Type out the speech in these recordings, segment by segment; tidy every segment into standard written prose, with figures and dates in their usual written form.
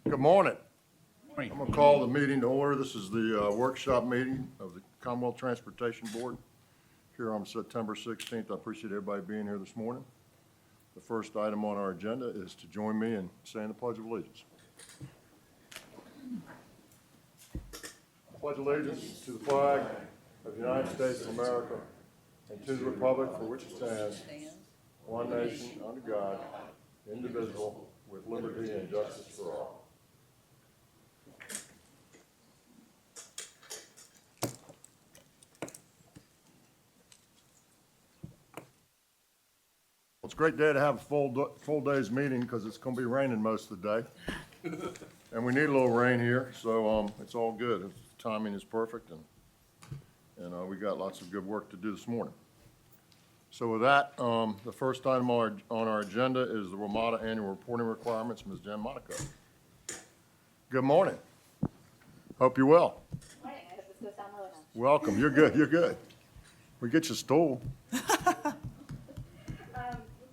Good morning. I'm going to call the meeting to order. This is the workshop meeting of the Commonwealth Transportation Board here on September 16th. I appreciate everybody being here this morning. The first item on our agenda is to join me in saying the Pledge of Allegiance. I pledge allegiance to the flag of the United States of America and to the republic for which it stands, one nation, under God, indivisible, with liberty and justice for all. It's a great day to have a full day's meeting because it's going to be raining most of the day. And we need a little rain here, so it's all good. The timing is perfect, and we got lots of good work to do this morning. So with that, the first item on our agenda is the WMATA annual reporting requirements. Ms. Jen Monaco. Good morning. Hope you're well. Good morning. I hope this goes down well enough. Welcome. You're good. You're good. We get your stool.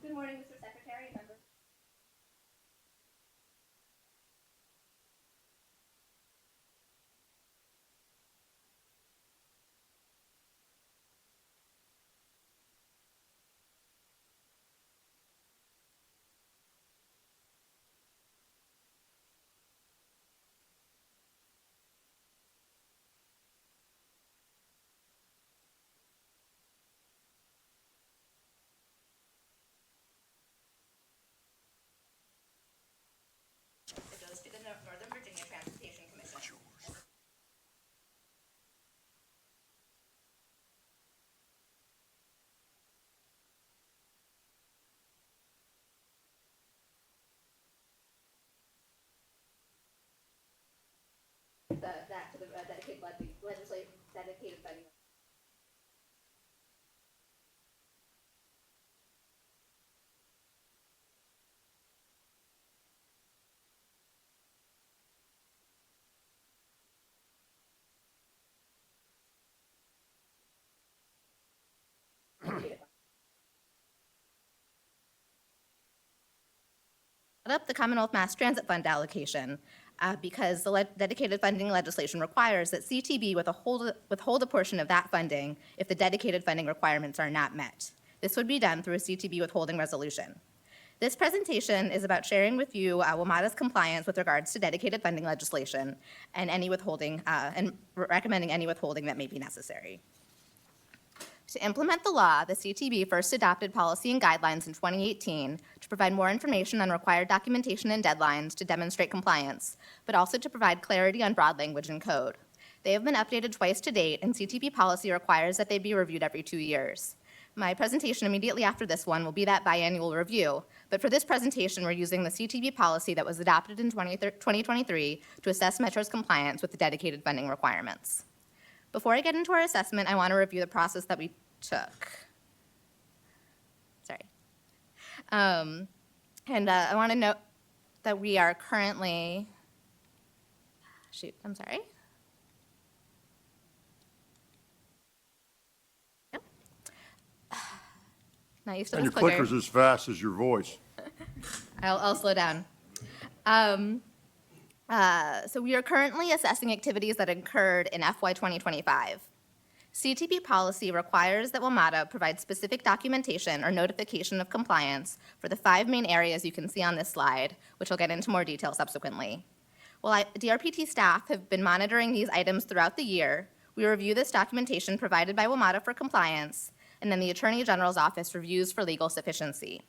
Good morning, Mr. Secretary, members. It goes to the Northern Virginia Transportation Commission. That to the dedicated funding. Up the Commonwealth Mass Transit Fund allocation because the dedicated funding legislation requires that CTB withhold a portion of that funding if the dedicated funding requirements are not met. This would be done through a CTB withholding resolution. This presentation is about sharing with you WMATA's compliance with regards to dedicated funding legislation and any withholding and recommending any withholding that may be necessary. To implement the law, the CTB first adopted policy and guidelines in 2018 to provide more information on required documentation and deadlines to demonstrate compliance, but also to provide clarity on broad language and code. They have been updated twice to date, and CTB policy requires that they be reviewed every 2 years. My presentation immediately after this one will be that biannual review, but for this presentation, we're using the CTB policy that was adopted in 2023 to assess Metro's compliance with the dedicated funding requirements. Before I get into our assessment, I want to review the process that we took. Sorry. I want to note that we are currently, I'm sorry. Yep. Not used to And this your clicker. clicker's as fast as your voice. I'll slow down. So we are currently assessing activities that occurred in FY 2025. CTB policy requires that WMATA provide specific documentation or notification of compliance for the 5 main areas you can see on this slide, which I'll get into more detail subsequently. While DRPT staff have been monitoring these items throughout the year, we review this documentation provided by WMATA for compliance, and then the Attorney General's Office reviews for legal sufficiency.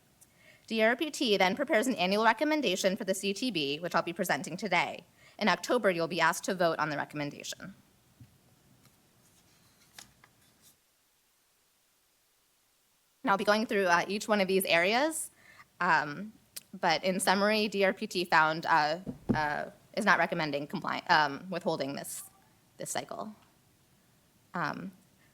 DRPT then prepares an annual recommendation for the CTB, which I'll be presenting today. In October, you'll be asked to vote on the recommendation. And I'll be going through each one of these areas, but in summary, DRPT found is not recommending withholding this cycle.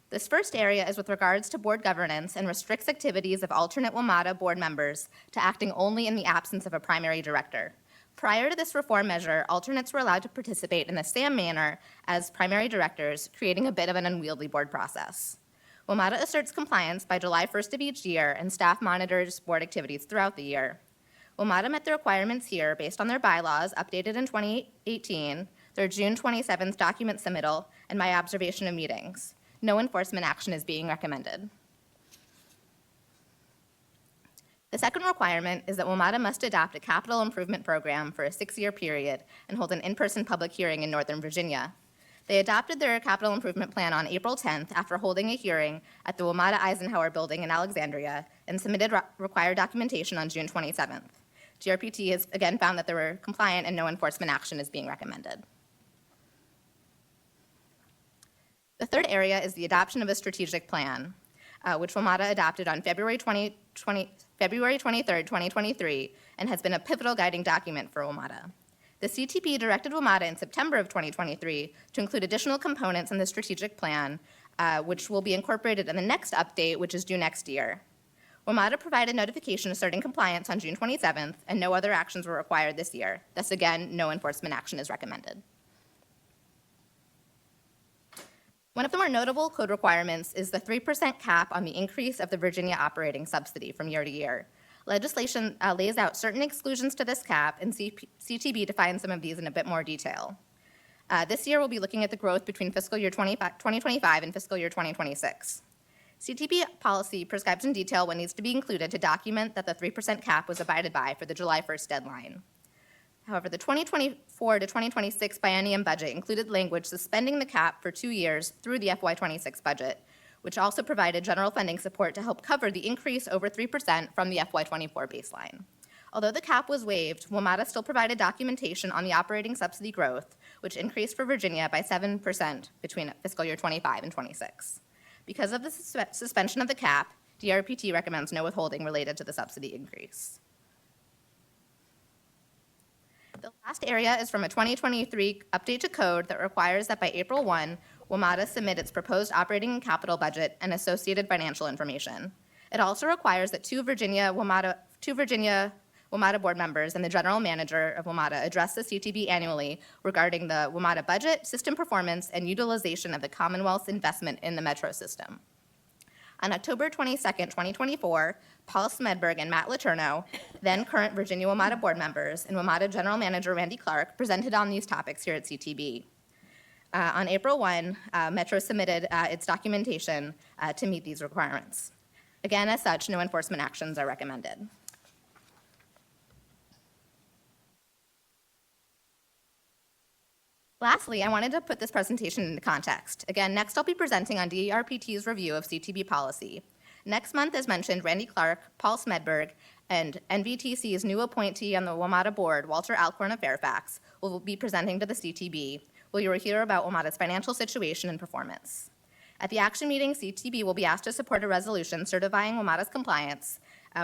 This first area is with regards to board governance and restricts activities of alternate WMATA board members to acting only in the absence of a primary director. Prior to this reform measure, alternates were allowed to participate in the same manner as primary directors, creating a bit of an unwieldy board process. WMATA asserts compliance by July 1st of each year, and staff monitors board activities throughout the year. WMATA met the requirements here based on their bylaws updated in 2018, their June 27th document submittal, and my observation of meetings. No enforcement action is being recommended. The second requirement is that WMATA must adopt a capital improvement program for a 6-year period and hold an in-person public hearing in Northern Virginia. They adopted their capital improvement plan on April 10th after holding a hearing at the WMATA Eisenhower Building in Alexandria and submitted required documentation on June 27th. GRPT has again found that they were compliant and no enforcement action is being recommended. The third area is the adoption of a strategic plan, which WMATA adopted on February 23rd, 2023, and has been a pivotal guiding document for WMATA. The CTP directed WMATA in September of 2023 to include additional components in the strategic plan, which will be incorporated in the next update, which is due next year. WMATA provided notification asserting compliance on June 27th, and no other actions were required this year. Thus, again, no enforcement action is recommended. One of the more notable code requirements is the 3% cap on the increase of the Virginia operating subsidy from year to year. Legislation lays out certain exclusions to this cap, and CTB defines some of these in a bit more detail. This year, we'll be looking at the growth between fiscal year 2025 and fiscal year 2026. CTB policy prescribes in detail what needs to be included to document that the 3% cap was abided by for the July 1st deadline. However, the 2024 to 2026 biennium budget included language suspending the cap for 2 years through the FY26 budget, which also provided general funding support to help cover the increase over 3% from the FY24 baseline. Although the cap was waived, WMATA still provided documentation on the operating subsidy growth, which increased for Virginia by 7% between fiscal year 25 and 26. Because of the suspension of the cap, DRPT recommends no withholding related to the subsidy increase. The last area is from a 2023 update to code that requires that by April 1, WMATA submit its proposed operating and capital budget and associated financial information. It also requires that two Virginia WMATA board members and the general manager of WMATA address the CTB annually regarding the WMATA budget, system performance, and utilization of the Commonwealth's investment in the metro system. On October 22, 2024, Paul Smedberg and Matt Letourneau, then current Virginia WMATA board members, and WMATA General Manager Randy Clark presented on these topics here at CTB. On April 1, Metro submitted its documentation to meet these requirements. Again, as such, no enforcement actions are recommended. Lastly, I wanted to put this presentation into context. Again, next I'll be presenting on DRPT's review of CTB policy. Next month, as mentioned, Randy Clark, Paul Smedberg, and NVTC's new appointee on the WMATA board, Walter Alcorn of Fairfax, will be presenting to the CTB, where you will hear about WMATA's financial situation and performance. At the action meeting, CTB will be asked to support a resolution certifying WMATA's compliance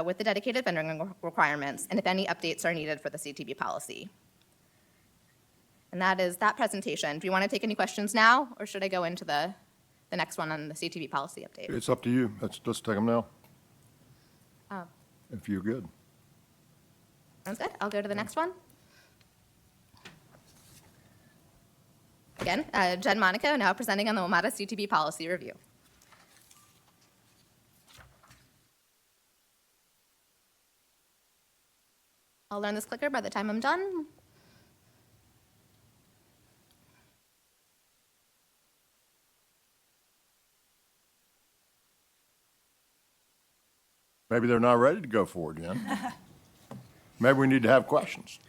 with the dedicated vending requirements, and if any updates are needed for the CTB policy. And that is that presentation. Do you want to take any questions now, or should I go into the next one on the CTB policy update? It's up to you. Let's take them now, if you're good. Sounds good. I'll go to the next one. Again, Jen Monaco, now presenting on the WMATA CTB policy review. I'll learn this clicker by the time I'm done. Maybe they're not ready to go forward yet. Maybe we need to have questions.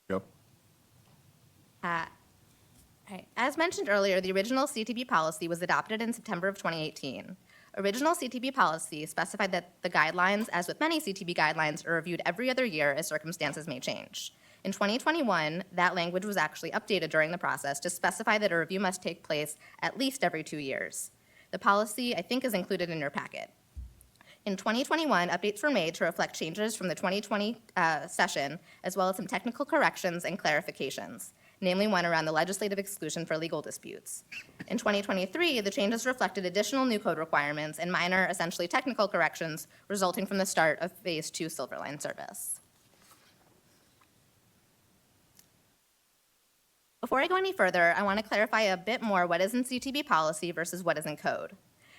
Go. Right. As mentioned earlier, the original CTB policy was adopted in September of 2018. Original CTB policy specified that the guidelines, as with many CTB guidelines, are reviewed every other year as circumstances may change. In 2021, that language was actually updated during the process to specify that a review must take place at least every 2 years. The policy, I think, is included in your packet. In 2021, updates were made to reflect changes from the 2020 session, as well as some technical corrections and clarifications, namely one around the legislative exclusion for legal disputes. In 2023, the changes reflected additional new code requirements and minor, essentially technical corrections resulting from the start of Phase 2 Silver Line service. Before I go any further, I want to clarify a bit more what is in CTB policy versus what is in code.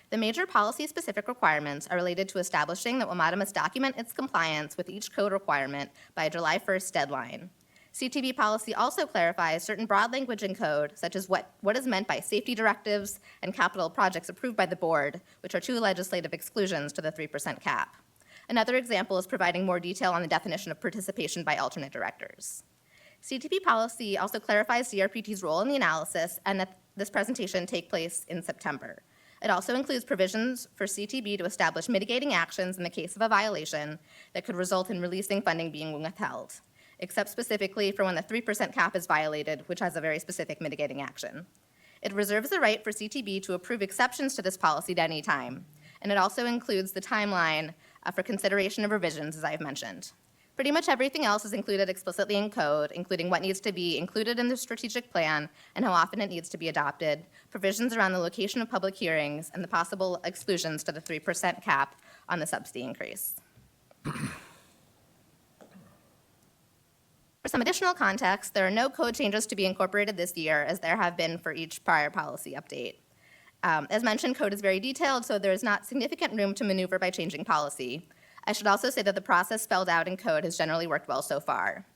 The major policy-specific requirements are related to establishing that WMATA must document its compliance with each code requirement by a July 1st deadline. CTB policy also clarifies certain broad language in code, such as what is meant by safety directives and capital projects approved by the board, which are two legislative exclusions to the 3% cap. Another example is providing more detail on the definition of participation by alternate directors. CTB policy also clarifies DRPT's role in the analysis and that this presentation take place in September. It also includes provisions for CTB to establish mitigating actions in the case of a violation that could result in releasing funding being withheld, except specifically for when the 3% cap is violated, which has a very specific mitigating action. It reserves the right for CTB to approve exceptions to this policy at any time, and it also includes the timeline for consideration of revisions, as I've mentioned. Pretty much everything else is included explicitly in code, including what needs to be included in the strategic plan and how often it needs to be adopted, provisions around the location of public hearings, and the possible exclusions to the 3% cap on the subsidy increase. For some additional context, there are no code changes to be incorporated this year, as there have been for each prior policy update. As mentioned, code is very detailed, so there is not significant room to maneuver by changing policy. I should also say that the process spelled out in code has generally worked well so far.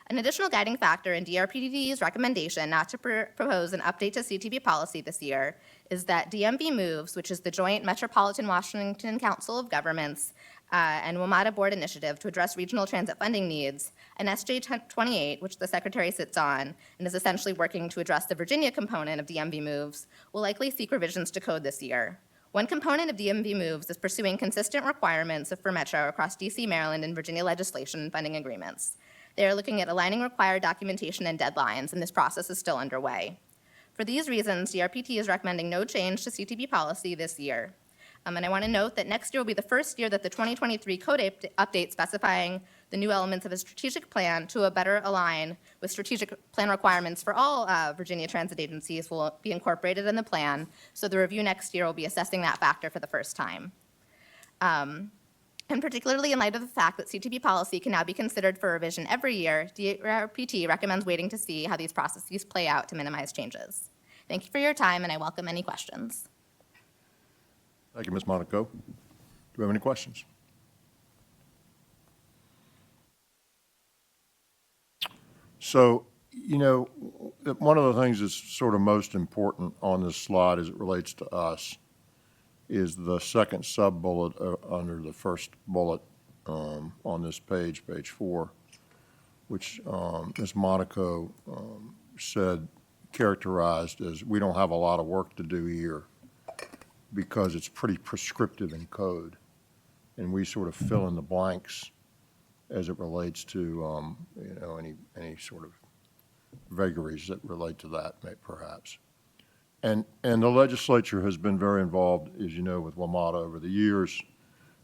An additional guiding factor in DRPT's recommendation not to propose an update to CTB policy this year is that DMV Moves, which is the joint Metropolitan Washington Council of Governments and WMATA Board initiative to address regional transit funding needs, and SJ28, which the Secretary sits on and is essentially working to address the Virginia component of DMV Moves, will likely seek revisions to code this year. One component of DMV Moves is pursuing consistent requirements for Metro across DC, Maryland, and Virginia legislation and funding agreements. They are looking at aligning required documentation and deadlines, and this process is still underway. For these reasons, DRPT is recommending no change to CTB policy this year. And I want to note that next year will be the first year that the 2023 code update specifying the new elements of a strategic plan to a better align with strategic plan requirements for all Virginia transit agencies will be incorporated in the plan. So the review next year will be assessing that factor for the first time. And particularly in light of the fact that CTB policy can now be considered for revision every year, DRPT recommends waiting to see how these processes play out to minimize changes. Thank you for your time, and I welcome any questions. Thank you, Ms. Monaco. Do we have any questions? So, one of the things that's sort of most important on this slide as it relates to us is the second sub-bullet under the first bullet on this page, page 4, which Ms. Monaco characterized as we don't have a lot of work to do here because it's pretty prescriptive in code, and we sort of fill in the blanks as it relates to any sort of vagaries that relate to that, perhaps. And the legislature has been very involved, as you know, with WMATA over the years,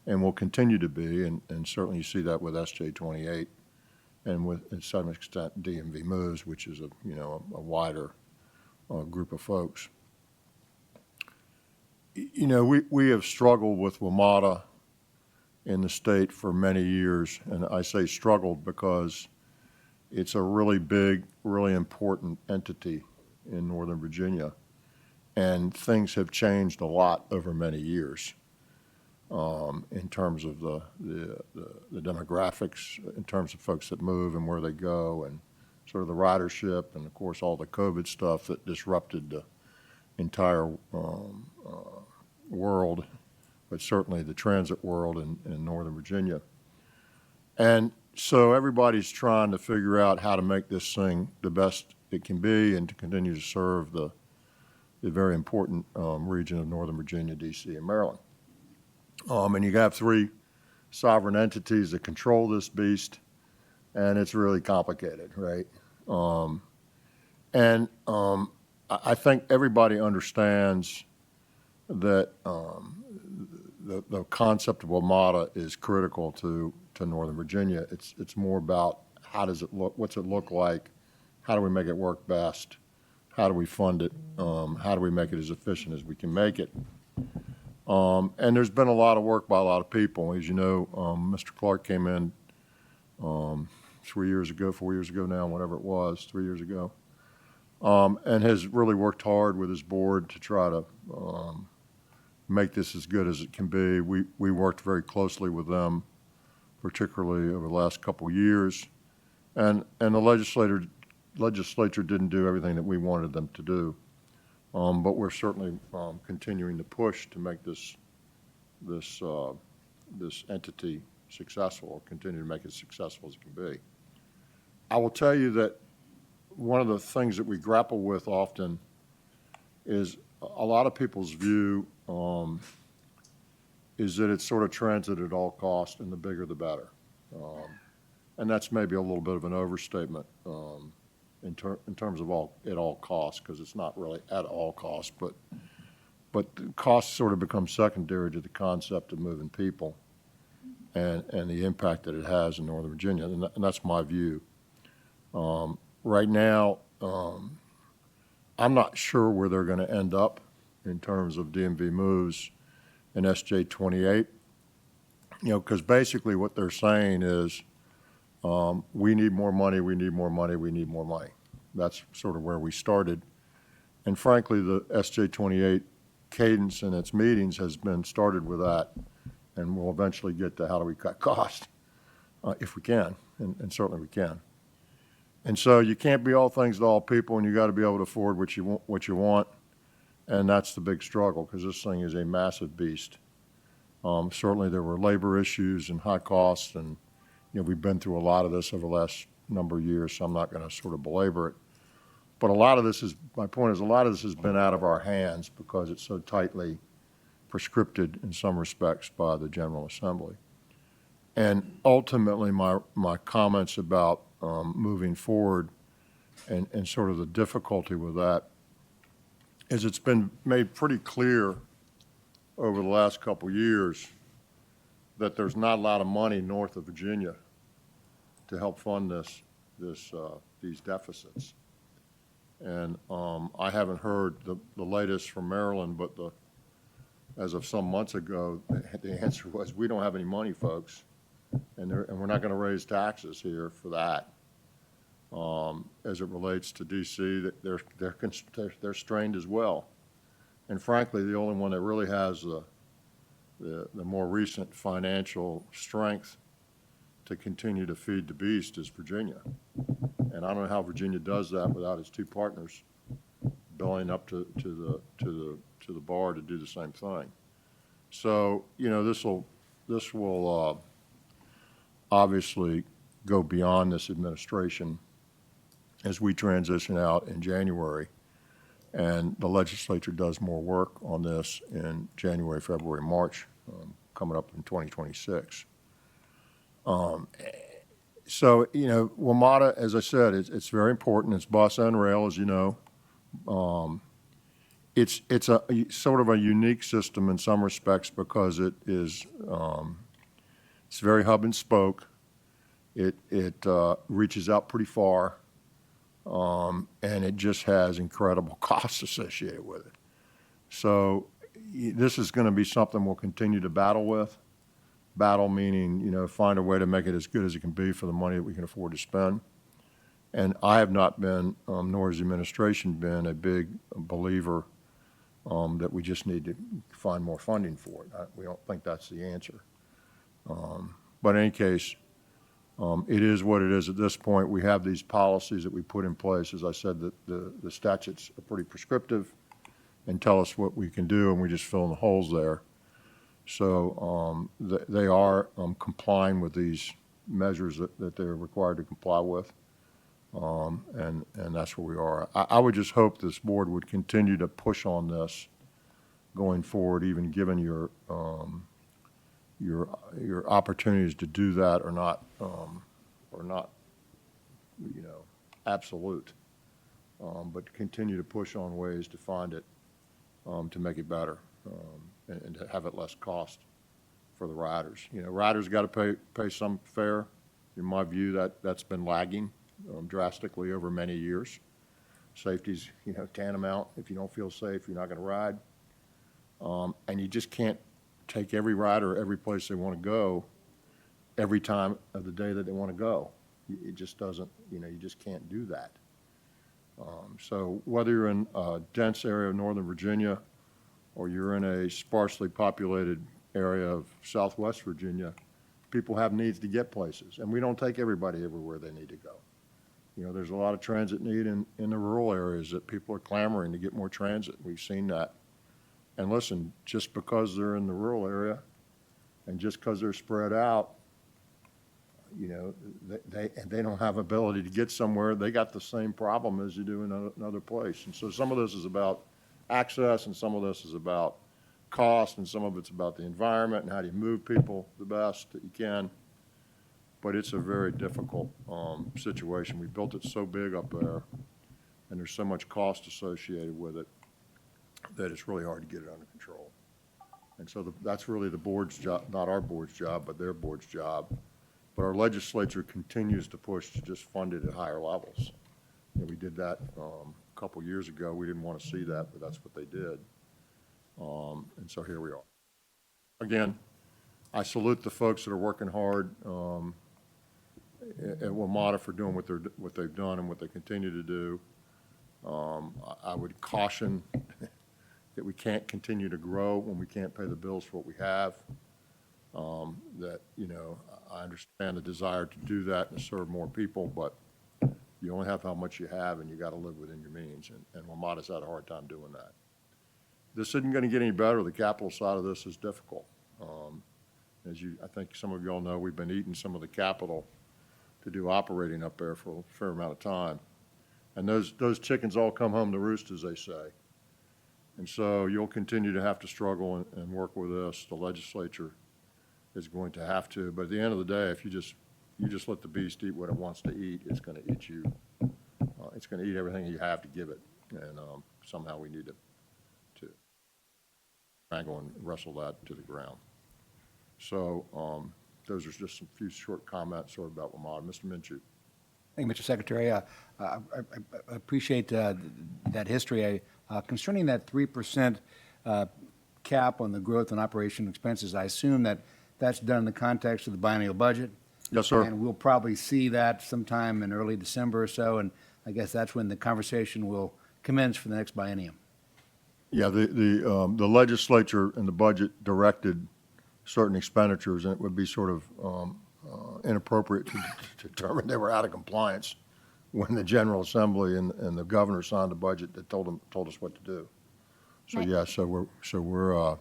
and will continue to be, and certainly you see that with SJ28, and with, to some extent, DMV Moves, which is a wider group of folks. We have struggled with WMATA in the state for many years, and I say struggled because it's a really big, really important entity in Northern Virginia, and things have changed a lot over many years in terms of the demographics, in terms of folks that move and where they go, and sort of the ridership, and of course all the COVID stuff that disrupted the entire world, but certainly the transit world in Northern Virginia. And so everybody's trying to figure out how to make this thing the best it can be and to continue to serve the very important region of Northern Virginia, DC, and Maryland. And you have 3 sovereign entities that control this beast, and it's really complicated, right? I think everybody understands that the concept of WMATA is critical to Northern Virginia. It's more about how does it look, what's it look like, how do we make it work best, how do we fund it, how do we make it as efficient as we can make it. And there's been a lot of work by a lot of people. As you know, Mr. Clark came in 4 years ago now, whatever it was, 3 years ago. and has really worked hard with his board to try to make this as good as it can be. We worked very closely with them, particularly over the last couple of years, and the legislature didn't do everything that we wanted them to do, but we're certainly continuing to push to make this entity successful, or continue to make it successful as it can be. I will tell you that one of the things that we grapple with often is a lot of people's view is that it's sort of transit at all cost, and the bigger the better. And that's maybe a little bit of an overstatement in terms of at all costs, because it's not really at all costs, but the costs sort of become secondary to the concept of moving people and the impact that it has in Northern Virginia, and that's my view. Right now, I'm not sure where they're going to end up in terms of DMV moves in SJ 28, because basically what they're saying is we need more money, we need more money, we need more money. That's sort of where we started. And frankly, the SJ 28 cadence in its meetings has been started with that, and we'll eventually get to how do we cut costs, if we can, and certainly we can. And so you can't be all things to all people, and you got to be able to afford what you want, and that's the big struggle, because this thing is a massive beast. Certainly there were labor issues and high costs, and we've been through a lot of this over the last number of years, so I'm not going to sort of belabor it. But my point is, a lot of this has been out of our hands because it's so tightly prescripted in some respects by the General Assembly. And ultimately, my comments about moving forward and sort of the difficulty with that is it's been made pretty clear over the last couple of years that there's not a lot of money north of Virginia to help fund these deficits. And I haven't heard the latest from Maryland, but as of some months ago, the answer was, we don't have any money, folks, and we're not going to raise taxes here for that. As it relates to D.C., that they're strained as well. And frankly, the only one that really has the more recent financial strength to continue to feed the beast is Virginia. And I don't know how Virginia does that without its two partners bellying up to the bar to do the same thing. So this will obviously go beyond this administration as we transition out in January, and the legislature does more work on this in January, February, March, coming up in 2026. So, WMATA, as I said, it's very important. It's bus and rail, as you know. It's a sort of a unique system in some respects because it is it's very hub and spoke. It reaches out pretty far, and it just has incredible costs associated with it. So this is going to be something we'll continue to battle with. Battle meaning, find a way to make it as good as it can be for the money that we can afford to spend. And I have not been, nor has the administration been, a big believer that we just need to find more funding for it. We don't think that's the answer. But in any case, it is what it is at this point. We have these policies that we put in place. As I said, the statutes are pretty prescriptive and tell us what we can do, and we just fill in the holes there. So they are complying with these measures that they're required to comply with, and that's where we are. I would just hope this board would continue to push on this going forward, even given your opportunities to do that are not absolute, but continue to push on ways to find it, to make it better. And to have it less cost for the riders. Riders got to pay some fare. In my view, that's been lagging drastically over many years. Safety's, tantamount. If you don't feel safe, you're not going to ride. And you just can't take every rider every place they want to go every time of the day that they want to go. It just doesn't, you just can't do that. So whether you're in a dense area of Northern Virginia or you're in a sparsely populated area of Southwest Virginia, people have needs to get places, and we don't take everybody everywhere they need to go. You know, there's a lot of transit need in the rural areas that people are clamoring to get more transit. We've seen that. And listen, just because they're in the rural area and just because they're spread out, you know, they don't have ability to get somewhere, they got the same problem as you do in another place. And so some of this is about access, and some of this is about cost, and some of it's about the environment and how do you move people the best that you can. But it's a very difficult situation. We built it so big up there, and there's so much cost associated with it that it's really hard to get it under control. And so that's really the board's job, not our board's job, but their board's job. But our legislature continues to push to just fund it at higher levels. You know, we did that a couple years ago. We didn't want to see that, but that's what they did. And so here we are. Again, I salute the folks that are working hard at WMATA for doing what they've done and what they continue to do. I would caution that we can't continue to grow when we can't pay the bills for what we have. That, you know, I understand the desire to do that and to serve more people, but you only have how much you have, and you got to live within your means. And WMATA's had a hard time doing that. This isn't going to get any better. The capital side of this is difficult. I think some of you all know, we've been eating some of the capital to do operating up there for a fair amount of time. And those chickens all come home to roost, as they say. And so you'll continue to have to struggle and work with us. The legislature is going to have to. But at the end of the day, if you just let the beast eat what it wants to eat, it's going to eat you. It's going to eat everything you have to give it. And somehow we need to wrangle and wrestle that to the ground. So those are just some few short comments sort of about WMATA. Mr. Minshew. Thank you, Mr. Secretary. I appreciate that history. Concerning that 3% cap on the growth and operation expenses, I assume that that's done in the context of the biennial budget? Yes, sir. And we'll probably see that sometime in early December or so, and I guess that's when the conversation will commence for the next biennium. Yeah, The legislature and the budget directed certain expenditures, and it would be sort of inappropriate to determine they were out of compliance when the General Assembly and the governor signed a budget that told us what to do. So Right. yeah, so we're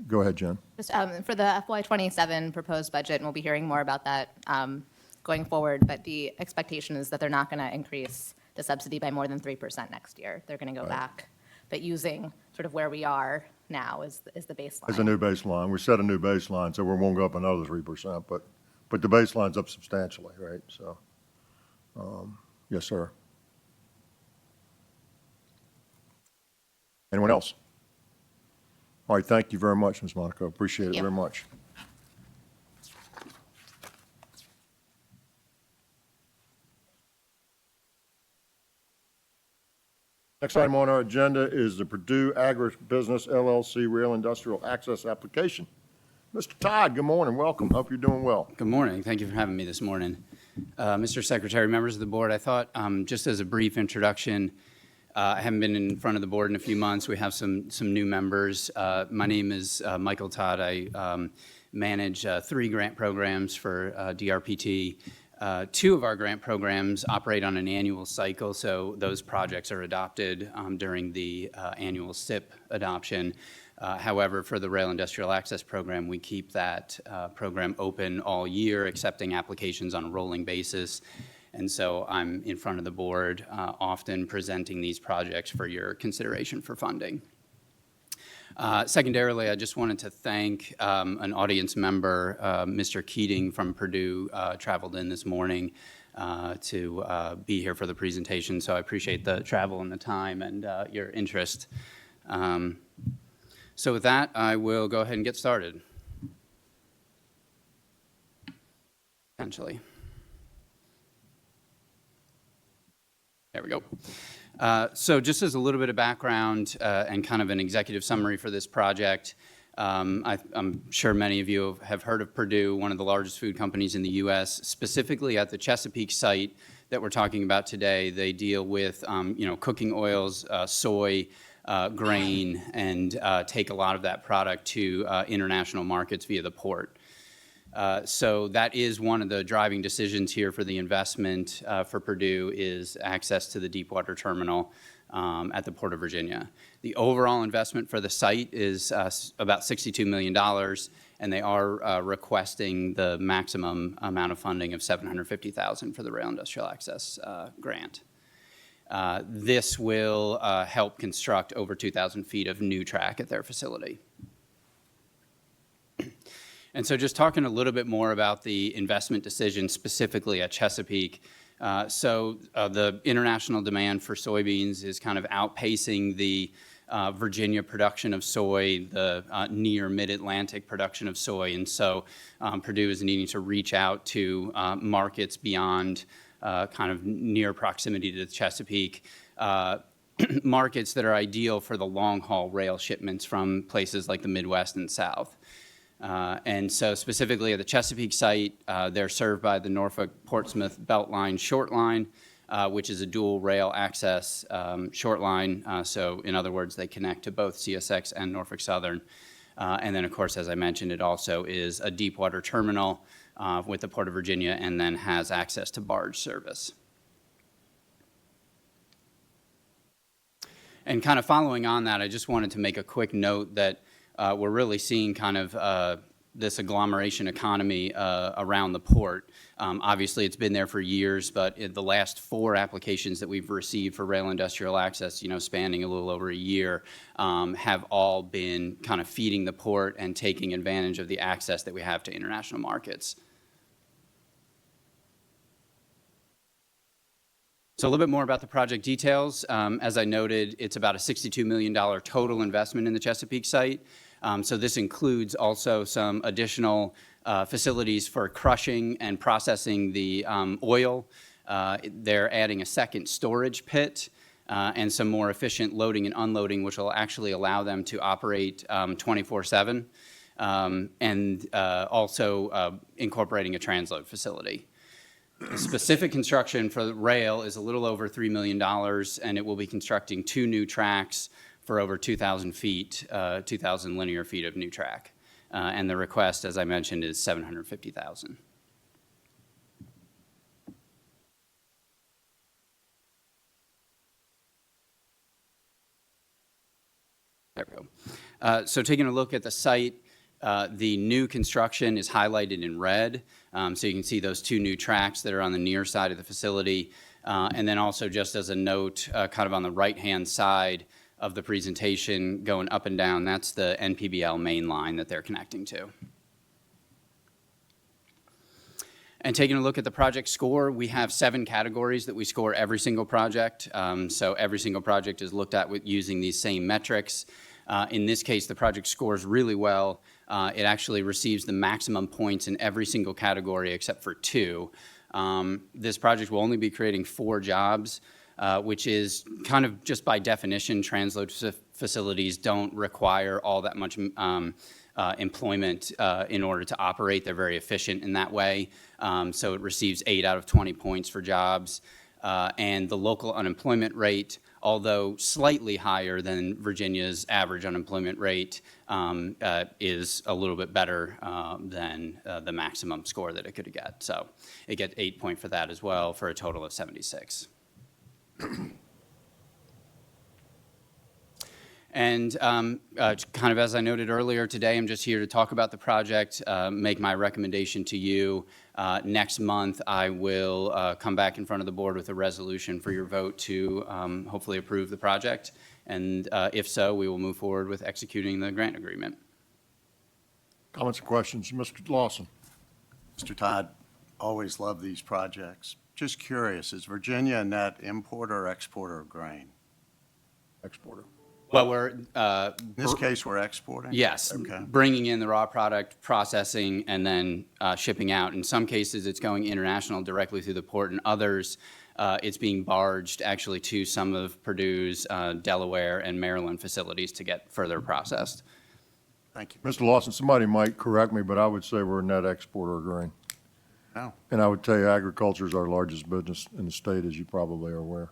go ahead, Jen. Just for the FY27 proposed budget, and we'll be hearing more about that going forward, but the expectation is that they're not going to increase the subsidy by more than 3% next year. They're going to go back, but using sort of where we are now is the baseline. As a new baseline. We set a new baseline, so we won't go up another 3%, but the baseline's up substantially, right? So, yes, sir. Anyone else? All right, thank you very much, Ms. Monaco. Appreciate it Thank you. very much. Next item on our agenda is the Purdue Agribusiness LLC Rail Industrial Access Application. Mr. Todd, good morning, welcome, hope you're doing well. Good morning. Thank you for having me this morning. Mr. Secretary, members of the board, I thought just as a brief introduction, I haven't been in front of the board in a few months. We have some new members. My name is Michael Todd. I manage 3 grant programs for DRPT. 2 of our grant programs operate on an annual cycle, so those projects are adopted during the annual SIP adoption. However, for the Rail Industrial Access Program, we keep that program open all year, accepting applications on a rolling basis. And so I'm in front of the board often presenting these projects for your consideration for funding. Secondarily, I just wanted to thank an audience member, Mr. Keating from Purdue, traveled in this morning to be here for the presentation. So I appreciate the travel and the time and your interest. So with that, I will go ahead and get started. Potentially. There we go. So just as a little bit of background and kind of an executive summary for this project, I'm sure many of you have heard of Purdue, one of the largest food companies in the U.S., specifically at the Chesapeake site. that we're talking about today, they deal with, cooking oils, soy, grain, and take a lot of that product to international markets via the port. So that is one of the driving decisions here for the investment for Purdue is access to the deepwater terminal at the Port of Virginia. The overall investment for the site is about $62 million, and they are requesting the maximum amount of funding of $750,000 for the Rail Industrial Access Grant. This will help construct over 2,000 feet of new track at their facility. And so just talking a little bit more about the investment decision specifically at Chesapeake. The international demand for soybeans is kind of outpacing the Virginia production of soy, the near mid-Atlantic production of soy. And so Purdue is needing to reach out to markets beyond kind of near proximity to the Chesapeake, markets that are ideal for the long-haul rail shipments from places like the Midwest and South. And so specifically at the Chesapeake site, they're served by the Norfolk-Portsmouth Beltline short line, which is a dual rail access short line. So in other words, they connect to both CSX and Norfolk Southern. And then, of course, as I mentioned, it also is a deepwater terminal with the Port of Virginia and then has access to barge service. And kind of following on that, I just wanted to make a quick note that we're really seeing kind of this agglomeration economy around the port. Obviously, it's been there for years, but in the last 4 applications that we've received for rail industrial access, spanning a little over a year, have all been kind of feeding the port and taking advantage of the access that we have to international markets. So a little bit more about the project details. As I noted, it's about a $62 million total investment in the Chesapeake site. So this includes also some additional facilities for crushing and processing the oil. They're adding a second storage pit and some more efficient loading and unloading, which will actually allow them to operate 24/7, and also incorporating a transload facility. The specific construction for the rail is a little over $3 million, and it will be constructing 2 new tracks for over 2,000 feet, 2,000 linear feet of new track. And the request, as I mentioned, is $750,000. There we go. So taking a look at the site, the new construction is highlighted in red. So you can see those 2 new tracks that are on the near side of the facility. And then also just as a note, kind of on the right-hand side of the presentation going up and down, that's the NPBL main line that they're connecting to. And taking a look at the project score, we have 7 categories that we score every single project. So every single project is looked at with using these same metrics. In this case, the project scores really well. It actually receives the maximum points in every single category except for 2. This project will only be creating 4 jobs, which is kind of just by definition, transload facilities don't require all that much employment in order to operate. They're very efficient in that way. So it receives 8 out of 20 points for jobs. And the local unemployment rate, although slightly higher than Virginia's average unemployment rate, is a little bit better than the maximum score that it could get. So it gets 8 points for that as well, for a total of 76. And kind of as I noted earlier today, I'm just here to talk about the project, make my recommendation to you. Next month, I will come back in front of the board with a resolution for your vote to hopefully approve the project. And if so, we will move forward with executing the grant agreement. Comments or questions? Mr. Lawson? Mr. Todd, always love these projects. Just curious, is Virginia a net importer or exporter of grain? Exporter. Well, we're In this case, we're exporting? yes, Okay. bringing in the raw product, processing, and then shipping out. In some cases, it's going international directly through the port. In others, it's being barged actually to some of Purdue's Delaware and Maryland facilities to get further processed. Thank you. Mr. Lawson, somebody might correct me, but I would say we're a net exporter of grain. No. And I would tell you, agriculture is our largest business in the state, as you probably are aware.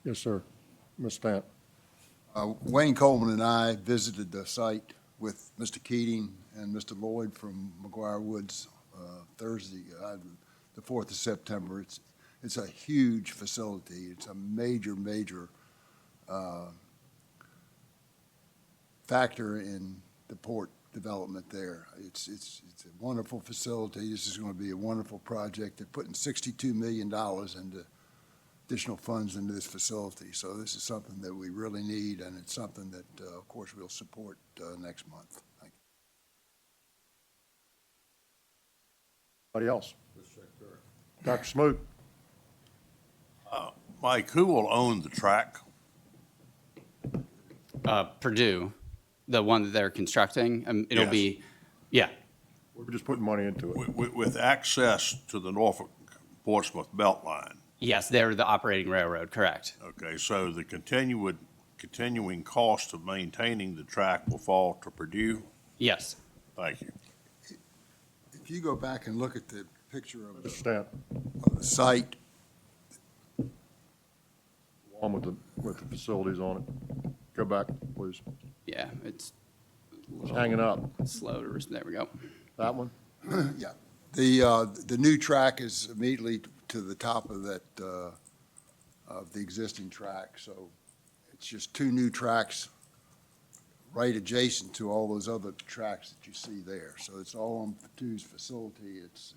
Yes, sir. Ms. Stant. Wayne Coleman and I visited the site with Mr. Keating and Mr. Lloyd from McGuire Woods Thursday, the 4th of September. It's a huge facility. It's a major factor in the port development there. It's a wonderful facility. This is going to be a wonderful project. They're putting $62 million into additional funds into this facility. So this is something that we really need, and it's something that, of course, we'll support next month. Thank you. Anybody else? Dr. Smoot. Mike, who will own the track? Purdue, the one that they're constructing, it'll Yes. be, yeah, We're just putting money into it. With access to the Norfolk Portsmouth Beltline? yes, they're the operating railroad, correct. Okay, so the continuing cost of maintaining the track will fall to Purdue? Yes. Thank you. If you go back and look at the picture of Ms. Stant, the site, one with the facilities on it. Go back, please. Yeah, it's It's hanging up. slow to, there we go. That one? yeah, the new track is immediately to the top of that, of the existing track. So it's just two new tracks right adjacent to all those other tracks that you see there. So it's all on Purdue's facility. It's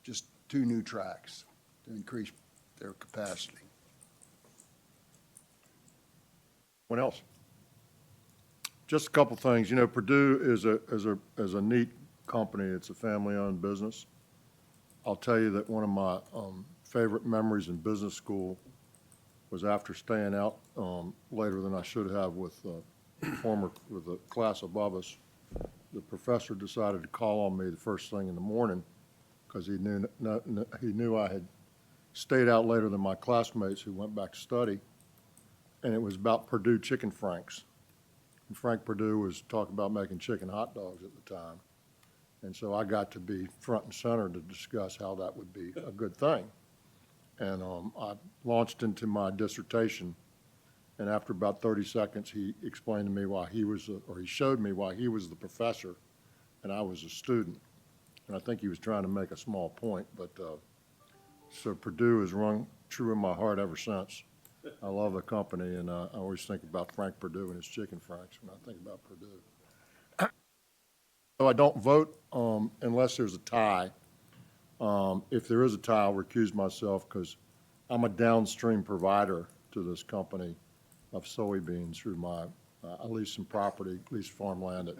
just two new tracks to increase their capacity. What else? Just a couple things. You know, Purdue is a neat company. It's a family-owned business. I'll tell you that one of my favorite memories in business school was after staying out later than I should have with the class above us. The professor decided to call on me the first thing in the morning because he knew I had stayed out later than my classmates who went back to study. And it was about Purdue chicken franks. And Frank Purdue was talking about making chicken hot dogs at the time. And so I got to be front and center to discuss how that would be a good thing. And I launched into my dissertation. And after about 30 seconds, he explained to me why he showed me why he was the professor and I was a student. And I think he was trying to make a small point, but so Purdue has rung true in my heart ever since. I love the company, and I always think about Frank Purdue and his chicken franks when I think about Purdue. So I don't vote unless there's a tie. If there is a tie, I'll recuse myself because I'm a downstream provider to this company of soybeans through my, I lease some property, lease farmland that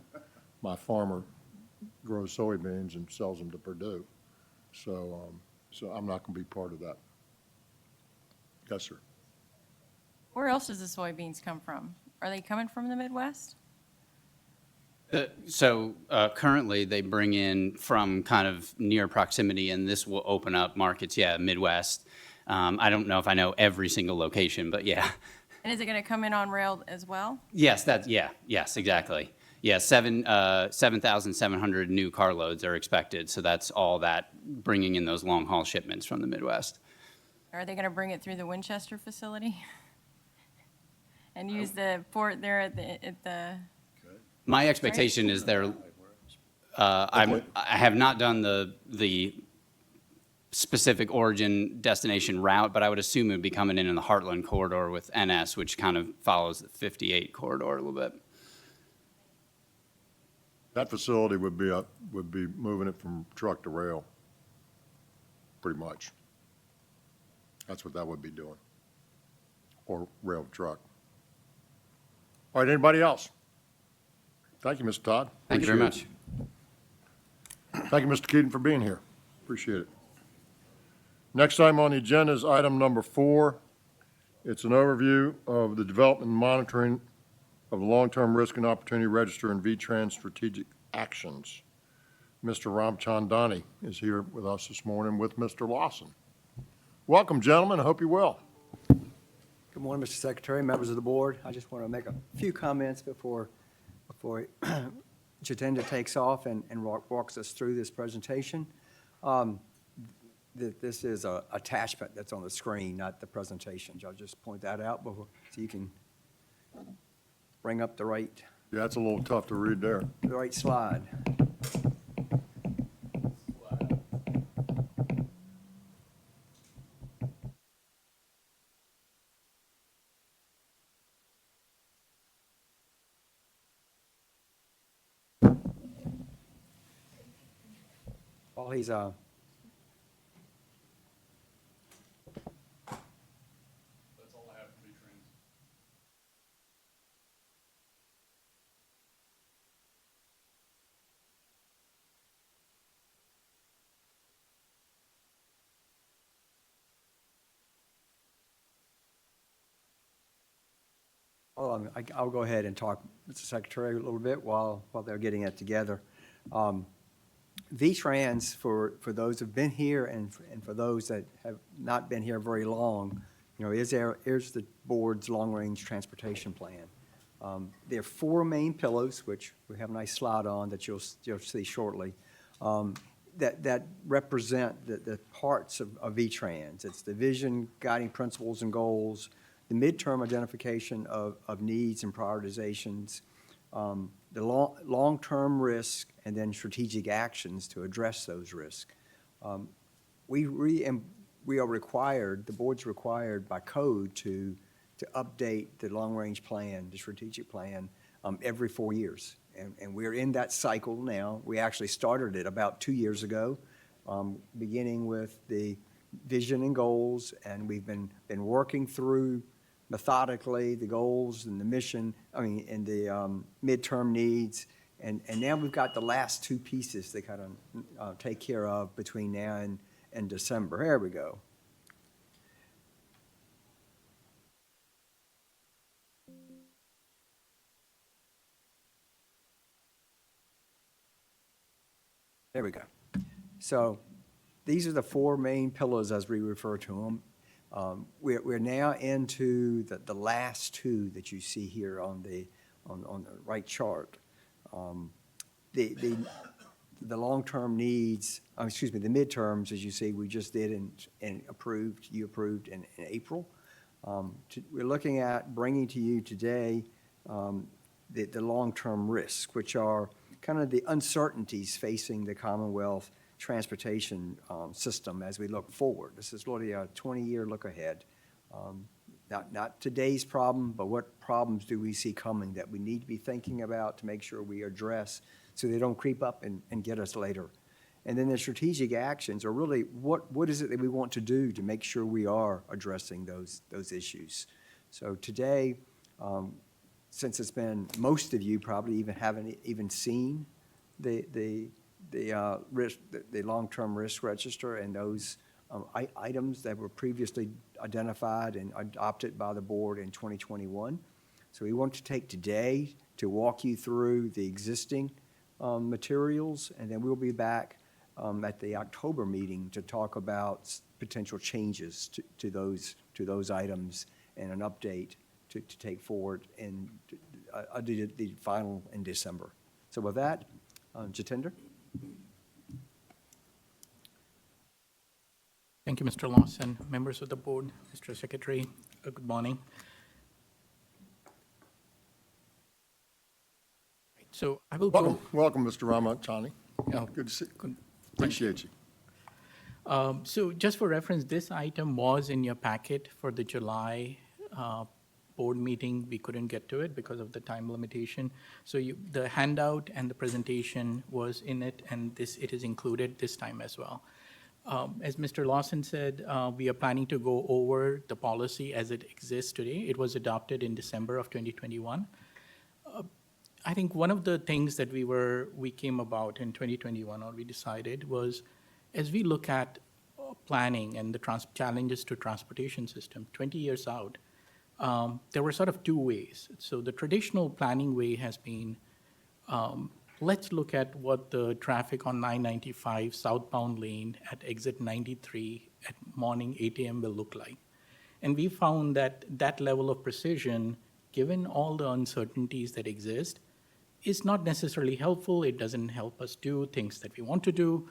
my farmer grows soybeans and sells them to Purdue. So I'm not going to be part of that. Yes, sir. Where else does the soybeans come from? Are they coming from the Midwest? So currently, they bring in from kind of near proximity, and this will open up markets, yeah, Midwest. I don't know if I know every single location, but yeah. And is it going to come in on rail as well? Yes, yes, exactly. Yeah, 7,700 new carloads are expected, so that's all that, bringing in those long-haul shipments from the Midwest. Or are they going to bring it through the Winchester facility? And use the port there at the My expectation is I have not done the specific origin destination route, but I would assume it would be coming in the Heartland corridor with NS, which kind of follows the 58 corridor a little bit. That facility would be moving it from truck to rail, pretty much. That's what that would be doing, or rail to truck. All right, anybody else? Thank you, Mr. Todd. Thank you very much. Thank you, Mr. Keating, for being here. Appreciate it. Next item on the agenda is item number 4. It's an overview of the development and monitoring of the long-term risk and opportunity register and VTrans strategic actions. Mr. Ramchandani is here with us this morning with Mr. Lawson. Welcome, gentlemen. I hope you're well. Good morning, Mr. Secretary, members of the board. I just want to make a few comments before Jitendra takes off and walks us through this presentation. This is a attachment that's on the screen, not the presentation. I'll just point that out before, so you can bring up the right Yeah, it's a little tough to read there. slide. While he's, I'll go ahead and talk, Mr. Secretary, a little bit while they're getting it together. V-Trans, for those who've been here and for those that have not been here very long, is the board's long-range transportation plan. There are four main pillars, which we have a nice slide on that you'll see shortly, that represent the parts of V-Trans. It's the vision, guiding principles and goals, the midterm identification of needs and prioritizations, the long-term risk, and then strategic actions to address those risks. We are required, the board's required by code to update the long-range plan, the strategic plan, every 4 years. And we're in that cycle now. We actually started it about 2 years ago, beginning with the vision and goals, and we've been working through methodically the goals and the mission, and the midterm needs. And now we've got the last two pieces to kind of take care of between now and December. Here we go. There we go. So these are the four main pillars as we refer to them. We're now into the last two that you see here on the right chart. The long-term needs, the midterms, as you see, we just did and approved, you approved in April. We're looking at bringing to you today the long-term risks, which are kind of the uncertainties facing the Commonwealth transportation system as we look forward. This is really a 20-year look ahead. Not today's problem, but what problems do we see coming that we need to be thinking about to make sure we address so they don't creep up and get us later. And then the strategic actions are really what is it that we want to do to make sure we are addressing those issues. So today, since it's been, most of you probably haven't even seen the long-term risk register and those items that were previously identified and adopted by the board in 2021. So we want to take today to walk you through the existing materials, and then we'll be back at the October meeting to talk about potential changes to those items and an update to take forward in the final in December. So with that, Jatinder. Thank you, Mr. Lawson. Members of the board, Mr. Secretary, good morning. So I will go. Welcome, Mr. Ramachani. Oh, Good to see you. good. Appreciate you. So just for reference, this item was in your packet for the July board meeting. We couldn't get to it because of the time limitation. So the handout and the presentation was in it, and it is included this time as well. As Mr. Lawson said, we are planning to go over the policy as it exists today. It was adopted in December of 2021. I think one of the things that we came about in 2021, or we decided, was as we look at planning and the challenges to transportation system 20 years out, there were sort of two ways. So the traditional planning way has been, let's look at what the traffic on 995 southbound lane at exit 93 at morning 8 a.m. will look like. And we found that that level of precision, given all the uncertainties that exist, is not necessarily helpful. It doesn't help us do things that we want to do.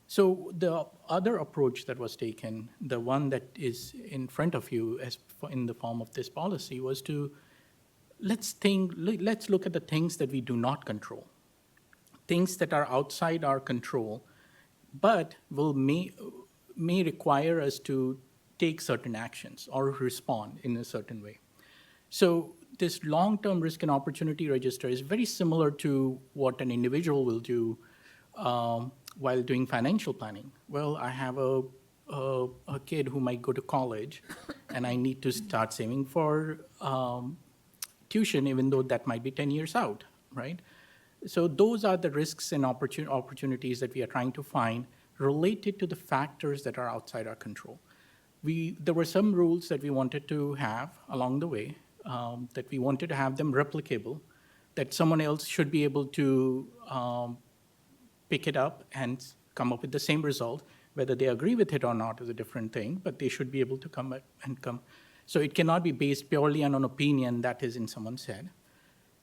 So the other approach that was taken, the one that is in front of you in the form of this policy, was to let's look at the things that we do not control, things that are outside our control, but may require us to take certain actions or respond in a certain way. So this long-term risk and opportunity register is very similar to what an individual will do while doing financial planning. Well, I have a kid who might go to college, and I need to start saving for tuition, even though that might be 10 years out, right? So those are the risks and opportunities that we are trying to find related to the factors that are outside our control. There were some rules that we wanted to have along the way, that we wanted to have them replicable, that someone else should be able to pick it up and come up with the same result. Whether they agree with it or not is a different thing, but they should be able to come. So it cannot be based purely on an opinion that is in someone's head.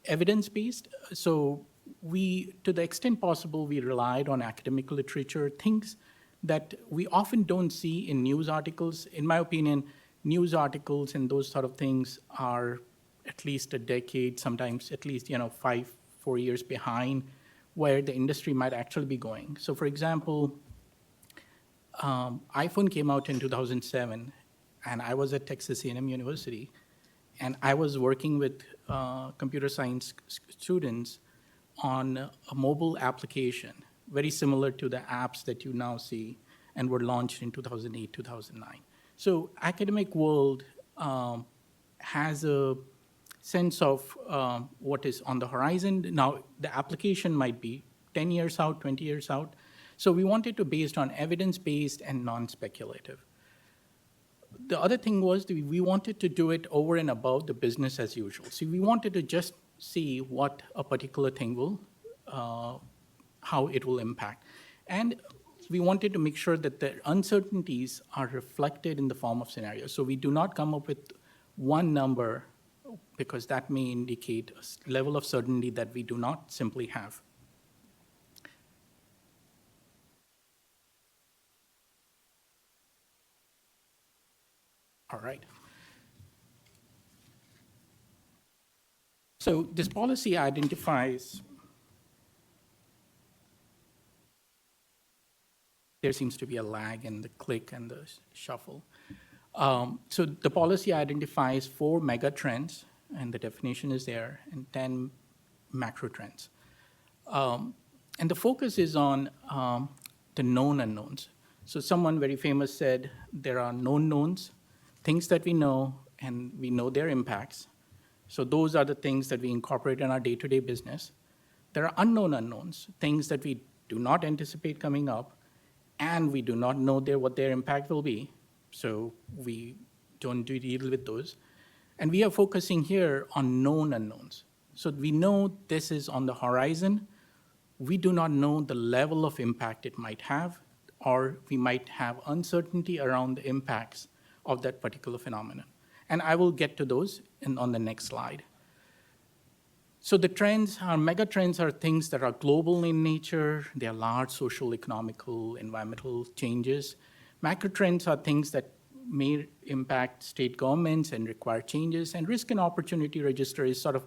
Evidence-based, so to the extent possible, we relied on academic literature, things that we often don't see in news articles. In my opinion, news articles and those sort of things are at least a decade, sometimes at least 4 years behind where the industry might actually be going. So for example, iPhone came out in 2007, and I was at Texas A&M University, and I was working with computer science students on a mobile application, very similar to the apps that you now see, and were launched in 2008, 2009. So academic world has a sense of what is on the horizon. Now, the application might be 10 years out, 20 years out. So we wanted to based on evidence-based and non-speculative. The other thing was that we wanted to do it over and above the business as usual. So we wanted to just see what a particular thing will, how it will impact. And we wanted to make sure that the uncertainties are reflected in the form of scenarios. So we do not come up with one number, because that may indicate a level of certainty that we do not simply have. All right. So this policy identifies, there seems to be a lag in the click and the shuffle. So the policy identifies 4 mega trends, and the definition is there, and 10 macro trends. And the focus is on the known unknowns. So someone very famous said there are known knowns, things that we know, and we know their impacts. So those are the things that we incorporate in our day-to-day business. There are unknown unknowns, things that we do not anticipate coming up, and we do not know what their impact will be. So we don't deal with those. And we are focusing here on known unknowns. So we know this is on the horizon. We do not know the level of impact it might have, or we might have uncertainty around the impacts of that particular phenomenon. And I will get to those on the next slide. So the trends, our mega trends, are things that are global in nature. They are large social, economical, environmental changes. Macro trends are things that may impact state governments and require changes. And risk and opportunity register is sort of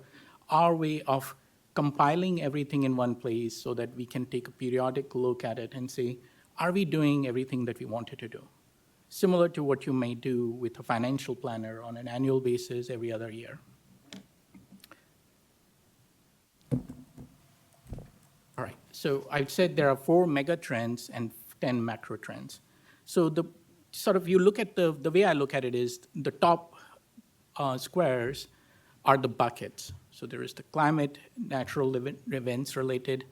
our way of compiling everything in one place so that we can take a periodic look at it and say, are we doing everything that we wanted to do? Similar to what you may do with a financial planner on an annual basis every other year. All right, so I've said there are 4 mega trends and 10 macro trends. So you look at the way I look at it is the top squares are the buckets. So there is the climate, natural events related,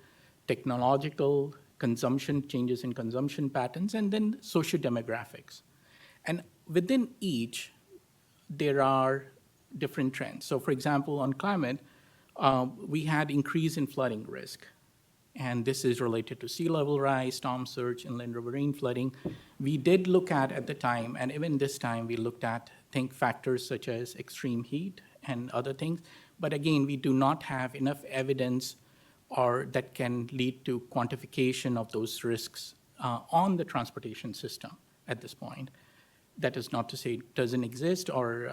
technological, consumption, changes in consumption patterns, and then socio-demographics. And within each, there are different trends. So for example, on climate, we had increase in flooding risk. And this is related to sea level rise, storm surge, inland riverine flooding. We did look at the time, and even this time, we looked at factors such as extreme heat and other things. But again, we do not have enough evidence or that can lead to quantification of those risks on the transportation system at this point. That is not to say it doesn't exist or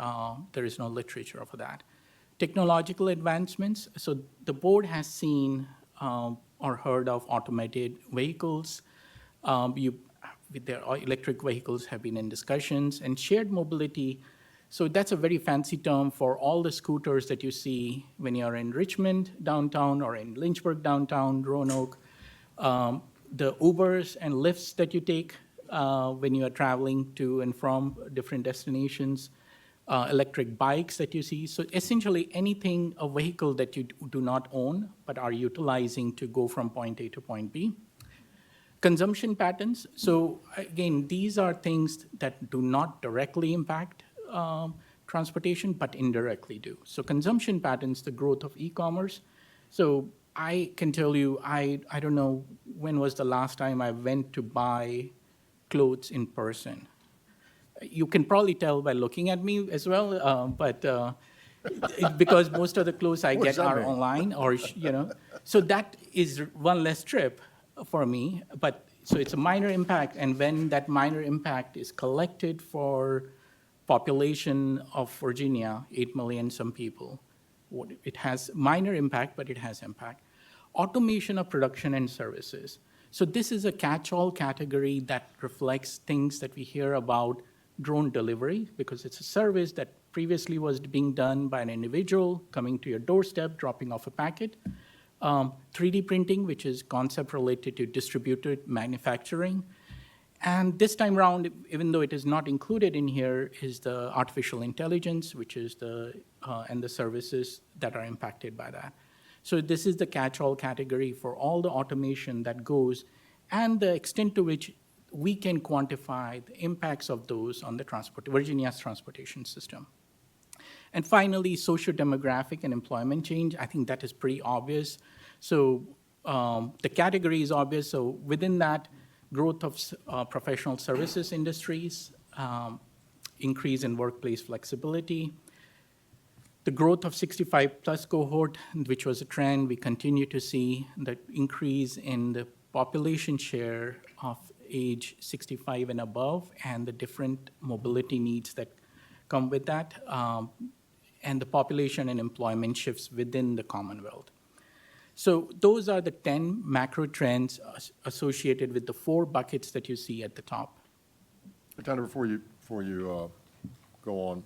there is no literature for that. Technological advancements, so the board has seen or heard of automated vehicles. Their electric vehicles have been in discussions, and shared mobility. So that's a very fancy term for all the scooters that you see when you're in Richmond downtown or in Lynchburg downtown, Roanoke. The Ubers and Lyfts that you take when you are traveling to and from different destinations, electric bikes that you see. So essentially anything, a vehicle that you do not own but are utilizing to go from point A to point B. Consumption patterns. So again, these are things that do not directly impact transportation, but indirectly do. So consumption patterns, the growth of e-commerce. So I can tell you, I don't know when was the last time I went to buy clothes in person. You can probably tell by looking at me as well, because most of the clothes I What does get that are mean? online or, So that is one less trip for me, but, so it's a minor impact, and when that minor impact is collected for population of Virginia, 8 million some people, it has minor impact, but it has impact. Automation of production and services. So this is a catch-all category that reflects things that we hear about drone delivery, because it's a service that previously was being done by an individual coming to your doorstep, dropping off a packet. 3D printing, which is concept related to distributed manufacturing. And this time around, even though it is not included in here, is the artificial intelligence, which is and the services that are impacted by that. So this is the catch-all category for all the automation that goes, and the extent to which we can quantify the impacts of those on the Virginia's transportation system. And finally, socio-demographic and employment change. I think that is pretty obvious. So the category is obvious. So within that, growth of professional services industries, increase in workplace flexibility, the growth of 65-plus cohort, which was a trend, we continue to see the increase in the population share of age 65 and above, and the different mobility needs that come with that, and the population and employment shifts within the Commonwealth. So those are the 10 macro trends associated with the 4 buckets that you see at the top. Lieutenant, before you go on,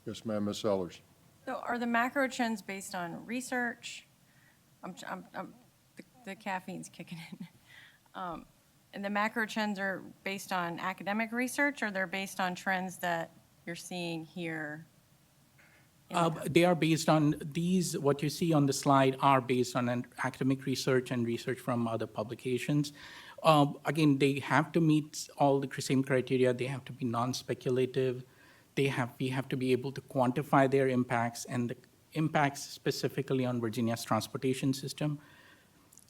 yes, ma'am, Ms. Sellers. So are the macro trends based on research? The caffeine's kicking in. And the macro trends are based on academic research, or they're based on trends that you're seeing here? They are based on these, what you see on the slide are based on an academic research and research from other publications. Again, they have to meet all the same criteria. They have to be non-speculative. We have to be able to quantify their impacts and the impacts specifically on Virginia's transportation system.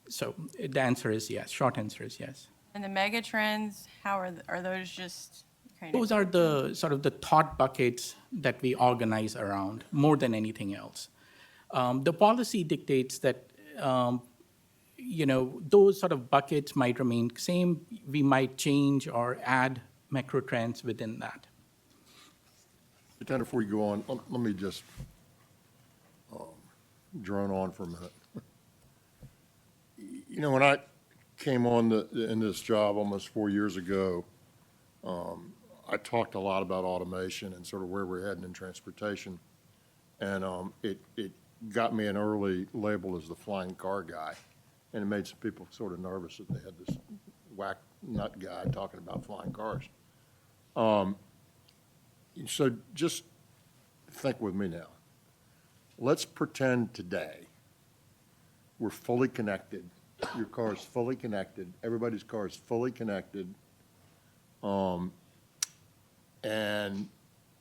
So the answer is yes. Short answer is yes. And the mega trends, how are those just kind of? Those are the sort of the thought buckets that we organize around more than anything else. The policy dictates that, those sort of buckets might remain same. We might change or add macro trends within that. Lieutenant, before you go on, let me just drone on for a minute. When I came on in this job almost 4 years ago, I talked a lot about automation and sort of where we're heading in transportation. And it got me an early label as the flying car guy. And it made some people sort of nervous that they had this whack nut guy talking about flying cars. So just think with me now. Let's pretend today we're fully connected. Your car is fully connected. Everybody's car is fully connected. And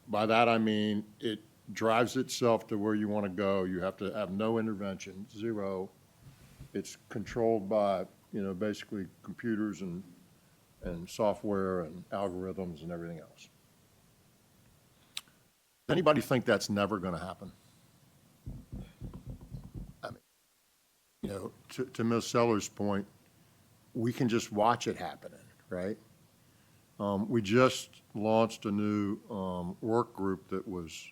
by that I mean it drives itself to where you want to go. You have to have no intervention, zero. It's controlled by, basically computers and software and algorithms and everything else. Does anybody think that's never going to happen? I mean, to Ms. Sellers' point, we can just watch it happening, right? We just launched a new work group that was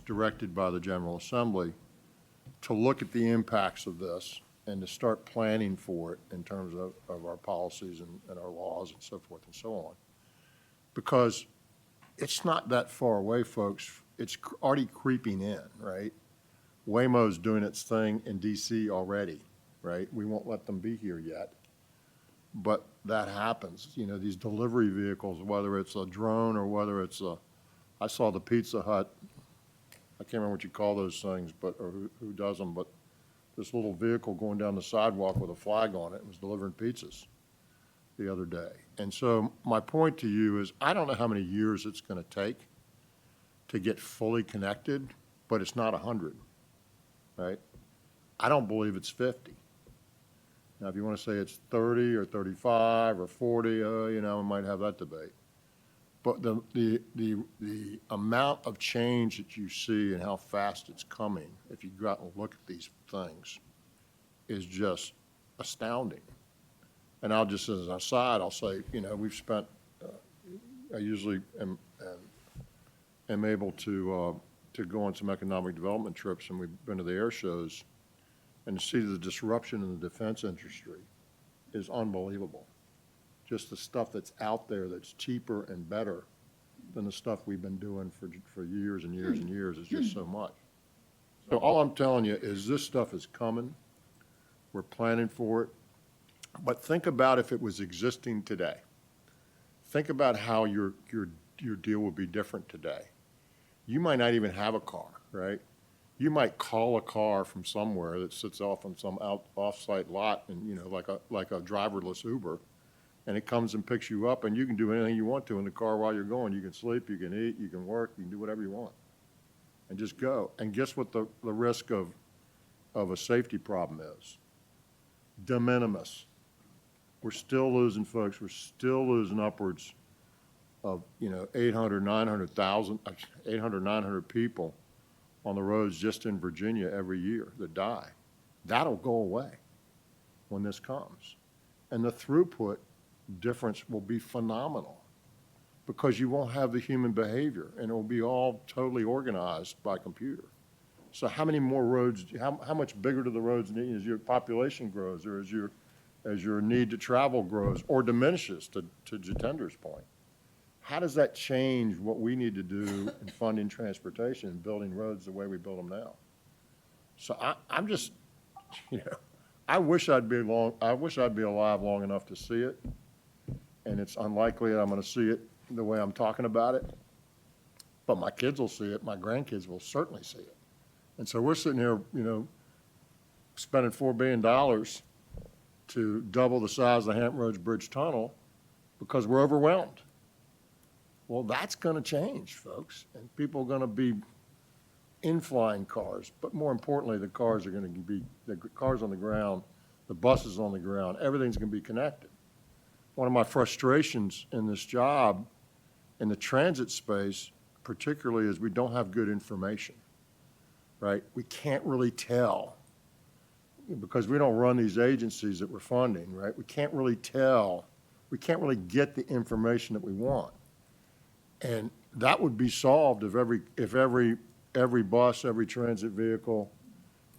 directed by the General Assembly to look at the impacts of this and to start planning for it in terms of our policies and our laws and so forth and so on. Because it's not that far away, folks. It's already creeping in, right? Waymo's doing its thing in DC already, right? We won't let them be here yet. But that happens, you know, these delivery vehicles, whether it's a drone or whether it's I saw the Pizza Hut, I can't remember what you call those things, but, or who does them, but this little vehicle going down the sidewalk with a flag on it was delivering pizzas the other day. And so my point to you is, I don't know how many years it's going to take to get fully connected, but it's not 100, right? I don't believe it's 50. Now, if you want to say it's 30 or 35 or 40, you know, we might have that debate. But the amount of change that you see and how fast it's coming, if you go out and look at these things, is just astounding. And I'll just, as an aside, I'll say, you know, we've spent, I usually am able to go on some economic development trips, and we've been to the air shows, and to see the disruption in the defense industry is unbelievable. Just the stuff that's out there that's cheaper and better than the stuff we've been doing for years and years and years is just so much. So all I'm telling you is this stuff is coming. We're planning for it. But think about if it was existing today. Think about how your deal would be different today. You might not even have a car, right? You might call a car from somewhere that sits off on some off-site lot and, you know, like a driverless Uber, and it comes and picks you up, and you can do anything you want to in the car while you're going. You can sleep, you can eat, you can work, you can do whatever you want, and just go. And guess what the risk of a safety problem is? De minimis. We're still losing folks. We're still losing upwards of, you know, 800, 900 people on the roads just in Virginia every year that die. That'll go away when this comes. And the throughput difference will be phenomenal because you won't have the human behavior, and it will be all totally organized by computer. So how many more roads, how much bigger do the roads need as your population grows, or as your need to travel grows or diminishes, to Jitender's point? How does that change what we need to do in funding transportation and building roads the way we build them now? So I'm just, you know, I wish I'd be alive long enough to see it, and it's unlikely that I'm going to see it the way I'm talking about it. But my kids will see it. My grandkids will certainly see it. And so we're sitting here, you know, spending $4 billion to double the size of the Hampton Roads Bridge Tunnel because we're overwhelmed. Well, that's going to change, folks, and people are going to be in flying cars, but more importantly, the cars are going to be, the cars on the ground, the buses on the ground, everything's going to be connected. One of my frustrations in this job, in the transit space, particularly, is we don't have good information, right? We can't really tell, because we don't run these agencies that we're funding, right? We can't really tell, we can't really get the information that we want. And that would be solved if every bus, every transit vehicle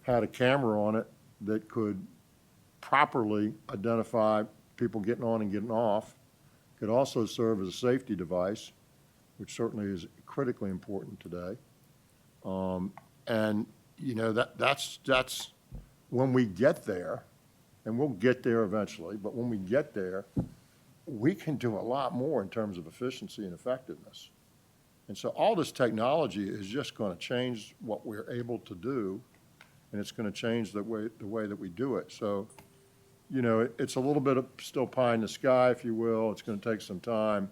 had a camera on it that could properly identify people getting on and getting off. Could also serve as a safety device, which certainly is critically important today. And you know, that's when we get there, and we'll get there eventually, but when we get there, we can do a lot more in terms of efficiency and effectiveness. And so all this technology is just going to change what we're able to do, and it's going to change the way that we do it. So, you know, it's a little bit of still pie in the sky, if you will. It's going to take some time.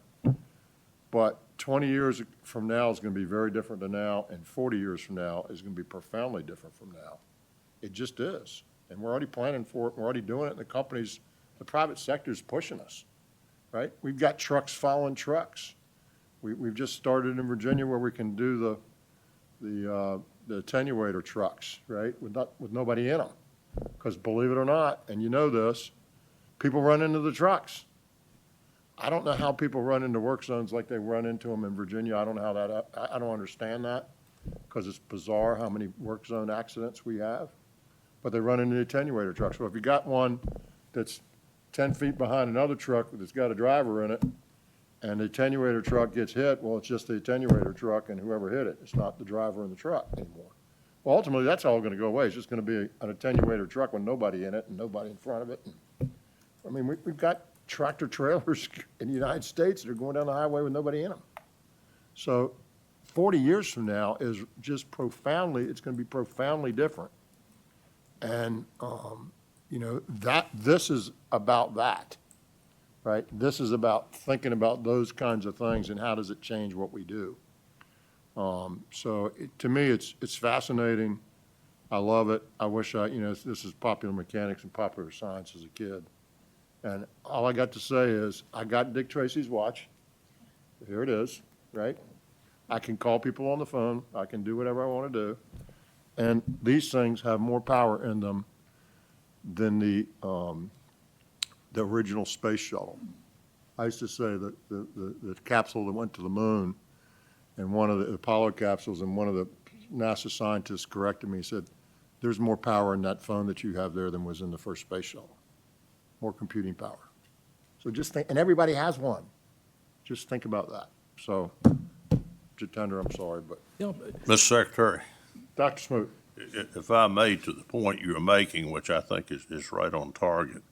But 20 years from now is going to be very different than now, and 40 years from now is going to be profoundly different from now. It just is. And we're already planning for it. We're already doing it. And the companies, the private sector is pushing us. Right? We've got trucks following trucks. We've just started in Virginia where we can do the attenuator trucks, right, with nobody in them. Because believe it or not, and you know this, people run into the trucks. I don't know how people run into work zones like they run into them in Virginia. I don't know how that, I don't understand that, because it's bizarre how many work zone accidents we have. But they run into the attenuator trucks. So if you got one that's 10 feet behind another truck that's got a driver in it, and the attenuator truck gets hit, well, it's just the attenuator truck and whoever hit it. It's not the driver in the truck anymore. Well, ultimately, that's all going to go away. It's just going to be an attenuator truck with nobody in it and nobody in front of it. I mean, we've got tractor trailers in the United States that are going down the highway with nobody in them. So 40 years from now is just profoundly, it's going to be profoundly different. And, you know, this is about that, right? This is about thinking about those kinds of things and how does it change what we do. To me, it's fascinating. I love it. I wish this is popular mechanics and popular science as a kid. And all I got to say is, I got Dick Tracy's watch. Here it is, right? I can call people on the phone. I can do whatever I want to do. And these things have more power in them than the original space shuttle. I used to say that the capsule that went to the moon, and one of the Apollo capsules, and one of the NASA scientists corrected me. He said, there's more power in that phone that you have there than was in the first space shuttle. More computing power. So just think, and everybody has one. Just think about that. So, Jitendra, I'm sorry, but. Mr. Secretary, Dr. Smoot. if I may, to the point you were making, which I think is right on target,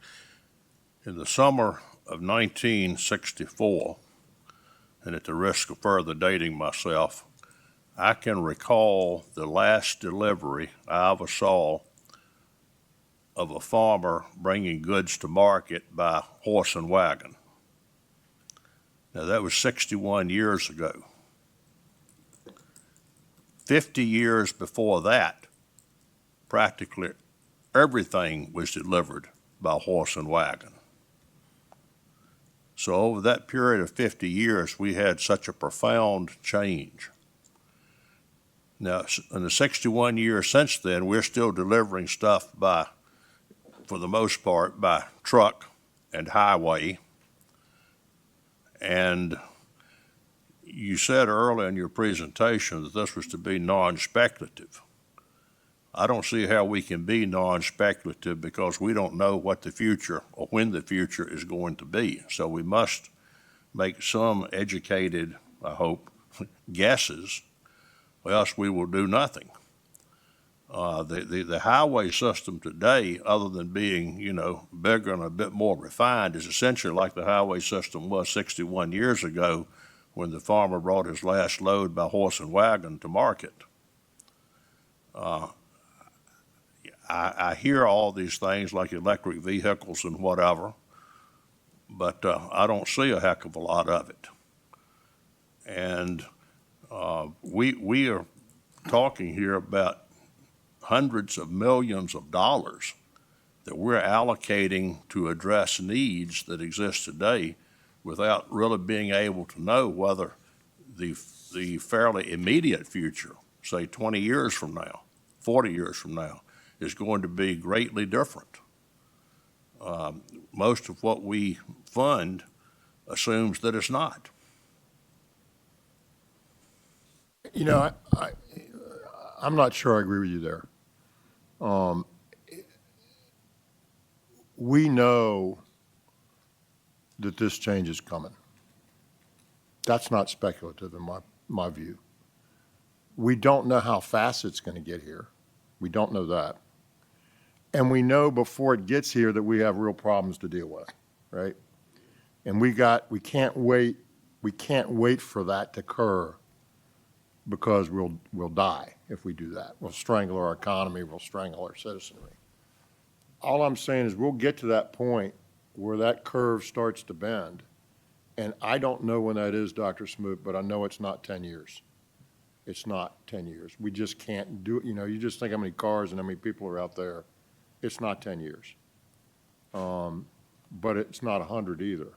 in the summer of 1964, and at the risk of further dating myself, I can recall the last delivery I ever saw of a farmer bringing goods to market by horse and wagon. Now, that was 61 years ago. 50 years before that, practically everything was delivered by horse and wagon. So over that period of 50 years, we had such a profound change. Now, in the 61 years since then, we're still delivering stuff for the most part, by truck and highway. And you said earlier in your presentation that this was to be non-speculative. I don't see how we can be non-speculative because we don't know what the future or when the future is going to be. So we must make some educated, I hope, guesses, or else we will do nothing. The highway system today, other than being, bigger and a bit more refined, is essentially like the highway system was 61 years ago when the farmer brought his last load by horse and wagon to market. I hear all these things like electric vehicles and whatever, but I don't see a heck of a lot of it. And we are talking here about hundreds of millions of dollars that we're allocating to address needs that exist today without really being able to know whether the fairly immediate future, say 20 years from now, 40 years from now, is going to be greatly different. Most of what we fund assumes that it's not. I'm not sure I agree with you there. We know that this change is coming. That's not speculative in my view. We don't know how fast it's going to get here. We don't know that. And we know before it gets here that we have real problems to deal with, right? And we can't wait for that to occur because we'll die if we do that. We'll strangle our economy, we'll strangle our citizenry. All I'm saying is we'll get to that point where that curve starts to bend. And I don't know when that is, Dr. Smoot, but I know it's not 10 years. It's not 10 years. We just can't do it. You just think how many cars and how many people are out there. It's not 10 years. But it's not 100 either.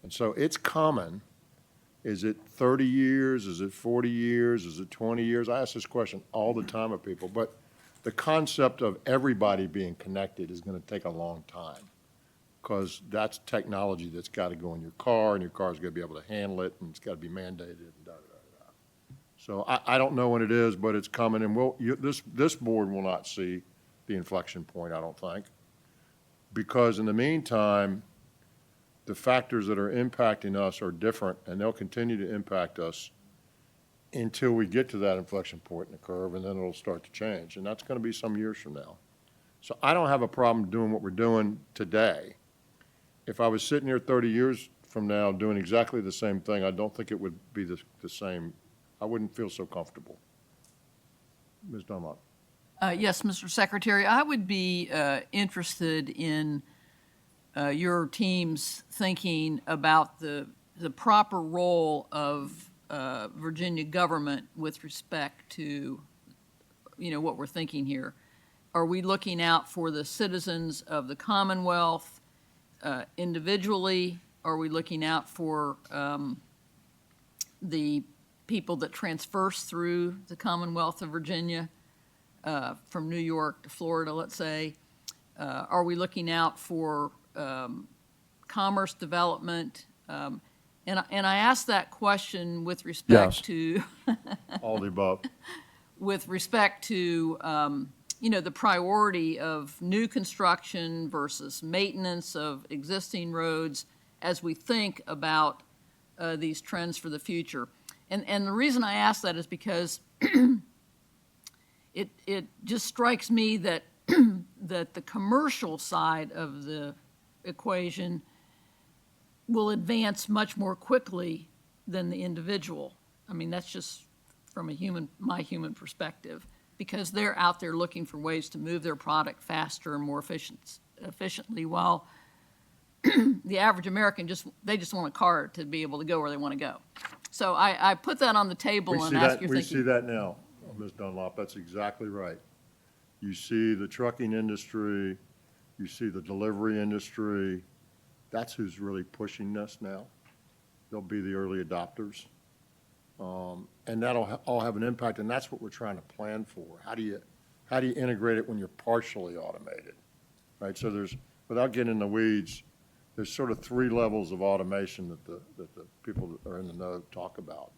And so it's coming. Is it 30 years? Is it 40 years? Is it 20 years? I ask this question all the time of people. But the concept of everybody being connected is gonna take a long time, because that's technology that's gotta go in your car, and your car's gotta be able to handle it, and it's gotta be mandated, and da-da-da-da. So I don't know when it is, but it's coming, and this board will not see the inflection point, I don't think. Because in the meantime, the factors that are impacting us are different, and they'll continue to impact us until we get to that inflection point in the curve, and then it'll start to change, and that's gonna be some years from now. So I don't have a problem doing what we're doing today. If I was sitting here 30 years from now doing exactly the same thing, I don't think it would be the same. I wouldn't feel so comfortable. Ms. Dunlop? Yes, Mr. Secretary, I would be interested in your team's thinking about the proper role of Virginia government with respect to, what we're thinking here. Are we looking out for the citizens of the Commonwealth individually? Are we looking out for the people that transverse through the Commonwealth of Virginia from New York to Florida, let's say? Are we looking out for commerce development? And I ask that question with respect Yes. to All the above. with respect to the priority of new construction versus maintenance of existing roads as we think about these trends for the future. And the reason I ask that is because it just strikes me that that the commercial side of the equation will advance much more quickly than the individual. I mean, that's just from my human perspective, because they're out there looking for ways to move their product faster and more efficiently, while the average American they just want a car to be able to go where they want to go. So I put that on the table and ask your We thinking. see that now, Ms. Dunlop, that's exactly right. You see the trucking industry, you see the delivery industry, that's who's really pushing this now. They'll be the early adopters. And that'll all have an impact, and that's what we're trying to plan for. How do you integrate it when you're partially automated, right? So without getting in the weeds, there's sort of 3 levels of automation that the people that are in the know talk about.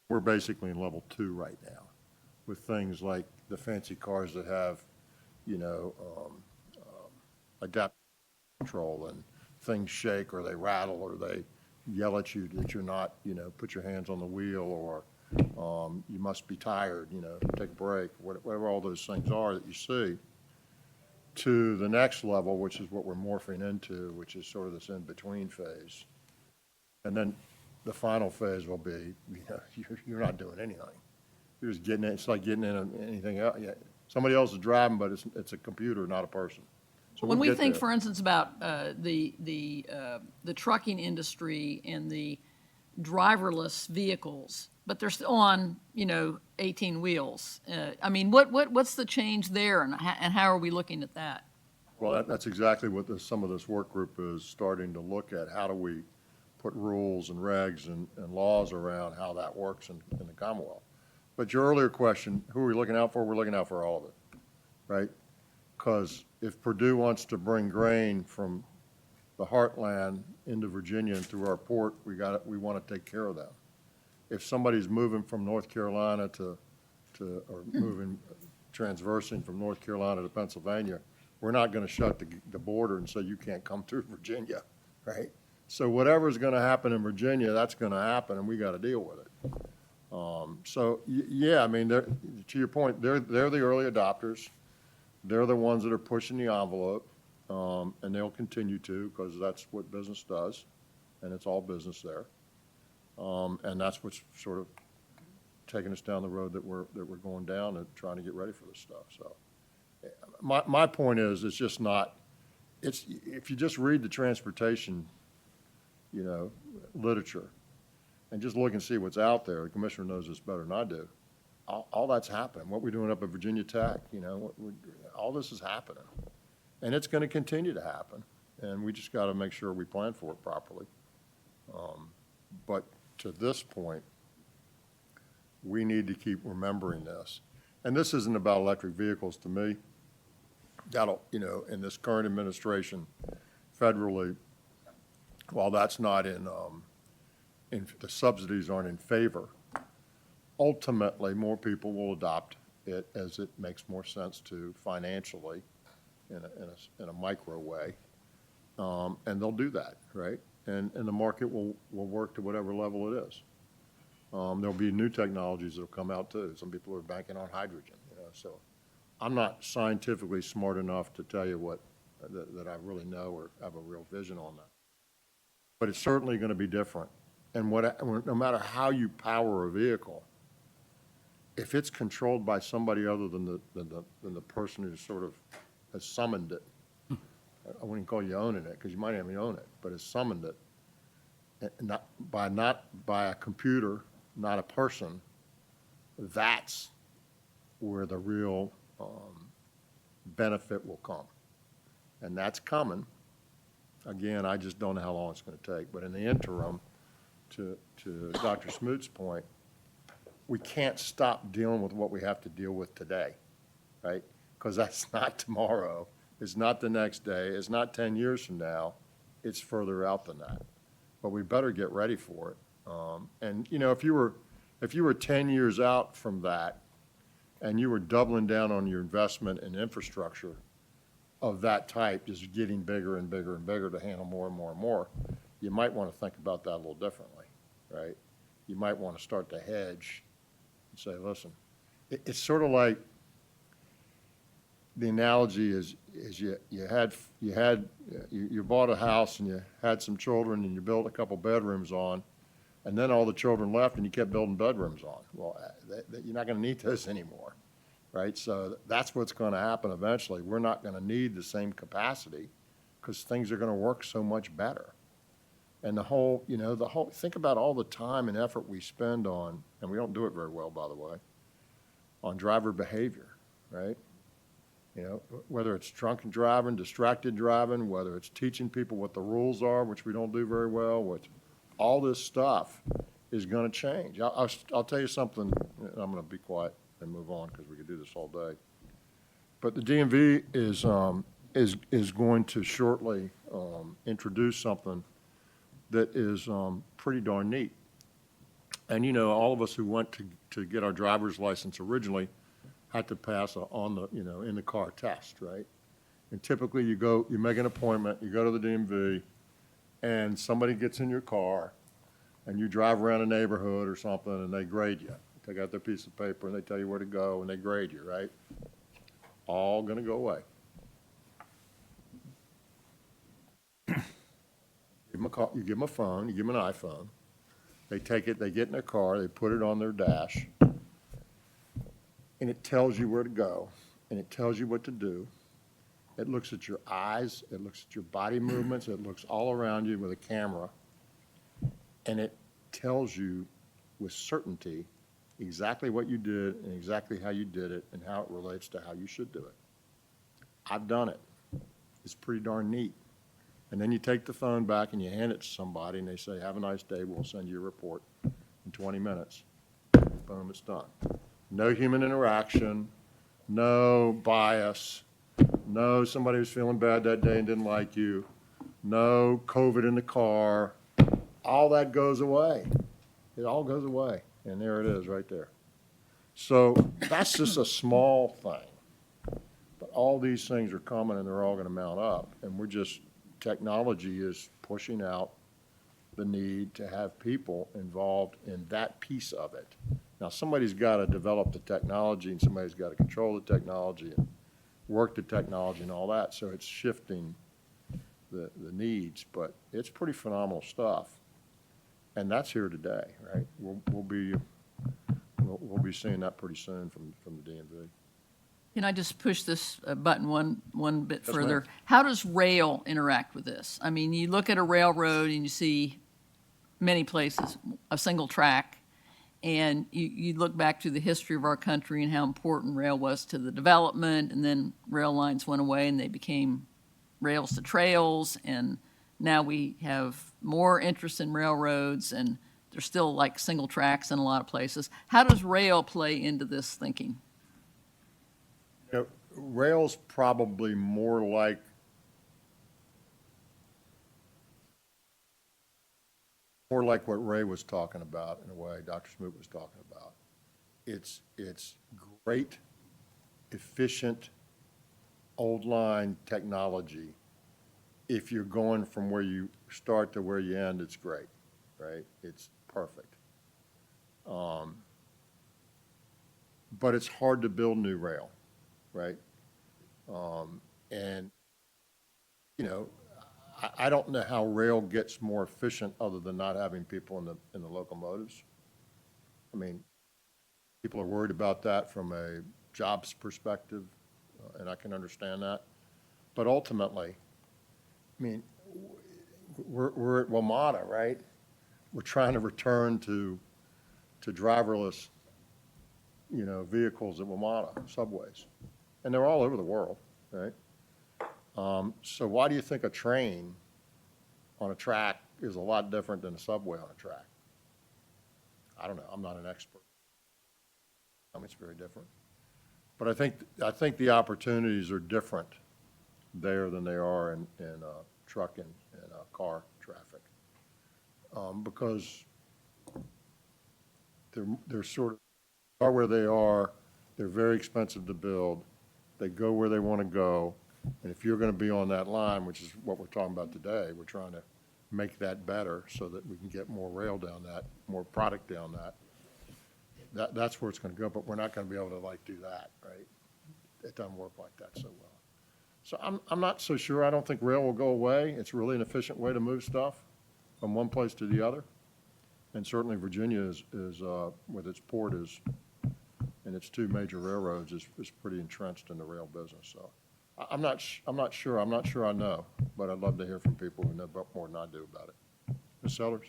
We're basically in level 2 right now, with things like the fancy cars that have, adaptive control, and things shake, or they rattle, or they yell at you that you're not, put your hands on the wheel, or you must be tired, take a break, whatever all those things are that you see, to the next level, which is what we're morphing into, which is sort of this in-between phase. And then the final phase will be, you're not doing anything. You're just getting in, it's like getting in anything else. Yeah, somebody else is driving, but it's a computer, not a person. So When we'll we get think, there. for instance, about the trucking industry and the driverless vehicles, but they're still on, 18 wheels. I mean, what's the change there, and how are we looking at that? Well, that's exactly what some of this work group is starting to look at. How do we put rules and regs and laws around how that works in the Commonwealth? But your earlier question, who are we looking out for? We're looking out for all of it, right? Because if Purdue wants to bring grain from the heartland into Virginia and through our port, we want to take care of them. If somebody's moving from North Carolina or transversing from North Carolina to Pennsylvania, we're not going to shut the border and say you can't come through Virginia, right? So whatever's going to happen in Virginia, that's going to happen, and we got to deal with it. Yeah, I mean, to your point, they're the early adopters. They're the ones that are pushing the envelope, and they'll continue to, because that's what business does, and it's all business there. And that's what's sort of taking us down the road that we're going down and trying to get ready for this stuff. So my point is, it's just not, if you just read the transportation, literature, and just look and see what's out there, the commissioner knows this better than I do. All that's happening. What we're doing up at Virginia Tech, all this is happening. And it's going to continue to happen. And we just got to make sure we plan for it properly. But to this point, we need to keep remembering this. and this isn't about electric vehicles to me. That'll, in this current administration federally, while that's not in the subsidies aren't in favor, ultimately, more people will adopt it as it makes more sense to financially in a micro way. And they'll do that, right? And the market will work to whatever level it is. There'll be new technologies that'll come out too. Some people are banking on hydrogen, so I'm not scientifically smart enough to tell you that I really know or have a real vision on that. But it's certainly going to be different. And no matter how you power a vehicle, if it's controlled by somebody other than the person who sort of has summoned it, I wouldn't call you owning it because you might not even own it, but has summoned it, not by a computer, not a person, that's where the real benefit will come. And that's coming. Again, I just don't know how long it's going to take. But in the interim, to Dr. Smoot's point, we can't stop dealing with what we have to deal with today, right? Because that's not tomorrow. It's not the next day. It's not 10 years from now. It's further out than that. But we better get ready for it. And, if you were 10 years out from that and you were doubling down on your investment in infrastructure of that type, just getting bigger and bigger and bigger to handle more and more and more, you might want to think about that a little differently, right? You might want to start to hedge and say, listen, it's sort of like the analogy is you bought a house and you had some children and you built a couple bedrooms on, and then all the children left and you kept building bedrooms on. Well, you're not going to need those anymore, right? So that's what's going to happen eventually. We're not going to need the same capacity because things are going to work so much better. And think about all the time and effort we spend on, and we don't do it very well, by the way, on driver behavior, right? Whether it's drunken driving, distracted driving, whether it's teaching people what the rules are, which we don't do very well, all this stuff is going to change. I'll tell you something, and I'm going to be quiet and move on because we could do this all day. But the DMV is going to shortly introduce something that is pretty darn neat. And all of us who went to get our driver's license originally had to pass in the car test, right? And typically you make an appointment, you go to the DMV, and somebody gets in your car, and you drive around a neighborhood or something, and they grade you. Take out their piece of paper, and they tell you where to go, and they grade you, right? All going to go away. You give them a phone, you give them an iPhone. They take it, they get in their car, they put it on their dash, and it tells you where to go, and it tells you what to do. It looks at your eyes, it looks at your body movements, it looks all around you with a camera, and it tells you with certainty exactly what you did and exactly how you did it and how it relates to how you should do it. I've done it. It's pretty darn neat. And then you take the phone back and you hand it to somebody and they say, have a nice day, we'll send you a report in 20 minutes. Boom, it's done. No human interaction, no bias, no somebody was feeling bad that day and didn't like you, no COVID in the car. All that goes away. It all goes away. And there it is right there. So that's just a small thing. But all these things are coming and they're all going to mount up. And technology is pushing out the need to have people involved in that piece of it. Now, somebody's got to develop the technology and somebody's got to control the technology and work the technology and all that. So it's shifting the needs, but it's pretty phenomenal stuff. And that's here today, right? We'll be seeing that pretty soon from the DMV. Can I just push this button one bit Yes, further? ma'am. How does rail interact with this? I mean, you look at a railroad and you see many places, a single track, and you look back to the history of our country and how important rail was to the development, and then rail lines went away and they became rails to trails, and now we have more interest in railroads, and there's still like single tracks in a lot of places. How does rail play into this thinking? rail's probably more like what Ray was talking about, in a way, Dr. Smoot was talking about. It's great, efficient, old line technology. If you're going from where you start to where you end, it's great, right? It's perfect. But it's hard to build new rail, right? And, you know, I don't know how rail gets more efficient other than not having people in the locomotives. I mean, people are worried about that from a jobs perspective, and I can understand that. But ultimately, I mean, we're at WMATA, right? We're trying to return to driverless, you know, vehicles at WMATA, subways. And they're all over the world, right? So why do you think a train on a track is a lot different than a subway on a track? I don't know. I'm not an expert. I mean, it's very different. But I think the opportunities are different there than they are in truck and car traffic. Because they're sort of are where they are. They're very expensive to build. They go where they want to go. And if you're going to be on that line, which is what we're talking about today, we're trying to make that better so that we can get more rail down that, more product down that. That's where it's going to go, but we're not going to be able to like do that, right? It doesn't work like that so well. So I'm not so sure. I don't think rail will go away. It's really an efficient way to move stuff from one place to the other. And certainly Virginia is with its port is, and its two major railroads is pretty entrenched in the rail business. So I'm not sure. I'm not sure I know, but I'd love to hear from people who know more than I do about it. Ms. Sellers?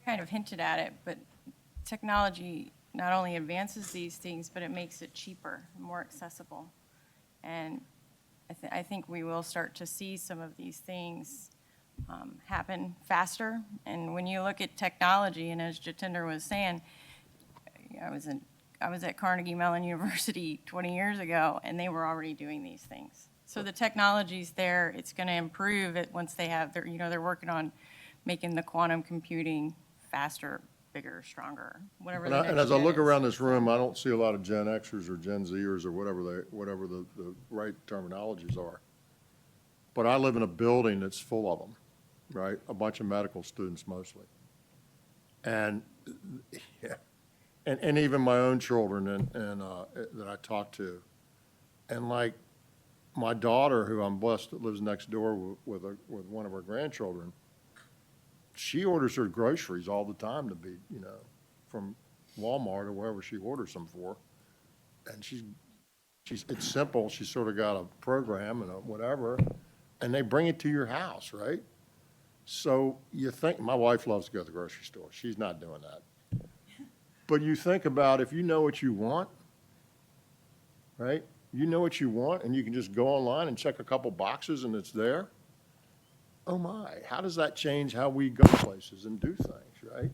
Kind of hinted at it, but technology not only advances these things, but it makes it cheaper, more accessible. And I think we will start to see some of these things happen faster. And when you look at technology, and as Jatinder was saying, I was at Carnegie Mellon University 20 years ago, and they were already doing these things. So the technology's there. It's going to improve it once they have their, they're working on making the quantum computing faster, bigger, stronger, whatever the next And as I gen look is. around this room, I don't see a lot of Gen Xers or Gen Zers or whatever the right terminologies are. But I live in a building that's full of them, right? A bunch of medical students mostly. And, yeah, and even my own children and that I talk to. And like my daughter, who I'm blessed that lives next door with one of her grandchildren, she orders her groceries all the time to be, from Walmart or wherever she orders them for. And it's simple. She's sort of got a program and a whatever, and they bring it to your house, right? So you think, my wife loves to go to the grocery store. She's not doing that. But you think about if you know what you want, right? You know what you want, and you can just go online and check a couple boxes and it's there. Oh my, how does that change how we go places and do things, right?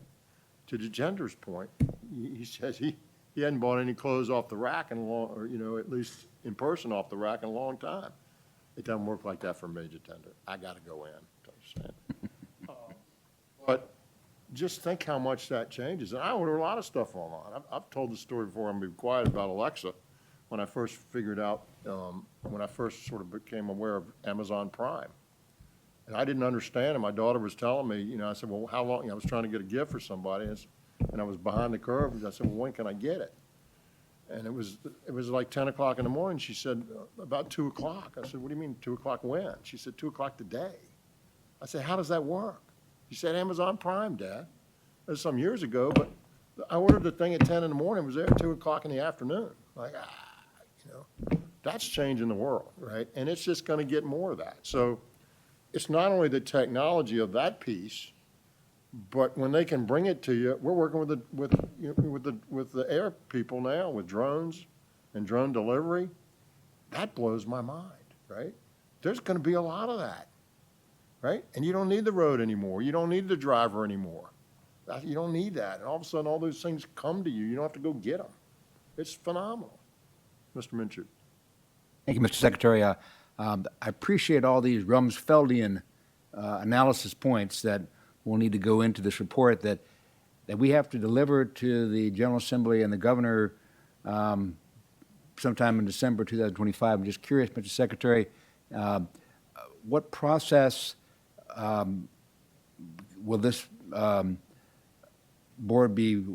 To Jatinder's point, he says he hadn't bought any clothes off the rack in a long, or, at least in person off the rack in a long time. It doesn't work like that for me, Jatinder. I got to go in to understand. But just think how much that changes. And I order a lot of stuff online. I've told the story before. I'm being quiet about Alexa. When I first figured out, when I first sort of became aware of Amazon Prime. And I didn't understand, and my daughter was telling me, I said, well, how long? I was trying to get a gift for somebody, and I was behind the curve. And I said, well, when can I get it? And it was like 10 o'clock in the morning. She said, about 2 o'clock. I said, what do you mean 2 o'clock when? She said, 2 o'clock today. I said, how does that work? She said, Amazon Prime, Dad. That was some years ago, but I ordered the thing at 10 in the morning. It was there at 2 o'clock in the afternoon. Like, that's changing the world, right? And it's just going to get more of that. So it's not only the technology of that piece, but when they can bring it to you, we're working with the air people now with drones and drone delivery. That blows my mind, right? There's going to be a lot of that, right? And you don't need the road anymore. You don't need the driver anymore. You don't need that. And all of a sudden, all those things come to you. You don't have to go get them. It's phenomenal. Mr. Minshew. Thank you, Mr. Secretary. I appreciate all these Rumsfeldian analysis points that will need to go into this report that we have to deliver to the General Assembly and the governor sometime in December 2025. I'm just curious, Mr. Secretary, what process will this board be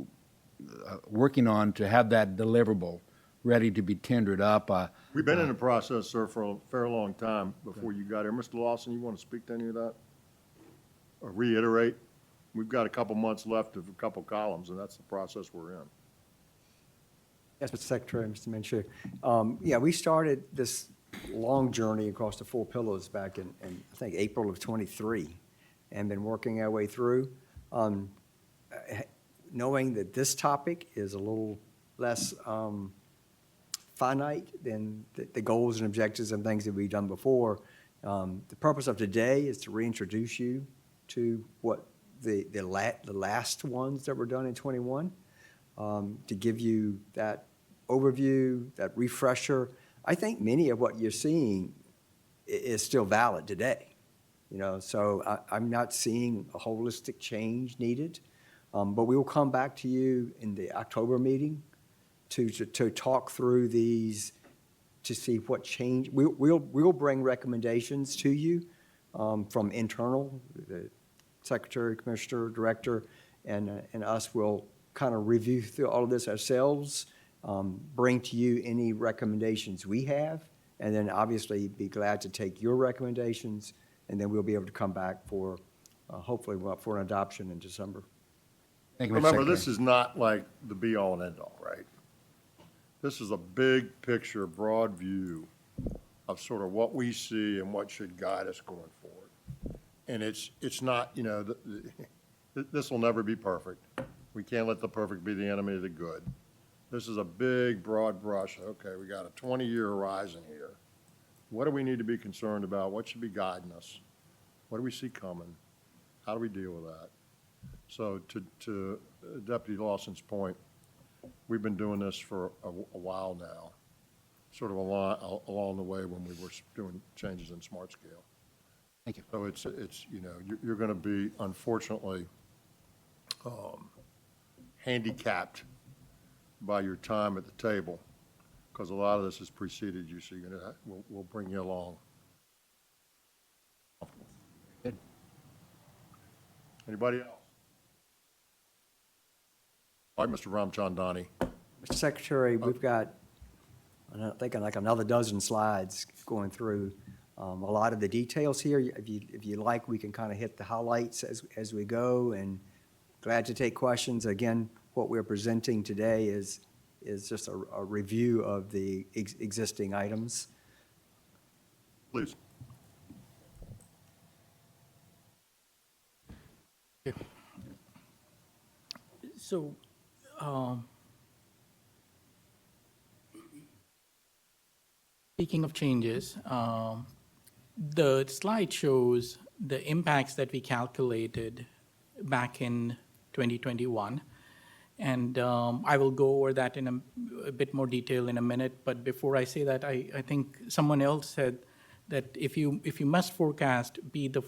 working on to have that deliverable ready to be tendered up? We've been in the process, sir, for a fair long time before you got here. Mr. Lawson, you want to speak to any of that? Or reiterate? We've got a couple months left of a couple columns, and that's the process we're in. Yes, Mr. Secretary, Mr. Minshew. Yeah, we started this long journey across the 4 pillars back in I think, April of '23, and been working our way through. Knowing that this topic is a little less finite than the goals and objectives and things that we've done before, the purpose of today is to reintroduce you to what the last ones that were done in '21, to give you that overview, that refresher. I think many of what you're seeing is still valid today. So I'm not seeing a holistic change needed, but we will come back to you in the October meeting to talk through these, to see what change. We'll bring recommendations to you from internal, the Secretary, Commissioner, Director, and us will kind of review through all of this ourselves, bring to you any recommendations we have, and then obviously be glad to take your recommendations, and then we'll be able to come back for, hopefully, for an adoption in December. Thank you, Mr. Remember, Secretary. this is not like the be-all and end-all, right? This is a big picture, broad view of sort of what we see and what should guide us going forward. And it's not, this will never be perfect. We can't let the perfect be the enemy of the good. This is a big, broad brush. Okay, we got a 20-year horizon here. What do we need to be concerned about? What should be guiding us? What do we see coming? How do we deal with that? So to Deputy Lawson's point, we've been doing this for a while now, sort of along the way when we were doing changes in smart scale. Thank you. So it's you're going to be, unfortunately, handicapped by your time at the table, because a lot of this has preceded you, so we'll bring you along. Good. Anybody else? All right, Mr. Ramchandani. Mr. Secretary, we've got, I'm thinking like another dozen slides going through a lot of the details here. If you like, we can kind of hit the highlights as we go, and glad to take questions. Again, what we're presenting today is just a review of the existing items. Please. So, speaking of changes, the slide shows the impacts that we calculated back in 2021. And I will go over that in a bit more detail in a minute. But before I say that, I think someone else said that if you must forecast, be the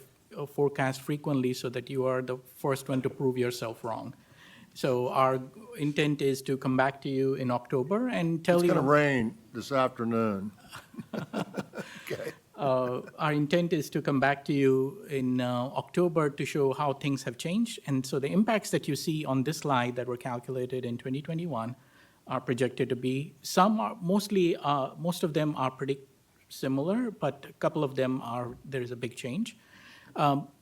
forecast frequently so that you are the first one to prove yourself wrong. So our intent is to come back to you in October and tell you. It's going to rain this afternoon. Okay. Our intent is to come back to you in October to show how things have changed. And so the impacts that you see on this slide that were calculated in 2021 are projected to be, most of them are pretty similar, but a couple of them there is a big change.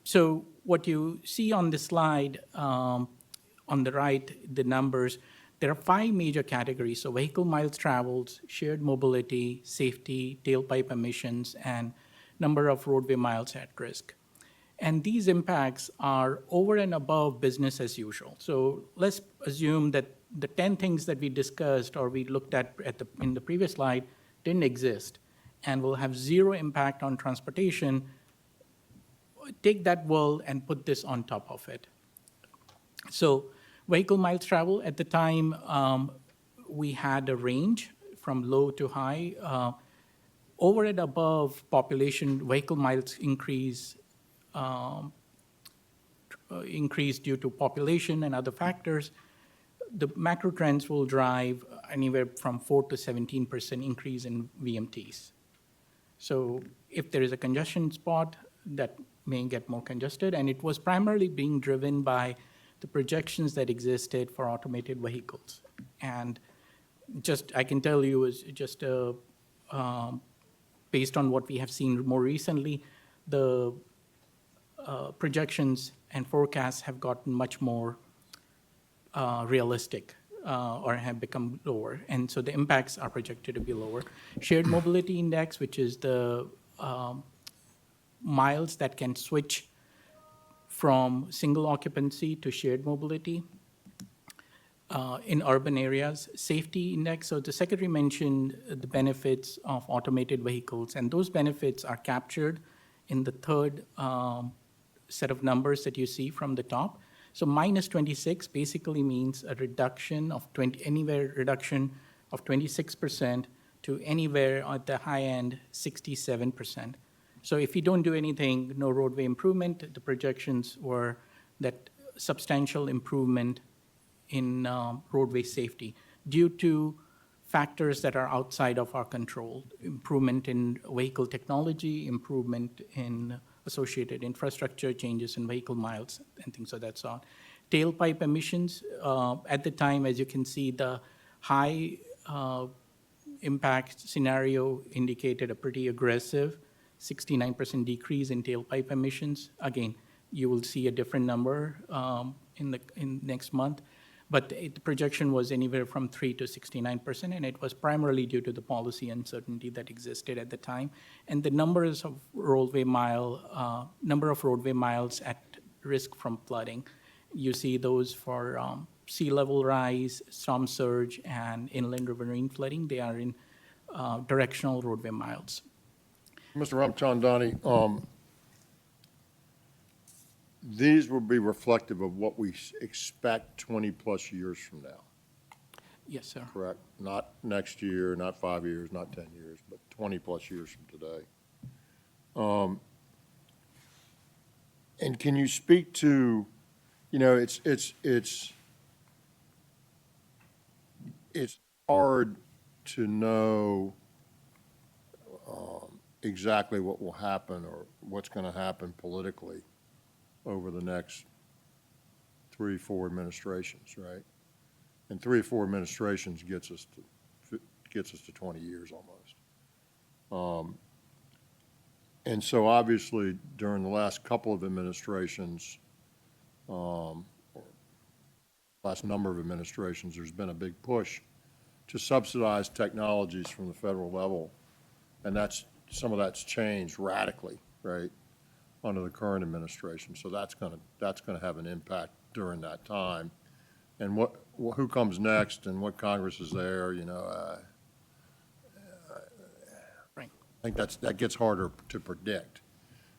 So what you see on this slide, on the right, the numbers, there are 5 major categories. So vehicle miles traveled, shared mobility, safety, tailpipe emissions, and number of roadway miles at risk. And these impacts are over and above business as usual. So let's assume that the 10 things that we discussed or we looked at in the previous slide didn't exist and will have 0 impact on transportation. Take that world and put this on top of it. So vehicle miles travel, at the time, we had a range from low to high. Over and above population, vehicle miles increase due to population and other factors. The macro trends will drive anywhere from 4 to 17% increase in VMTs. So if there is a congestion spot, that may get more congested, and it was primarily being driven by the projections that existed for automated vehicles. And just, I can tell you, is just based on what we have seen more recently, the projections and forecasts have gotten much more realistic or have become lower. And so the impacts are projected to be lower. Shared mobility index, which is the miles that can switch from single occupancy to shared mobility in urban areas. Safety index, so the secretary mentioned the benefits of automated vehicles, and those benefits are captured in the third set of numbers that you see from the top. So minus 26 basically means a reduction of reduction of 26% to anywhere at the high end, 67%. So if you don't do anything, no roadway improvement, the projections were that substantial improvement in roadway safety due to factors that are outside of our control, improvement in vehicle technology, improvement in associated infrastructure, changes in vehicle miles, and things of that sort. Tailpipe emissions, at the time, as you can see, the high impact scenario indicated a pretty aggressive 69% decrease in tailpipe emissions. Again, you will see a different number in next month, but the projection was anywhere from 3 to 69%, and it was primarily due to the policy uncertainty that existed at the time. And the number of roadway miles at risk from flooding, you see those for sea level rise, storm surge, and inland riverine flooding. They are in directional roadway miles. Mr. Ramchandani, these will be reflective of what we expect 20-plus years from now, Yes, sir. correct? Not next year, not 5 years, not 10 years, but 20-plus years from today. And can you speak to, it's hard to know exactly what will happen or what's going to happen politically over the next 3 or 4 administrations, right? And 3 or 4 administrations gets us to 20 years almost. And so obviously during the last couple of administrations, or last number of administrations, there's been a big push to subsidize technologies from the federal level, and some of that's changed radically, right, under the current administration. So that's going to have an impact during that time. And who comes next and what Congress is there, Right. I think that gets harder to predict.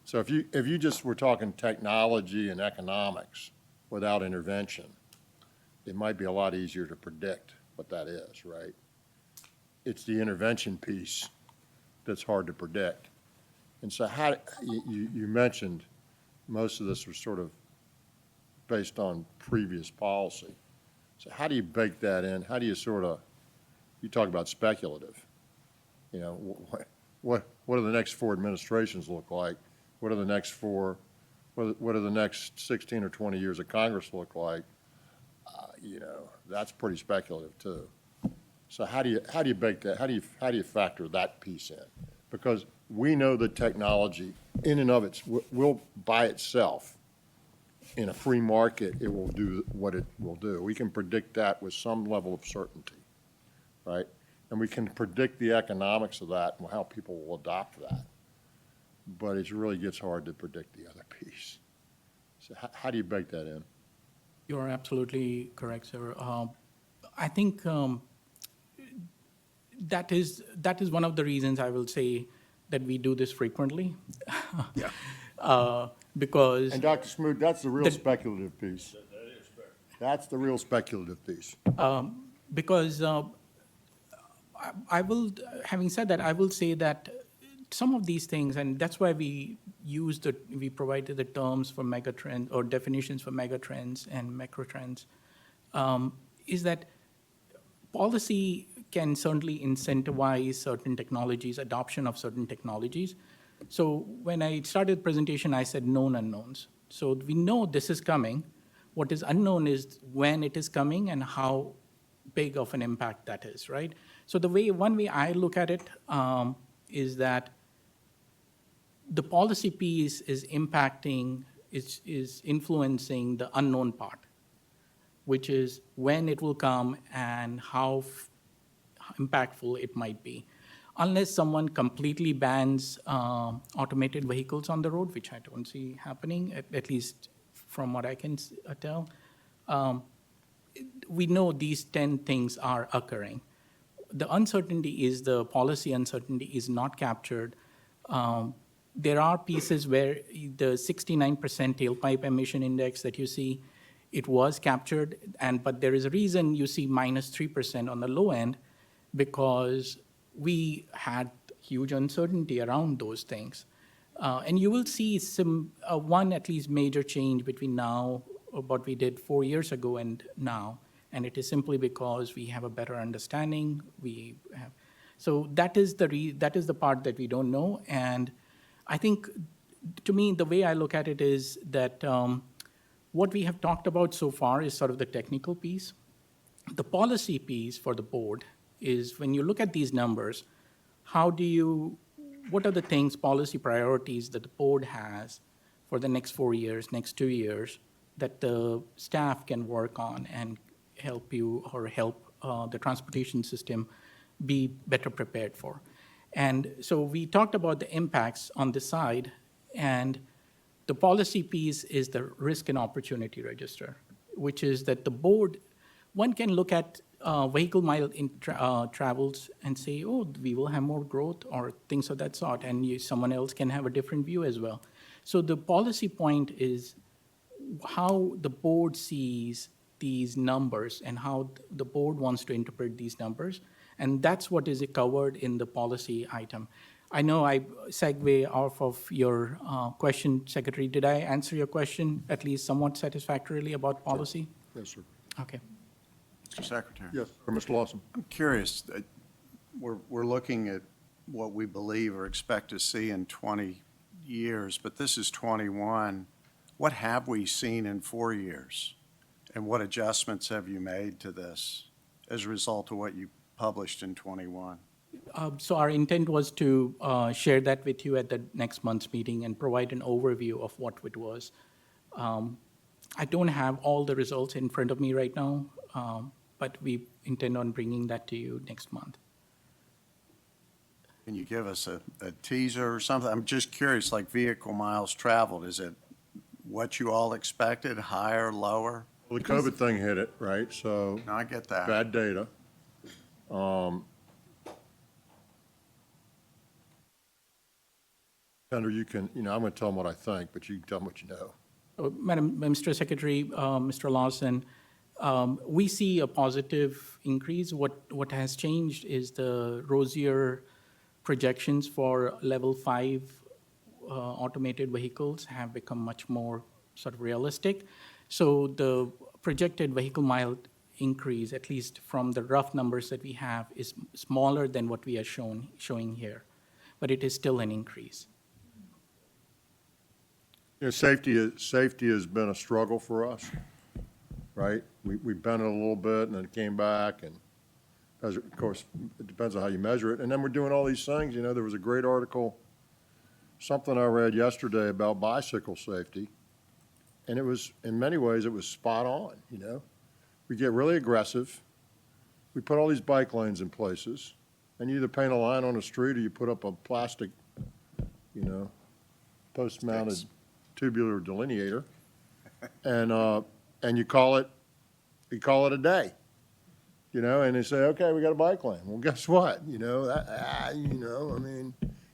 So if you just were talking technology and economics without intervention, it might be a lot easier to predict what that is, right? It's the intervention piece that's hard to predict. And so you mentioned most of this was sort of based on previous policy. So how do you bake that in? How do you you talk about speculative. What do the next 4 administrations look like? What do the next 16 or 20 years of Congress look like? That's pretty speculative too. So how do you bake that? How do you factor that piece in? Because we know that technology in and of will by itself, in a free market, it will do what it will do. We can predict that with some level of certainty, right? And we can predict the economics of that and how people will adopt that. But it really gets hard to predict the other piece. So how do you bake that in? You are absolutely correct, sir. I think that is one of the reasons I will say that we do this frequently. Yeah. Because. And Dr. Smoot, that's the real speculative piece. That's the real speculative piece. Because I will, having said that, I will say that some of these things, and that's why we provided the terms for megatrend or definitions for megatrends and macrotrends, is that policy can certainly incentivize certain technologies, adoption of certain technologies. So when I started the presentation, I said known unknowns. So we know this is coming. What is unknown is when it is coming and how big of an impact that is, right? So one way I look at it is that the policy piece is impacting, is influencing the unknown part, which is when it will come and how impactful it might be. Unless someone completely bans automated vehicles on the road, which I don't see happening, at least from what I can tell, we know these 10 things are occurring. The uncertainty is the policy uncertainty is not captured. There are pieces where the 69% tailpipe emission index that you see, it was captured, but there is a reason you see minus 3% on the low end, because we had huge uncertainty around those things. And you will see one at least major change between now, what we did 4 years ago and now, and it is simply because we have a better understanding. So that is the part that we don't know, and I think, to me, the way I look at it is that what we have talked about so far is sort of the technical piece. The policy piece for the board is when you look at these numbers, what are the things, policy priorities that the board has for the next 4 years, next 2 years, that the staff can work on and help you or help the transportation system be better prepared for. And so we talked about the impacts on this side, and the policy piece is the risk and opportunity register, which is that the board, one can look at vehicle mile travels and say, oh, we will have more growth or things of that sort, and someone else can have a different view as well. So the policy point is how the board sees these numbers and how the board wants to interpret these numbers. And that's what is covered in the policy item. I know I segue off of your question, Secretary. Did I answer your question at least somewhat satisfactorily about policy? Yes, sir. Okay. Mr. Secretary. Yes, or Mr. Lawson. I'm curious, we're looking at what we believe or expect to see in 20 years, but this is 21. What have we seen in 4 years? And what adjustments have you made to this as a result of what you published in 21? So our intent was to share that with you at the next month's meeting and provide an overview of what it was. I don't have all the results in front of me right now, but we intend on bringing that to you next month. Can you give us a teaser or something? I'm just curious, like vehicle miles traveled, is it what you all expected, higher, lower? Well, the COVID thing hit it, right? So No, I get that. bad data. Senator, I'm going to tell them what I think, but you can tell them what you know. Mr. Secretary, Mr. Lawson, we see a positive increase. What has changed is the rosier projections for level 5 automated vehicles have become much more sort of realistic. So the projected vehicle mile increase, at least from the rough numbers that we have, is smaller than what we are showing here, but it is still an increase. Safety has been a struggle for us, right? We bent it a little bit, and then it came back, and of course, it depends on how you measure it. And then we're doing all these things. There was a great article, something I read yesterday about bicycle safety, and it was, in many ways, it was spot on, We get really aggressive. We put all these bike lanes in places, and you either paint a line on the street or you put up a plastic, post-mounted tubular delineator, and you call it a day, and they say, okay, we got a bike lane. Well, guess what?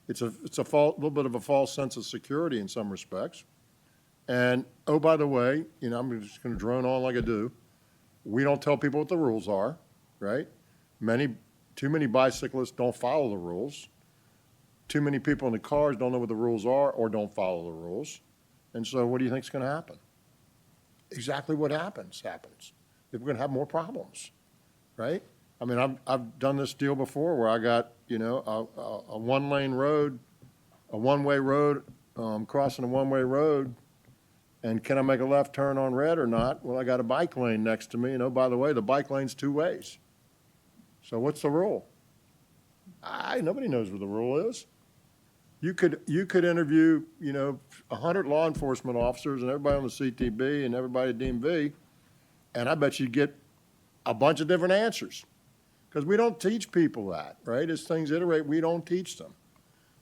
It's a little bit of a false sense of security in some respects. And, oh, by the way, I'm just going to drone on like I do. We don't tell people what the rules are, right? Many Too many bicyclists don't follow the rules. Too many people in the cars don't know what the rules are or don't follow the rules. And so what do you think is going to happen? Exactly what happens. We're going to have more problems, right? I mean, I've done this deal before where I got, you know, a one-lane road, a one-way road, crossing a one-way road, and can I make a left turn on red or not? Well, I got a bike lane next to me, and oh, by the way, the bike lane's two ways. So what's the rule? Nobody knows what the rule is. You could interview, you know, 100 law enforcement officers and everybody on the CTB and everybody at DMV, and I bet you'd get a bunch of different answers. Because we don't teach people that, right? As things iterate, we don't teach them.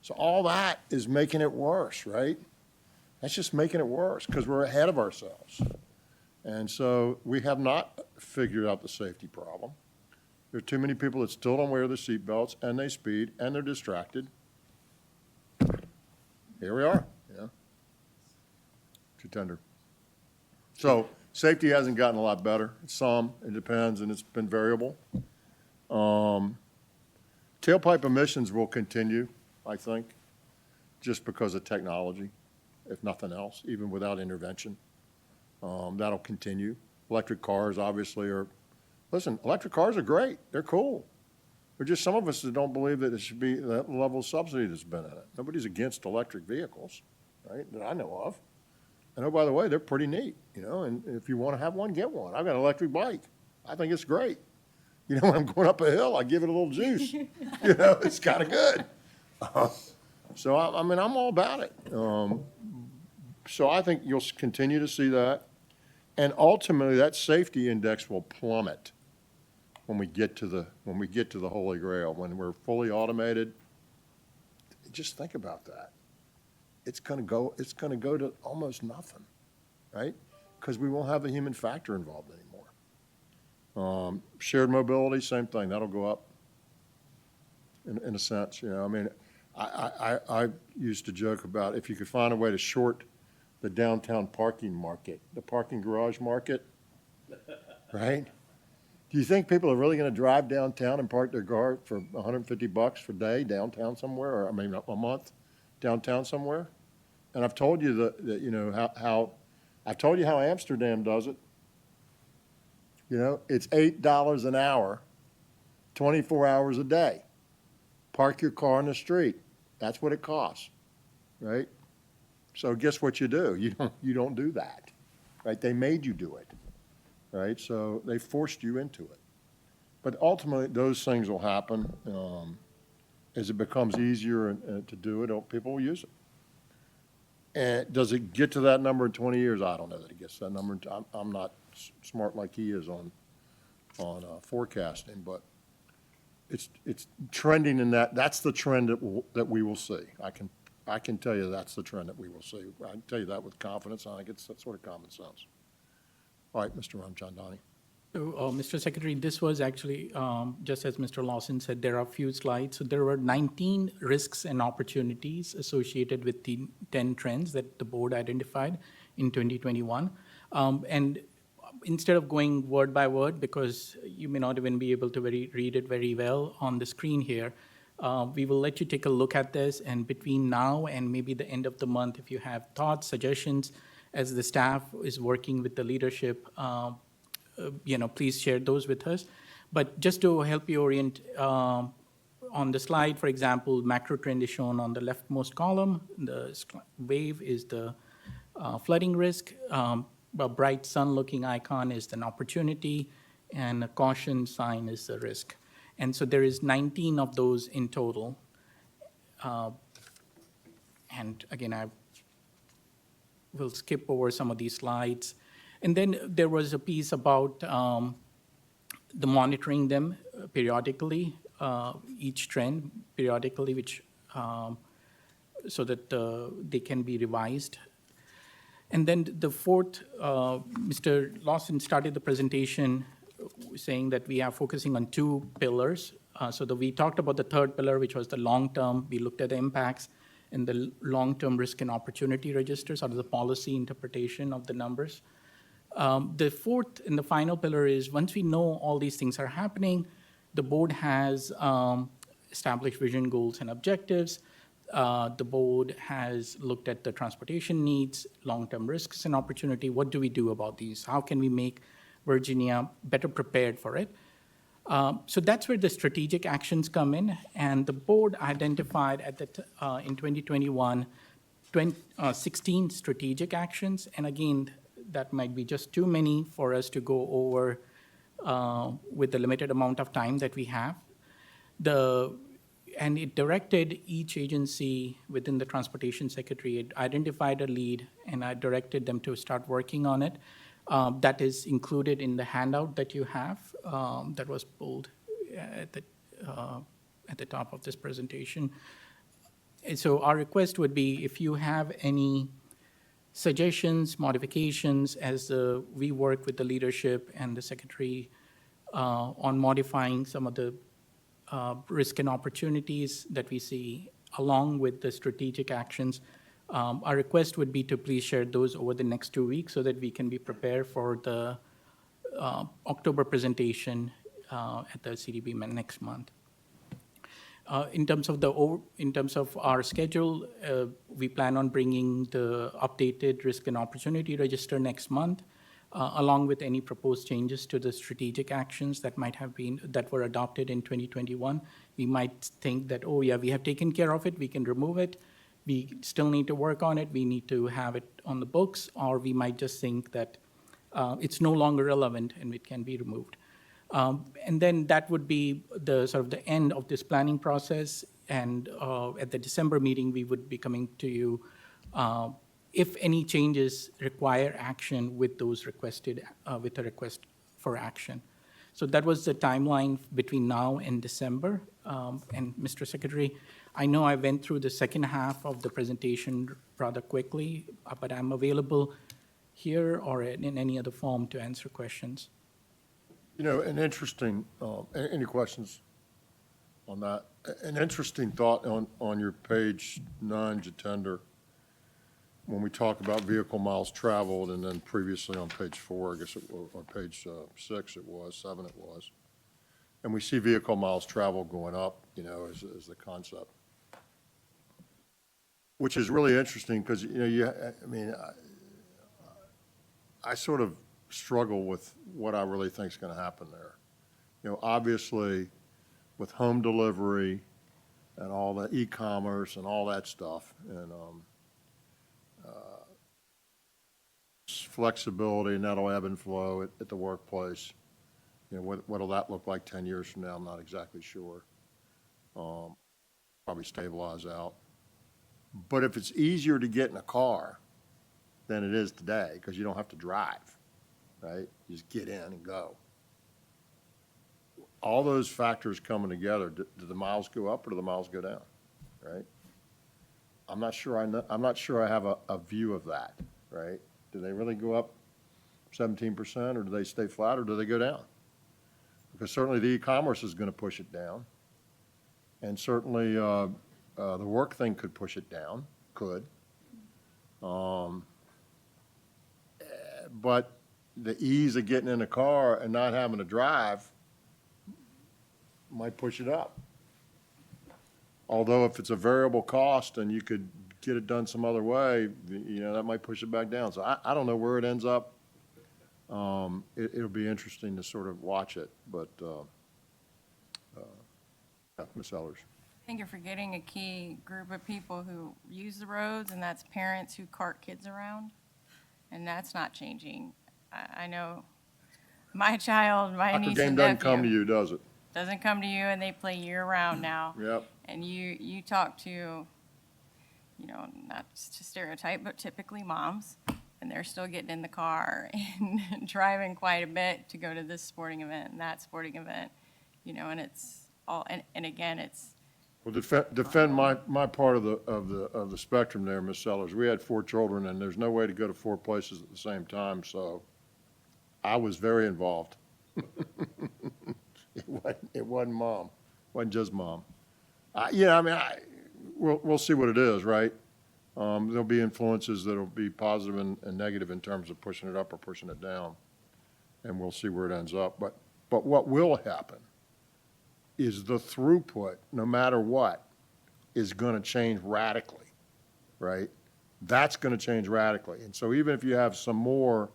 So all that is making it worse, right? That's just making it worse because we're ahead of ourselves. And so we have not figured out the safety problem. There are too many people that still don't wear the seatbelts, and they speed, and they're distracted. Here we are, yeah. Too tender. So safety hasn't gotten a lot better. Some, it depends, and it's been variable. Tailpipe emissions will continue, I think, just because of technology, if nothing else, even without intervention. That'll continue. Electric cars obviously are, listen, electric cars are great. They're cool. There's just some of us that don't believe that it should be that level of subsidy that's been in it. Nobody's against electric vehicles, right, that I know of. And oh, by the way, they're pretty neat, you know, and if you want to have one, get one. I've got an electric bike. I think it's great. You know, when I'm going up a hill, I give it a little juice. You know, it's kind of good. So, I mean, I'm all about it. So I think you'll continue to see that. And ultimately, that safety index will plummet when we get to the Holy Grail, when we're fully automated. Just think about that. It's going to go to almost nothing, right? Because we won't have the human factor involved anymore. Shared mobility, same thing. That'll go up in a sense. You know, I mean, I used to joke about if you could find a way to short the downtown parking market, the parking garage market, right? Do you think people are really going to drive downtown and park their car for $150 for a day downtown somewhere, or I mean a month downtown somewhere? And I've told you that you know how I've told you how Amsterdam does it. You know, it's $8 an hour, 24 hours a day. Park your car in the street. That's what it costs, right? So guess what you do? You don't do that, right? They made you do it, right? So they forced you into it. But ultimately, those things will happen as it becomes easier to do it. People will use it. And does it get to that number in 20 years? I don't know that it gets to that number. I'm not smart like he is on forecasting, but it's trending in that. That's the trend that we will see. I can tell you that's the trend that we will see. I can tell you that with confidence. I think it's sort of common sense. All right, Mr. Ramchandani. So, Mr. Secretary, this was actually, just as Mr. Lawson said, there are a few slides. So there were 19 risks and opportunities associated with the 10 trends that the board identified in 2021. And instead of going word by word, because you may not even be able to read it very well on the screen here, we will let you take a look at this. And between now and maybe the end of the month, if you have thoughts, suggestions, as the staff is working with the leadership, you know, please share those with us. But just to help you orient, on the slide, for example, macro trend is shown on the leftmost column. The wave is the flooding risk. A bright sun-looking icon is an opportunity, and a caution sign is the risk. And so there is 19 of those in total. And again, I will skip over some of these slides. And then there was a piece about the monitoring them periodically, each trend periodically, which so that they can be revised. And then the fourth, Mr. Lawson started the presentation saying that we are focusing on two pillars. We talked about the third pillar, which was the long-term. We looked at the impacts and the long-term risk and opportunity registers, or the policy interpretation of the numbers. The fourth and the final pillar is once we know all these things are happening, The board has established vision, goals, and objectives. The board has looked at the transportation needs, long-term risks and opportunity. What do we do about these? How can we make Virginia better prepared for it? So that's where the strategic actions come in, and the board identified in 2021, 16 strategic actions, and again, that might be just too many for us to go over with the limited amount of time that we have. And it directed each agency within the Transportation Secretary, it identified a lead, and I directed them to start working on it. That is included in the handout that you have that was pulled at the top of this presentation. And so our request would be if you have any suggestions, modifications, as we work with the leadership and the secretary on modifying some of the risk and opportunities that we see along with the strategic actions. Our request would be to please share those over the next 2 weeks so that we can be prepared for the October presentation at the CDB next month. In terms of our schedule, we plan on bringing the updated risk and opportunity register next month, along with any proposed changes to the strategic actions that were adopted in 2021. We might think that, oh yeah, we have taken care of it, we can remove it. We still need to work on it, we need to have it on the books, or we might just think that it's no longer relevant and it can be removed. And then that would be the sort of the end of this planning process. And at the December meeting, we would be coming to you if any changes require action with those requested, with a request for action. So that was the timeline between now and December. And Mr. Secretary, I know I went through the second half of the presentation rather quickly, but I'm available here or in any other form to answer questions. You know, an interesting, any questions on that? An interesting thought on your page 9, Jatender, when we talk about vehicle miles traveled, and then previously on page 4, I guess, or page 6 it was, 7 it was. And we see vehicle miles traveled going up, you know, as the concept. Which is really interesting because, you know, I sort of struggle with what I really think is going to happen there. You know, obviously, with home delivery and all the e-commerce and all that stuff, and flexibility, and that'll ebb and flow at the workplace. You know, what'll that look like 10 years from now? I'm not exactly sure. Probably stabilize out. But if it's easier to get in a car than it is today, because you don't have to drive, right? You just get in and go. All those factors coming together, do the miles go up or do the miles go down, right? I'm not sure I have a view of that, right? Do they really go up 17% or do they stay flat or do they go down? Because certainly the e-commerce is going to push it down. And certainly the work thing could push it down, could. But the ease of getting in a car and not having to drive might push it up. Although if it's a variable cost and you could get it done some other way, you know, that might push it back down. So I don't know where it ends up. It'll be interesting to sort of watch it, but yeah, Ms. Ellers. I think you're forgetting a key group of people who use the roads, and that's parents who cart kids around, and that's not changing. I know my child, my niece Soccer game and doesn't come to nephew, you, does it? doesn't come to you, and they play year-round now. Yep. And you talk to, you know, not to stereotype, but typically moms, and they're still getting in the car and driving quite a bit to go to this sporting event and that sporting event, you know, and it's all, and again, it's, Well, defend my part of the spectrum there, Ms. Sellers. We had 4 children, and there's no way to go to 4 places at the same time, so I was very involved. It wasn't mom. It wasn't just mom. Yeah, I mean, we'll see what it is, right? There'll be influences that'll be positive and negative in terms of pushing it up or pushing it down, and we'll see where it ends up. But what will happen is the throughput, no matter what, is going to change radically, right? That's going to change radically. And so even if you have some more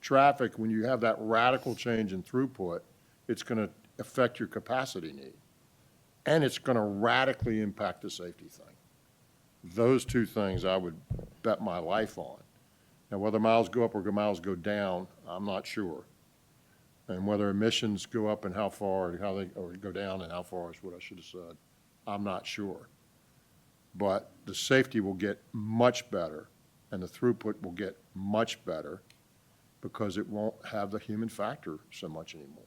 traffic, when you have that radical change in throughput, it's going to affect your capacity need. And it's going to radically impact the safety thing. Those two things I would bet my life on. Now, whether miles go up or miles go down, I'm not sure. And whether emissions go up and how far, or go down and how far is what I should have said, I'm not sure. But the safety will get much better and the throughput will get much better because it won't have the human factor so much anymore.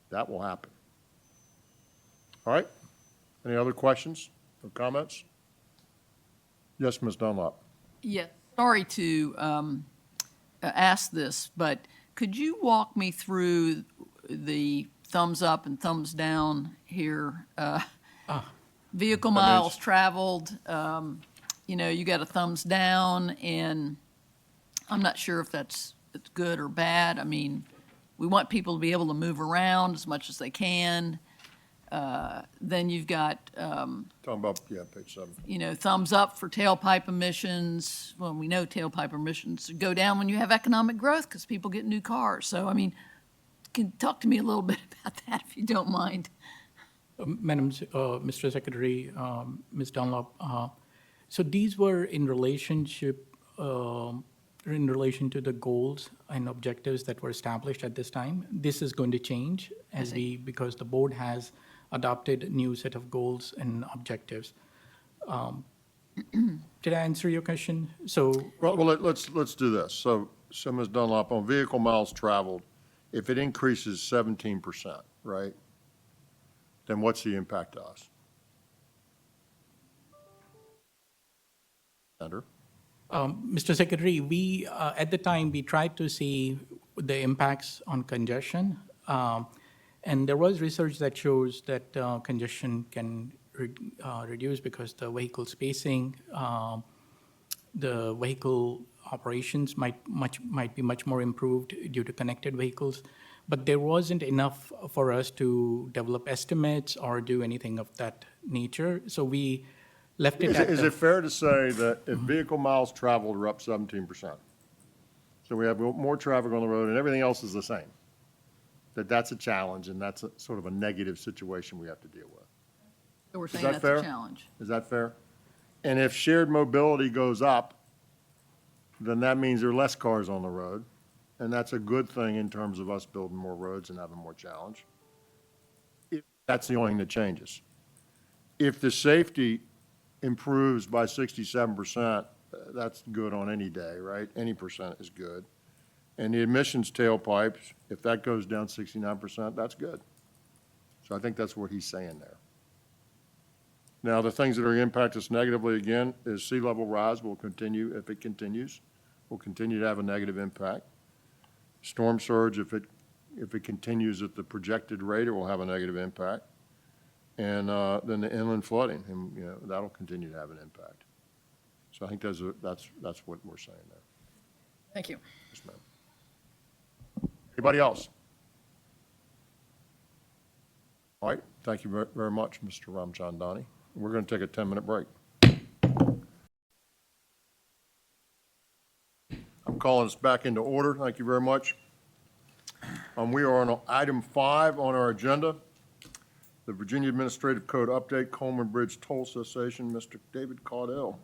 That will happen. All right? Any other questions or comments? Yes, Ms. Dunlop. Yeah, sorry to ask this, but could you walk me through the thumbs up and thumbs down here? Vehicle miles traveled, you got a thumbs down, and I'm not sure if it's good or bad. I mean, we want people to be able to move around as much as they can. Then you've got, Talking about, page 7. thumbs up for tailpipe emissions. Well, we know tailpipe emissions go down when you have economic growth because people get new cars. So, I mean, can talk to me a little bit about that if you don't mind. Mr. Secretary, Ms. Dunlop, so these were in relation to the goals and objectives that were established at this time. This is going to change because the board has adopted a new set of goals and objectives. Did I answer your question? Well, let's do this. So Ms. Dunlop, on vehicle miles traveled, if it increases 17%, right, then what's the impact to us? Senator? Mr. Secretary, we, at the time, we tried to see the impacts on congestion. And there was research that shows that congestion can reduce because the vehicle spacing, the vehicle operations might be much more improved due to connected vehicles. But there wasn't enough for us to develop estimates or do anything of that nature. So we left it at Is it fair to say that if vehicle miles traveled are up 17%, so we have more traffic on the road and everything else is the same, that's a challenge and that's sort of a negative situation we have to deal with? So we're saying that that's fair? a challenge. Is that fair? And if shared mobility goes up, then that means there are less cars on the road. And that's a good thing in terms of us building more roads and having more challenge. That's the only thing that changes. If the safety improves by 67%, that's good on any day, right? Any percent is good. And the emissions tailpipes, if that goes down 69%, that's good. So I think that's what he's saying there. Now, the things that are going to impact us negatively again is sea level rise will continue. If it continues, will continue to have a negative impact. Storm surge, if it continues at the projected rate, it will have a negative impact. And then the inland flooding, and that'll continue to have an impact. So I think that's what we're saying there. Thank you. Yes, ma'am. Anybody else? All right, thank you very, very much, Mr. Ramchandani. We're going to take a 10-minute break. I'm calling us back into order. Thank you very much. We are on item 5 on our agenda, the Virginia Administrative Code Update, Coleman Bridge Toll Cessation. Mr. David Caudell.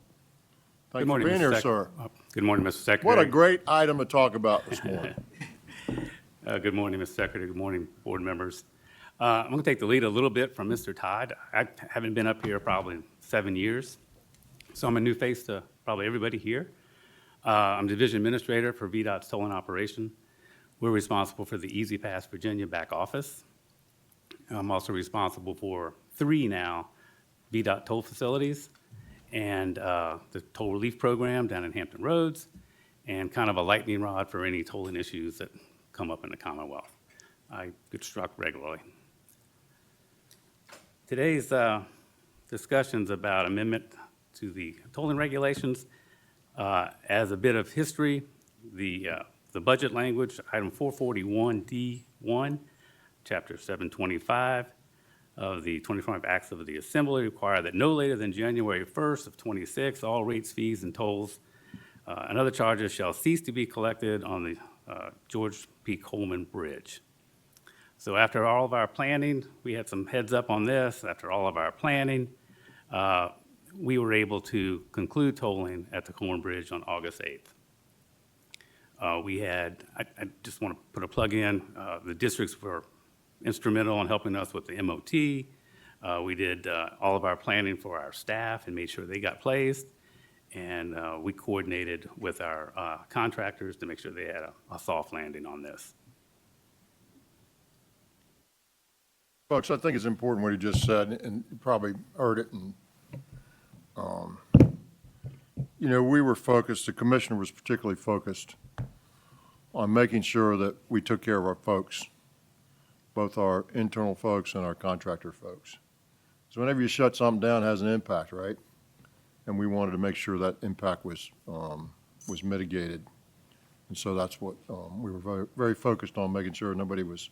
Thank you for being here, sir. Good morning, Mr. Secretary. What a great item to talk about this morning. Good morning, Mr. Secretary. Good morning, board members. I'm going to take the lead a little bit from Mr. Todd. I haven't been up here probably 7 years, so I'm a new face to probably everybody here. I'm Division Administrator for VDOT's tolling operation. We're responsible for the Easy Pass Virginia back office. I'm also responsible for 3 now VDOT toll facilities and the toll relief program down in Hampton Roads and kind of a lightning rod for any tolling issues that come up in the Commonwealth. I get struck regularly. Today's discussion's about amendment to the tolling regulations. As a bit of history, the budget language, item 441D1, chapter 725, of the 25 Acts of the Assembly require that no later than January 1st of 26, all rates, fees, and tolls and other charges shall cease to be collected on the George P. Coleman Bridge. So after all of our planning, we had some heads up on this. After all of our planning, we were able to conclude tolling at the Coleman Bridge on August 8th. I just want to put a plug in, the districts were instrumental in helping us with the MOT. We did all of our planning for our staff and made sure they got placed. And we coordinated with our contractors to make sure they had a soft landing on this. Folks, I think it's important what he just said, and you probably heard it, and, you know, we were focused, the commissioner was particularly focused on making sure that we took care of our folks, both our internal folks and our contractor folks. So whenever you shut something down, it has an impact, right? And we wanted to make sure that impact was mitigated. And so that's what, we were very, very focused on, making sure nobody was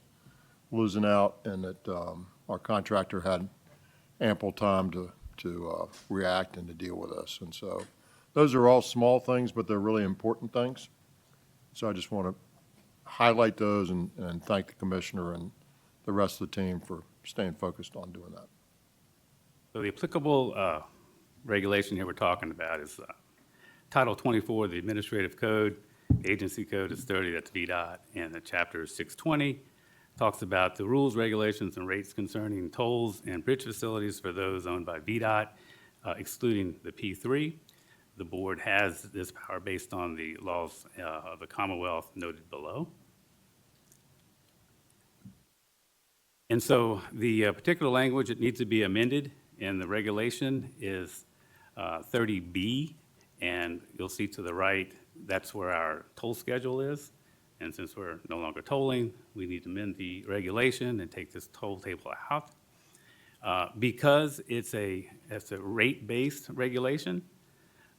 losing out and that our contractor had ample time to react and to deal with us. And so those are all small things, but they're really important things. So I just want to highlight those and thank the commissioner and the rest of the team for staying focused on doing that. So the applicable regulation here we're talking about is Title 24 of the Administrative Code. The agency code is 30, that's VDOT, and the chapter is 620. Talks about the rules, regulations, and rates concerning tolls and bridge facilities for those owned by VDOT, excluding the P3. The board has this power based on the laws of the Commonwealth noted below. And so the particular language that needs to be amended in the regulation is 30B, and you'll see to the right, that's where our toll schedule is. And since we're no longer tolling, we need to amend the regulation and take this toll table out. Because it's a rate-based regulation,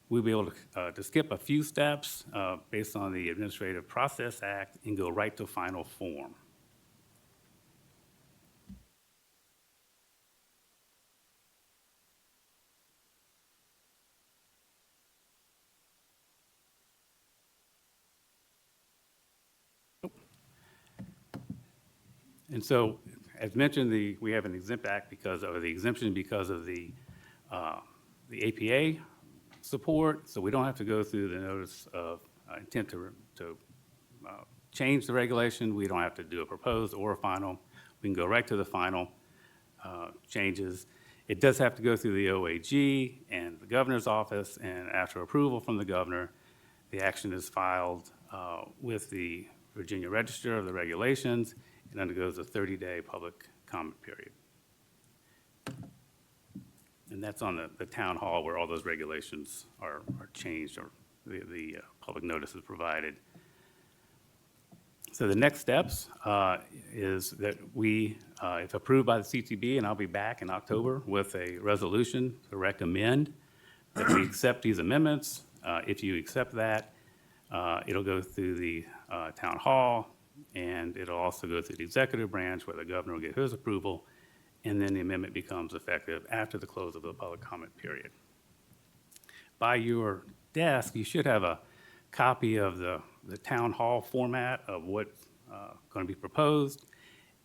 we'll be able to skip a few steps based on the Administrative Process Act and go right to final form. And so, as mentioned, we have an exempt act because of the exemption because of the APA support, so we don't have to go through the notice of intent to change the regulation. We don't have to do a proposed or a final. We can go right to the final changes. It does have to go through the OAG and the governor's office, and after approval from the governor, the action is filed with the Virginia Register of the Regulations. It undergoes a 30-day public comment period. And that's on the town hall where all those regulations are changed or the public notice is provided. So the next steps is that we, if approved by the CTB, and I'll be back in October with a resolution to recommend that we accept these amendments. If you accept that, it'll go through the town hall, and it'll also go through the executive branch where the governor will get his approval, and then the amendment becomes effective after the close of the public comment period. By your desk, you should have a copy of the town hall format of what's going to be proposed,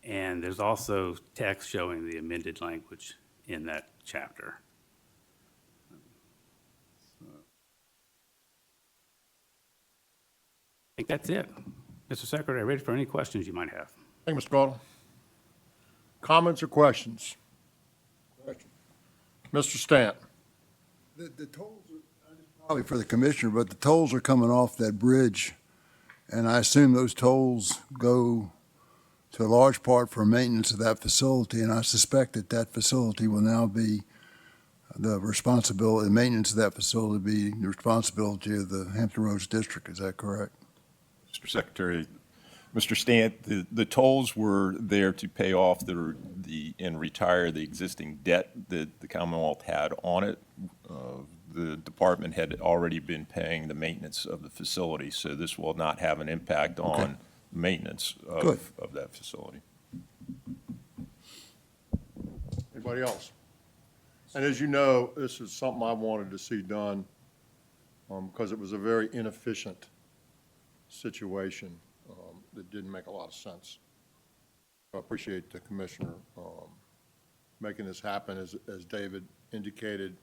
and there's also text showing the amended language in that chapter. I think that's it. Mr. Secretary, ready for any questions you might have. Thank you, Mr. Caudle. Comments or questions? Mr. Stant? The tolls, probably for the commissioner, but the tolls are coming off that bridge, and I assume those tolls go to a large part for maintenance of that facility, and I suspect that that facility will now be the responsibility, the maintenance of that facility be the responsibility of the Hampton Roads District. Is that correct? Mr. Secretary, Mr. Stant, the tolls were there to pay off and retire the existing debt that the Commonwealth had on it. The department had already been paying the maintenance of the facility, so this will not have an impact on maintenance of that facility. Anybody else? And as you know, this is something I wanted to see done, because it was a very inefficient situation, that didn't make a lot of sense. I appreciate the commissioner, making this happen. As David indicated,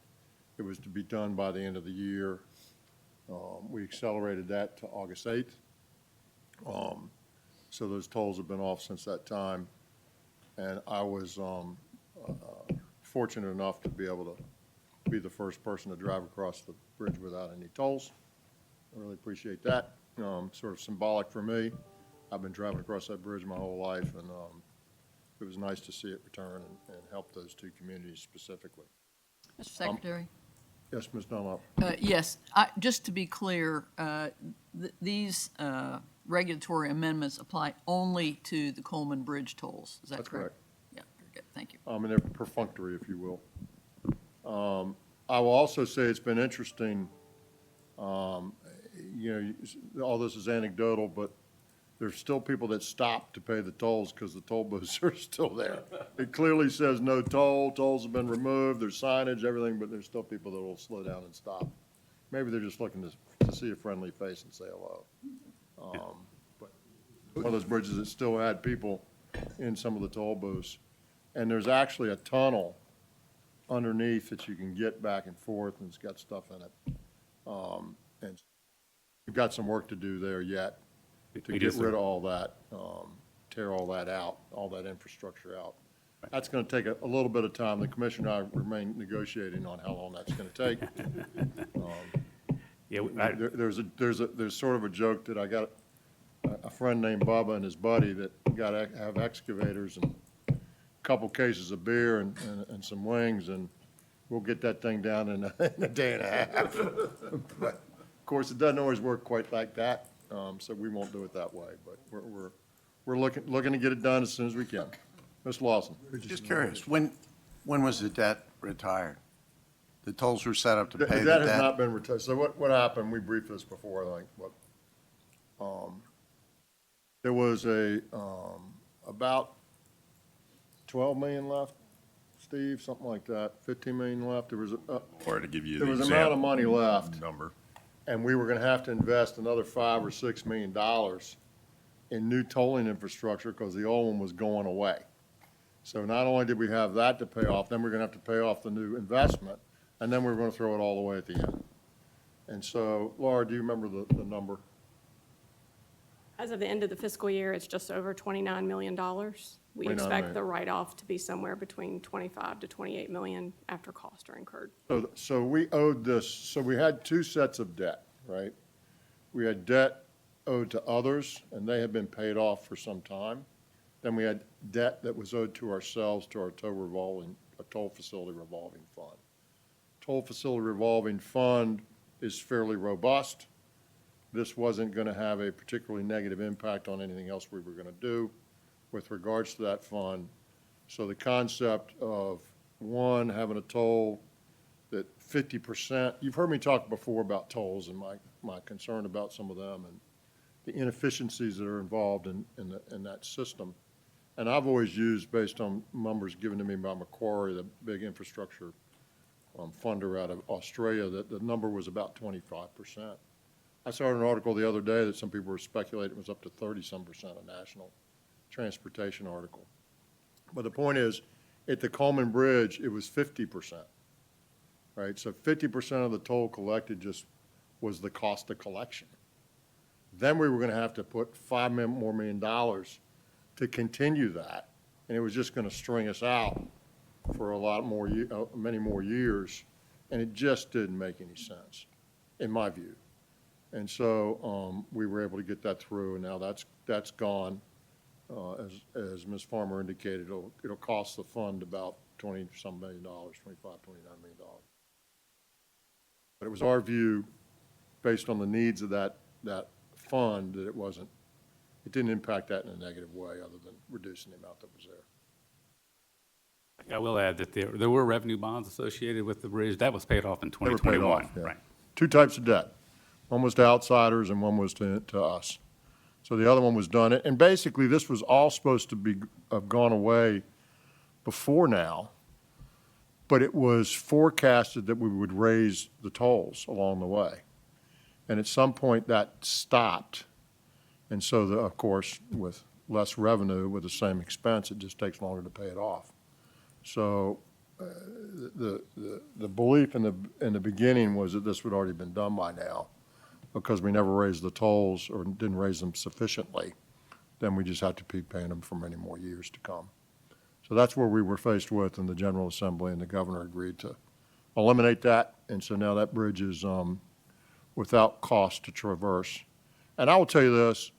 it was to be done by the end of the year. We accelerated that to August 8th. So those tolls have been off since that time. And I was fortunate enough to be able to be the first person to drive across the bridge without any tolls. I really appreciate that. Sort of symbolic for me. I've been driving across that bridge my whole life, and it was nice to see it return and help those two communities specifically. Mr. Secretary? Yes, Ms. Dunlop. Yes, just to be clear, these regulatory amendments apply only to the Coleman Bridge tolls. Is that That's correct? correct. Yeah, very good, thank you. And they're perfunctory, if you will. I will also say it's been interesting, you know, all this is anecdotal, but there's still people that stop to pay the tolls because the toll booths are still there. It clearly says no toll, tolls have been removed, there's signage, everything, but there's still people that will slow down and stop. Maybe they're just looking to see a friendly face and say hello. But one of those bridges that still had people in some of the toll booths. And there's actually a tunnel underneath that you can get back and forth, and it's got stuff in it. And we've got some work to do there yet to get rid of all that, tear all that out, all that infrastructure out. That's going to take a little bit of time. The commissioner and I remain negotiating on how long that's going to take. Yeah, There's sort of a joke that I got a friend named Bubba and his buddy that got to have excavators and a couple cases of beer and some wings, and we'll get that thing down in a day and a half. But of course, it doesn't always work quite like that, so we won't do it that way. But we're looking to get it done as soon as we can. Ms. Lawson? Just curious, when was the debt retired? The tolls were set up to pay the That has debt? not been retired. So what happened, we briefed this before, I think, but, there was about 12 million left, Steve, something like that, 15 million left. There was Or to give you there the was an amount of money example left, number. and we were gonna have to invest another $5 or $6 million in new tolling infrastructure because the old one was going away. So not only did we have that to pay off, then we're gonna have to pay off the new investment, and then we were gonna throw it all away at the end. And so, Laura, do you remember the number? As of the end of the fiscal year, it's just over $29 million. We 29 expect million. the write-off to be somewhere between 25 to 28 million after costs are incurred. So we owed this, so we had two sets of debt, right? We had debt owed to others, and they had been paid off for some time. Then we had debt that was owed to ourselves, to our toll facility revolving fund. Toll facility revolving fund is fairly robust. This wasn't going to have a particularly negative impact on anything else we were going to do with regards to that fund. So the concept of, one, having a toll that 50%, you've heard me talk before about tolls and my concern about some of them and the inefficiencies that are involved in that system. And I've always used, based on numbers given to me by Macquarie, the big infrastructure funder out of Australia, that the number was about 25%. I saw an article the other day that some people were speculating it was up to 30-some%, a national transportation article. But the point is, at the Coleman Bridge, it was 50%, right? So 50% of the toll collected just was the cost of collection. Then we were going to have to put $5 million more to continue that, and it was just going to string us out for a lot more, many more years, and it just didn't make any sense, in my view. And so we were able to get that through, and now that's gone. As Ms. Farmer indicated, it'll cost the fund about $20-some million, $25, $29 million. But it was our view, based on the needs of that fund, that it didn't impact that in a negative way, other than reducing the amount that was there. I will add that there were revenue bonds associated with the bridge. That was paid off in They were paid 2021. off, yeah. Right. Two types of debt. One was to outsiders and one was to us. So the other one was done. And basically, this was all supposed to have gone away before now, but it was forecasted that we would raise the tolls along the way. And at some point, that stopped. And so, of course, with less revenue, with the same expense, it just takes longer to pay it off. So the belief in the beginning was that this would already been done by now, because we never raised the tolls or didn't raise them sufficiently. Then we just have to be paying them for many more years to come. So that's where we were faced with in the General Assembly, and the governor agreed to eliminate that. And so now that bridge is without cost to traverse. And I will tell you this,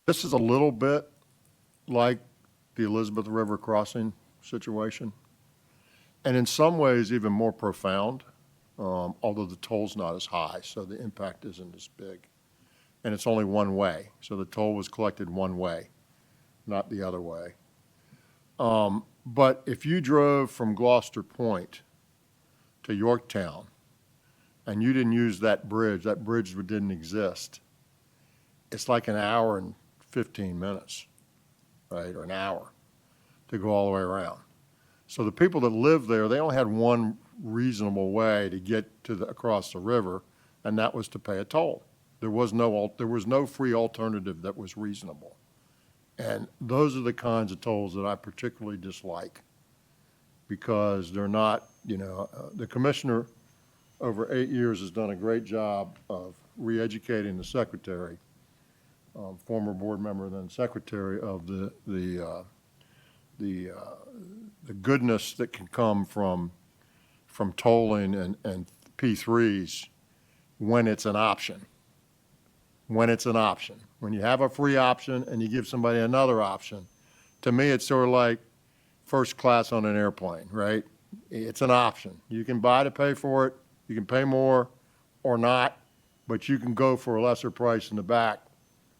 this is a little bit like the Elizabeth River crossing situation, and in some ways even more profound, although the toll's not as high, so the impact isn't as big. And it's only one way, so the toll was collected one way, not the other way. But if you drove from Gloucester Point to Yorktown and you didn't use that bridge didn't exist, it's like an hour and 15 minutes, right, or an hour to go all the way around. So the people that live there, they only had one reasonable way to get across the river, and that was to pay a toll. There was no free alternative that was reasonable. And those are the kinds of tolls that I particularly dislike, because they're not, the commissioner over 8 years has done a great job of re-educating the secretary, former board member then secretary, of the goodness that can come from tolling and P3s when it's an option. When it's an option. When you have a free option and you give somebody another option, to me, it's sort of like first class on an airplane, right? It's an option. You can buy to pay for it, you can pay more or not, but you can go for a lesser price in the back,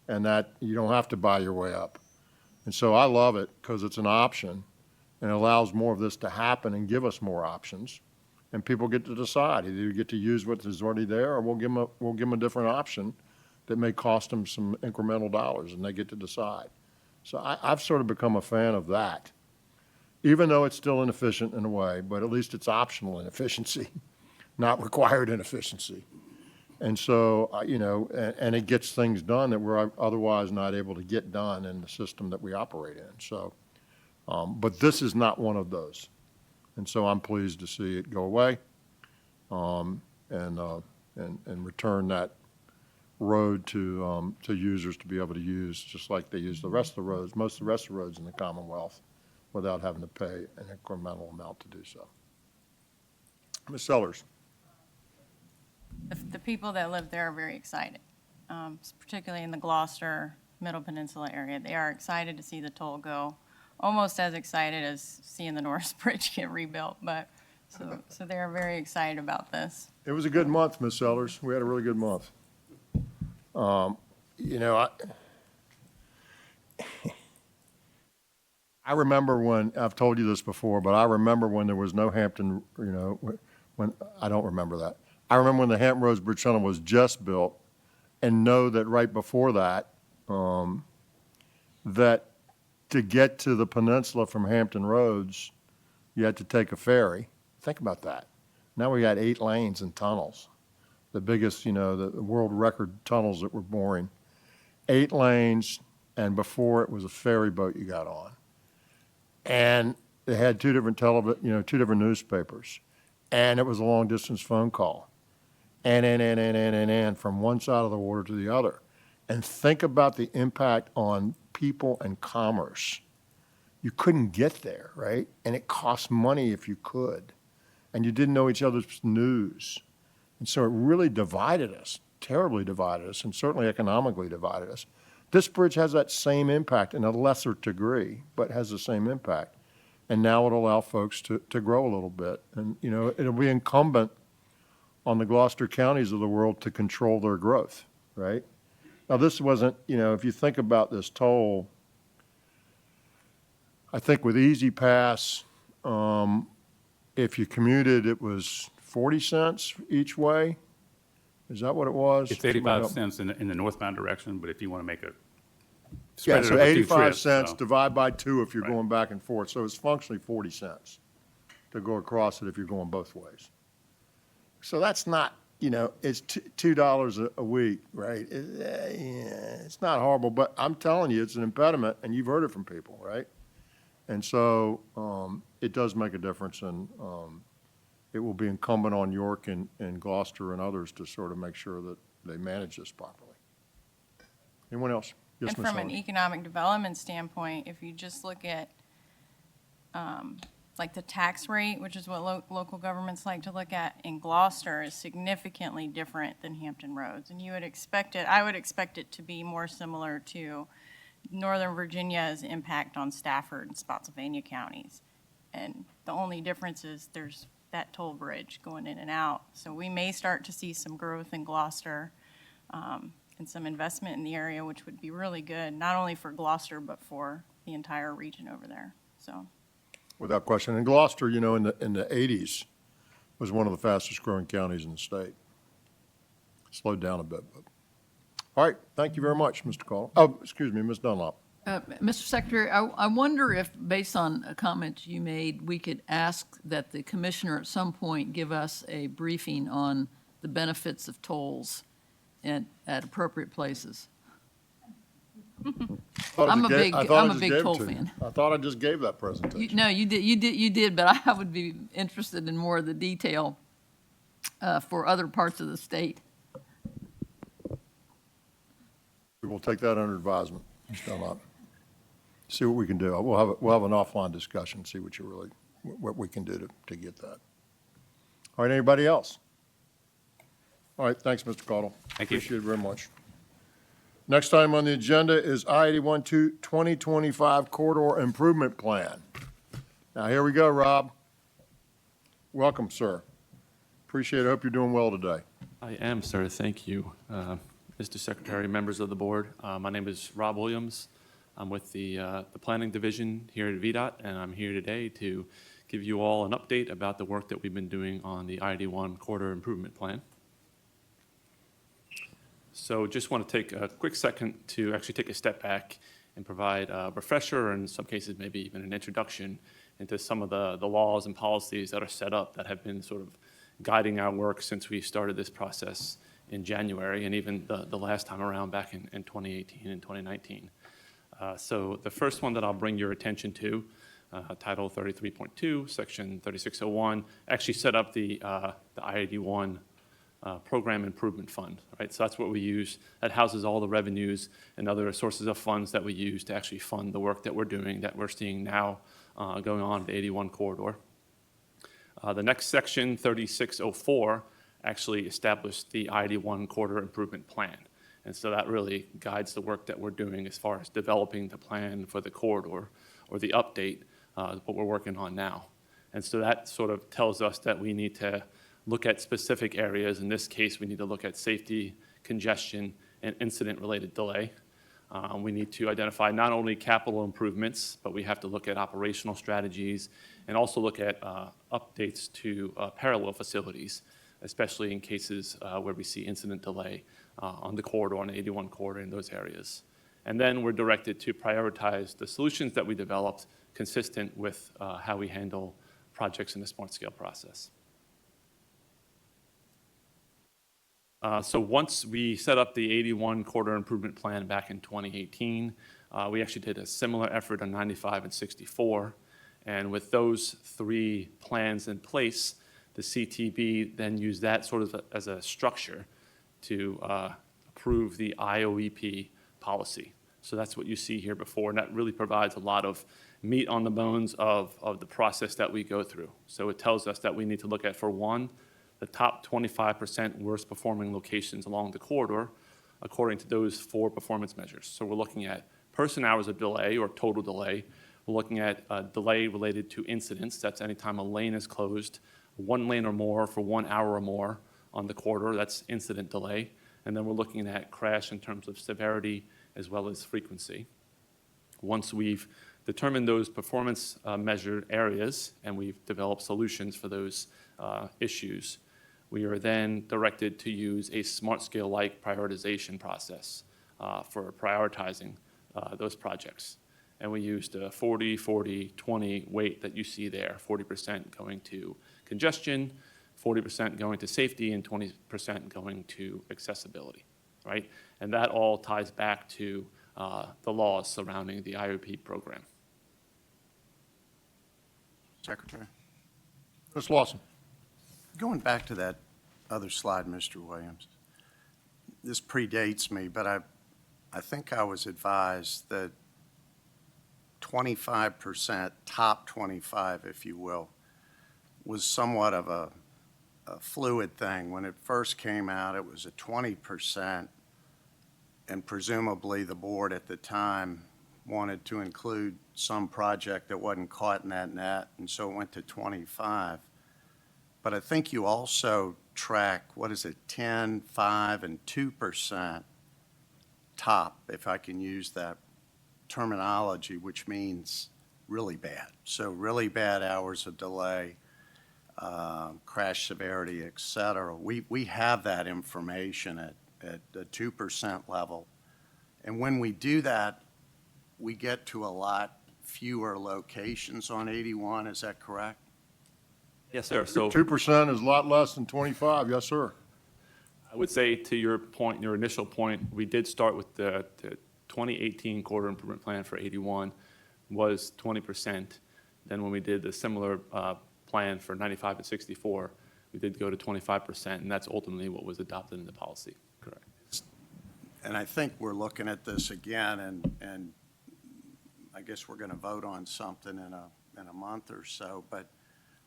and that you don't have to buy your way up. And so I love it because it's an option, and it allows more of this to happen and give us more options. And people get to decide. Either you get to use what is already there, or we'll give them a different option that may cost them some incremental dollars, and they get to decide. So I've sort of become a fan of that, even though it's still inefficient in a way, but at least it's optional inefficiency, not required inefficiency. And so, and it gets things done that we're otherwise not able to get done in the system that we operate in. So, but this is not one of those. And so I'm pleased to see it go away, and return that road to users to be able to use, just like they use the rest of the roads, most of the rest of the roads in the Commonwealth, without having to pay an incremental amount to do so. Ms. Sellers. The people that live there are very excited, particularly in the Gloucester Middle Peninsula area. They are excited to see the toll go, almost as excited as seeing the Norris Bridge get rebuilt, but so they're very excited about this. It was a good month, Ms. Sellers. We had a really good month. I remember when, I've told you this before, but I remember when there was no Hampton, when, I don't remember that. I remember when the Hampton Roads Bridge Tunnel was just built, and know that right before that, that to get to the peninsula from Hampton Roads, you had to take a ferry. Think about that. Now we got 8 lanes and tunnels. The biggest, the world record tunnels that we're boring. 8 lanes, and before it was a ferry boat you got on. And they had 2 different 2 different newspapers. And it was a long distance phone call. And from one side of the water to the other. And think about the impact on people and commerce. You couldn't get there, right? And it cost money if you could. And you didn't know each other's news. And so it really divided us, terribly divided us, and certainly economically divided us. This bridge has that same impact in a lesser degree, but has the same impact. And now it'll allow folks to grow a little bit. And, it'll be incumbent on the Gloucester counties of the world to control their growth, right? Now, this wasn't, if you think about this toll, I think with Easy Pass, if you commuted, it was 40 cents each way. Is that what it was? It's 85 cents in the northbound direction, but if you want to make a Yeah, spread it so over 2 85 trips, cents so- divide by 2 if you're Right. going back and forth. So it's functionally 40 cents to go across it if you're going both ways. So that's not, it's $2 a week, right? It's not horrible, but I'm telling you, it's an impediment, and you've heard it from people, right? And so it does make a difference, and it will be incumbent on York and Gloucester and others to sort of make sure that they manage this properly. Anyone else? Yes, And Ms. from an Owens. economic development standpoint, if you just look at, like the tax rate, which is what local governments like to look at in Gloucester, is significantly different than Hampton Roads. And I would expect it to be more similar to Northern Virginia's impact on Stafford and Spotsylvania counties. And the only difference is there's that toll bridge going in and out. So we may start to see some growth in Gloucester, and some investment in the area, which would be really good, not only for Gloucester, but for the entire region over there, so. Without question. And Gloucester, in the 80s, was one of the fastest growing counties in the state. Slowed down a bit, but. All right, thank you very much, Mr. Call. Oh, excuse me, Ms. Dunlop. Mr. Secretary, I wonder if, based on a comment you made, we could ask that the commissioner at some point give us a briefing on the benefits of tolls at appropriate places. I'm a big toll fan. I thought I just gave that presentation. No, you did, but I would be interested in more of the detail for other parts of the state. We will take that under advisement, Ms. Dunlop. See what we can do. We'll have an offline discussion, see what we can do to get that. All right, anybody else? All right, thanks, Mr. Caudle. Thank you. Appreciate it very much. Next item on the agenda is I-81 2025 Corridor Improvement Plan. Now, here we go, Rob. Welcome, sir. Appreciate it. Hope you're doing well today. I am, sir. Thank you. Mr. Secretary, members of the board, my name is Rob Williams. I'm with the Planning Division here at VDOT, and I'm here today to give you all an update about the work that we've been doing on the I-81 Corridor Improvement Plan. So just want to take a quick second to actually take a step back and provide a refresher, or in some cases maybe even an introduction into some of the laws and policies that are set up that have been sort of guiding our work since we started this process in January, and even the last time around back in 2018 and 2019. So the first one that I'll bring your attention to, Title 33.2, Section 3601, actually set up the I-81 Program Improvement Fund, right? So that's what we use. That houses all the revenues and other sources of funds that we use to actually fund the work that we're doing, that we're seeing now going on the 81 corridor. The next section, 3604, actually established the I-81 Corridor Improvement Plan. And so that really guides the work that we're doing as far as developing the plan for the corridor, or the update, what we're working on now. And so that sort of tells us that we need to look at specific areas. In this case, we need to look at safety, congestion, and incident-related delay. We need to identify not only capital improvements, but we have to look at operational strategies and also look at updates to parallel facilities, especially in cases where we see incident delay on the corridor, on the 81 corridor in those areas. And then we're directed to prioritize the solutions that we developed consistent with how we handle projects in the smart scale process. So once we set up the 81 Corridor Improvement Plan back in 2018, we actually did a similar effort on 95 and 64. And with those three plans in place, the CTB then used that sort of as a structure to approve the IOEP policy. So that's what you see here before, and that really provides a lot of meat on the bones of the process that we go through. So it tells us that we need to look at, for one, the top 25% worst performing locations along the corridor according to those 4 performance measures. So we're looking at person hours of delay or total delay. We're looking at delay related to incidents. That's anytime a lane is closed, 1 lane or more for 1 hour or more on the corridor. That's incident delay. And then we're looking at crash in terms of severity as well as frequency. Once we've determined those performance measured areas and we've developed solutions for those issues, we are then directed to use a smart scale-like prioritization process for prioritizing those projects. And we used a 40, 40, 20 weight that you see there, 40% going to congestion, 40% going to safety, and 20% going to accessibility, right? And that all ties back to the laws surrounding the IOP program. Secretary? Ms. Lawson? Going back to that other slide, Mr. Williams, this predates me, but I think I was advised that 25%, top 25, if you will, was somewhat of a fluid thing. When it first came out, it was a 20%, and presumably the board at the time wanted to include some project that wasn't caught in that net, and so it went to 25. But I think you also track, 10, 5, and 2% top, if I can use that terminology, which means really bad. So really bad hours of delay, crash severity, et cetera. We have that information at the 2% level. And when we do that, we get to a lot fewer locations on 81, is that correct? Yes, sir. So 2% is a lot less than 25, yes, sir. I would say to your point, your initial point, we did start with the 2018 corridor improvement plan for 81 was 20%. Then when we did the similar plan for 95 and 64, we did go to 25%, and that's ultimately what was adopted in the policy. Correct. And I think we're looking at this again, and I guess we're going to vote on something in a month or so. But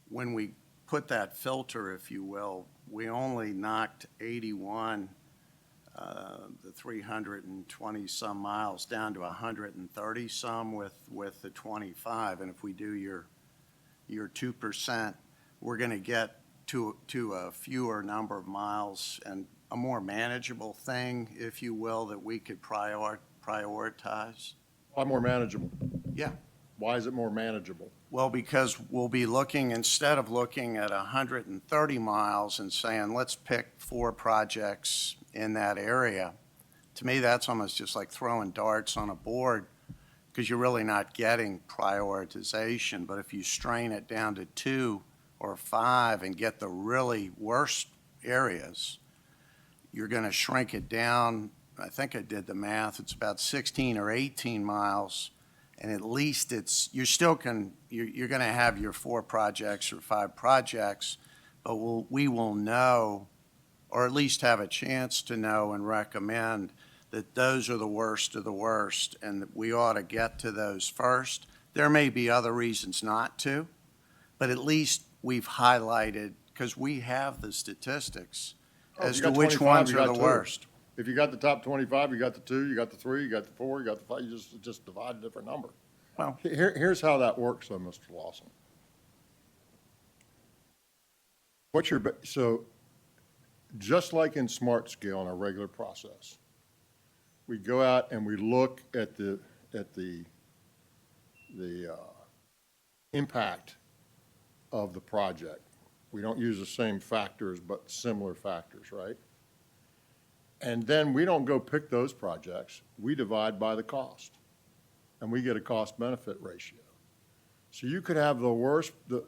when we put that filter, if you will, we only knocked 81, the 320 some miles, down to 130 some with the 25. And if we do your 2%, we're going to get to a fewer number of miles and a more manageable thing, if you will, that we could prioritize. Why more manageable? Yeah. Why is it more manageable? Well, because we'll be looking, instead of looking at 130 miles and saying, let's pick 4 projects in that area, to me, that's almost just like throwing darts on a board, because you're really not getting prioritization. But if you strain it down to 2 or 5 and get the really worst areas, you're going to shrink it down. I think I did the math. It's about 16 or 18 miles. And at least you're going to have your 4 projects or 5 projects, but we will know, or at least have a chance to know and recommend that those are the worst of the worst, and that we ought to get to those first. There may be other reasons not to, but at least we've highlighted, because we have the statistics as to which ones are the worst. If you got the top 25, you got the 2, you got the 3, you got the 4, you got the 5, you just divide a different number. Well, here's how that works, though, Mr. Lawson. So just like in Smart Scale in our regular process, we go out and we look at the impact of the project. We don't use the same factors, but similar factors, right? And then we don't go pick those projects. We divide by the cost, and we get a cost-benefit ratio. So you could have the worst, we've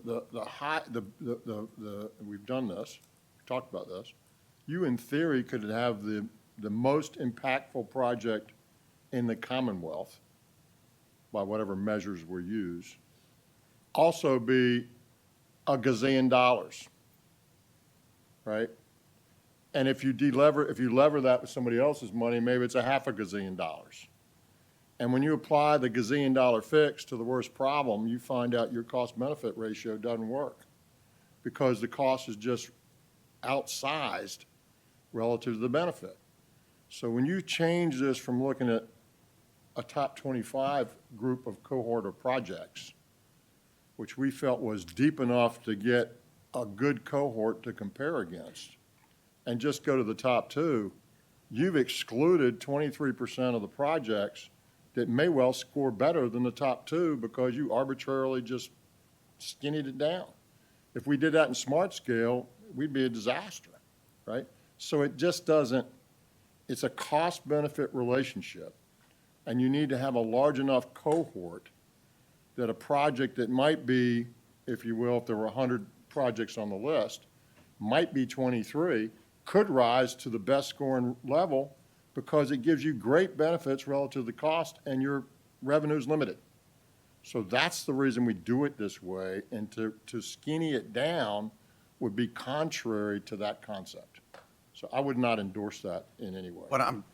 done this, we talked about this. You, in theory, could have the most impactful project in the Commonwealth, by whatever measures were used, also be $1 gazillion, right? And if you lever that with somebody else's money, maybe it's $500 million. And when you apply the $1 gazillion fix to the worst problem, you find out your cost-benefit ratio doesn't work, because the cost is just outsized relative to the benefit. So when you change this from looking at a top 25 group of cohort of projects, which we felt was deep enough to get a good cohort to compare against, and just go to the top 2, you've excluded 23% of the projects that may well score better than the top 2 because you arbitrarily just skinnied it down. If we did that in Smart Scale, we'd be a disaster, right? So it just doesn't, it's a cost-benefit relationship. And you need to have a large enough cohort that a project that might be, if you will, if there were 100 projects on the list, might be 23, could rise to the best scoring level because it gives you great benefits relative to the cost and your revenue is limited. So that's the reason we do it this way, and to skinny it down would be contrary to that concept. So I would not endorse that in any way.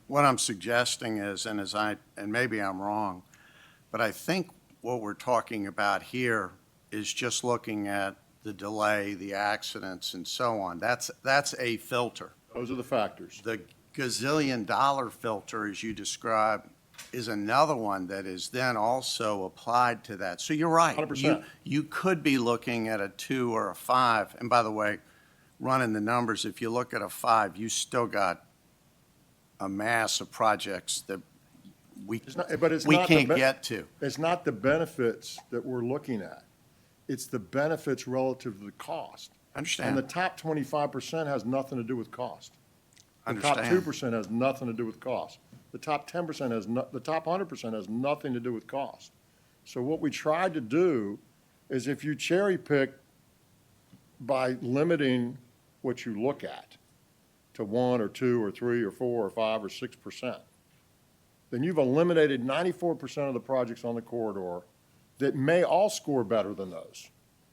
What I'm suggesting is, and maybe I'm wrong, but I think what we're talking about here is just looking at the delay, the accidents, and so on. That's a filter. Those are the factors. The gazillion-dollar filter, as you described, is another one that is then also applied to that. So you're right. 100%. You could be looking at a 2 or a 5. And by the way, running the numbers, if you look at a 5, you still got a mass of projects that we can't get to. It's not the benefits that we're looking at. It's the benefits relative to the cost. Understand. And the top 25% has nothing to do with cost. The top Understand. 2% has nothing to do with cost. The top 10% the top 100% has nothing to do with cost. So what we tried to do is if you cherry pick by limiting what you look at to 1 or 2 or 3 or 4 or 5 or 6%, then you've eliminated 94% of the projects on the corridor that may all score better than those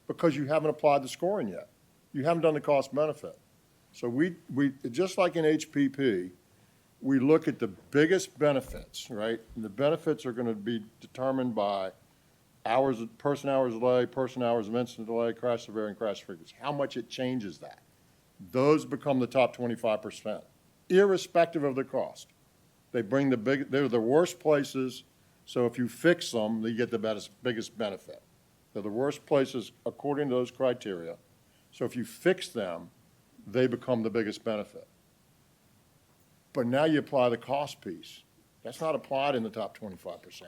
because you haven't applied the scoring yet. You haven't done the cost benefit. So we just like in HPP, we look at the biggest benefits, right? And the benefits are going to be determined by person hours delay, person hours of incident delay, crash severity, and crash frequency, how much it changes that. Those become the top 25%, irrespective of the cost. They're the worst places, so if you fix them, you get the biggest benefit. They're the worst places according to those criteria. So if you fix them, they become the biggest benefit. But now you apply the cost piece. That's not applied in the top 25%.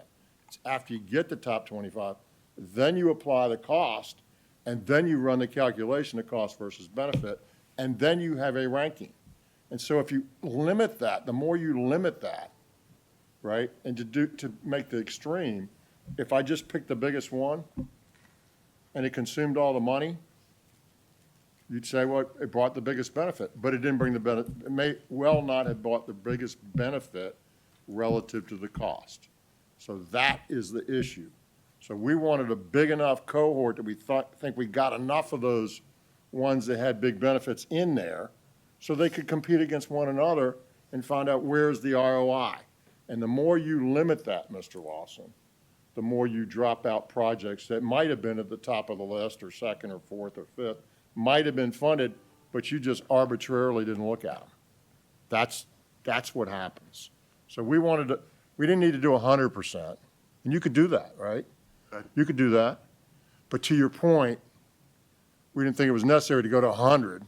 It's after you get the top 25, then you apply the cost, and then you run the calculation of cost versus benefit, and then you have a ranking. And so if you limit that, the more you limit that, right, and to make the extreme, if I just picked the biggest one and it consumed all the money, you'd say, well, it brought the biggest benefit, but it didn't bring the benefit. It may well not have brought the biggest benefit relative to the cost. So that is the issue. So we wanted a big enough cohort that we think we got enough of those ones that had big benefits in there so they could compete against one another and find out where's the ROI. And the more you limit that, Mr. Lawson, the more you drop out projects that might have been at the top of the list or second or fourth or fifth, might have been funded, but you just arbitrarily didn't look at them. That's what happens. So we didn't need to do 100%, and you could do that, right? Right. You could do that. But to your point, we didn't think it was necessary to go to 100,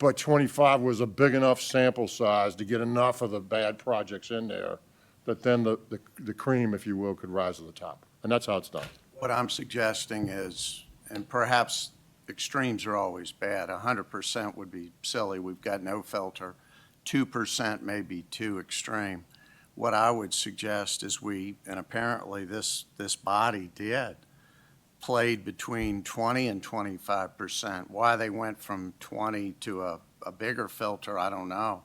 but 25 was a big enough sample size to get enough of the bad projects in there that then the cream, if you will, could rise to the top. And that's how it's done. What I'm suggesting is, and perhaps extremes are always bad, 100% would be silly, we've got no filter. 2% may be too extreme. What I would suggest is and apparently this body did, played between 20 and 25%. Why they went from 20 to a bigger filter, I don't know.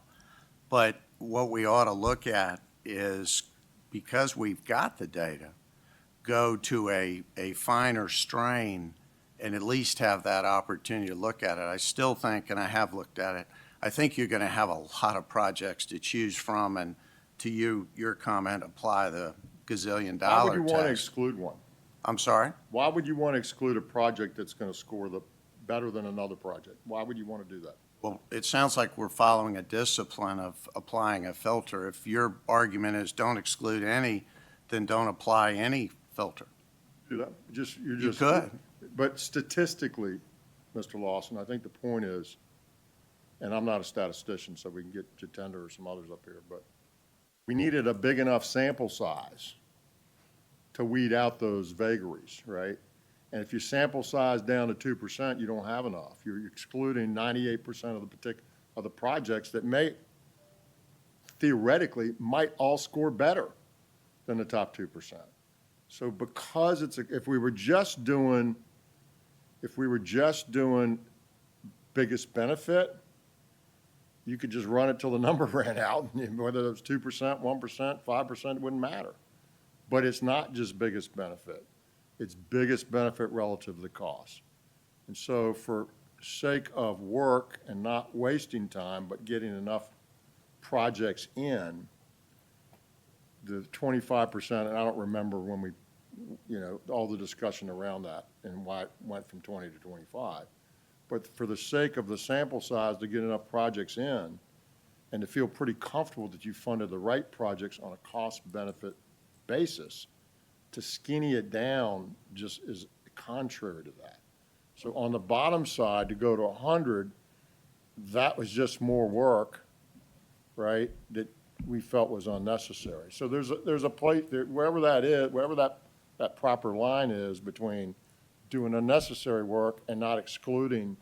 But what we ought to look at is, because we've got the data, go to a finer strain and at least have that opportunity to look at it. I still think, and I have looked at it, I think you're going to have a lot of projects to choose from, and to your comment, apply the gazillion dollar Why would you want to test. exclude one? I'm sorry? Why would you want to exclude a project that's going to score better than another project? Why would you want to do that? Well, it sounds like we're following a discipline of applying a filter. If your argument is don't exclude any, then don't apply any filter. Do that? You could. But statistically, Mr. Lawson, I think the point is, and I'm not a statistician, so we can get Jatender or some others up here, but we needed a big enough sample size to weed out those vagaries, right? And if you sample size down to 2%, you don't have enough. You're excluding 98% of the projects that theoretically might all score better than the top 2%. So because if we were just doing biggest benefit, you could just run it till the number ran out, and whether it was 2%, 1%, 5%, it wouldn't matter. But it's not just biggest benefit. It's biggest benefit relative to the cost. And so for sake of work and not wasting time, but getting enough projects in, the 25%, and I don't remember when we, all the discussion around that and why it went from 20 to 25. But for the sake of the sample size, to get enough projects in and to feel pretty comfortable that you funded the right projects on a cost-benefit basis, to skinny it down just is contrary to that. So on the bottom side, to go to 100, that was just more work, right, that we felt was unnecessary. So there's a place, wherever that is, wherever that proper line is between doing unnecessary work and not excluding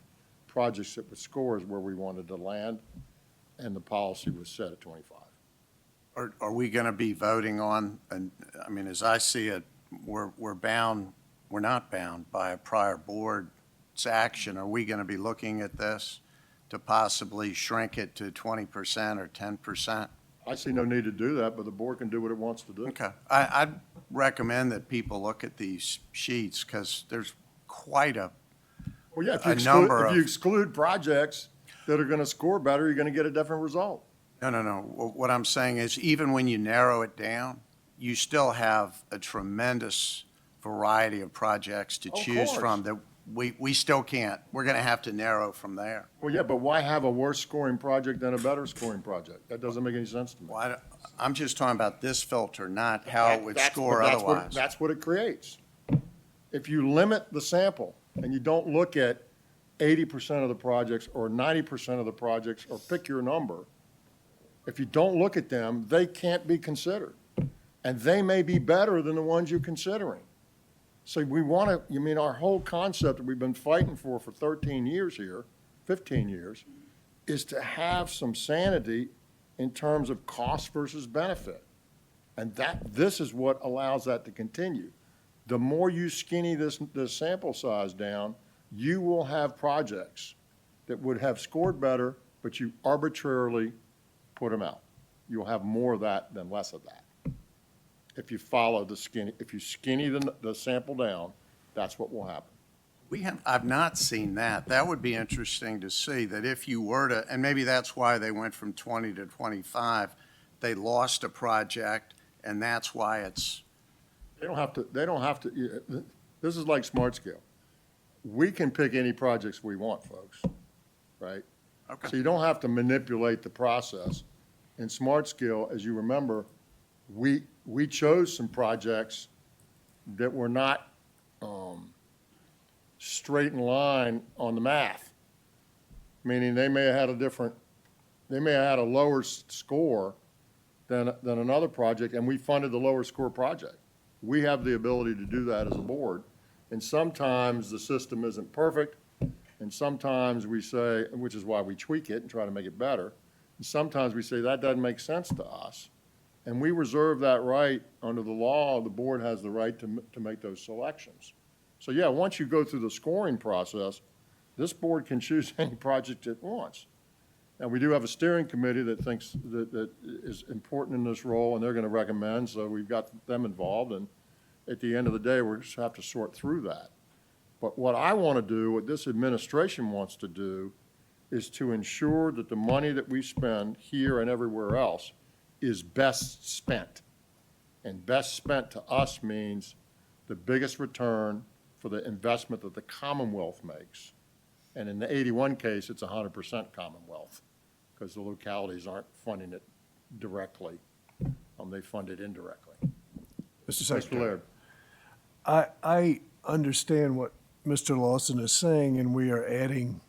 projects that would score is where we wanted to land, and the policy was set at 25. Are we going to be voting on, and I mean, as I see it, we're not bound by a prior board's action. Are we going to be looking at this to possibly shrink it to 20% or 10%? I see no need to do that, but the board can do what it wants to do. Okay. I'd recommend that people look at these sheets because there's quite a Well, yeah, a number if you of- exclude projects that are going to score better, you're going to get a different result. No. What I'm saying is even when you narrow it down, you still have a tremendous variety of projects to Of choose course. from that we still can't. We're going to have to narrow from there. Well, yeah, but why have a worse scoring project than a better scoring project? That doesn't make any sense to me. Well, I'm just talking about this filter, not how it would score That's what- otherwise. That's what it creates. If you limit the sample and you don't look at 80% of the projects or 90% of the projects, or pick your number, if you don't look at them, they can't be considered. And they may be better than the ones you're considering. So we want to, our whole concept that we've been fighting for 13 years here, 15 years, is to have some sanity in terms of cost versus benefit. And this is what allows that to continue. The more you skinny this sample size down, you will have projects that would have scored better, but you arbitrarily put them out. You'll have more of that than less of that. If you follow if you skinny the sample down, that's what will happen. I've not seen that. That would be interesting to see, that if you were to, and maybe that's why they went from 20 to 25, they lost a project, and that's why it's. They don't have to, this is like smart scale. We can pick any projects we want, folks, right? Okay. So you don't have to manipulate the process. In smart scale, as you remember, we chose some projects that were not straight in line on the math, meaning they may have had a lower score than another project, and we funded the lower score project. We have the ability to do that as a board, and sometimes the system isn't perfect, and sometimes we say, which is why we tweak it and try to make it better, and sometimes we say that doesn't make sense to us. And we reserve that right under the law. The board has the right to make those selections. So yeah, once you go through the scoring process, this board can choose any project it wants. And we do have a steering committee that thinks that is important in this role, and they're going to recommend, so we've got them involved. And at the end of the day, we just have to sort through that. But what I want to do, what this administration wants to do, is to ensure that the money that we spend here and everywhere else is best spent. And best spent to us means the biggest return for the investment that the Commonwealth makes. And in the 81 case, it's 100% Commonwealth, because the localities aren't funding it directly. They fund it indirectly. Mr. Mr. Secretary, Laird. I understand what Mr. Lawson is saying, and we are adding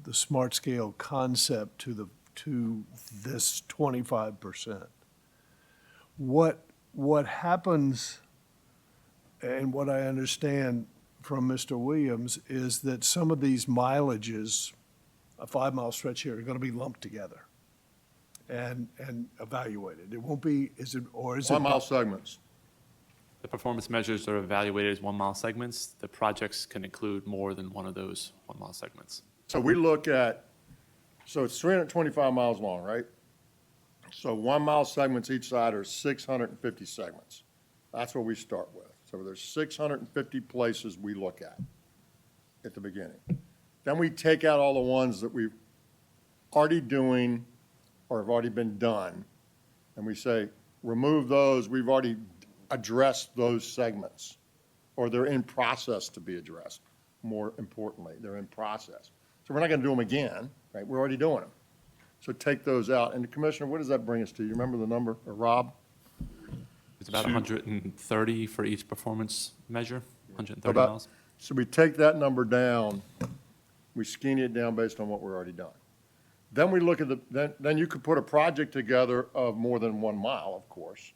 the smart scale concept to this 25%. What happens, and what I understand from Mr. Williams, is that some of these mileages, a 5-mile stretch here, are going to be lumped together and evaluated. It won't be, is it, or is it? 1 mile segments. The performance measures are evaluated as 1 mile segments. The projects can include more than one of those 1 mile segments. So we look at, so it's 325 miles long, right? So 1 mile segments each side are 650 segments. That's what we start with. So there's 650 places we look at the beginning. Then we take out all the ones that we've already doing or have already been done, and we say, remove those, we've already addressed those segments, or they're in process to be addressed, more importantly, they're in process. So we're not gonna do them again, right? We're already doing them. So take those out. And Commissioner, what does that bring us to? You remember the number, or Rob? It's about 130 for each performance measure, 130 About- miles. So we take that number down, we skinny it down based on what we're already done. Then we look at then you could put a project together of more than 1 mile, of course.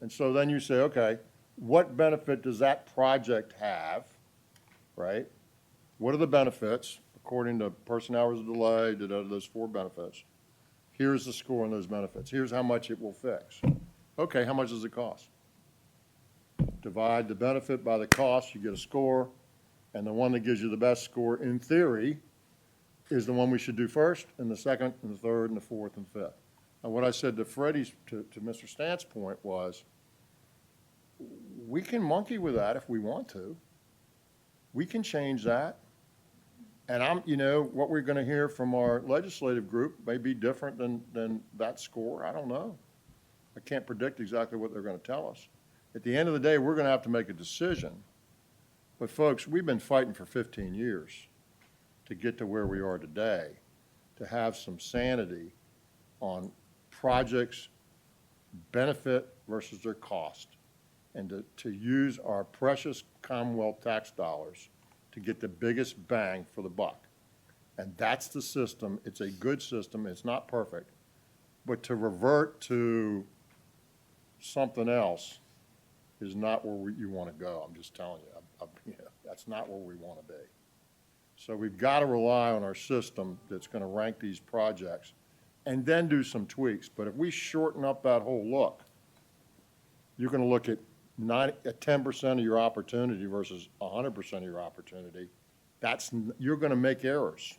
And so then you say, okay, what benefit does that project have, right? What are the benefits, according to person hours of delay, those 4 benefits? Here's the score on those benefits. Here's how much it will fix. Okay, how much does it cost? Divide the benefit by the cost, you get a score, and the one that gives you the best score, in theory, is the one we should do first, and the second, and the third, and the fourth, and fifth. And what I said to Freddie's, to Mr. Stant's point was, we can monkey with that if we want to. We can change that. And what we're gonna hear from our legislative group may be different than that score, I don't know. I can't predict exactly what they're gonna tell us. At the end of the day, we're gonna have to make a decision. But folks, we've been fighting for 15 years to get to where we are today, to have some sanity on projects' benefit versus their cost, and to use our precious Commonwealth tax dollars to get the biggest bang for the buck. And that's the system. It's a good system. It's not perfect. But to revert to something else is not where you want to go. I'm just telling you, that's not where we want to be. So we've got to rely on our system that's going to rank these projects and then do some tweaks. But if we shorten up that whole look, you're going to look at 10% of your opportunity versus 100% of your opportunity. You're going to make errors.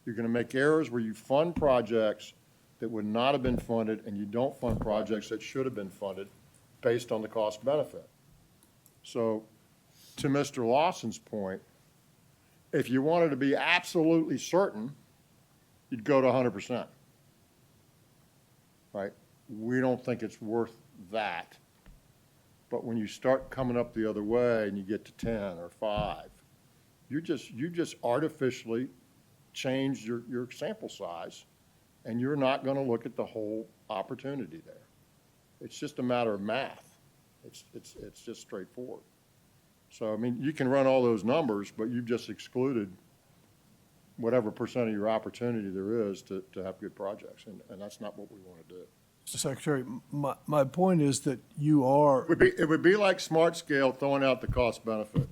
You're going to make errors where you fund projects that would not have been funded, and you don't fund projects that should have been funded based on the cost benefit. So to Mr. Lawson's point, if you wanted to be absolutely certain, you'd go to 100%. Right? We don't think it's worth that. But when you start coming up the other way and you get to 10 or 5, you just artificially change your sample size, and you're not going to look at the whole opportunity there. It's just a matter of math. It's just straightforward. So, I mean, you can run all those numbers, but you've just excluded whatever percent of your opportunity there is to have good projects, and that's not what we want to do. Mr. Secretary, my point is that you are, It would be like smart scale throwing out the cost benefit.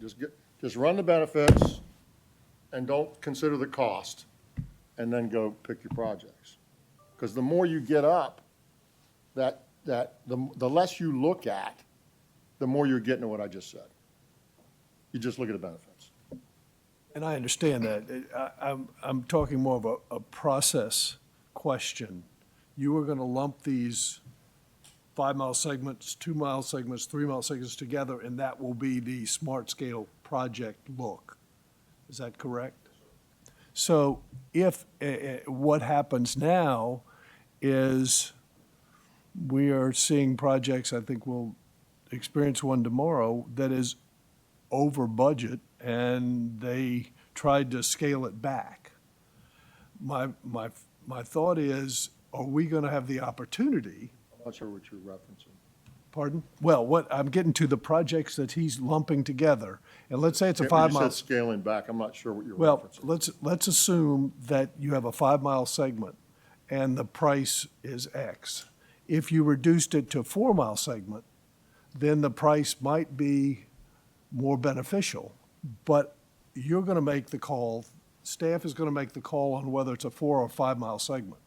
Just run the benefits and don't consider the cost, and then go pick your projects. Because the more you get up, the less you look at, the more you're getting at what I just said. You just look at the benefits. and I understand that. I'm talking more of a process question. You were going to lump these 5-mile segments, 2-mile segments, 3-mile segments together, and that will be the smart scale project look. Is that correct? So if, what happens now is we are seeing projects, I think we'll experience one tomorrow, that is over budget, and they tried to scale it back. My thought is, are we going to have the opportunity? I'm not sure what you're referencing. Pardon? Well, what, I'm getting to the projects that he's lumping together, and let's say it's a You 5-mile. said scaling back. I'm not sure what you're Well, referencing. let's assume that you have a 5-mile segment and the price is X. If you reduced it to a 4-mile segment, then the price might be more beneficial. But you're going to make the call, staff is going to make the call on whether it's a 4 or 5-mile segment.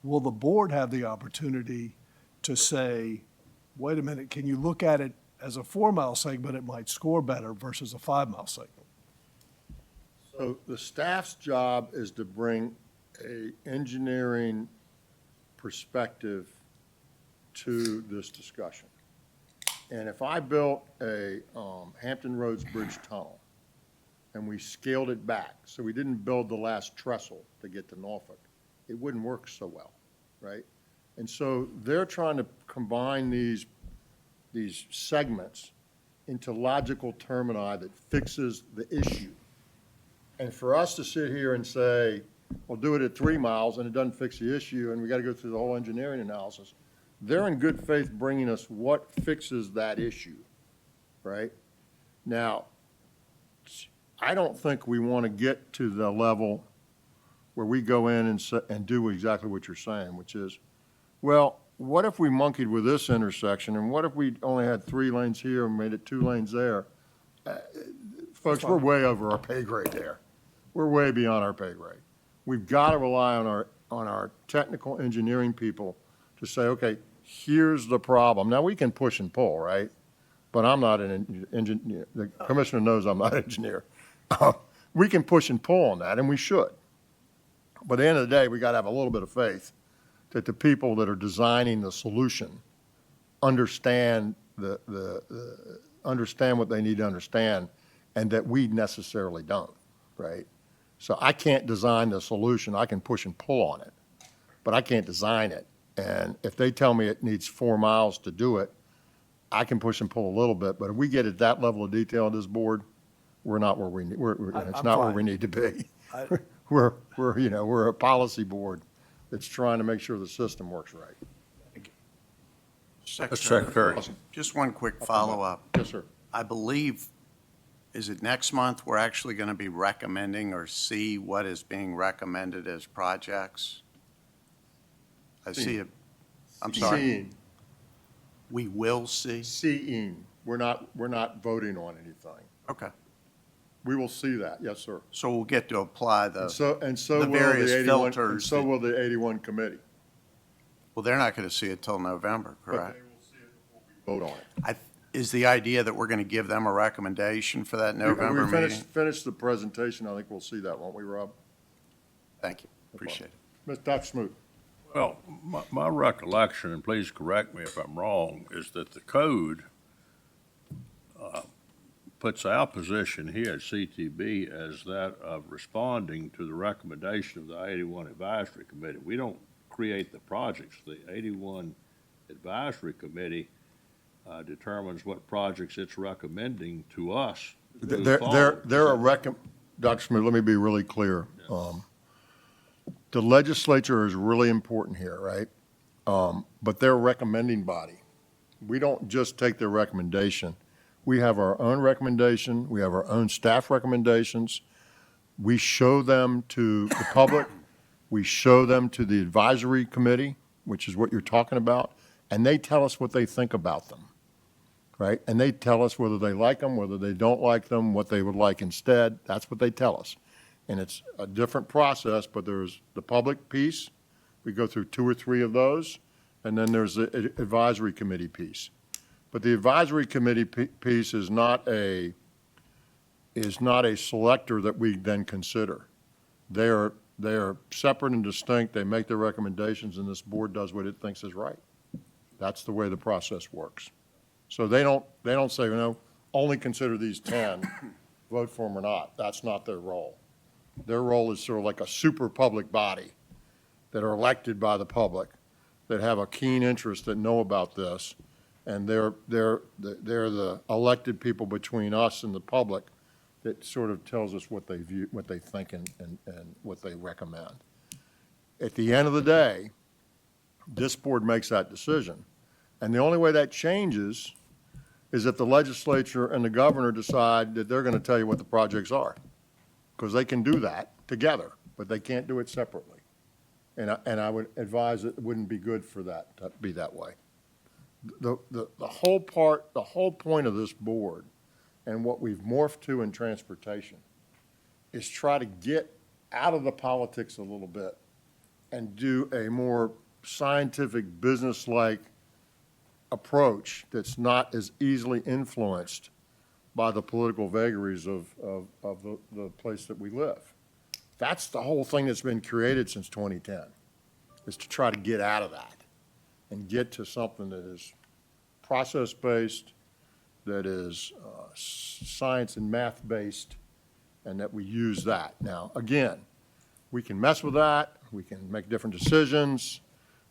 Will the board have the opportunity to say, wait a minute, can you look at it as a 4-mile segment, it might score better versus a 5-mile segment. So the staff's job is to bring a engineering perspective to this discussion. And if I built a Hampton Roads Bridge tunnel, and we scaled it back, so we didn't build the last trestle to get to Norfolk, it wouldn't work so well, right? And so they're trying to combine these segments into logical termini that fixes the issue. And for us to sit here and say, well, do it at 3 miles, and it doesn't fix the issue, and we got to go through the whole engineering analysis, they're in good faith bringing us what fixes that issue, right? Now, I don't think we want to get to the level where we go in and do exactly what you're saying, which is, well, what if we monkeyed with this intersection, and what if we only had 3 lanes here and made it 2 lanes there? Folks, we're way over our pay grade there. We're way beyond our pay grade. We've got to rely on our technical engineering people to say, okay, here's the problem. Now, we can push and pull, right? But I'm not an engineer. The commissioner knows I'm not an engineer. We can push and pull on that, and we should. But at the end of the day, we got to have a little bit of faith that the people that are designing the solution understand understand what they need to understand, and that we necessarily don't, right? So I can't design the solution. I can push and pull on it, but I can't design it. And if they tell me it needs 4 miles to do it, I can push and pull a little bit. But if we get at that level of detail on this board, we're not where we need. It's I'm not where fine. we need to be. I- We're a policy board that's trying to make sure the system works right. Secretary. Just one quick follow-up. Yes, sir. I believe, is it next month, we're actually going to be recommending or see what is being recommended as projects? I see it, I'm sorry. Seeing. We will see? Seeing. We're not voting on anything. Okay. We will see that, yes, sir. So we'll get to apply And so the will various the 81, and filters. so will the 81 committee. Well, they're not going to see it till November, But correct? they will see it before we vote on it. Is the idea that we're going to give them a recommendation for that November We meeting? finish the presentation, I think we'll see that, won't we, Rob? Thank you, appreciate it. Ms. Dr. Smoot? Well, my recollection, and please correct me if I'm wrong, is that the code puts our position here at CTB as that of responding to the recommendation of the 81 Advisory Committee. We don't create the projects. The 81 Advisory Committee determines what projects it's recommending to us to move forward. Dr. Smoot, let me be really clear. The legislature is really important here, right? But they're a recommending body. We don't just take their recommendation. We have our own recommendation. We have our own staff recommendations. We show them to the public. We show them to the advisory committee, which is what you're talking about, and they tell us what they think about them, right? And they tell us whether they like them, whether they don't like them, what they would like instead. That's what they tell us. And it's a different process, but there's the public piece. We go through 2 or 3 of those, and then there's the advisory committee piece. But the advisory committee piece is not a selector that we then consider. They are separate and distinct. They make their recommendations, and this board does what it thinks is right. That's the way the process works. So they don't say, only consider these 10, vote for them or not. That's not their role. Their role is sort of like a super public body that are elected by the public, that have a keen interest, that know about this, and they're the elected people between us and the public that sort of tells us what they view, what they think, and what they recommend. At the end of the day, this board makes that decision. And the only way that changes is if the legislature and the governor decide that they're going to tell you what the projects are. Because they can do that together, but they can't do it separately. And I would advise it wouldn't be good for that to be that way. The whole point of this board and what we've morphed to in transportation is try to get out of the politics a little bit and do a more scientific, business-like approach that's not as easily influenced by the political vagaries of the place that we live. That's the whole thing that's been created since 2010, is to try to get out of that and get to something that is process-based, that is science and math-based, and that we use that. Now, again, we can mess with that, we can make different decisions,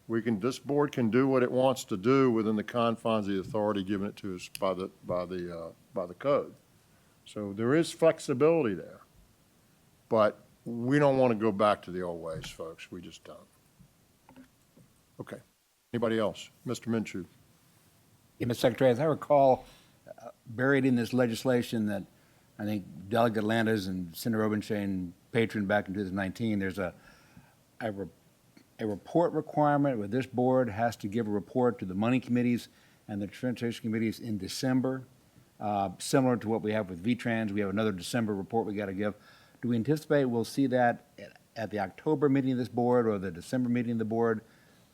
this board can do what it wants to do within the confines of the authority given it to us by the code. So there is flexibility there, but we don't want to go back to the old ways, folks, we just don't. Okay, anybody else? Mr. Minshew. Yeah, Mr. Secretary, as I recall, buried in this legislation that I think Delegate Landis and Senator Obenshain patroned back in 2019, there's a report requirement where this board has to give a report to the money committees and the transportation committees in December, similar to what we have with V-Trans. We have another December report we got to give. Do we anticipate we'll see that at the October meeting of this board or the December meeting of the board?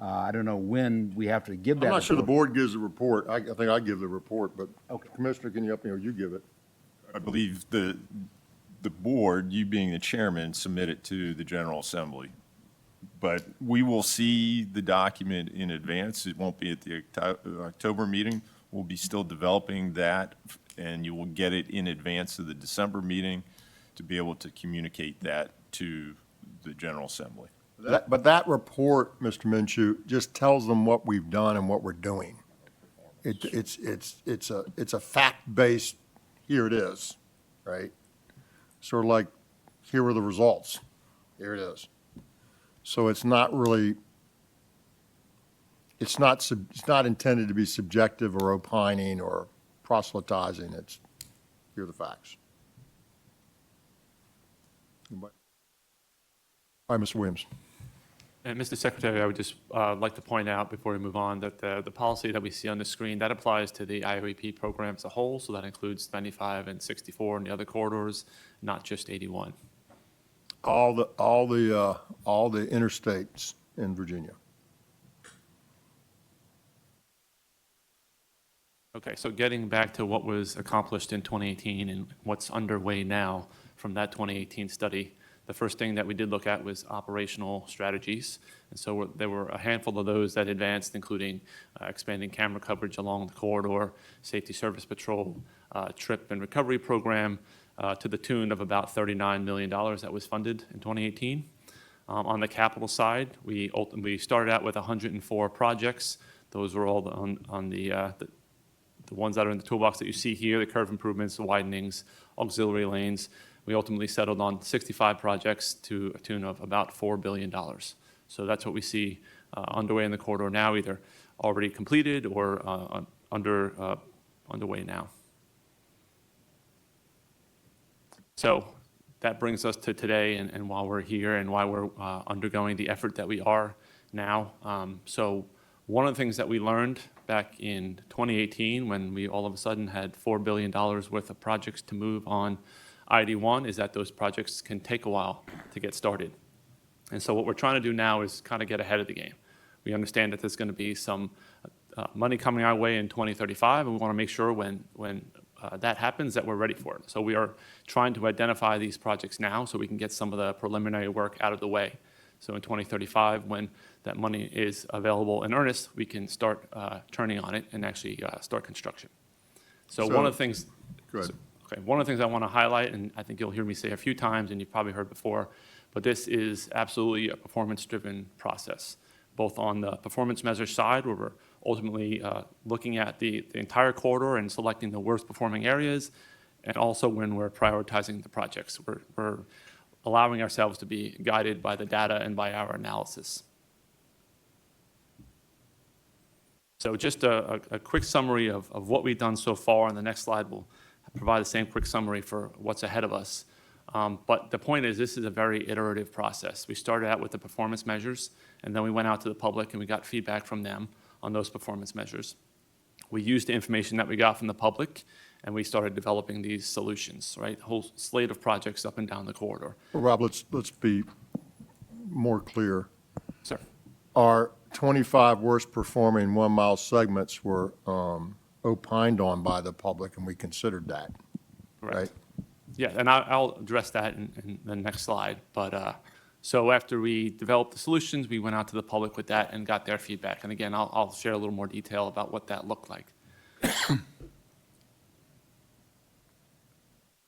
I don't know when we have to give that. I'm not sure the report. board gives a report. I think I give the report, but Okay. Commissioner, can you help me, or you give it? I believe the board, you being the chairman, submit it to the General Assembly. But we will see the document in advance. It won't be at the October meeting. We'll be still developing that, and you will get it in advance of the December meeting to be able to communicate that to the General Assembly. But that report, Mr. Minshew, just tells them what we've done and what we're doing. It's a fact-based, here it is, right? Sort of like, here are the results, here it is. So it's not really, it's not intended to be subjective or opining or proselytizing, it's, here are the facts. Anybody? All right, Mr. Williams. And Mr. Secretary, I would just like to point out before we move on that the policy that we see on the screen, that applies to the IOEP program as a whole, so that includes 95 and 64 and the other corridors, not just 81. All the interstates in Virginia. Okay, so getting back to what was accomplished in 2018 and what's underway now from that 2018 study, the first thing that we did look at was operational strategies. And so there were a handful of those that advanced, including expanding camera coverage along the corridor, safety service patrol, trip and recovery program, to the tune of about $39 million that was funded in 2018. On the capital side, we ultimately started out with 104 projects. Those were all on the ones that are in the toolbox that you see here, the curve improvements, the widenings, auxiliary lanes. We ultimately settled on 65 projects to a tune of about $4 billion. So that's what we see underway in the corridor now, either already completed or underway now. So that brings us to today and why we're here and why we're undergoing the effort that we are now. So one of the things that we learned back in 2018 when we all of a sudden had $4 billion worth of projects to move on ID1 is that those projects can take a while to get started. And so what we're trying to do now is kind of get ahead of the game. We understand that there's going to be some money coming our way in 2035, and we want to make sure when that happens that we're ready for it. So we are trying to identify these projects now so we can get some of the preliminary work out of the way. So in 2035, when that money is available in earnest, we can start turning on it and actually start construction. So one of the things. Go ahead. Okay, one of the things I want to highlight, and I think you'll hear me say a few times, and you've probably heard before, but this is absolutely a performance-driven process, both on the performance measure side, where we're ultimately looking at the entire corridor and selecting the worst-performing areas, and also when we're prioritizing the projects. We're allowing ourselves to be guided by the data and by our analysis. So just a quick summary of what we've done so far, and the next slide will provide the same quick summary for what's ahead of us. But the point is, this is a very iterative process. We started out with the performance measures, and then we went out to the public and we got feedback from them on those performance measures. We used the information that we got from the public, and we started developing these solutions, right? A whole slate of projects up and down the corridor. Well, Rob, let's be more clear. Sir. 25 worst performing 1 mile segments were opined on by the public, and we considered that, right? Correct. Yeah, and I'll address that in the next slide. But so after we developed the solutions, we went out to the public with that and got their feedback. And again, I'll share a little more detail about what that looked like.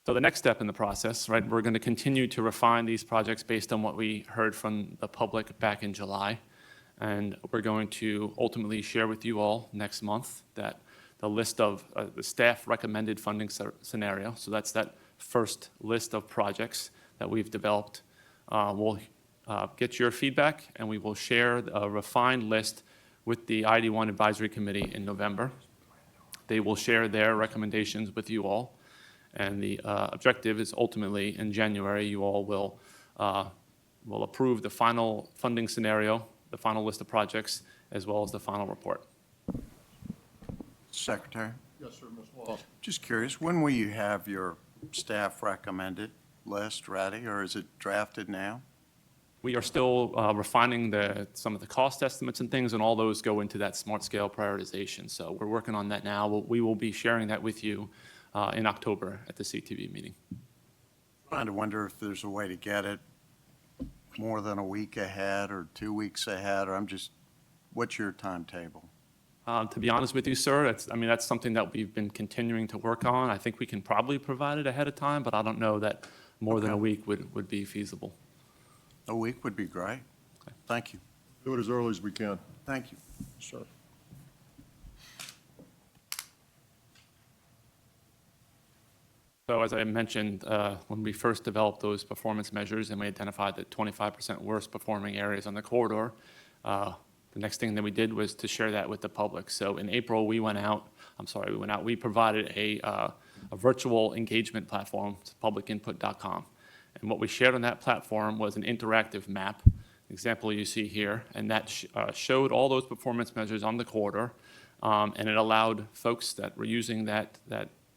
So the next step in the process, right, we're going to continue to refine these projects based on what we heard from the public back in July. And we're going to ultimately share with you all next month that the list of the staff recommended funding scenario. So that's that first list of projects that we've developed. We'll get your feedback, and we will share a refined list with the ID1 Advisory Committee in November. They will share their recommendations with you all. And the objective is ultimately in January, you all will approve the final funding scenario, the final list of projects, as well as the final report. Secretary, Yes, sir, Ms. Wallace. just curious, when will you have your staff recommended list ready, or is it drafted now? We are still refining some of the cost estimates and things, and all those go into that smart scale prioritization. So we're working on that now. We will be sharing that with you in October at the CTV meeting. Trying to wonder if there's a way to get it more than a week ahead or 2 weeks ahead, or what's your timetable? To be honest with you, sir, that's something that we've been continuing to work on. I think we can probably provide it ahead of time, but I don't know that more than a week would be feasible. A week would be great. Thank you. Do it as early as we can. Thank you. Sure. So as I mentioned, when we first developed those performance measures and we identified the 25% worst performing areas on the corridor, the next thing that we did was to share that with the public. So in April, we provided a virtual engagement platform, it's publicinput.com. And what we shared on that platform was an interactive map, example you see here, and that showed all those performance measures on the corridor, and it allowed folks that were using that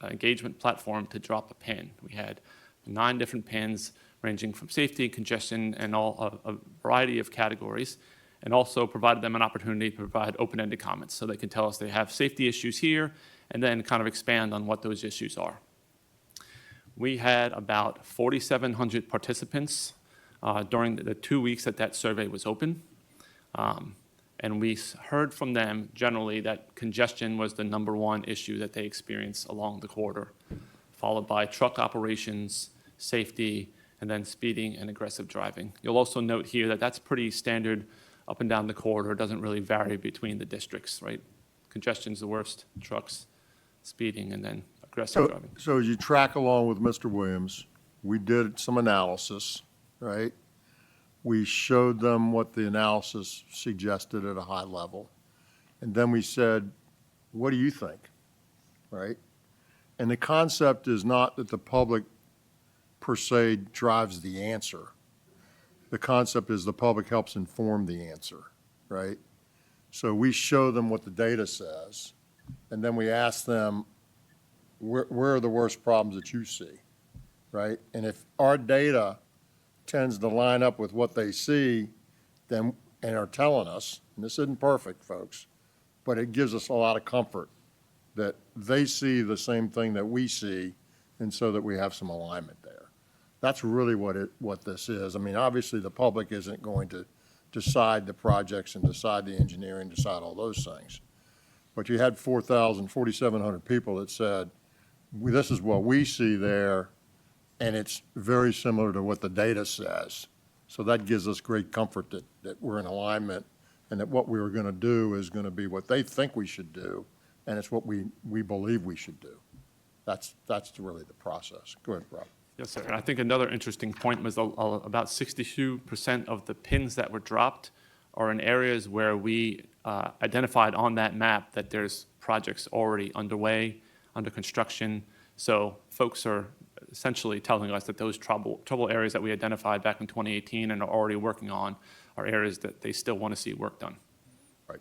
engagement platform to drop a pin. We had 9 different pins ranging from safety, congestion, and a variety of categories, and also provided them an opportunity to provide open-ended comments so they can tell us they have safety issues here and then kind of expand on what those issues are. We had about 4,700 participants during the 2 weeks that survey was open. And we heard from them generally that congestion was the #1 issue that they experienced along the corridor, followed by truck operations, safety, and then speeding and aggressive driving. You'll also note here that that's pretty standard up and down the corridor. It doesn't really vary between the districts, right? Congestion's the worst, trucks, speeding, and then aggressive driving. So as you track along with Mr. Williams, we did some analysis, right? We showed them what the analysis suggested at a high level. And then we said, what do you think, right? And the concept is not that the public per se drives the answer. The concept is the public helps inform the answer, right? So we show them what the data says, and then we ask them, where are the worst problems that you see, right? And if our data tends to line up with what they see, then, and are telling us, and this isn't perfect, folks, but it gives us a lot of comfort that they see the same thing that we see, and so that we have some alignment there. That's really what this is. I mean, obviously, the public isn't going to decide the projects and decide the engineering, decide all those things. But you had 4,700 people that said, this is what we see there, and it's very similar to what the data says. So that gives us great comfort that we're in alignment, and that what we were going to do is going to be what they think we should do, and it's what we believe we should do. That's really the process. Go ahead, Rob. Yes, sir. And I think another interesting point was about 62% of the pins that were dropped are in areas where we identified on that map that there's projects already underway, under construction. So folks are essentially telling us that those trouble areas that we identified back in 2018 and are already working on are areas that they still want to see work done. Right.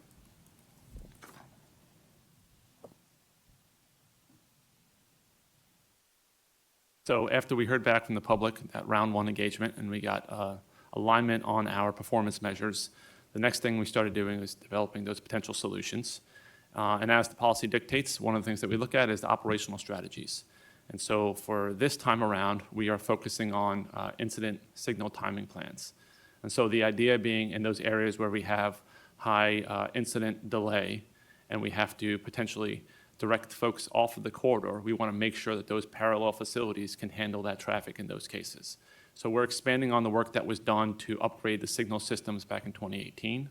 So after we heard back from the public, that round 1 engagement, and we got alignment on our performance measures, The next thing we started doing was developing those potential solutions. And as the policy dictates, one of the things that we look at is the operational strategies. And so for this time around, we are focusing on incident signal timing plans. And so the idea being in those areas where we have high incident delay and we have to potentially direct folks off of the corridor, we want to make sure that those parallel facilities can handle that traffic in those cases. So we're expanding on the work that was done to upgrade the signal systems back in 2018.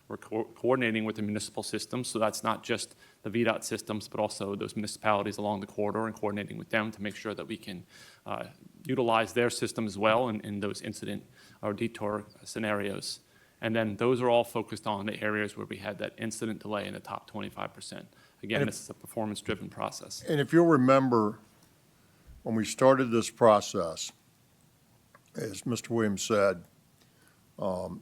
We're coordinating with the municipal systems, so that's not just the VDOT systems, but also those municipalities along the corridor and coordinating with them to make sure that we can utilize their system as well in those incident or detour scenarios. And then those are all focused on the areas where we had that incident delay in the top 25%. Again, this is a performance-driven process. And if you'll remember, when we started this process, as Mr. Williams said,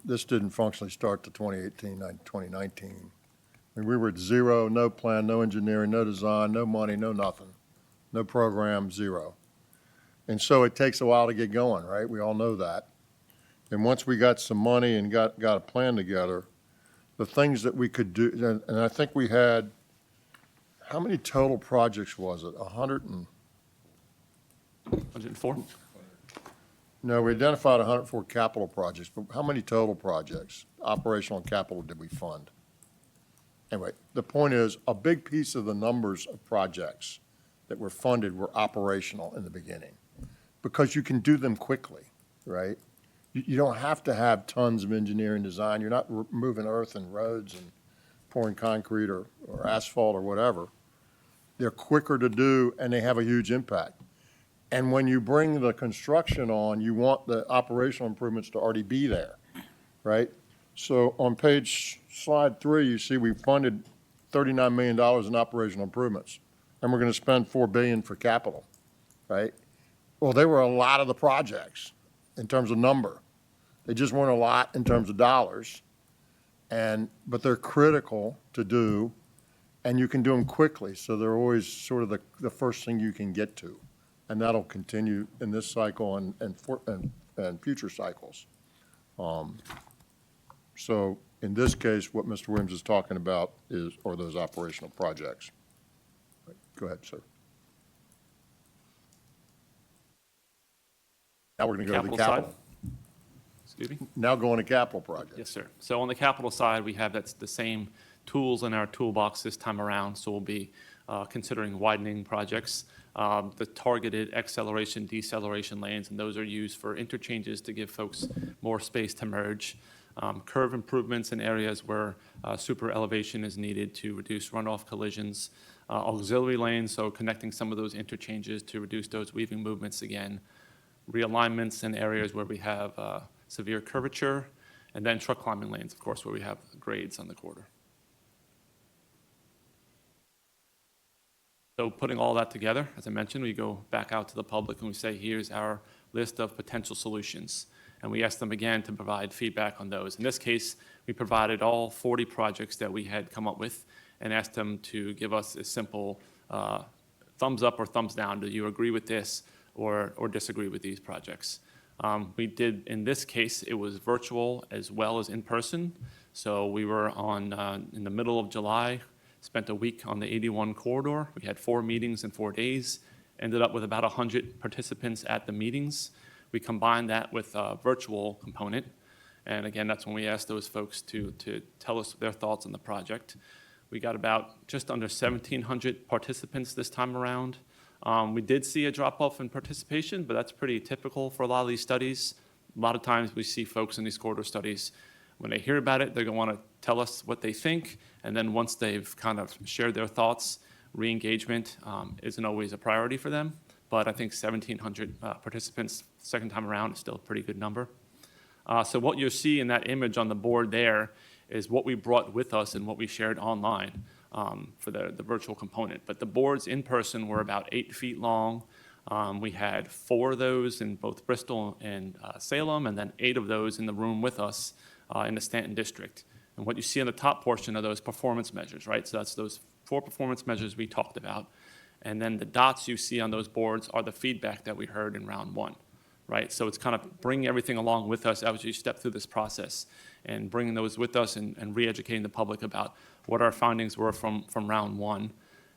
this didn't functionally start to 2018, 2019. I mean, we were at zero, no plan, no engineering, no design, no money, no nothing, no program, zero. And so it takes a while to get going, right? We all know that. And once we got some money and got a plan together, the things that we could do, and I think we had, how many total projects was it? 104? No, we identified 104 capital projects, but how many total projects, operational and capital, did we fund? Anyway, the point is, a big piece of the numbers of projects that were funded were operational in the beginning, because you can do them quickly, right? You don't have to have tons of engineering design. You're not moving earth and roads and pouring concrete or asphalt or whatever. They're quicker to do, and they have a huge impact. And when you bring the construction on, you want the operational improvements to already be there, right? So on slide 3, you see we funded $39 million in operational improvements, and we're going to spend $4 billion for capital, right? Well, they were a lot of the projects in terms of number. They just weren't a lot in terms of dollars, but they're critical to do, and you can do them quickly, so they're always sort of the first thing you can get to. And that'll continue in this cycle and future cycles. So in this case, what Mr. Williams is talking about are those operational projects. Go ahead, sir. Now we're going to go to the capital. Excuse me? Now going to capital projects. Yes, sir. So on the capital side, we have the same tools in our toolbox this time around. So we'll be considering widening projects, the targeted acceleration, deceleration lanes, and those are used for interchanges to give folks more space to merge. Curve improvements in areas where super elevation is needed to reduce runoff collisions. Auxiliary lanes, so connecting some of those interchanges to reduce those weaving movements again. Realignments in areas where we have severe curvature, and then truck climbing lanes, of course, where we have grades on the corridor. So putting all that together, as I mentioned, we go back out to the public and we say, here's our list of potential solutions. And we ask them again to provide feedback on those. In this case, we provided all 40 projects that we had come up with and asked them to give us a simple thumbs up or thumbs down. Do you agree with this or disagree with these projects? We did, in this case, it was virtual as well as in person. So we were in the middle of July, spent a week on the 81 corridor. We had 4 meetings in 4 days, ended up with about 100 participants at the meetings. We combined that with a virtual component. And again, that's when we asked those folks to tell us their thoughts on the project. We got about just under 1,700 participants this time around. We did see a drop-off in participation, but that's pretty typical for a lot of these studies. A lot of times we see folks in these corridor studies, when they hear about it, they're going to want to tell us what they think, and then once they've kind of shared their thoughts, re-engagement isn't always a priority for them, but I think 1,700 participants second time around is still a pretty good number. So what you'll see in that image on the board there is what we brought with us and what we shared online for the virtual component. But the boards in person were about 8 feet long. We had 4 of those in both Bristol and Salem, and then 8 of those in the room with us in the Stanton district. And what you see on the top portion are those performance measures, right? So that's those 4 performance measures we talked about. And then the dots you see on those boards are the feedback that we heard in round 1. right? So it's kind of bringing everything along with us as you step through this process and bringing those with us and re-educating the public about what our findings were from round one.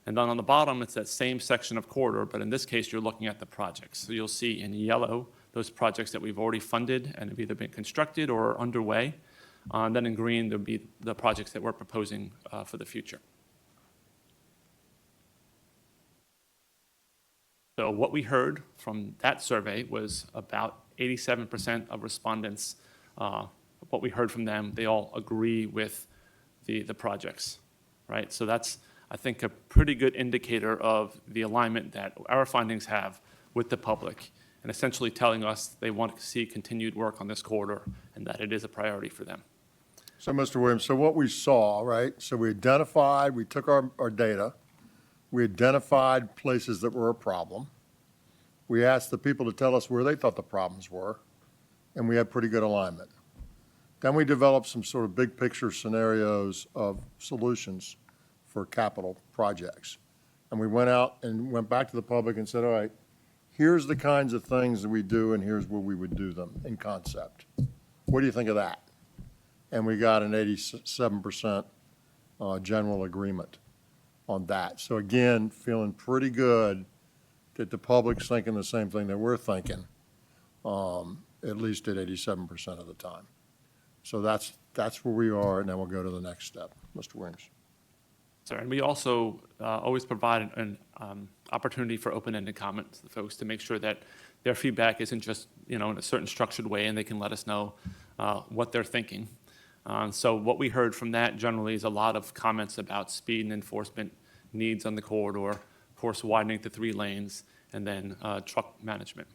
And then on the bottom, it's that same section of corridor, but in this case, you're looking at the projects. So you'll see in yellow those projects that we've already funded and have either been constructed or are underway. And then in green, there'll be the projects that we're proposing for the future. So what we heard from that survey was about 87% of respondents, what we heard from them, they all agree with the projects, right? So that's, I think, a pretty good indicator of the alignment that our findings have with the public, and essentially telling us they want to see continued work on this corridor and that it is a priority for them. So, Mr. Williams, so what we saw, right, so we identified, we took our data, we identified places that were a problem. We asked the people to tell us where they thought the problems were, and we had pretty good alignment. Then we developed some sort of big picture scenarios of solutions for capital projects. And we went out and went back to the public and said, all right, here's the kinds of things that we do, and here's where we would do them in concept. What do you think of that? And we got an 87% general agreement on that. So again, feeling pretty good that the public's thinking the same thing that we're thinking, at least at 87% of the time. So that's where we are, and then we'll go to the next step. Mr. Williams. Sir, and we also always provide an opportunity for open-ended comments to the folks to make sure that their feedback isn't just, in a certain structured way, and they can let us know what they're thinking. So what we heard from that generally is a lot of comments about speed and enforcement needs on the corridor, of course, widening to 3 lanes, and then truck management.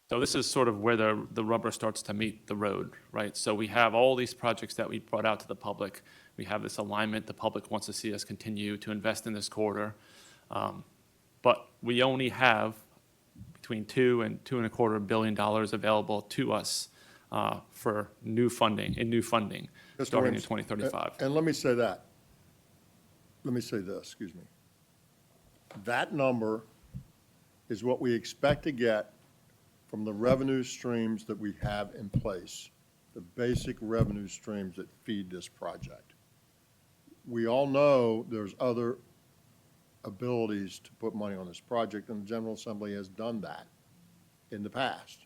So this is sort of where the rubber starts to meet the road, right? So we have all these projects that we brought out to the public. We have this alignment. The public wants to see us continue to invest in this corridor. But we only have between $2 and $2.25 billion available to us for new funding, starting in 2035. And let me say that. Let me say this, excuse me. That number is what we expect to get from the revenue streams that we have in place, the basic revenue streams that feed this project. We all know there's other abilities to put money on this project, and the General Assembly has done that in the past.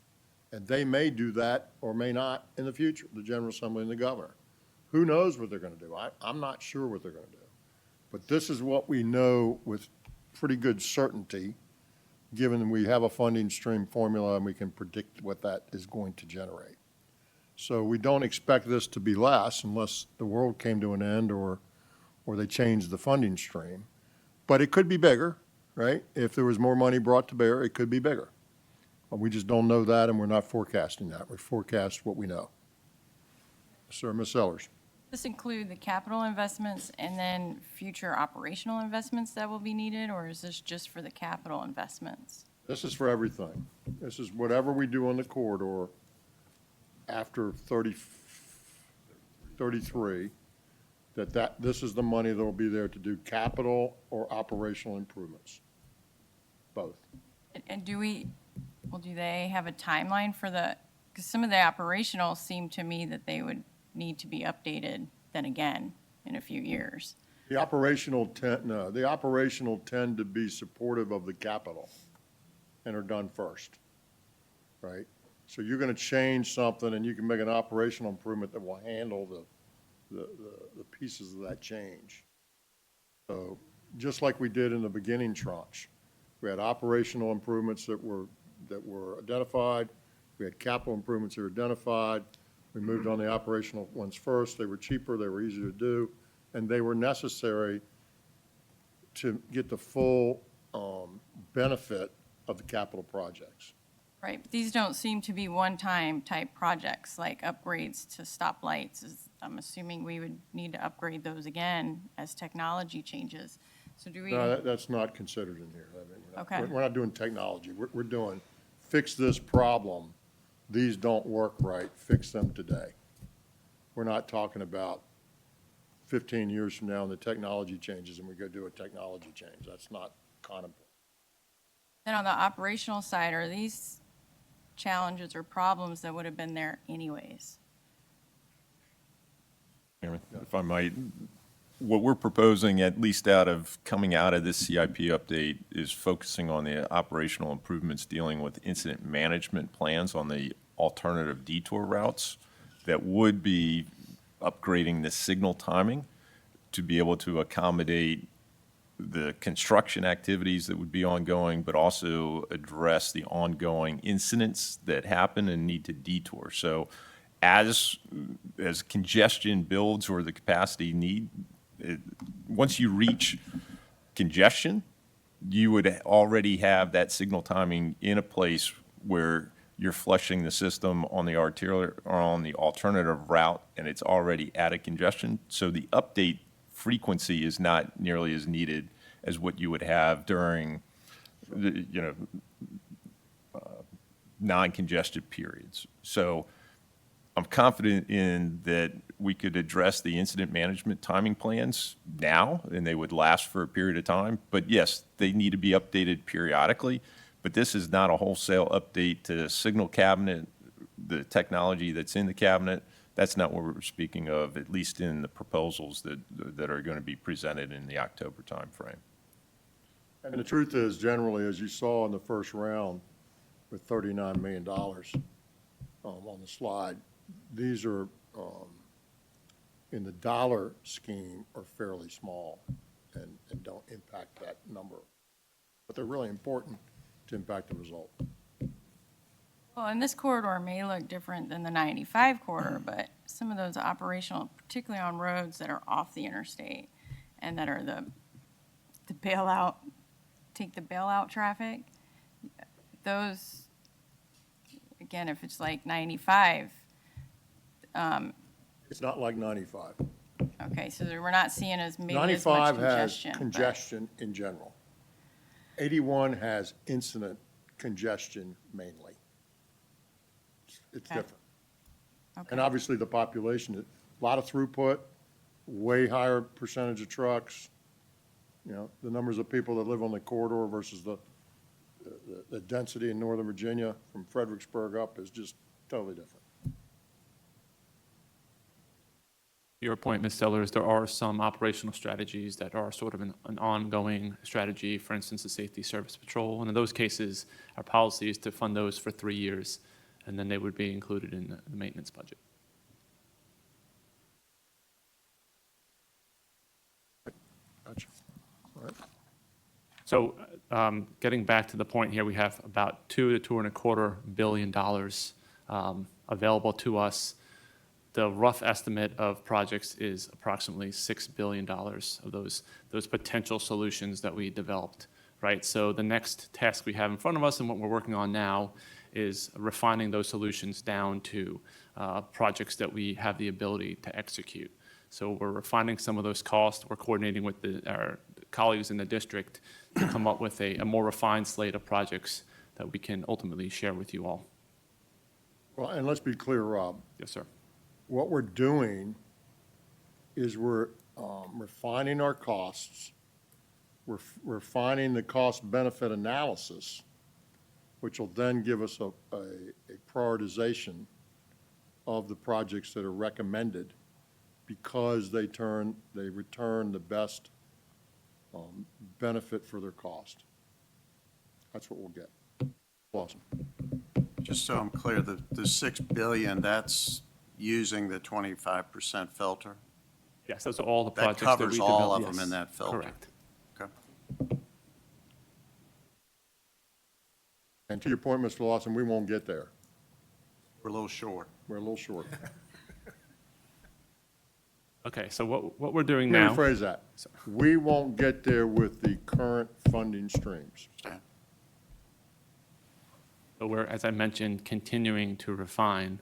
And they may do that or may not in the future, the General Assembly and the governor. Who knows what they're going to do? I'm not sure what they're going to do. But this is what we know with pretty good certainty, given that we have a funding stream formula and we can predict what that is going to generate. So we don't expect this to be less unless the world came to an end or they changed the funding stream. But it could be bigger, right? If there was more money brought to bear, it could be bigger. But we just don't know that, and we're not forecasting that. We forecast what we know. Sir, Ms. Sellers. This include the capital investments and then future operational investments that will be needed, or is this just for the capital investments? This is for everything. This is whatever we do on the corridor after 33, this is the money that will be there to do capital or operational improvements, both. And do they have a timeline for because some of the operational seem to me that they would need to be updated then again in a few years. The operational tend to be supportive of the capital and are done first, right? So you're going to change something and you can make an operational improvement that will handle the pieces of that change. So just like we did in the beginning tranche, we had operational improvements that were identified. We had capital improvements that were identified. We moved on the operational ones first. They were cheaper, they were easier to do, and they were necessary to get the full benefit of the capital projects. Right, but these don't seem to be one-time type projects, like upgrades to stoplights. I'm assuming we would need to upgrade those again as technology changes. So do we? No, that's not considered in here. I mean, Okay. We're not doing technology. We're doing fix this problem. These don't work right, fix them today. We're not talking about 15 years from now and the technology changes and we go do a technology change. That's not contemplated. Then on the operational side, are these challenges or problems that would have been there anyways? Chairman, if I might, what we're proposing, at least coming out of this CIP update, is focusing on the operational improvements dealing with incident management plans on the alternative detour routes that would be upgrading the signal timing to be able to accommodate the construction activities that would be ongoing, but also address the ongoing incidents that happen and need to detour. So as congestion builds or the capacity need, once you reach congestion, you would already have that signal timing in a place where you're flushing the system on the arterial or on the alternative route, and it's already at a congestion. So the update frequency is not nearly as needed as what you would have during the, non-congested periods. So I'm confident in that we could address the incident management timing plans now, and they would last for a period of time. But yes, they need to be updated periodically. But this is not a wholesale update to the signal cabinet, the technology that's in the cabinet. That's not what we're speaking of, at least in the proposals that are going to be presented in the October timeframe. And the truth is, generally, as you saw in the first round with $39 million on the slide, these are, in the dollar scheme, are fairly small and don't impact that number. But they're really important to impact the result. Well, and this corridor may look different than the 95 corridor, but some of those operational, particularly on roads that are off the interstate and that are the bailout, take the bailout traffic, those, again, if it's like 95. It's not like 95. Okay, so we're not seeing as maybe as 95 much has congestion. congestion in general. 81 has incident congestion mainly. It's Okay. different. And obviously, the population, a lot of throughput, way higher percentage of trucks. The numbers of people that live on the corridor versus the density in Northern Virginia from Fredericksburg up is just totally different. Your point, Ms. Sellers, there are some operational strategies that are sort of an ongoing strategy, for instance, the Safety Service Patrol. And in those cases, our policy is to fund those for 3 years, and then they would be included in the maintenance budget. Gotcha. All right. So getting back to the point here, we have about $2 to $2.25 billion available to us. The rough estimate of projects is approximately $6 billion of those potential solutions that we developed, right? So the next task we have in front of us and what we're working on now is refining those solutions down to projects that we have the ability to execute. So we're refining some of those costs. We're coordinating with our colleagues in the district to come up with a more refined slate of projects that we can ultimately share with you all. Well, and let's be clear, Rob. Yes, sir. What we're doing is we're refining our costs. We're refining the cost-benefit analysis, which will then give us a prioritization of the projects that are recommended because they return the best benefit for their cost. That's what we'll get. Awesome. Just so I'm clear, the 6 billion, that's using the 25% filter? Yes, those are all the That projects that we covers developed. all of them Yes, in that filter? correct. Okay. And to your point, Mr. Lawson, we won't get there. We're a little short. We're a little short. Okay, so what we're doing Let now. me rephrase that. We won't get there with the current funding streams. But we're, as I mentioned, continuing to refine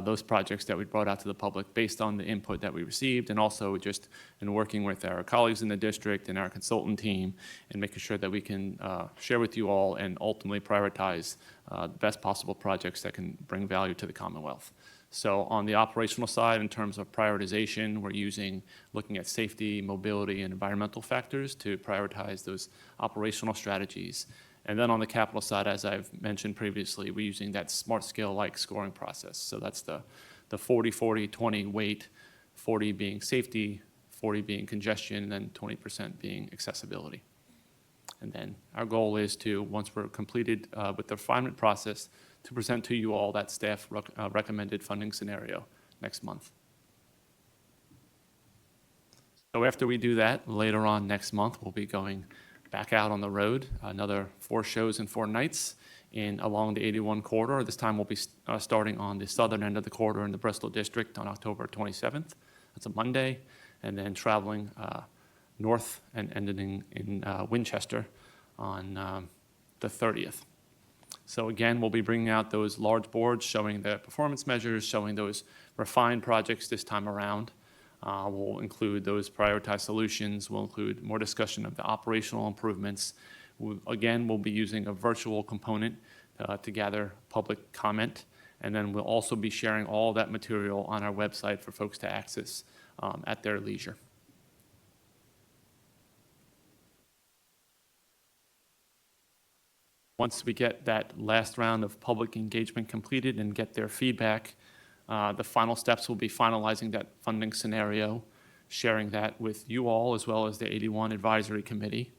those projects that we brought out to the public based on the input that we received, and also just in working with our colleagues in the district and our consultant team, and making sure that we can share with you all and ultimately prioritize the best possible projects that can bring value to the Commonwealth. So on the operational side, in terms of prioritization, we're looking at safety, mobility, and environmental factors to prioritize those operational strategies. And then on the capital side, as I've mentioned previously, we're using that smart scale-like scoring process. So that's the 40-40-20 weight, 40 being safety, 40 being congestion, and then 20% being accessibility. And then our goal is to, once we're completed with the refinement process, to present to you all that staff recommended funding scenario next month. So after we do that, later on next month, we'll be going back out on the road, another 4 shows and 4 nights along the 81 corridor. This time we'll be starting on the southern end of the corridor in the Bristol district on October 27th. That's a Monday, and then traveling north and ending in Winchester on the 30th. So again, we'll be bringing out those large boards showing the performance measures, showing those refined projects this time around. We'll include those prioritized solutions. We'll include more discussion of the operational improvements. Again, we'll be using a virtual component to gather public comment. And then we'll also be sharing all that material on our website for folks to access at their leisure. Once we get that last round of public engagement completed and get their feedback, the final steps will be finalizing that funding scenario, sharing that with you all as well as the 81 Advisory Committee.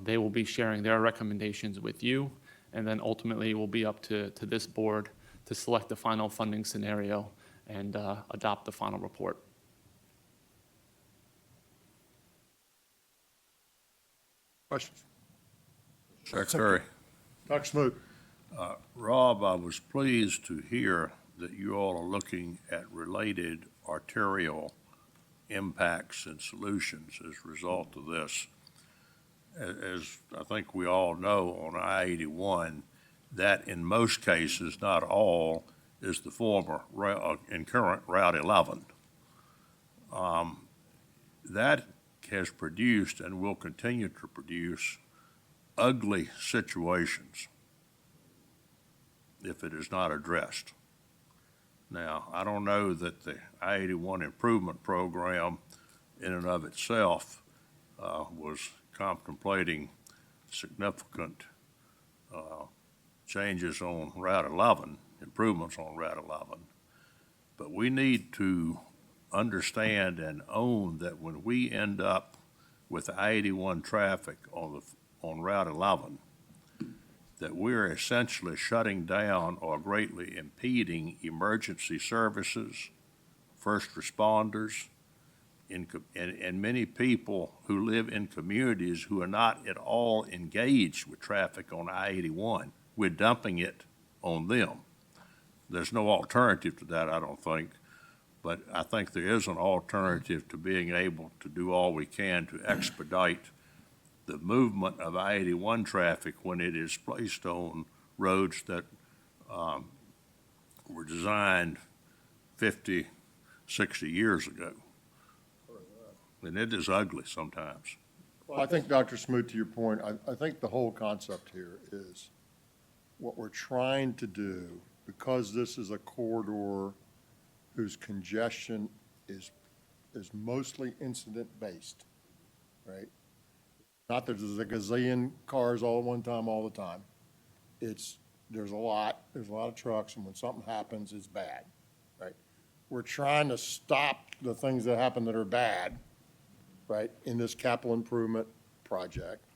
They will be sharing their recommendations with you, and then ultimately it will be up to this board to select the final funding scenario and adopt the final report. Questions? Secretary. Dr. Smoot? Rob, I was pleased to hear that you all are looking at related arterial impacts and solutions as a result of this. As I think we all know on I-81, that in most cases, not all, is the former and current Route 11. That has produced and will continue to produce ugly situations if it is not addressed. Now, I don't know that the I-81 improvement program in and of itself was contemplating significant changes on Route 11, improvements on Route 11. But we need to understand and own that when we end up with I-81 traffic on Route 11, that we're essentially shutting down or greatly impeding emergency services, first responders, and many people who live in communities who are not at all engaged with traffic on I-81. We're dumping it on them. There's no alternative to that, I don't think, but I think there is an alternative to being able to do all we can to expedite the movement of I-81 traffic when it is placed on roads that were designed 50, 60 years ago. And it is ugly sometimes. Well, I think, Dr. Smoot, to your point, I think the whole concept here is what we're trying to do, because this is a corridor whose congestion is mostly incident-based, right? Not that there's a gazillion cars all at one time, all the time. There's a lot of trucks, and when something happens, it's bad, right? We're trying to stop the things that happen that are bad, right, in this capital improvement project,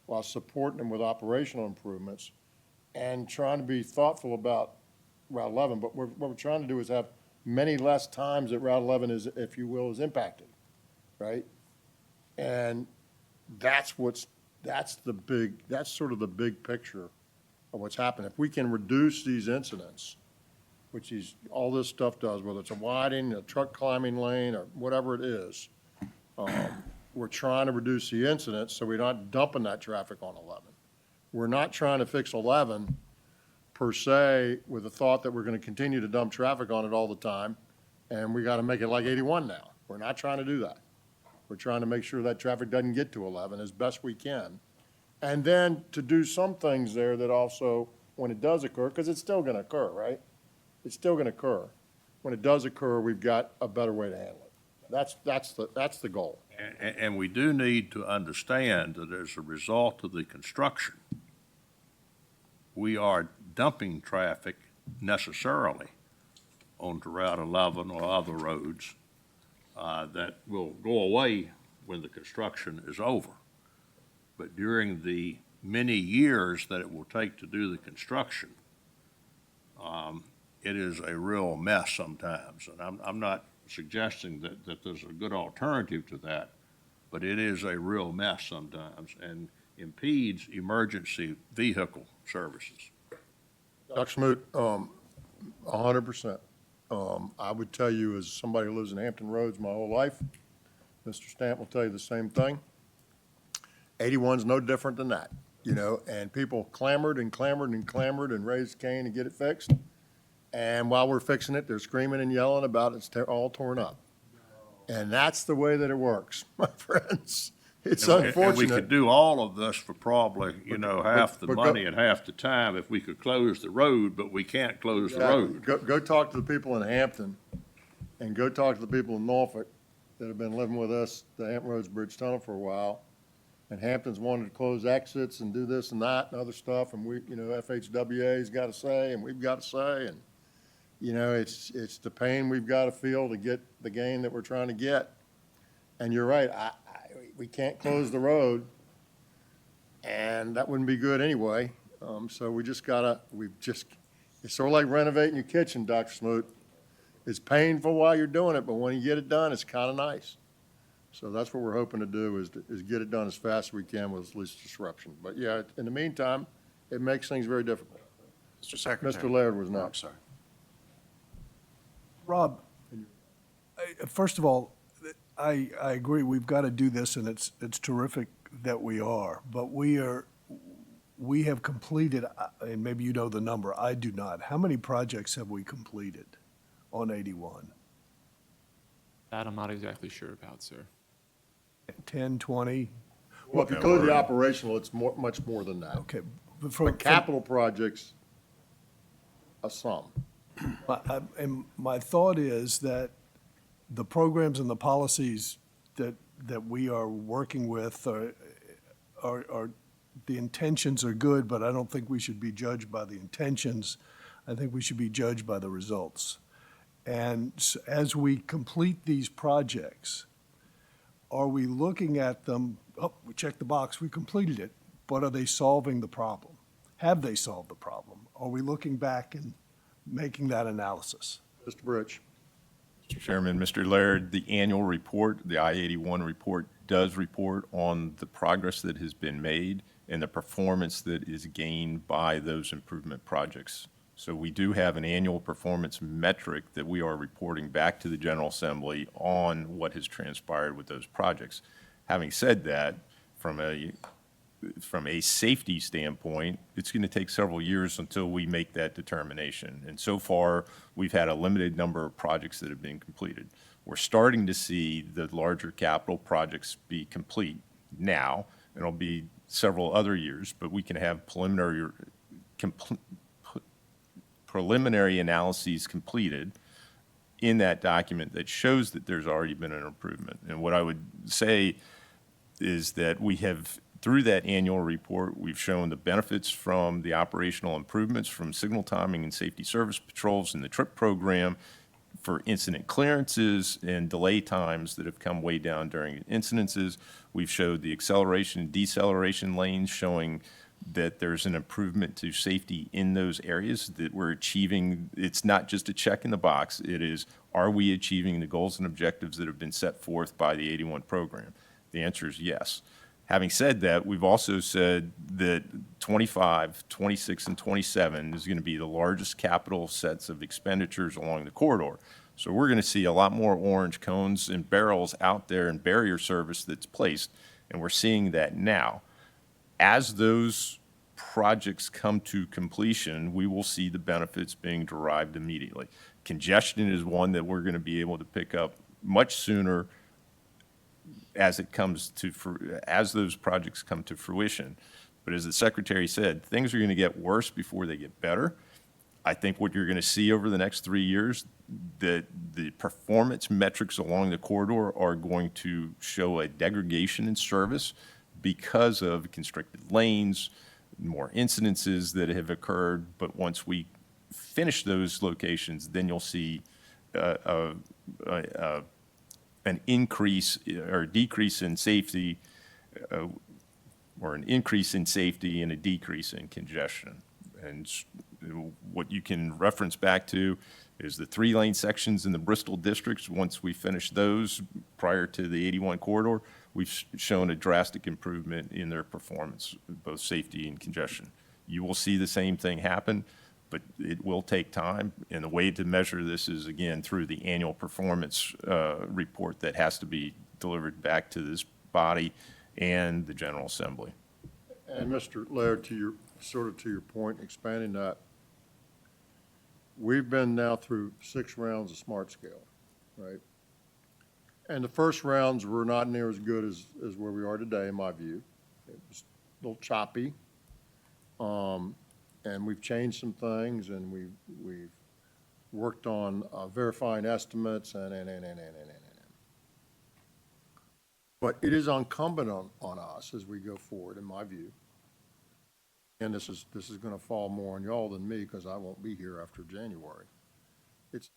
while supporting them with operational improvements and trying to be thoughtful about Route 11. But what we're trying to do is have many less times that Route 11 is, if you will, is impacted, right? And that's sort of the big picture of what's happening. If we can reduce these incidents, which all this stuff does, whether it's a widening, a truck climbing lane, or whatever it is, we're trying to reduce the incidents so we're not dumping that traffic on 11. We're not trying to fix 11 per se with the thought that we're going to continue to dump traffic on it all the time, and we got to make it like 81 now. We're not trying to do that. We're trying to make sure that traffic doesn't get to 11 as best we can. And then to do some things there that also, when it does occur, because it's still going to occur, right? It's still going to occur. When it does occur, we've got a better way to handle it. That's the goal. And we do need to understand that as a result of the construction we are dumping traffic necessarily onto Route 11 or other roads that will go away when the construction is over. But during the many years that it will take to do the construction, it is a real mess sometimes. And I'm not suggesting that there's a good alternative to that, but it is a real mess sometimes and impedes emergency vehicle services. Dr. Smoot, 100%. I would tell you, as somebody who lives in Hampton Roads my whole life, Mr. Stamp will tell you the same thing. 81's no different than that, you know, and people clamored and clamored and clamored and raised Cain to get it fixed. And while we're fixing it, they're screaming and yelling about it's all torn up. And that's the way that it works, my friends. It's And we unfortunate. could do all of this for probably, half the but go- money and half the time if we could close the road, but we can't close the road. Go talk to the people in Hampton and go talk to the people in Norfolk that have been living with us, the Hampton Roads Bridge Tunnel for a while. And Hampton's wanted to close exits and do this and that and other stuff. And we, FHWA's got to say, and we've got to say, and, it's the pain we've got to feel to get the gain that we're trying to get. And you're right, we can't close the road, and that wouldn't be good anyway. So we just gotta, it's sort of like renovating your kitchen, Dr. Smoot. It's painful while you're doing it, but when you get it done, it's kind of nice. So that's what we're hoping to do is get it done as fast as we can with as least disruption. But yeah, in the meantime, it makes things very difficult. Mr. Secretary. Mr. Laird was I'm next. sorry. Rob, first of all, I agree, we've got to do this, and it's terrific that we are. But we have completed, and maybe you know the number, I do not. How many projects have we completed on 81? That I'm not exactly sure about, sir. 10, 20? Well, if you include the operational, it's much more than that. Okay. But capital projects, a sum. And my thought is that the programs and the policies that we are working with are the intentions are good, but I don't think we should be judged by the intentions. I think we should be judged by the results. And as we complete these projects, are we looking at them, we checked the box, we completed it, but are they solving the problem? Have they solved the problem? Are we looking back and making that analysis? Mr. Bridge. Mr. Chairman, Mr. Laird, the annual report, the I-81 report, does report on the progress that has been made and the performance that is gained by those improvement projects. So we do have an annual performance metric that we are reporting back to the General Assembly on what has transpired with those projects. Having said that, from a safety standpoint, it's going to take several years until we make that determination. And so far, we've had a limited number of projects that have been completed. We're starting to see the larger capital projects be complete now, and it'll be several other years, but we can have preliminary analyses completed in that document that shows that there's already been an improvement. And what I would say is that we have, through that annual report, we've shown the benefits from the operational improvements from signal timing and safety service patrols in the TRIP program for incident clearances and delay times that have come way down during incidences. We've showed the acceleration and deceleration lanes showing that there's an improvement to safety in those areas, that we're achieving. It's not just a check in the box. It is, are we achieving the goals and objectives that have been set forth by the 81 program? The answer is yes. Having said that, we've also said that 25, 26, and 27 is going to be the largest capital sets of expenditures along the corridor. So we're going to see a lot more orange cones and barrels out there and barrier service that's placed, and we're seeing that now. As those projects come to completion, we will see the benefits being derived immediately. Congestion is one that we're going to be able to pick up much sooner as those projects come to fruition. But as the Secretary said, things are going to get worse before they get better. I think what you're going to see over the next 3 years, that the performance metrics along the corridor are going to show a degradation in service because of constricted lanes, more incidences that have occurred, but once we finish those locations, then you'll see an increase or decrease in safety, or an increase in safety and a decrease in congestion. And what you can reference back to is the 3-lane sections in the Bristol districts. Once we finish those prior to the 81 corridor, we've shown a drastic improvement in their performance, both safety and congestion. You will see the same thing happen, but it will take time. And the way to measure this is, again, through the annual performance report that has to be delivered back to this body and the General Assembly. And Mr. Laird, to your point, expanding that, we've been now through 6 rounds of smart scale, right? And the first rounds were not near as good as where we are today, in my view. It was a little choppy. And we've changed some things, and we've worked on verifying estimates and. But it is incumbent on us as we go forward, in my view. And this is going to fall more on y'all than me, because I won't be here after January. It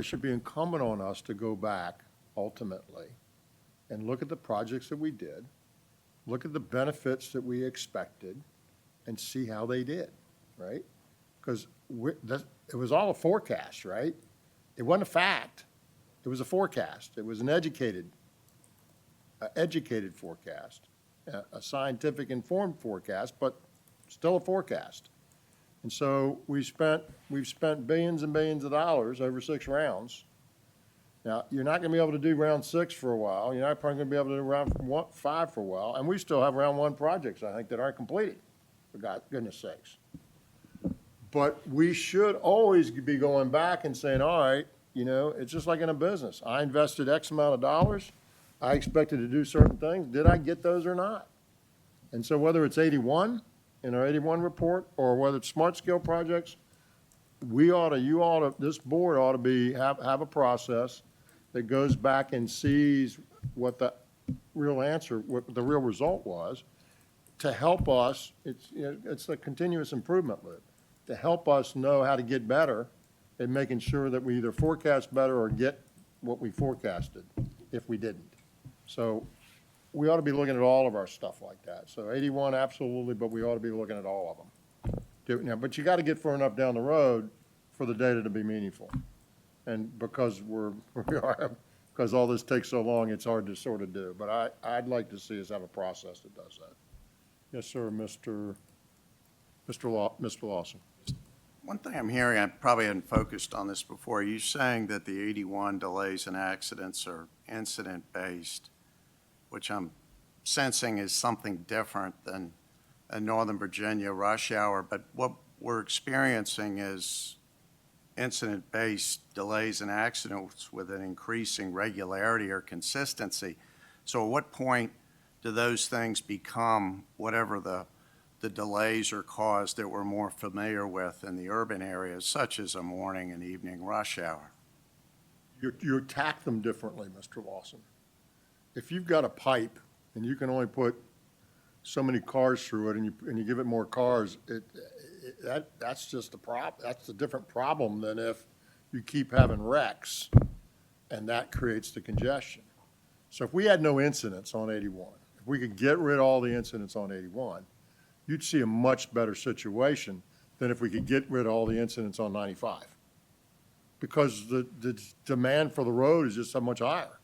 should be incumbent on us to go back ultimately and look at the projects that we did, look at the benefits that we expected, and see how they did, right? Because it was all a forecast, right? It wasn't a fact. It was a forecast. It was an educated forecast, a scientific informed forecast, but still a forecast. And so we've spent billions and billions of dollars over 6 rounds. Now, you're not going to be able to do round 6 for a while. You're not probably going to be able to do round 5 for a while. And we still have round 1 projects, I think, that aren't completed, for goodness sakes. But we should always be going back and saying, all right, it's just like in a business. I invested X amount of dollars. I expected to do certain things. Did I get those or not? And so whether it's 81 in our 81 report, or whether it's smart scale projects, this board ought to have a process that goes back and sees what the real answer, what the real result was, to help us. It's a continuous improvement loop, to help us know how to get better at making sure that we either forecast better or get what we forecasted if we didn't. So we ought to be looking at all of our stuff like that. So 81, absolutely, but we ought to be looking at all of them. Now, but you got to get far enough down the road for the data to be meaningful. And because because all this takes so long, it's hard to sort of do. But I'd like to see us have a process that does that. Yes, sir, Mr. Lawson. One thing I'm hearing, I probably hadn't focused on this before, you saying that the 81 delays and accidents are incident-based, which I'm sensing is something different than a Northern Virginia rush hour. But what we're experiencing is incident-based delays and accidents with an increasing regularity or consistency. So at what point do those things become whatever the delays or cause that we're more familiar with in the urban areas, such as a morning and evening rush hour? You attack them differently, Mr. Lawson. If you've got a pipe and you can only put so many cars through it, and you give it more cars, that's just a problem. That's a different problem than if you keep having wrecks, and that creates the congestion. So if we had no incidents on 81, if we could get rid of all the incidents on 81, you'd see a much better situation than if we could get rid of all the incidents on 95. Because the demand for the road is just so much higher,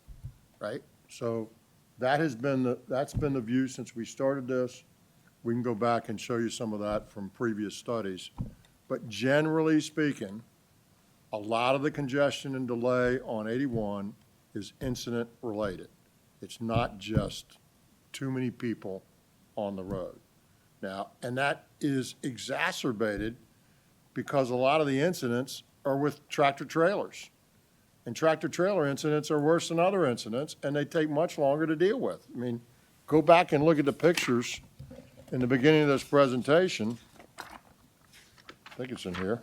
right? So that's been the view since we started this. We can go back and show you some of that from previous studies. But generally speaking, a lot of the congestion and delay on 81 is incident related. It's not just too many people on the road. Now, and that is exacerbated because a lot of the incidents are with tractor trailers. And tractor trailer incidents are worse than other incidents, and they take much longer to deal with. I mean, go back and look at the pictures in the beginning of this presentation. I think it's in here,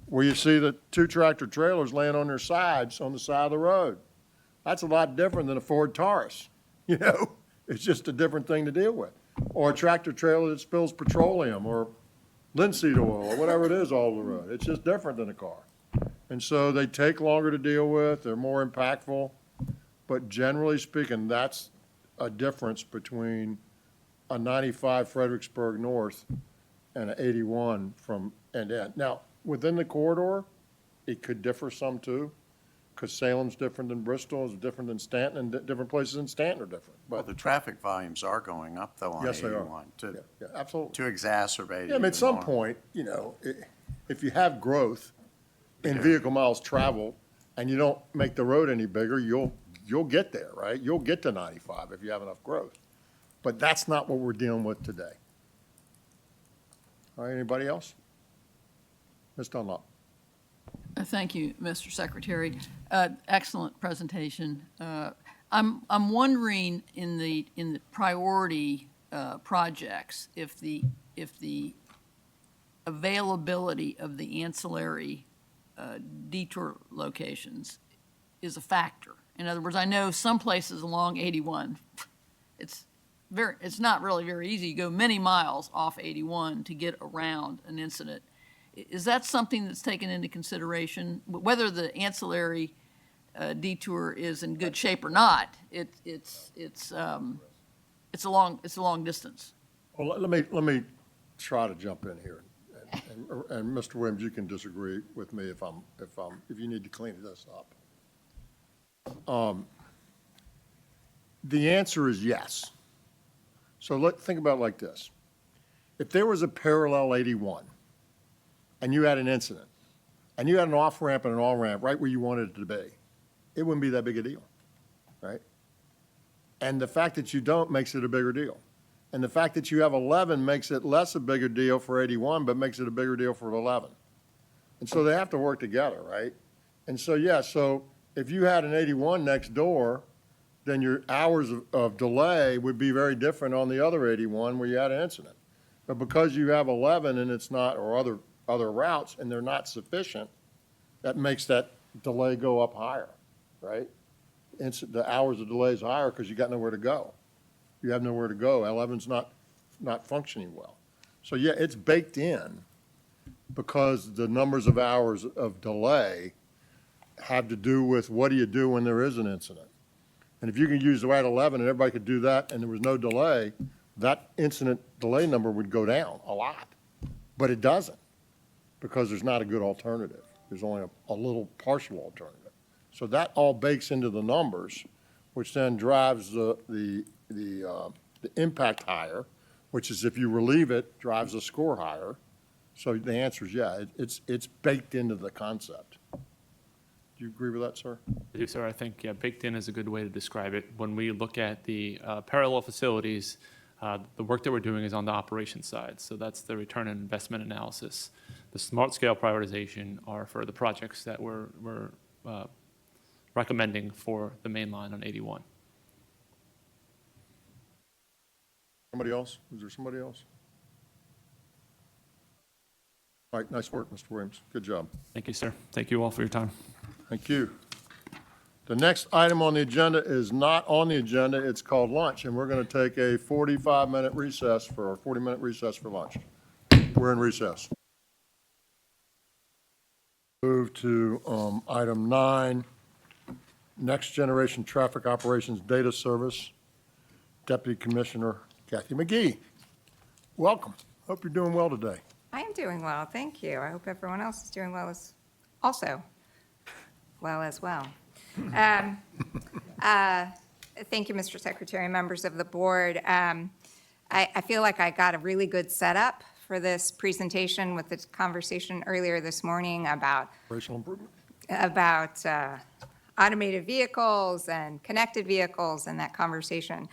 where you see the 2 tractor trailers laying on their sides on the side of the road. That's a lot different than a Ford Taurus, It's just a different thing to deal with. or a tractor trailer that spills petroleum or linseed oil or whatever it is all over the road. It's just different than a car. And so they take longer to deal with, they're more impactful, but generally speaking, that's a difference between a 95 Fredericksburg North and an 81 from end to end. Now, within the corridor, it could differ some too, because Salem's different than Bristol, is different than Stanton, and different places in Stanton are different. Well, But the traffic volumes are going up, though, on yes, they are. 81 Yeah, yeah, absolutely. to exacerbate it Yeah, I mean, at even some more. point, if you have growth in vehicle miles traveled and you don't make the road any bigger, you'll get there, right? You'll get to 95 if you have enough growth. But that's not what we're dealing with today. All right, anybody else? Ms. Dunlop? Thank you, Mr. Secretary. Excellent presentation. I'm wondering in the priority projects, if the availability of the ancillary detour locations is a factor. In other words, I know some places along 81, it's not really very easy. You go many miles off 81 to get around an incident. Is that something that's taken into consideration? Whether the ancillary detour is in good shape or not, it's a long distance. Well, let me try to jump in here. And Mr. Williams, you can disagree with me if you need to clean this up. The answer is yes. So think about it like this. If there was a parallel 81 and you had an incident and you had an off-ramp and an on-ramp right where you wanted it to be, it wouldn't be that big a deal, right? And the fact that you don't makes it a bigger deal. And the fact that you have 11 makes it less a bigger deal for 81, but makes it a bigger deal for 11. And so they have to work together, right? And so, yeah, so if you had an 81 next door, then your hours of delay would be very different on the other 81 where you had an incident. But because you have 11 and it's not, or other routes, and they're not sufficient, that makes that delay go up higher, right? The hours of delay is higher because you got nowhere to go. You have nowhere to go. 11's not functioning well. So yeah, it's baked in because the numbers of hours of delay have to do with what do you do when there is an incident. And if you can use the right 11 and everybody could do that and there was no delay, that incident delay number would go down a lot. But it doesn't because there's not a good alternative. There's only a little partial alternative. So that all bakes into the numbers, which then drives the impact higher, which is if you relieve it, drives the score higher. So the answer is yeah, it's baked into the concept. Do you agree with that, sir? I do, sir. I think, yeah, baked in is a good way to describe it. When we look at the parallel facilities, the work that we're doing is on the operations side. So that's the return on investment analysis. The smart scale prioritization are for the projects that we're recommending for the main line on 81. Somebody else? Is there somebody else? All right, nice work, Mr. Williams. Good job. Thank you, sir. Thank you all for your time. Thank you. The next item on the agenda is not on the agenda. It's called lunch, and we're going to take a 40-minute recess for lunch. We're in recess. Move to item 9, Next Generation Traffic Operations Data Service, Deputy Commissioner Kathy McGee. Welcome. Hope you're doing well today. I am doing well, thank you. I hope everyone else is doing well as well. Thank you, Mr. Secretary, members of the board. I feel like I got a really good setup for this presentation with the conversation earlier this morning about Operational improvement. about automated vehicles and connected vehicles, and that conversation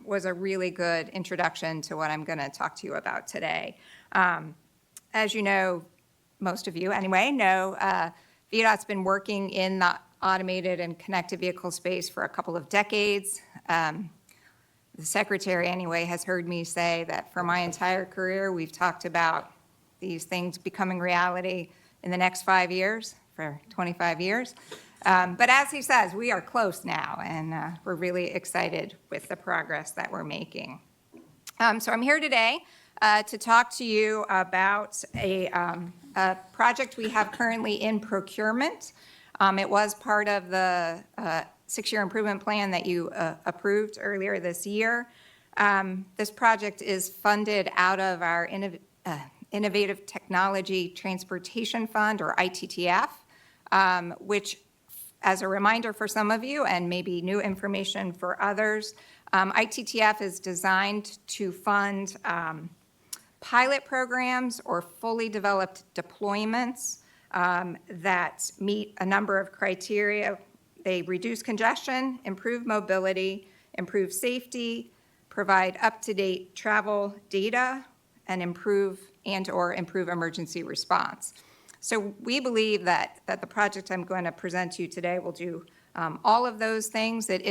was a really good introduction to what I'm going to talk to you about today. As you know, most of you anyway, know VDOT's been working in the automated and connected vehicle space for a couple of decades. The Secretary anyway has heard me say that for my entire career, we've talked about these things becoming reality in the next 5 years, for 25 years. But as he says, we are close now, and we're really excited with the progress that we're making. So I'm here today to talk to you about a project we have currently in procurement. It was part of the six-year improvement plan that you approved earlier this year. This project is funded out of our Innovative Technology Transportation Fund, or ITTF, which, as a reminder for some of you and maybe new information for others, ITTF is designed to fund pilot programs or fully developed deployments that meet a number of criteria. They reduce congestion, improve mobility, improve safety, provide up-to-date travel data, and improve emergency response. So we believe that the project I'm going to present to you today will do all of those things. It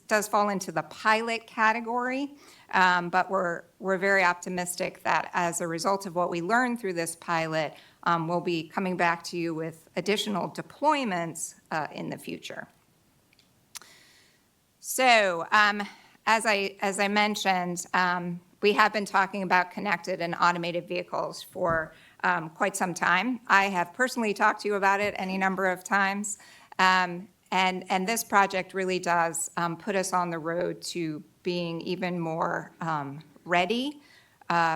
does fall into the pilot category, but we're very optimistic that as a result of what we learned through this pilot, we'll be coming back to you with additional deployments in the future. So as I mentioned, we have been talking about connected and automated vehicles for quite some time. I have personally talked to you about it any number of times. And this project really does put us on the road to being even more ready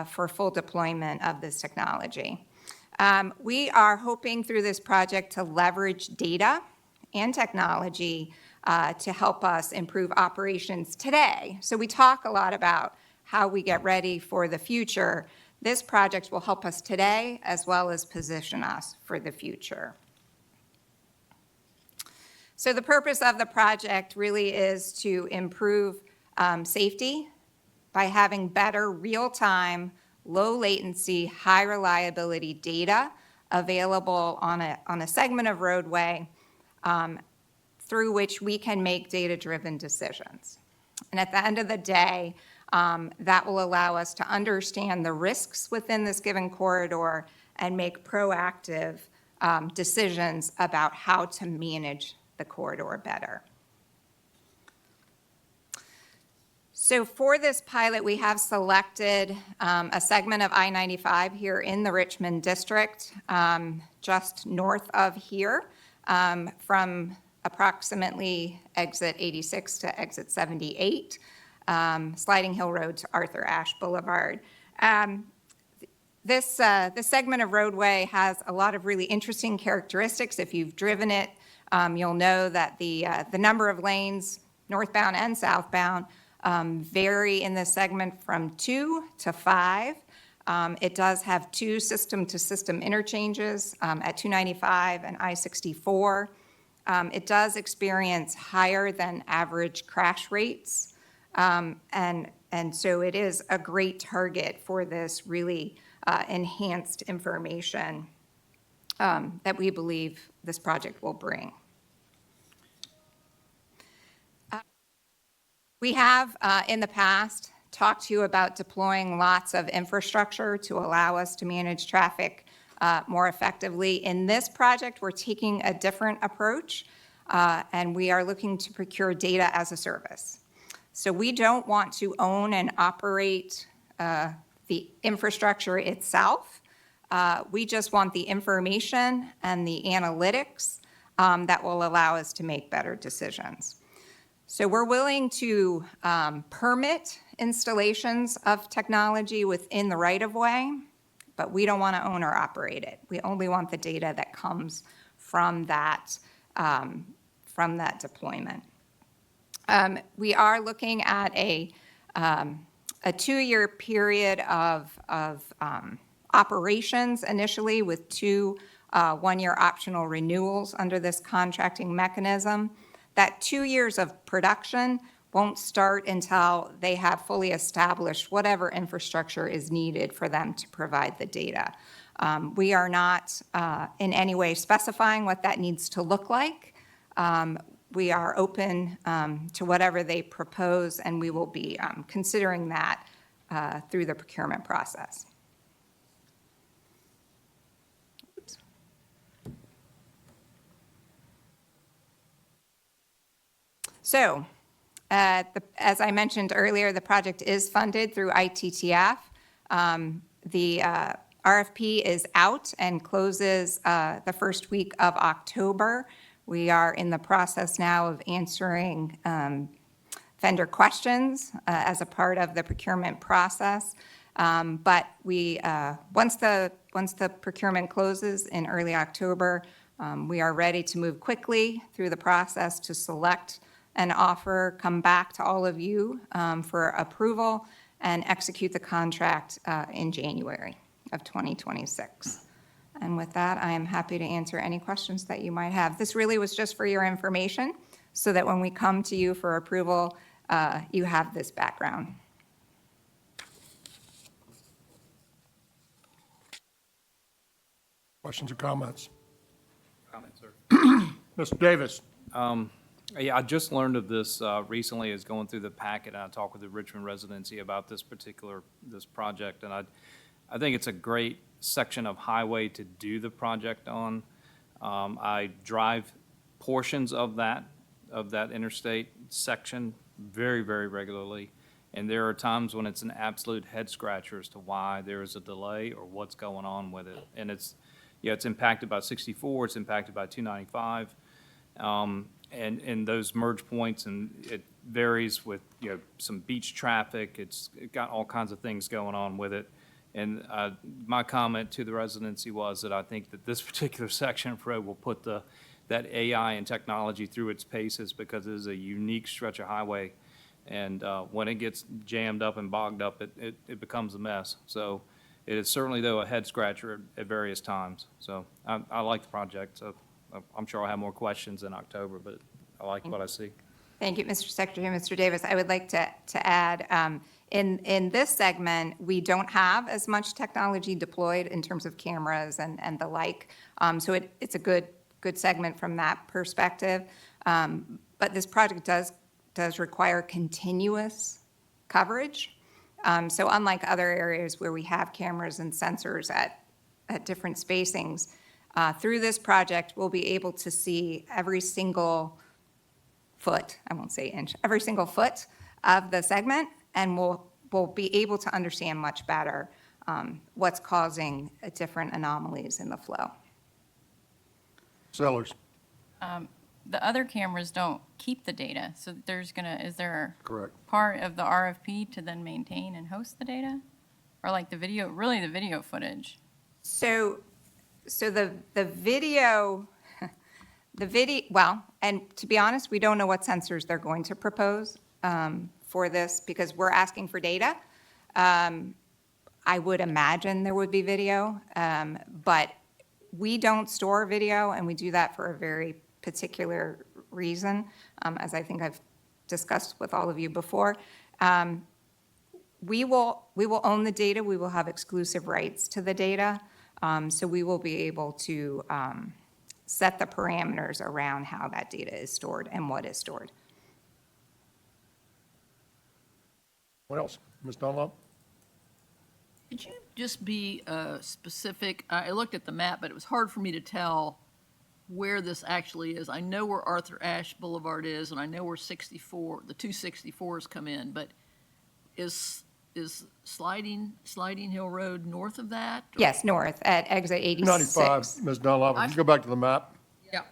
for full deployment of this technology. We are hoping through this project to leverage data and technology to help us improve operations today. So we talk a lot about how we get ready for the future. This project will help us today as well as position us for the future. So the purpose of the project really is to improve safety by having better real-time, low-latency, high-reliability data available on a segment of roadway through which we can make data-driven decisions. And at the end of the day, that will allow us to understand the risks within this given corridor and make proactive decisions about how to manage the corridor better. So for this pilot, we have selected a segment of I-95 here in the Richmond district, just north of here, from approximately exit 86 to exit 78, Sliding Hill Road to Arthur Ashe Boulevard. This segment of roadway has a lot of really interesting characteristics. If you've driven it, you'll know that the number of lanes, northbound and southbound, vary in this segment from 2 to 5. It does have 2 system-to-system interchanges at 295 and I-64. It does experience higher than average crash rates, and so it is a great target for this really enhanced information that we believe this project will bring. We have, in the past, talked to you about deploying lots of infrastructure to allow us to manage traffic more effectively. In this project, we're taking a different approach, and we are looking to procure data as a service. So we don't want to own and operate the infrastructure itself. We just want the information and the analytics that will allow us to make better decisions. So we're willing to permit installations of technology within the right-of-way, but we don't want to own or operate it. We only want the data that comes from that deployment. We are looking at a 2-year period of operations initially, with 2 one-year optional renewals under this contracting mechanism. That 2 years of production won't start until they have fully established whatever infrastructure is needed for them to provide the data. We are not in any way specifying what that needs to look like. We are open to whatever they propose, and we will be considering that through the procurement process. Oops. So As I mentioned earlier, the project is funded through ITTF. The RFP is out and closes the first week of October. We are in the process now of answering vendor questions as a part of the procurement process. But once the procurement closes in early October, we are ready to move quickly through the process to select an offer, come back to all of you for approval, and execute the contract in January of 2026. And with that, I am happy to answer any questions that you might have. This really was just for your information, so that when we come to you for approval, you have this background. Questions or comments? Comments, sir. Mr. Davis? Yeah, I just learned of this recently as going through the packet, and I talked with the Richmond residency about this project, and I think it's a great section of highway to do the project on. I drive portions of that interstate section very, very regularly, and there are times when it's an absolute head scratcher as to why there is a delay or what's going on with it. And it's impacted by 64, it's impacted by 295. And those merge points, and it varies with, some beach traffic. It got all kinds of things going on with it. And my comment to the residency was that I think that this particular section of road will put that AI and technology through its paces, because it is a unique stretch of highway. And when it gets jammed up and bogged up, it becomes a mess. So it is certainly, though, a head scratcher at various times. So I like the project. So I'm sure I'll have more questions in October, but I like what I see. Thank you, Mr. Secretary. Mr. Davis, I would like to add, in this segment, we don't have as much technology deployed in terms of cameras and the like. So it's a good segment from that perspective. But this project does require continuous coverage. So unlike other areas where we have cameras and sensors at different spacings, through this project, we'll be able to see every single foot, I won't say inch, every single foot of the segment, and we'll be able to understand much better what's causing different anomalies in the flow. Sellers? The other cameras don't keep the data, so is there Correct. part of the RFP to then maintain and host the data? Or like the video footage? So the video, well, and to be honest, we don't know what sensors they're going to propose for this, because we're asking for data. I would imagine there would be video, but we don't store video, and we do that for a very particular reason, as I think I've discussed with all of you before. We will own the data. We will have exclusive rights to the data. So we will be able to set the parameters around how that data is stored and what is stored. What else? Ms. Dunlop? Could you just be specific? I looked at the map, but it was hard for me to tell where this actually is. I know where Arthur Ashe Boulevard is, and I know where the 264s come in, but is Sliding Hill Road north of that? Yes, north at exit 86. 95, Ms. Dunlop, if you go back to the map. Yeah,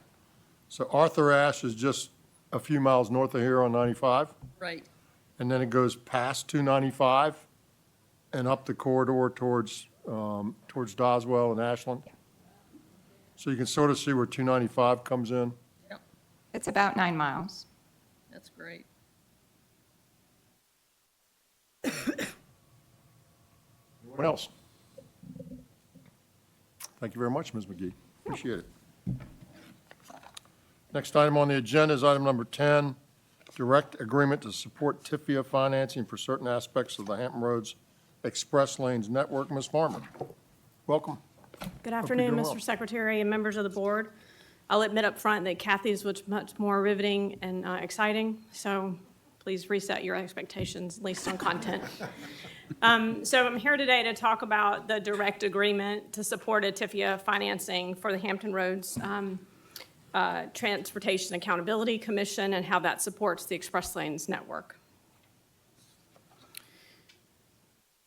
So Arthur Ashe is just a few miles north of here on 95, right. and then it goes past 295 and up the corridor towards Doswell and Ashland. So you can sort of see where 295 comes in. Yep, It's about 9 miles. that's great. What else? Thank you very much, Ms. McGee. Appreciate it. Next item on the agenda is item number 10, direct agreement to support TIFIA financing for certain aspects of the Hampton Roads Express Lanes Network. Ms. Farmer, welcome. Good afternoon, doing well. Mr. Secretary and members of the board. I'll admit up front that Kathy's was much more riveting and exciting, so please reset your expectations, at least on content. So I'm here today to talk about the direct agreement to support a TIFIA financing for the Hampton Roads Transportation Accountability Commission and how that supports the Express Lanes network.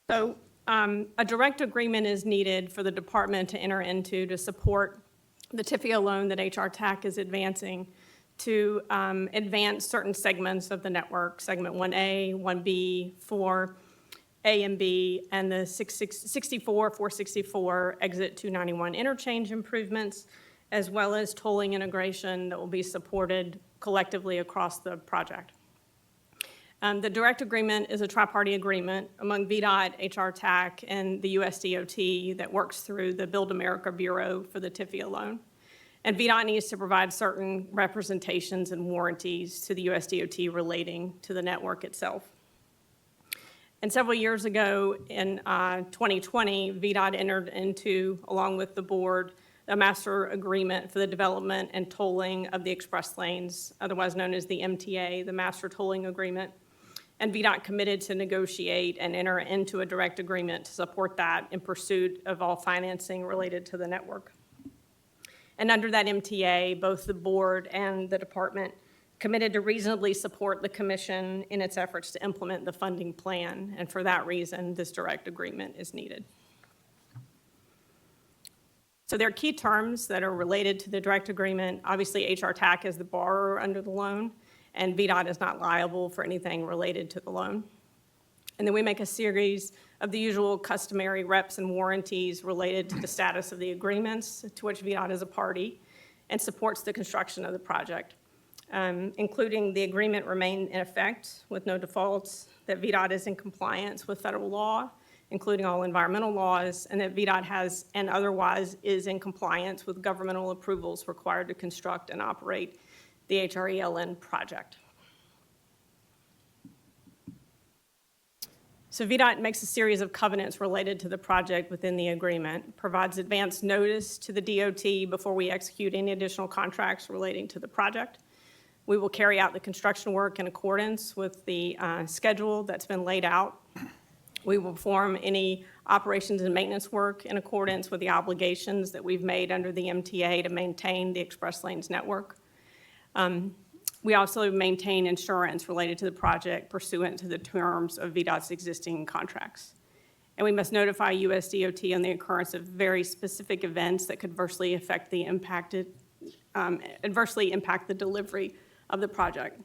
So a direct agreement is needed for the department to enter into to support the TIFIA loan that HR TAC is advancing to advance certain segments of the network, segment 1A, 1B, 4A and B, and the 464 exit 291 interchange improvements, as well as tolling integration that will be supported collectively across the project. The direct agreement is a tri-party agreement among VDOT, HR TAC, and the US DOT that works through the Build America Bureau for the TIFIA loan. And VDOT needs to provide certain representations and warranties to the US DOT relating to the network itself. And several years ago, in 2020, VDOT entered into, along with the board, a master agreement for the development and tolling of the express lanes, otherwise known as the MTA, the Master Tolling Agreement. And VDOT committed to negotiate and enter into a direct agreement to support that in pursuit of all financing related to the network. And under that MTA, both the board and the department committed to reasonably support the commission in its efforts to implement the funding plan. And for that reason, this direct agreement is needed. So there are key terms that are related to the direct agreement. Obviously, HR TAC is the borrower under the loan, and VDOT is not liable for anything related to the loan. And then we make a series of the usual customary reps and warranties related to the status of the agreements to which VDOT is a party and supports the construction of the project, including the agreement remain in effect with no defaults, that VDOT is in compliance with federal law, including all environmental laws, and that VDOT has and otherwise is in compliance with governmental approvals required to construct and operate the HRELN project. So VDOT makes a series of covenants related to the project within the agreement, provides advance notice to the DOT before we execute any additional contracts relating to the project. We will carry out the construction work in accordance with the schedule that's been laid out. We will perform any operations and maintenance work in accordance with the obligations that we've made under the MTA to maintain the Express Lanes network. We also maintain insurance related to the project pursuant to the terms of VDOT's existing contracts. And we must notify US DOT on the occurrence of very specific events that could adversely impact the delivery of the project.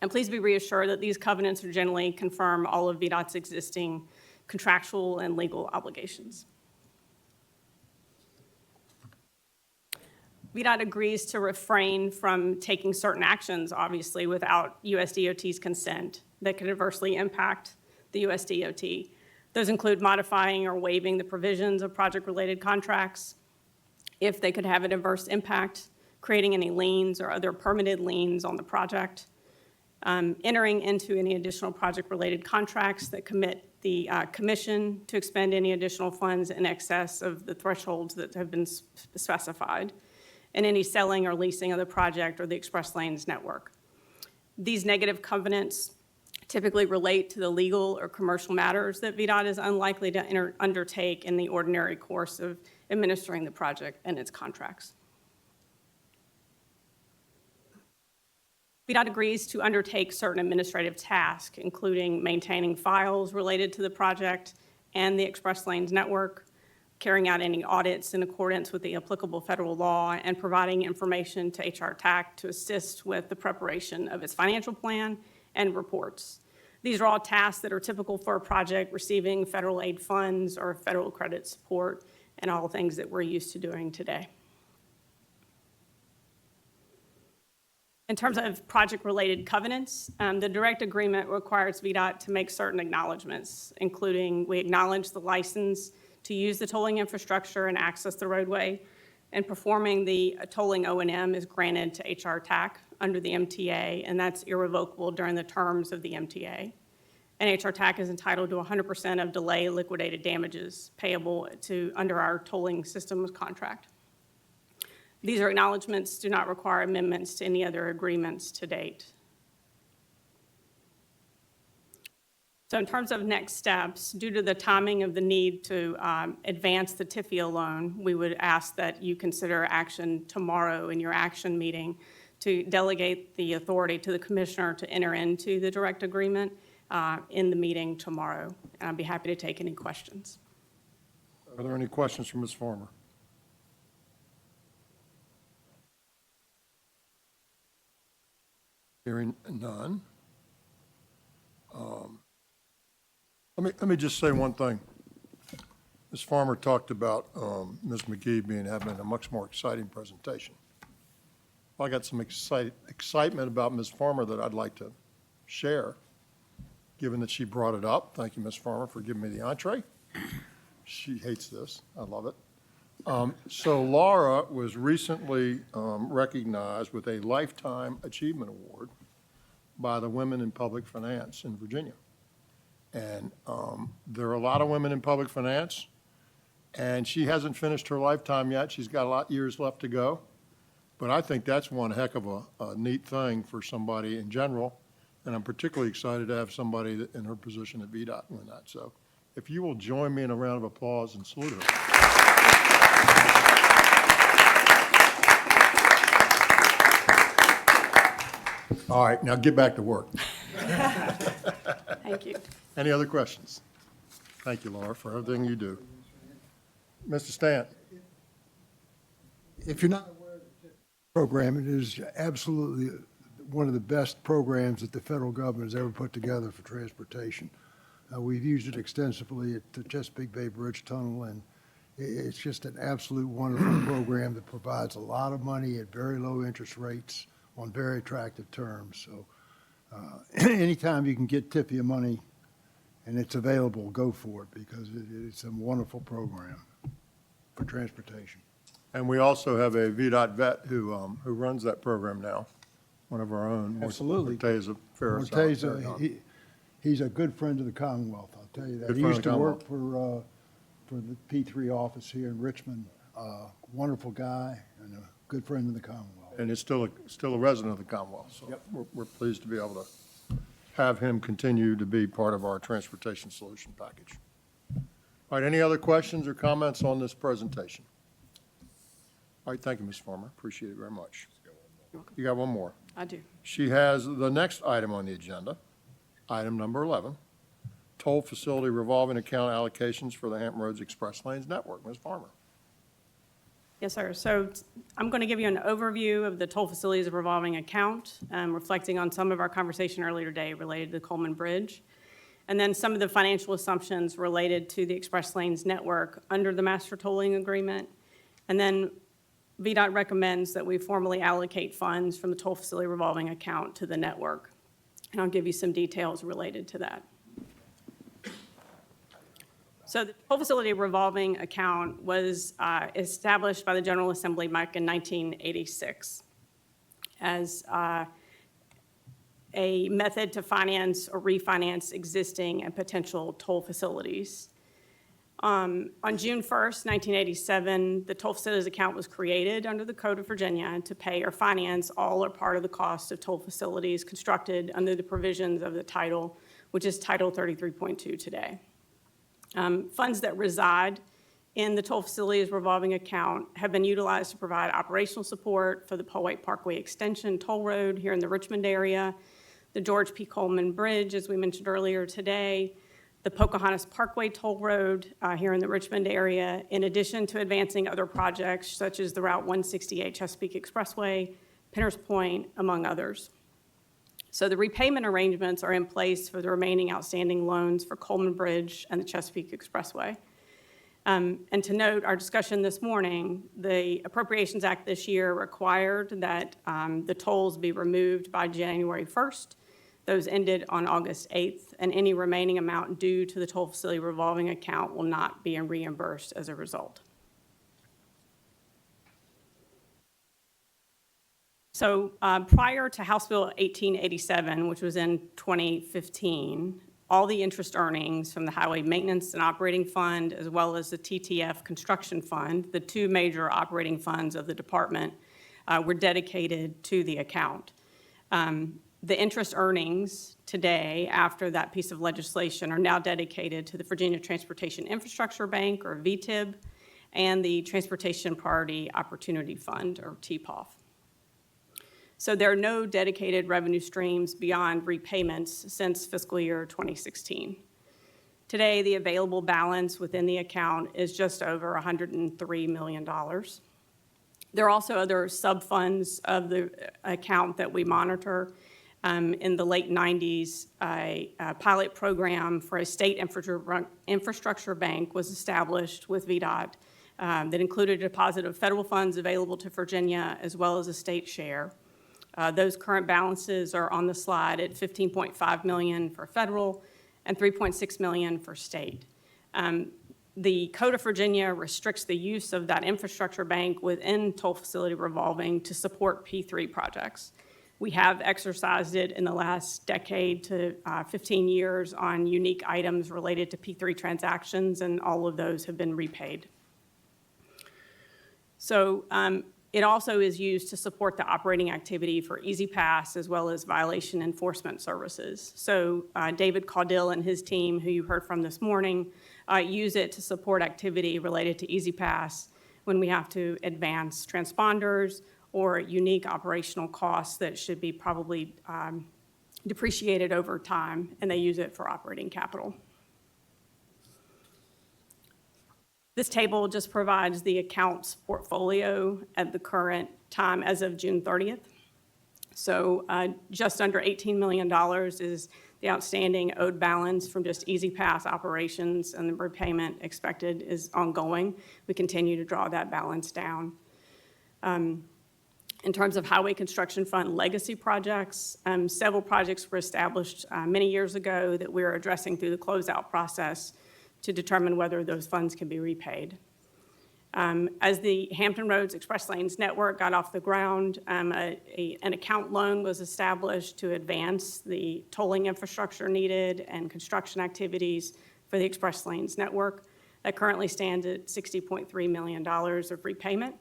And please be reassured that these covenants are generally confirm all of VDOT's existing contractual and legal obligations. VDOT agrees to refrain from taking certain actions, obviously, without US DOT's consent that could adversely impact the US DOT. Those include modifying or waiving the provisions of project-related contracts if they could have an adverse impact, creating any liens or other permitted liens on the project, entering into any additional project-related contracts that commit the commission to expend any additional funds in excess of the thresholds that have been specified, and any selling or leasing of the project or the Express Lanes network. These negative covenants typically relate to the legal or commercial matters that VDOT is unlikely to undertake in the ordinary course of administering the project and its contracts. VDOT agrees to undertake certain administrative tasks, including maintaining files related to the project and the Express Lanes network, carrying out any audits in accordance with the applicable federal law, and providing information to HR TAC to assist with the preparation of its financial plan and reports. These are all tasks that are typical for a project receiving federal aid funds or federal credit support, and all things that we're used to doing today. In terms of project-related covenants, the direct agreement requires VDOT to make certain acknowledgments, including we acknowledge the license to use the tolling infrastructure and access the roadway, and performing the tolling O&M is granted to HR TAC under the MTA, and that's irrevocable during the terms of the MTA. And HR TAC is entitled to 100% of delay liquidated damages payable to under our tolling systems contract. These are acknowledgments, do not require amendments to any other agreements to date. So in terms of next steps, due to the timing of the need to advance the TIFIA loan, we would ask that you consider action tomorrow in your action meeting to delegate the authority to the commissioner to enter into the direct agreement in the meeting tomorrow. And I'd be happy to take any questions. Are there any questions for Ms. Farmer? Hearing none. Let me just say one thing. Ms. Farmer talked about Ms. McGee having a much more exciting presentation. I got some excitement about Ms. Farmer that I'd like to share, given that she brought it up. Thank you, Ms. Farmer, for giving me the entree. She hates this. I love it. So Laura was recently recognized with a Lifetime Achievement Award by the Women in Public Finance in Virginia. And there are a lot of women in public finance, and she hasn't finished her lifetime yet. She's got a lot of years left to go. But I think that's one heck of a neat thing for somebody in general, and I'm particularly excited to have somebody in her position at VDOT win that. So if you will join me in a round of applause and salute her. All right, now get back to work. Thank you. Any other questions? Thank you, Laura, for everything you do. Mr. Stant. If you're not aware of the program, it is absolutely one of the best programs that the federal government has ever put together for transportation. We've used it extensively at the Chesapeake Bay Bridge Tunnel, and it's just an absolute wonderful program that provides a lot of money at very low interest rates on very attractive terms. So anytime you can get TIFIA money and it's available, go for it, because it's a wonderful program for transportation. And we also have a VDOT vet who runs that program now, one of our own. Absolutely. Morteza Ferris. He's a good friend of the Commonwealth, I'll tell you that. Good He friend used of to the work for the P3 office here in Richmond. Wonderful guy and a good friend of the Commonwealth. And is still a resident of the Commonwealth. So Yep. we're pleased to be able to have him continue to be part of our transportation solution package. All right, any other questions or comments on this presentation? All right, thank you, Ms. Farmer. Appreciate it very much. You got one more. I do. She has the next item on the agenda, item number 11, toll facility revolving account allocations for the Hampton Roads Express Lanes Network. Ms. Farmer. Yes, sir. So I'm going to give you an overview of the toll facilities revolving account, reflecting on some of our conversation earlier today related to the Coleman Bridge, and then some of the financial assumptions related to the Express Lanes Network under the master tolling agreement. And then VDOT recommends that we formally allocate funds from the toll facility revolving account to the network. And I'll give you some details related to that. So the toll facility revolving account was established by the General Assembly back in 1986 as a method to finance or refinance existing and potential toll facilities. On June 1st, 1987, the toll facilities account was created under the Code of Virginia to pay or finance all or part of the cost of toll facilities constructed under the provisions of the title, which is Title 33.2 today. Funds that reside in the toll facilities revolving account have been utilized to provide operational support for the Powhite Parkway Extension Toll Road here in the Richmond area, the George P. Coleman Bridge, as we mentioned earlier today, the Pocahontas Parkway Toll Road here in the Richmond area, in addition to advancing other projects such as the Route 168 Chesapeake Expressway, Pinner's Point, among others. So the repayment arrangements are in place for the remaining outstanding loans for Coleman Bridge and the Chesapeake Expressway. And to note, our discussion this morning, the Appropriations Act this year required that the tolls be removed by January 1st. Those ended on August 8th, and any remaining amount due to the toll facility revolving account will not be reimbursed as a result. So prior to House Bill 1887, which was in 2015, all the interest earnings from the Highway Maintenance and Operating Fund, as well as the TTF Construction Fund, the two major operating funds of the department, were dedicated to the account. The interest earnings today, after that piece of legislation, are now dedicated to the Virginia Transportation Infrastructure Bank, or VTIB, and the Transportation Priority Opportunity Fund, or TPOF. So there are no dedicated revenue streams beyond repayments since fiscal year 2016. Today, the available balance within the account is just over $103 million. There are also other sub-funds of the account that we monitor. In the late 90s, a pilot program for a state infrastructure bank was established with VDOT that included a deposit of federal funds available to Virginia as well as a state share. Those current balances are on the slide at $15.5 million for federal and $3.6 million for state. The Code of Virginia restricts the use of that infrastructure bank within toll facility revolving to support P3 projects. We have exercised it in the last decade to 15 years on unique items related to P3 transactions, and all of those have been repaid. So it also is used to support the operating activity for Easy Pass as well as violation enforcement services. So David Caudill and his team, who you heard from this morning, use it to support activity related to Easy Pass when we have to advance transponders or unique operational costs that should be probably depreciated over time, and they use it for operating capital. This table just provides the accounts portfolio at the current time as of June 30th. So just under $18 million is the outstanding owed balance from just Easy Pass operations, and the repayment expected is ongoing. We continue to draw that balance down. In terms of Highway Construction Fund legacy projects, several projects were established many years ago that we're addressing through the closeout process to determine whether those funds can be repaid. As the Hampton Roads Express Lanes network got off the ground, an account loan was established to advance the tolling infrastructure needed and construction activities for the Express Lanes network. That currently stands at $60.3 million of repayment,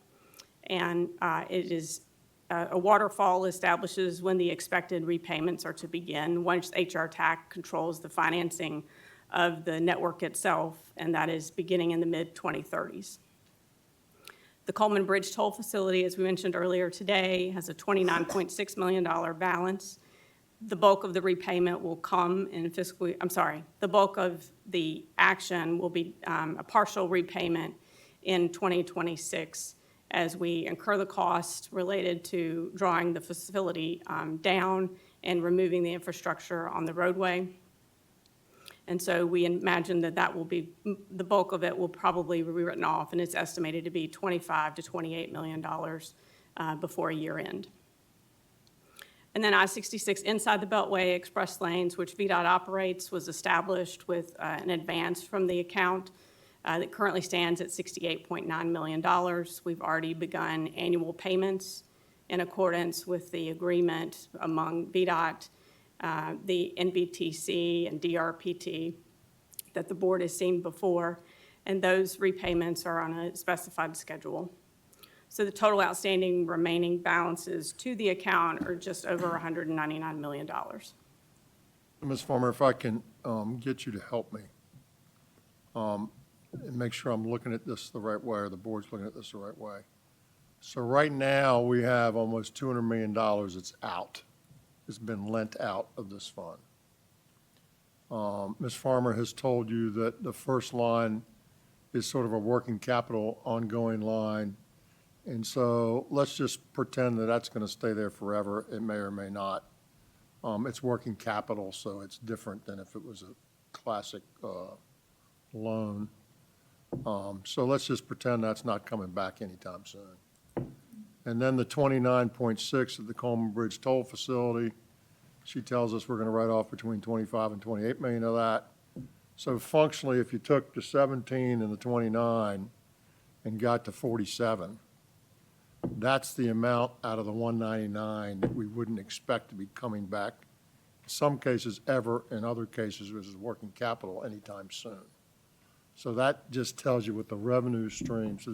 and it is a waterfall establishes when the expected repayments are to begin once HR TAC controls the financing of the network itself, and that is beginning in the mid-2030s. The Coleman Bridge Toll Facility, as we mentioned earlier today, has a $29.6 million balance. The bulk of the repayment will come in the bulk of the action will be a partial repayment in 2026 as we incur the cost related to drawing the facility down and removing the infrastructure on the roadway. And so we imagine that the bulk of it will probably be written off, and it's estimated to be $25 to $28 million before year end. And then I-66 inside the Beltway Express Lanes, which VDOT operates, was established with an advance from the account that currently stands at $68.9 million. We've already begun annual payments in accordance with the agreement among VDOT, the NBTC, and DRPT that the board has seen before, and those repayments are on a specified schedule. So the total outstanding remaining balances to the account are just over $199 million. Ms. Farmer, if I can get you to help me and make sure I'm looking at this the right way, or the board's looking at this the right way. So right now, we have almost $200 million that's out. It's been lent out of this fund. Ms. Farmer has told you that the first line is sort of a working capital ongoing line. And so let's just pretend that that's going to stay there forever. It may or may not. It's working capital, so it's different than if it was a classic loan. So let's just pretend that's not coming back anytime soon. And then the 29.6 at the Coleman Bridge Toll Facility, she tells us we're going to write off between 25 and 28 million of that. So functionally, if you took the 17 and the 29 and got to 47, that's the amount out of the 199 that we wouldn't expect to be coming back, in some cases ever, in other cases, which is working capital anytime soon. So that just tells you what the revenue streams,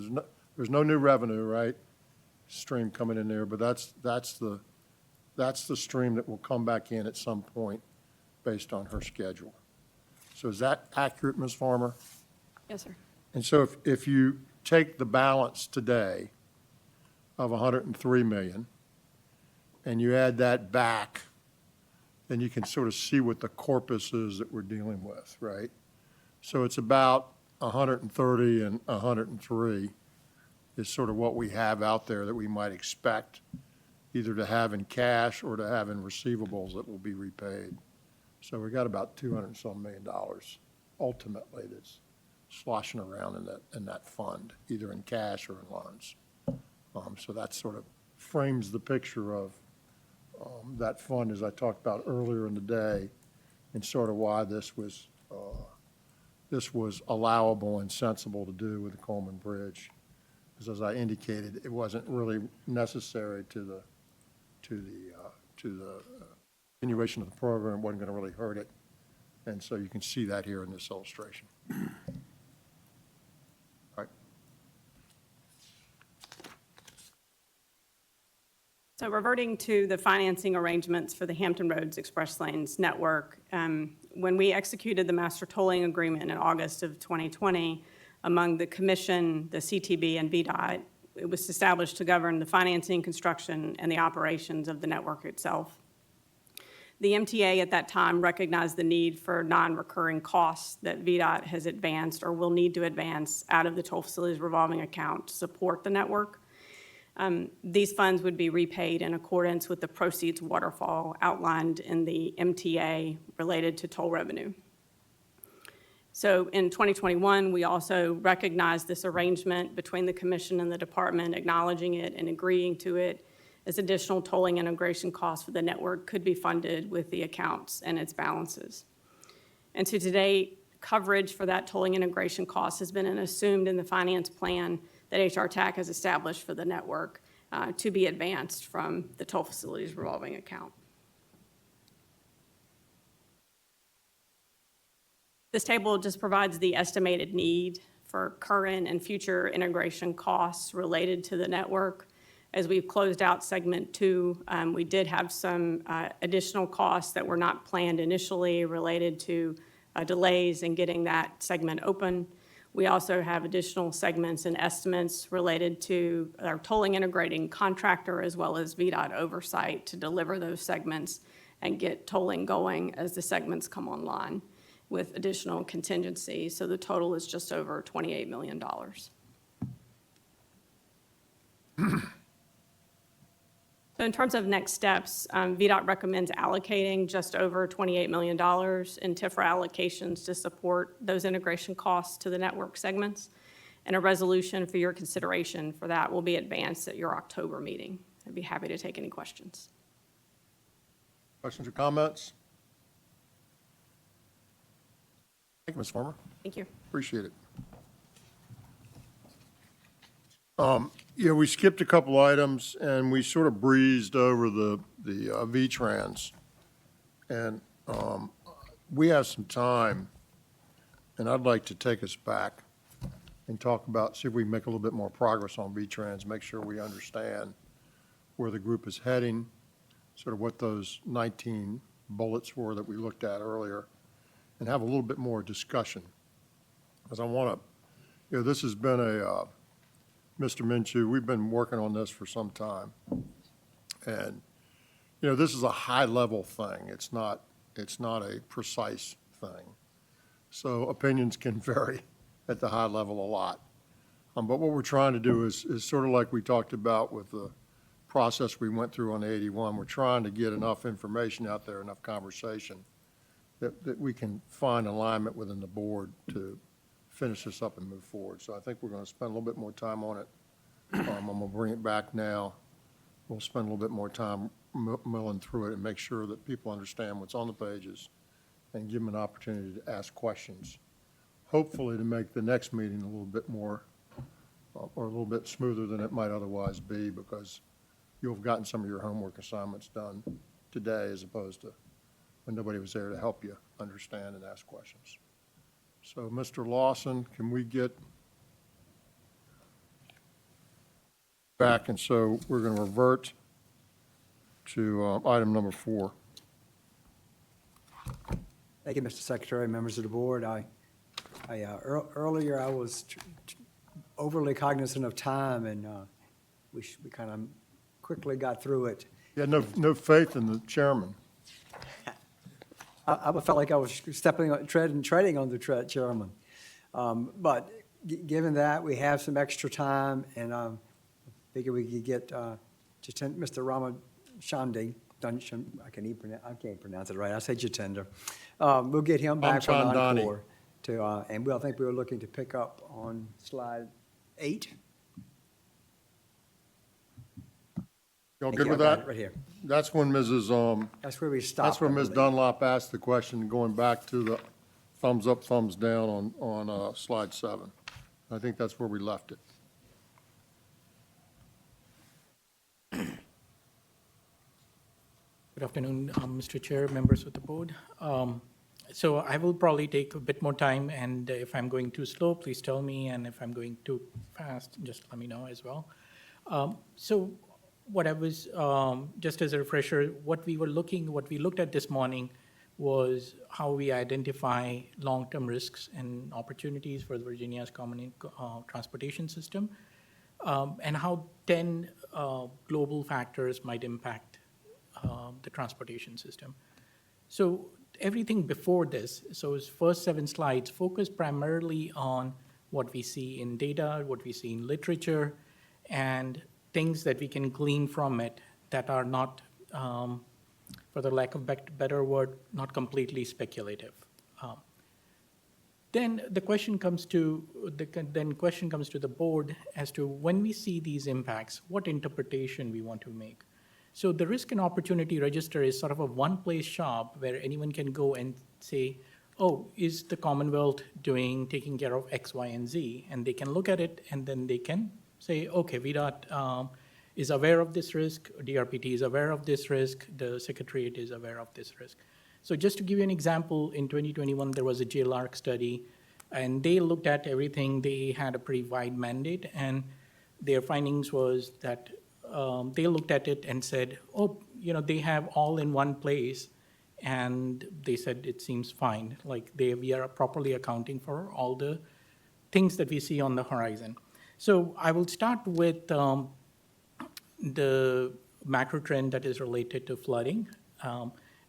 there's no new revenue, right, stream coming in there, but that's the That's the stream that will come back in at some point based on her schedule. So is that accurate, Ms. Farmer? Yes, sir. And so if you take the balance today of 103 million and you add that back, then you can sort of see what the corpus is that we're dealing with, right? So it's about 130 and 103 is sort of what we have out there that we might expect either to have in cash or to have in receivables that will be repaid. So we got about 200 and some million dollars ultimately that's sloshing around in that fund, either in cash or in loans. So that sort of frames the picture of that fund, as I talked about earlier in the day, and sort of why this was allowable and sensible to do with the Coleman Bridge. Because as I indicated, it wasn't really necessary to the continuation of the program. It wasn't going to really hurt it. And so you can see that here in this illustration. All right. So reverting to the financing arrangements for the Hampton Roads Express Lanes network, when we executed the master tolling agreement in August of 2020, among the commission, the CTB, and VDOT, it was established to govern the financing, construction, and the operations of the network itself. The MTA at that time recognized the need for non-recurring costs that VDOT has advanced or will need to advance out of the toll facilities revolving account to support the network. These funds would be repaid in accordance with the proceeds waterfall outlined in the MTA related to toll revenue. So in 2021, we also recognized this arrangement between the commission and the department, acknowledging it and agreeing to it as additional tolling integration costs for the network could be funded with the accounts and its balances. And so today, coverage for that tolling integration cost has been assumed in the finance plan that HR TAC has established for the network to be advanced from the toll facilities revolving account. This table just provides the estimated need for current and future integration costs related to the network. As we've closed out segment 2, we did have some additional costs that were not planned initially related to delays in getting that segment open. We also have additional segments and estimates related to our tolling integrating contractor as well as VDOT oversight to deliver those segments and get tolling going as the segments come online with additional contingency. So the total is just over $28 million. So in terms of next steps, VDOT recommends allocating just over $28 million in TIFRA allocations to support those integration costs to the network segments. And a resolution for your consideration for that will be advanced at your October meeting. I'd be happy to take any questions. Questions or comments? Thank you, Ms. Farmer. Thank you. Appreciate it. Yeah, we skipped a couple items and we sort of breezed over the V-Trans. And we have some time, and I'd like to take us back and talk about, see if we can make a little bit more progress on V-Trans, make sure we understand where the group is heading, sort of what those 19 bullets were that we looked at earlier, and have a little bit more discussion. Because I want to, this has been a, Mr. Minshew, we've been working on this for some time. And, this is a high-level thing. It's not a precise thing. So opinions can vary at the high level a lot. But what we're trying to do is sort of like we talked about with the process we went through on the 81. We're trying to get enough information out there, enough conversation, that we can find alignment within the board to finish this up and move forward. So I think we're going to spend a little bit more time on it. I'm going to bring it back now. We'll spend a little bit more time milling through it and make sure that people understand what's on the pages and give them an opportunity to ask questions, hopefully to make the next meeting a little bit more or a little bit smoother than it might otherwise be, because you'll have gotten some of your homework assignments done today as opposed to when nobody was there to help you understand and ask questions. So, Mr. Lawson, can we get back? And so we're going to revert to item number 4. Thank you, Mr. Secretary, members of the board. Earlier, I was overly cognizant of time, and we kind of quickly got through it. You had no faith in the chairman. I felt like I was treading on the chairman. But given that, we have some extra time, and I figure we could get Mr. Ramachandran, I can't pronounce it right, I say Jitendra. We'll get him back for Ramchandani. encore and I think we were looking to pick up on slide 8. Y'all Thank good you. with I got that? it right here. That's when Mrs., That's where we stopped. that's where I Ms. believe. Dunlap asked the question, going back to the thumbs up, thumbs down on slide 7. I think that's where we left it. Good afternoon, Mr. Chair, members of the board. So I will probably take a bit more time, and if I'm going too slow, please tell me, and if I'm going too fast, just let me know as well. So what I was, just as a refresher, what we looked at this morning was how we identify long-term risks and opportunities for Virginia's common transportation system, and how 10 global factors might impact the transportation system. So everything before this, so his first 7 slides focus primarily on what we see in data, what we see in literature, and things that we can glean from it that are not, for the lack of better word, not completely speculative. Then the question comes to the board as to when we see these impacts, what interpretation we want to make. So the risk and opportunity register is sort of a one-place shop where anyone can go and say, oh, is the Commonwealth taking care of X, Y, and Z? And they can look at it, and then they can say, okay, VDOT is aware of this risk, DRPT is aware of this risk, the Secretariat is aware of this risk. So just to give you an example, in 2021, there was a JLARC study, and they looked at everything. They had a pretty wide mandate, and their findings was that they looked at it and said, oh, they have all in one place, and they said it seems fine. Like we are properly accounting for all the things that we see on the horizon. So I will start with the macro trend that is related to flooding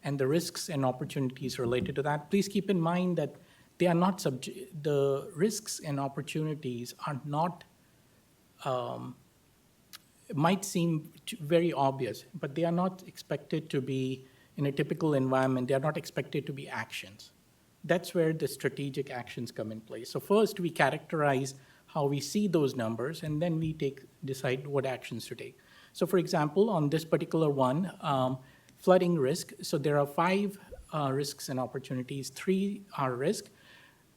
and the risks and opportunities related to that. Please keep in mind that they are not the risks and opportunities are not might seem very obvious, but they are not expected to be in a typical environment. They are not expected to be actions. That's where the strategic actions come in place. So first, we characterize how we see those numbers, and then we decide what actions to take. So for example, on this particular one, flooding risk, so there are 5 risks and opportunities. 3 are risk.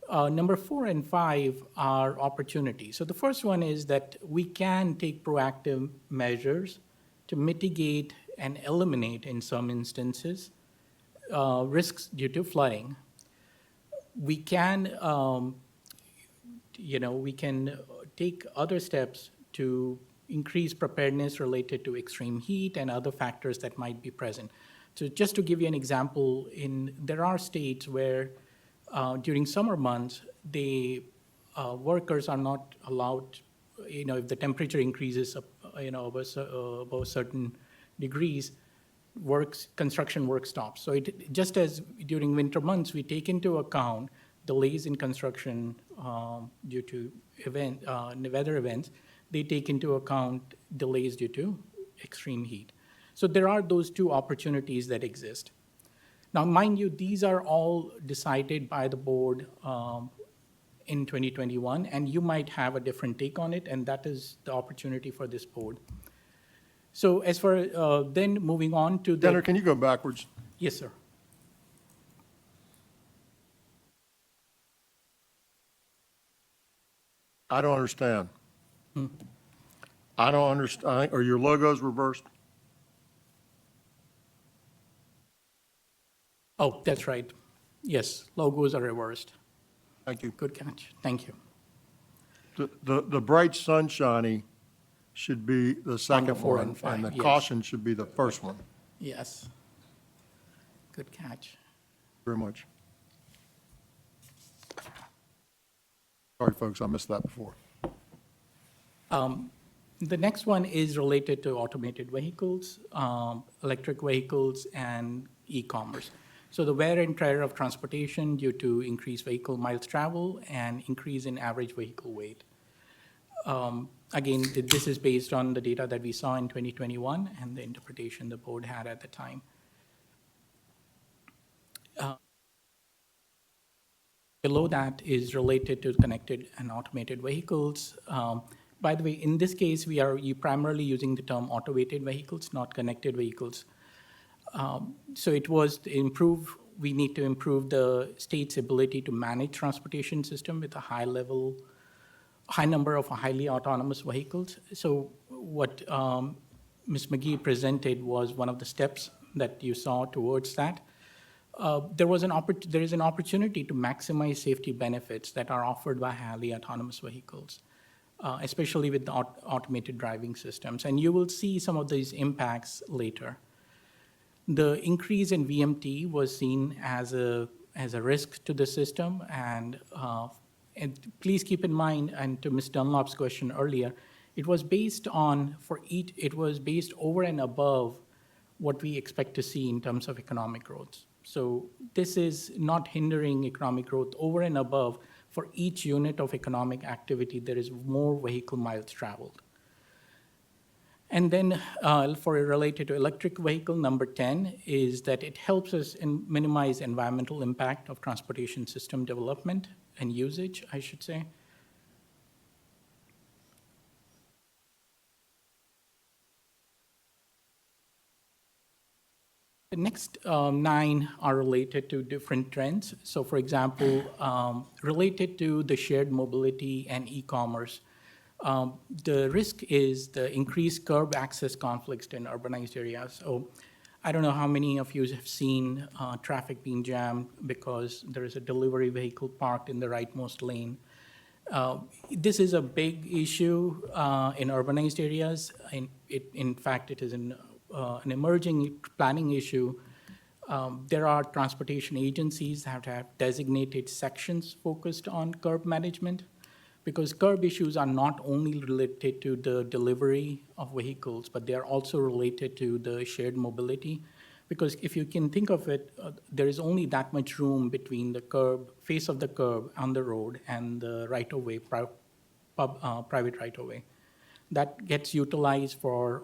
Number 4 and 5 are opportunities. So the first one is that we can take proactive measures to mitigate and eliminate, in some instances, risks due to flooding. We can, we can take other steps to increase preparedness related to extreme heat and other factors that might be present. So just to give you an example, there are states where during summer months, workers are not allowed, if the temperature increases, above certain degrees, construction work stops. So just as during winter months, we take into account delays in construction due to weather events, they take into account delays due to extreme heat. So there are those 2 opportunities that exist. Now, mind you, these are all decided by the board in 2021, and you might have a different take on it, and that is the opportunity for this board. So as for then moving on to the— Denner, can you go backwards? Yes, sir. I don't understand. I don't understand. Are your logos reversed? Oh, that's right. Yes, logos are reversed. Thank you. Good catch. Thank you. The bright sunshiny should be the second 4 one, and 5, and the yes. caution should be the first one. Yes. Good catch. Very much. Sorry, folks, I missed that before. The next one is related to automated vehicles, electric vehicles, and e-commerce. So the wear and tear of transportation due to increased vehicle miles traveled and increase in average vehicle weight. Again, this is based on the data that we saw in 2021 and the interpretation the board had at the time. Below that is related to connected and automated vehicles. By the way, in this case, we are primarily using the term automated vehicles, not connected vehicles. So it was to improve, we need to improve the state's ability to manage transportation system with a high number of highly autonomous vehicles. So what Ms. McGee presented was one of the steps that you saw towards that. There is an opportunity to maximize safety benefits that are offered by highly autonomous vehicles, especially with the automated driving systems. And you will see some of these impacts later. The increase in VMT was seen as a risk to the system. And please keep in mind, and to Ms. Dunlop's question earlier, it was based over and above what we expect to see in terms of economic growth. So this is not hindering economic growth over and above. For each unit of economic activity, there is more vehicle miles traveled. And then related to electric vehicle, number 10 is that it helps us minimize environmental impact of transportation system development and usage, I should say. The next 9 are related to different trends. So for example, related to the shared mobility and e-commerce, the risk is the increased curb access conflicts in urbanized areas. So I don't know how many of you have seen traffic being jammed because there is a delivery vehicle parked in the rightmost lane. This is a big issue in urbanized areas. In fact, it is an emerging planning issue. There are transportation agencies that have designated sections focused on curb management, because curb issues are not only related to the delivery of vehicles, but they are also related to the shared mobility. Because if you can think of it, there is only that much room between the face of the curb on the road and the right-of-way, private right-of-way. That gets utilized for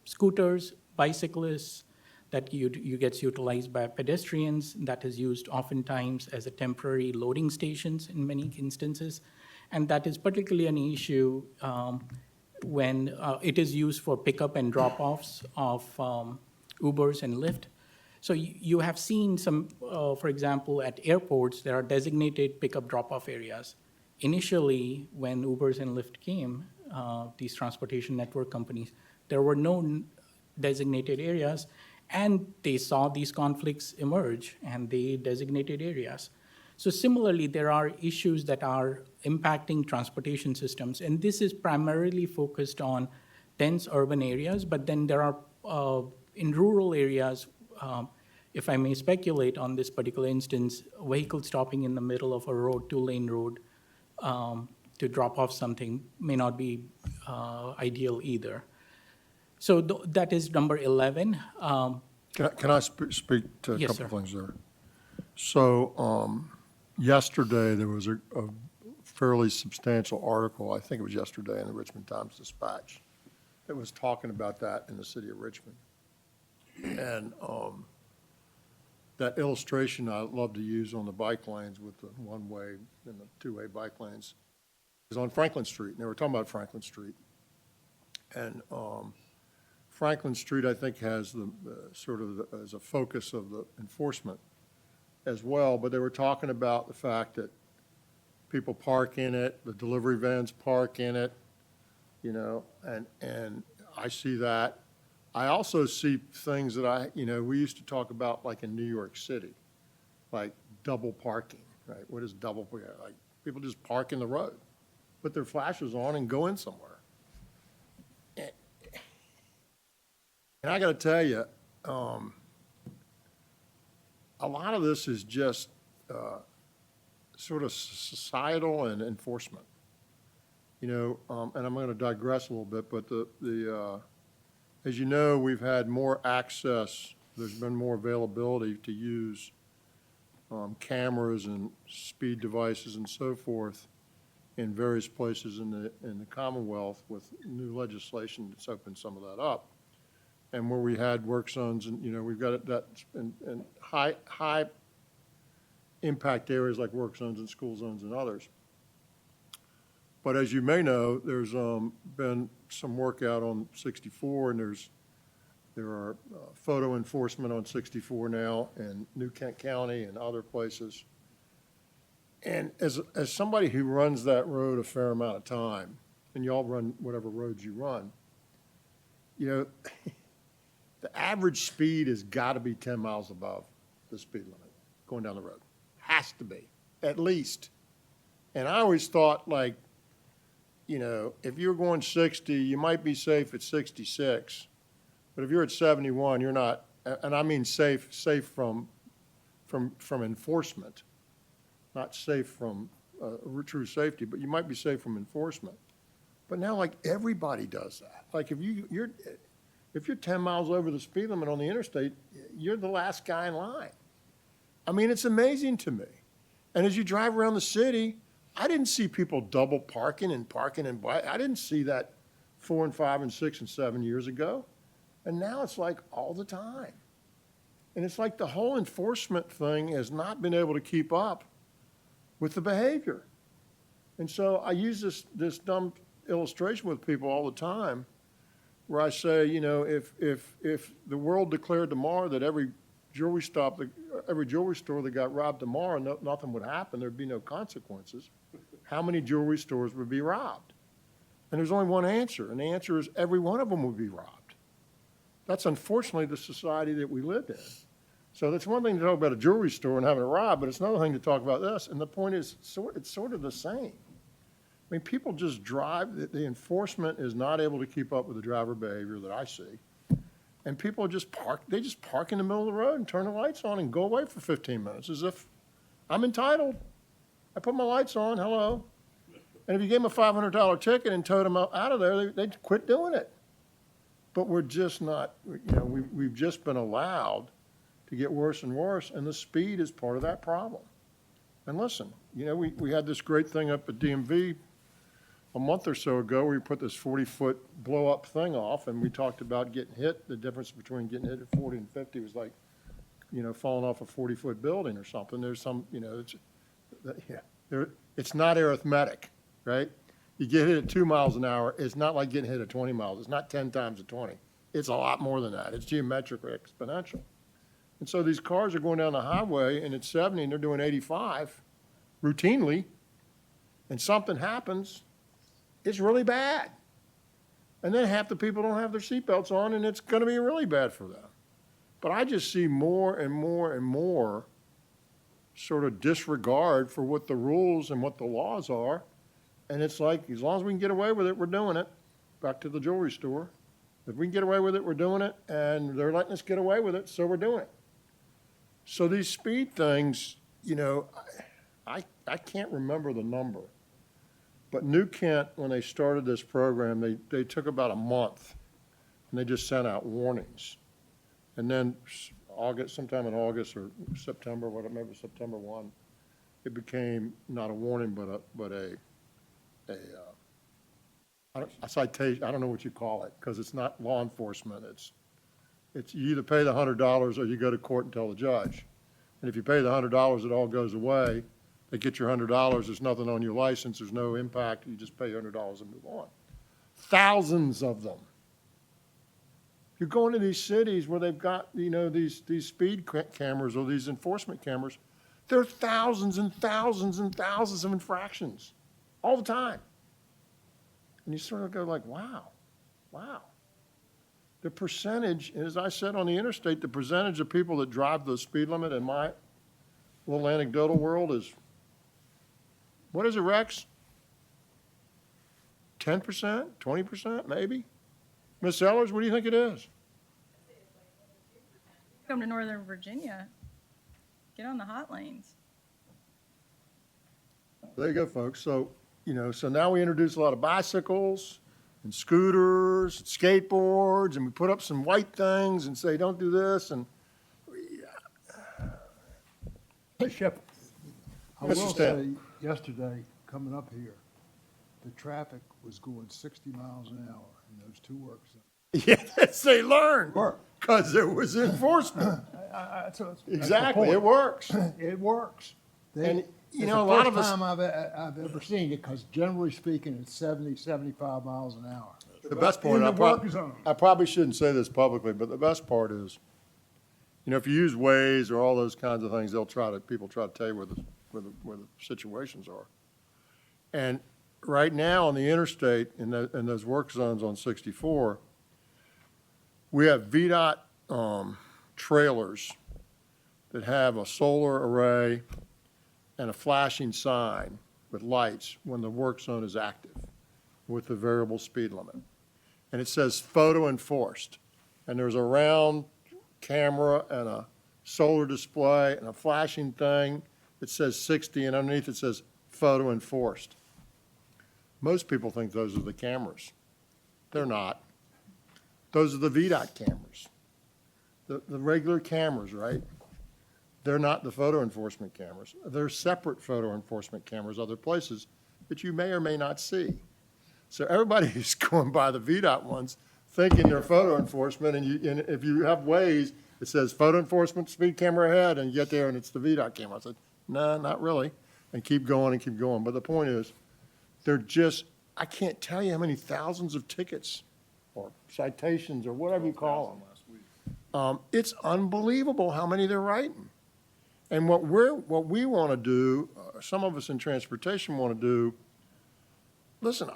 scooters, bicyclists, that gets utilized by pedestrians, that is used oftentimes as a temporary loading stations in many instances. And that is particularly an issue when it is used for pickup and drop-offs of Ubers and Lyft. So you have seen some, for example, at airports, there are designated pickup drop-off areas. Initially, when Ubers and Lyft came, these transportation network companies, there were no designated areas, and they saw these conflicts emerge, and they designated areas. So similarly, there are issues that are impacting transportation systems, and this is primarily focused on dense urban areas, but then there are, in rural areas, if I may speculate on this particular instance, vehicles stopping in the middle of a road, 2-lane road, to drop off something may not be ideal either. So that is number 11. Can I speak to a Yes, couple sir. things there? So yesterday, there was a fairly substantial article, I think it was yesterday, in the Richmond Times-Dispatch, that was talking about that in the city of Richmond. And that illustration I love to use on the bike lanes with the one-way and the two-way bike lanes is on Franklin Street. And they were talking about Franklin Street. And Franklin Street, I think, has as a focus of the enforcement as well. But they were talking about the fact that people park in it, the delivery vans park in it, and I see that. I also see things that we used to talk about like in New York City, like double parking, right? What is double parking? Like people just park in the road, put their flashers on and go in somewhere. And I gotta tell you, a lot of this is just sort of societal and enforcement. You know, and I'm gonna digress a little bit, but as you know, we've had more access, there's been more availability to use cameras and speed devices and so forth in various places in the Commonwealth with new legislation that's opened some of that up. And where we had work zones, and, you know, we've got that in high impact areas like work zones and school zones and others. But as you may know, there's been some work out on 64, and there are photo enforcement on 64 now in New Kent County and other places. And as somebody who runs that road a fair amount of time, and y'all run whatever roads you run, you know, the average speed has got to be 10 miles above the speed limit going down the road. Has to be, at least. And I always thought, like, you know, if you're going 60, you might be safe at 66. But if you're at 71, you're not, and I mean safe from enforcement, not safe from true safety, but you might be safe from enforcement. But now, like, everybody does that. Like, if you're 10 miles over the speed limit on the interstate, you're the last guy in line. I mean, it's amazing to me. And as you drive around the city, I didn't see people double parking and I didn't see that 4 and 5 and 6 and 7 years ago. And now it's like all the time. And it's like the whole enforcement thing has not been able to keep up with the behavior. And so I use this dumb illustration with people all the time where I say, you know, if the world declared tomorrow that every jewelry store that got robbed tomorrow, nothing would happen, there'd be no consequences, how many jewelry stores would be robbed? And there's only one answer, and the answer is every one of them would be robbed. That's unfortunately the society that we lived in. So that's one thing to talk about a jewelry store and having it robbed, but it's another thing to talk about this. And the point is, it's sort of the same. I mean, people just drive, the enforcement is not able to keep up with the driver behavior that I see. And people just park in the middle of the road and turn the lights on and go away for 15 minutes as if I'm entitled. I put my lights on, hello. And if you gave them a $500 ticket and towed them out of there, they'd quit doing it. But we're just not, you know, we've just been allowed to get worse and worse, and the speed is part of that problem. And listen, you know, we had this great thing up at DMV a month or so ago where we put this 40-foot blow-up thing off, and we talked about getting hit. The difference between getting hit at 40 and 50 was like, you know, falling off a 40-foot building or something. There's some, you know, it's not arithmetic, right? You get hit at 2 miles an hour, it's not like getting hit at 20 miles. It's not 10 times at 20. It's a lot more than that. It's geometrically exponential. And so these cars are going down the highway, and it's 70, and they're doing 85 routinely, and something happens, it's really bad. And then half the people don't have their seatbelts on, and it's going to be really bad for them. But I just see more and more and more sort of disregard for what the rules and what the laws are. And it's like, as long as we can get away with it, we're doing it. Back to the jewelry store. If we can get away with it, we're doing it, and they're letting us get away with it, so we're doing it. So these speed things, you know, I can't remember the number. But New Kent, when they started this program, they took about a month, and they just sent out warnings. And then sometime in August or September, maybe September 1, it became not a warning, but a citation. I don't know what you call it, because it's not law enforcement. It's you either pay the $100 or you go to court and tell the judge. And if you pay the $100, it all goes away. They get your $100. There's nothing on your license. There's no impact. You just pay $100 and move on. Thousands of them. You're going to these cities where they've got, you know, these speed cameras or these enforcement cameras. There are thousands and thousands and thousands of infractions all the time. And you sort of go like, wow. The percentage, as I said on the interstate, the percentage of people that drive the speed limit in my little anecdotal world is, what is it, Rex? 10%, 20%, maybe? Ms. Sellers, what do you think it is? Come to Northern Virginia, get on the hot lanes. There you go, folks. So, so now we introduce a lot of bicycles and scooters, and skateboards, and we put up some white things and say, don't do this, and Shep, I Mr. will say, Stanton. yesterday, coming up here, the traffic was going 60 miles an hour in those two work zones. yes, they learned, because there was enforcement. Exactly, it works. It works. And, It's a lot of the us. first time I've ever seen it, because generally speaking, it's 70, 75 miles an hour. The best part, In the work zone. I probably shouldn't say this publicly, but the best part is, if you use Waze or all those kinds of things, people try to tell you where the situations are. And right now on the interstate, in those work zones on 64, we have VDOT, trailers that have a solar array and a flashing sign with lights when the work zone is active with the variable speed limit. And it says photo enforced. And there's a round camera and a solar display and a flashing thing that says 60, and underneath it says photo enforced. Most people think those are the cameras. They're not. Those are the VDOT cameras. The regular cameras, right? They're not the photo enforcement cameras. They're separate photo enforcement cameras other places that you may or may not see. So everybody who's going by the VDOT ones thinking they're photo enforcement, and if you have Waze, it says photo enforcement, speed camera ahead, and you get there and it's the VDOT camera. I said, no, not really, and keep going and keep going. But the point is, I can't tell you how many thousands of tickets or citations or whatever you call them. It's unbelievable how many they're writing. And what we want to do, some of us in transportation want to do, listen,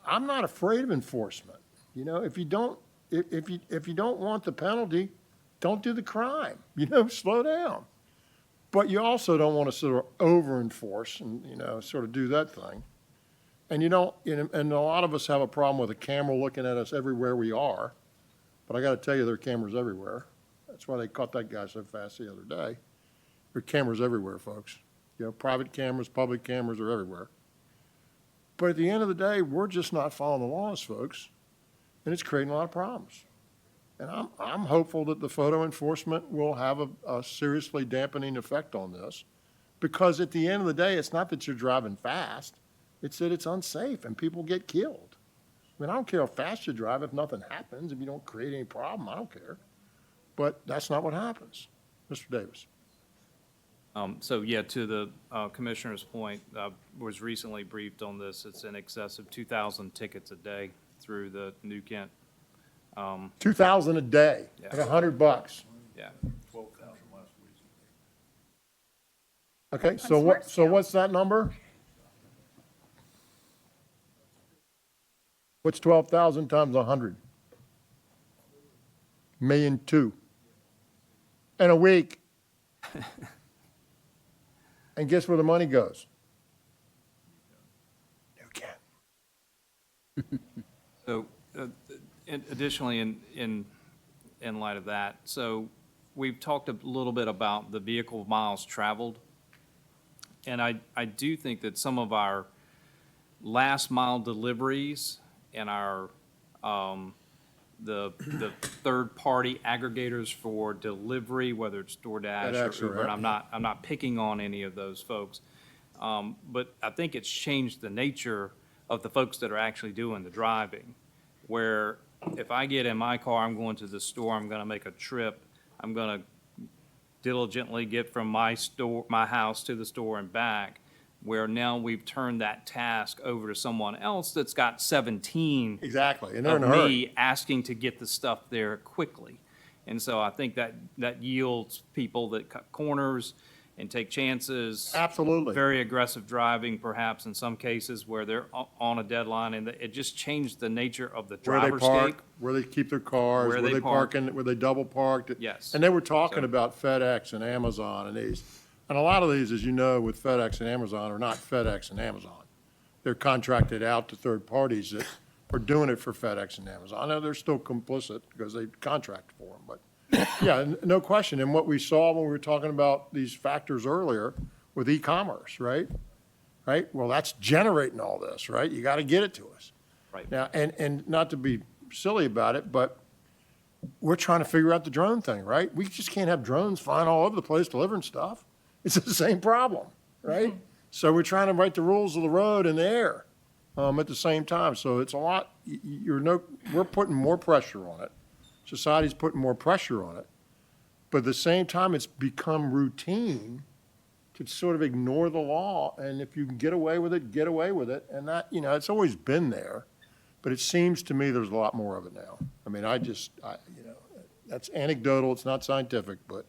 I'm not afraid of enforcement. If you don't want the penalty, don't do the crime. Slow down. But you also don't want to sort of over-enforce and, sort of do that thing. And and a lot of us have a problem with a camera looking at us everywhere we are. But I got to tell you, there are cameras everywhere. That's why they caught that guy so fast the other day. There are cameras everywhere, folks. Private cameras, public cameras are everywhere. But at the end of the day, we're just not following the laws, folks. And it's creating a lot of problems. And I'm hopeful that the photo enforcement will have a seriously dampening effect on this. Because at the end of the day, it's not that you're driving fast. It's that it's unsafe and people get killed. I don't care how fast you drive if nothing happens, if you don't create any problem, I don't care. But that's not what happens. Mr. Davis. So yeah, to the commissioner's point, was recently briefed on this. It's in excess of 2,000 tickets a day through the New Kent. 2,000 a day, Yeah. like $100. Yeah. 12,000 last week. Okay, so what's that number? What's 12,000 times 100? 1,000,002. In a week. And guess where the money goes? You can't. So additionally, in light of that, so we've talked a little bit about the vehicle miles traveled. And I do think that some of our last mile deliveries and our, the third-party aggregators for delivery, whether it's DoorDash or Uber, and I'm not picking on any of those folks. But I think it's changed the nature of the folks that are actually doing the driving, where if I get in my car, I'm going to the store, I'm gonna make a trip, I'm gonna diligently get from my house to the store and back, where now we've turned that task over to someone else that's got 17 Exactly, and they're in a of hurry. me asking to get the stuff there quickly. And so I think that yields people that cut corners and take chances. Absolutely. Very aggressive driving, perhaps in some cases where they're on a deadline, and it just changed the nature of the Where they driverscape. park, where they keep their cars, Where where they they park. park, where they double parked. Yes. And they were talking So- about FedEx and Amazon and these. And a lot of these, as you know, with FedEx and Amazon are not FedEx and Amazon. They're contracted out to third parties that are doing it for FedEx and Amazon. I know they're still complicit because they contract for them, but yeah, no question. And what we saw when we were talking about these factors earlier with e-commerce, right? Right? Well, that's generating all this, right? You got to get it to us. Right. Now, and not to be silly about it, but we're trying to figure out the drone thing, right? We just can't have drones flying all over the place delivering stuff. It's the same problem, right? So we're trying to write the rules of the road and the air at the same time. So it's a lot, we're putting more pressure on it. Society's putting more pressure on it. But at the same time, it's become routine to sort of ignore the law. And if you can get away with it, get away with it. And that, it's always been there. But it seems to me there's a lot more of it now. I mean, that's anecdotal, it's not scientific, but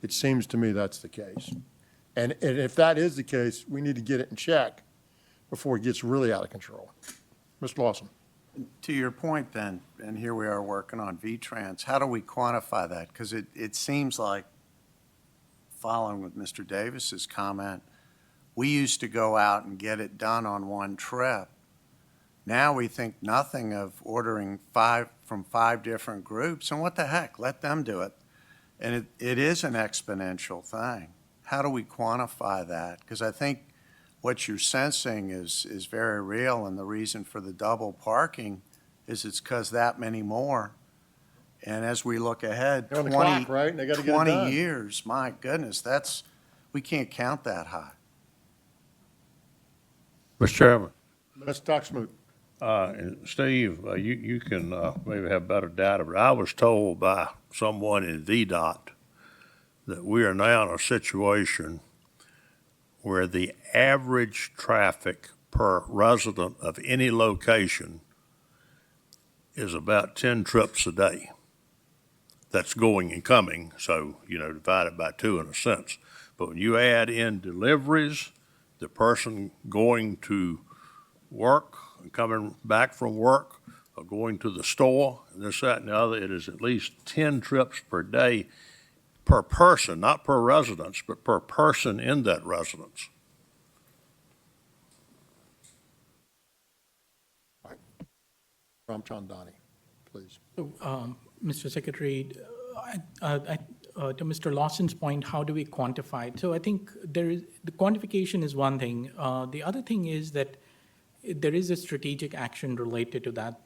it seems to me that's the case. And if that is the case, we need to get it in check before it gets really out of control. Mr. Lawson. To your point then, and here we are working on V-Trans, how do we quantify that? Because it seems like, following with Mr. Davis's comment, we used to go out and get it done on one trip. Now we think nothing of ordering from five different groups, and what the heck, let them do it. And it is an exponential thing. How do we quantify that? Because I think what you're sensing is very real, and the reason for the double parking is it's because that many more. And as we look ahead, They're on the clock, right? And they gotta get it 20 done. years, my goodness, we can't count that high. Mr. Chairman. Mr. Doc Smoot. And Steve, you can maybe have better data, but I was told by someone in VDOT that we are now in a situation where the average traffic per resident of any location is about 10 trips a day. That's going and coming, so, divided by 2 in a sense. But when you add in deliveries, the person going to work and coming back from work or going to the store, and this, that, and the other, it is at least 10 trips per day per person, not per residence, but per person in that residence. Ram Chandani, please. So, Mr. Secretary, to Mr. Lawson's point, how do we quantify it? So I think the quantification is one thing. The other thing is that there is a strategic action related to that,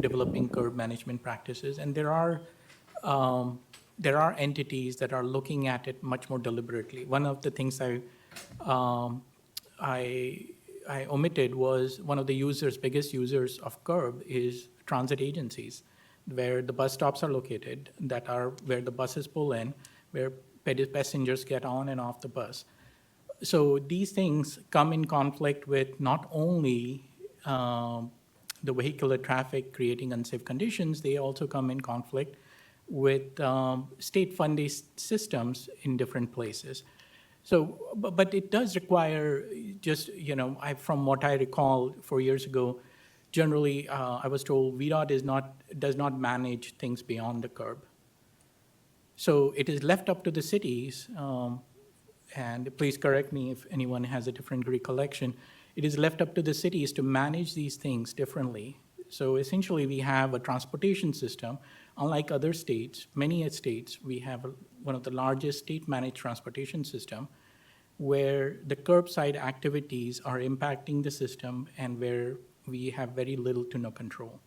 developing curb management practices, and there are entities that are looking at it much more deliberately. One of the things I omitted was one of the biggest users of curb is transit agencies, where the bus stops are located, that are where the buses pull in, where passengers get on and off the bus. So these things come in conflict with not only the vehicular traffic creating unsafe conditions, they also come in conflict with state-funded systems in different places. So, but it does require just, from what I recall 4 years ago, generally, I was told VDOT does not manage things beyond the curb. So it is left up to the cities, and please correct me if anyone has a different recollection, it is left up to the cities to manage these things differently. So essentially, we have a transportation system. Unlike other states, many states, we have one of the largest state-managed transportation system where the curbside activities are impacting the system and where we have very little to no control.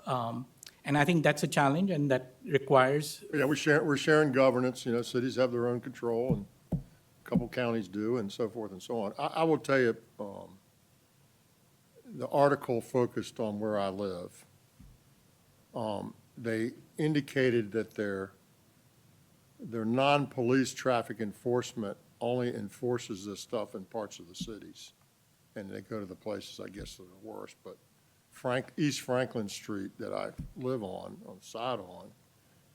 And I think that's a challenge, and that requires. Yeah, we're sharing governance. Cities have their own control, and a couple counties do, and so forth and so on. I will tell you, the article focused on where I live. They indicated that their non-police traffic enforcement only enforces this stuff in parts of the cities. And they go to the places, I guess, that are worse. But East Franklin Street that I live on side on,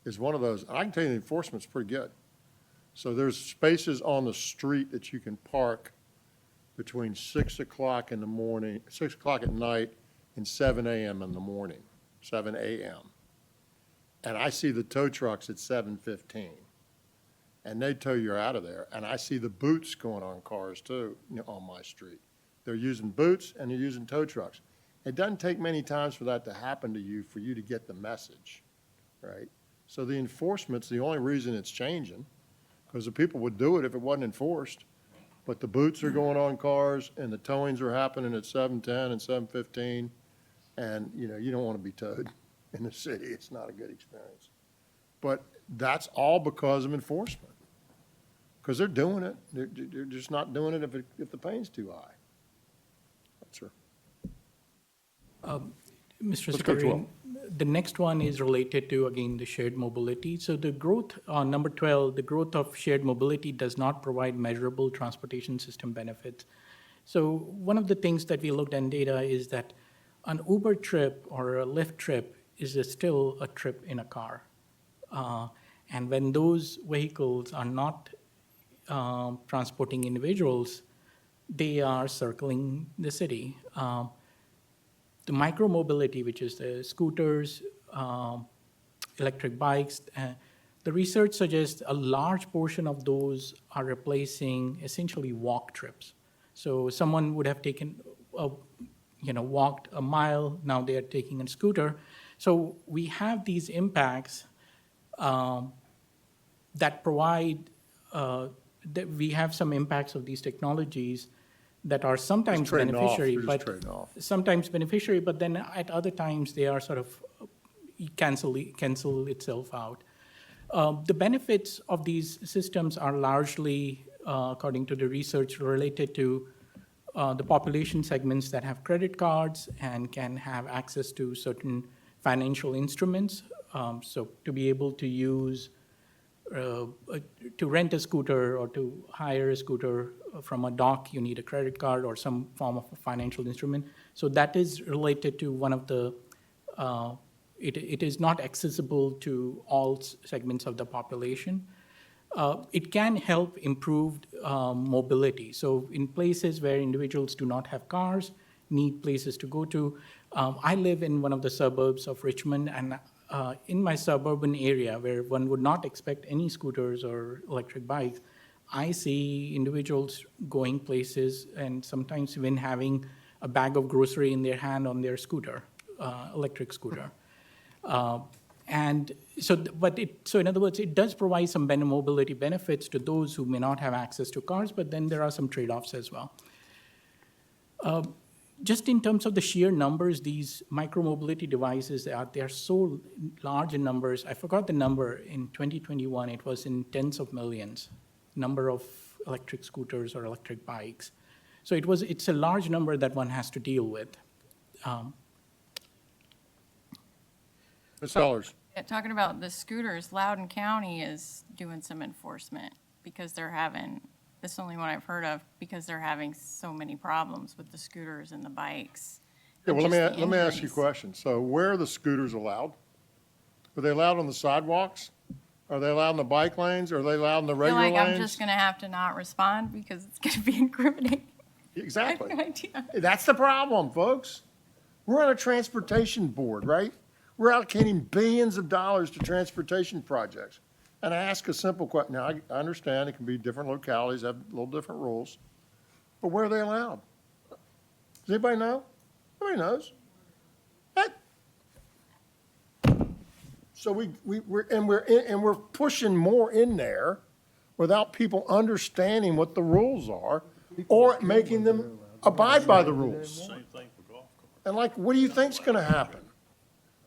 is one of those. I can tell you the enforcement's pretty good. So there's spaces on the street that you can park between 6 o'clock in the morning, 6 o'clock at night, and 7 a.m. in the morning, 7 a.m. And I see the tow trucks at 7:15, and they tow you out of there. And I see the boots going on cars too, on my street. They're using boots and they're using tow trucks. It doesn't take many times for that to happen to you, for you to get the message, right? So the enforcement's the only reason it's changing, because the people would do it if it wasn't enforced. But the boots are going on cars, and the towings are happening at 7:10 and 7:15, and, you know, you don't want to be towed in the city. It's not a good experience. But that's all because of enforcement, because they're doing it. They're just not doing it if the pain's too high. Sure. Mr. Let's go, Secretary, Joel. the next one is related to, again, the shared mobility. So the growth, number 12, the growth of shared mobility does not provide measurable transportation system benefits. So one of the things that we looked at data is that an Uber trip or a Lyft trip is still a trip in a car. And when those vehicles are not transporting individuals, they are circling the city. The micromobility, which is the scooters, electric bikes, the research suggests a large portion of those are replacing essentially walk trips. So someone would have walked a mile, now they are taking a scooter. So we have these impacts that provide, that we have some impacts of these technologies that are sometimes Just trading off. beneficiary, We're just trading but off. sometimes beneficiary, but then at other times they are sort of cancel itself out. The benefits of these systems are largely, according to the research, related to the population segments that have credit cards and can have access to certain financial instruments. So to be able to use, to rent a scooter or to hire a scooter from a dock, you need a credit card or some form of a financial instrument. So that is related to one of the, it is not accessible to all segments of the population. It can help improve mobility. So in places where individuals do not have cars, need places to go to. I live in one of the suburbs of Richmond, and in my suburban area where one would not expect any scooters or electric bikes, I see individuals going places and sometimes even having a bag of grocery in their hand on their scooter, electric scooter. And so, so in other words, it does provide some mobility benefits to those who may not have access to cars, but then there are some trade-offs as well. Just in terms of the sheer numbers, these micromobility devices, they are so large in numbers. I forgot the number. In 2021, it was in tens of millions, number of electric scooters or electric bikes. So it's a large number that one has to deal with. Ms. Sellers. Yeah, talking about the scooters, Loudoun County is doing some enforcement because they're having, this is the only one I've heard of, because they're having so many problems with the scooters and the bikes. Yeah, well, and just the let me ask you a injuries. question. So where are the scooters allowed? Are they allowed on the sidewalks? Are they allowed in the bike lanes? Are they allowed in the I feel regular like lanes? I'm just gonna have to not respond because it's gonna be incriminating. Exactly. I have no idea. That's the problem, folks. We're on a transportation board, right? We're allocating billions of dollars to transportation projects. And I ask a simple question. Now, I understand it can be different localities, have a little different rules. But where are they allowed? Does anybody know? Nobody knows. So we're pushing more in there without people understanding what the rules are or making them abide by the rules. Same thing for golf carts. And like, what do you think's gonna happen?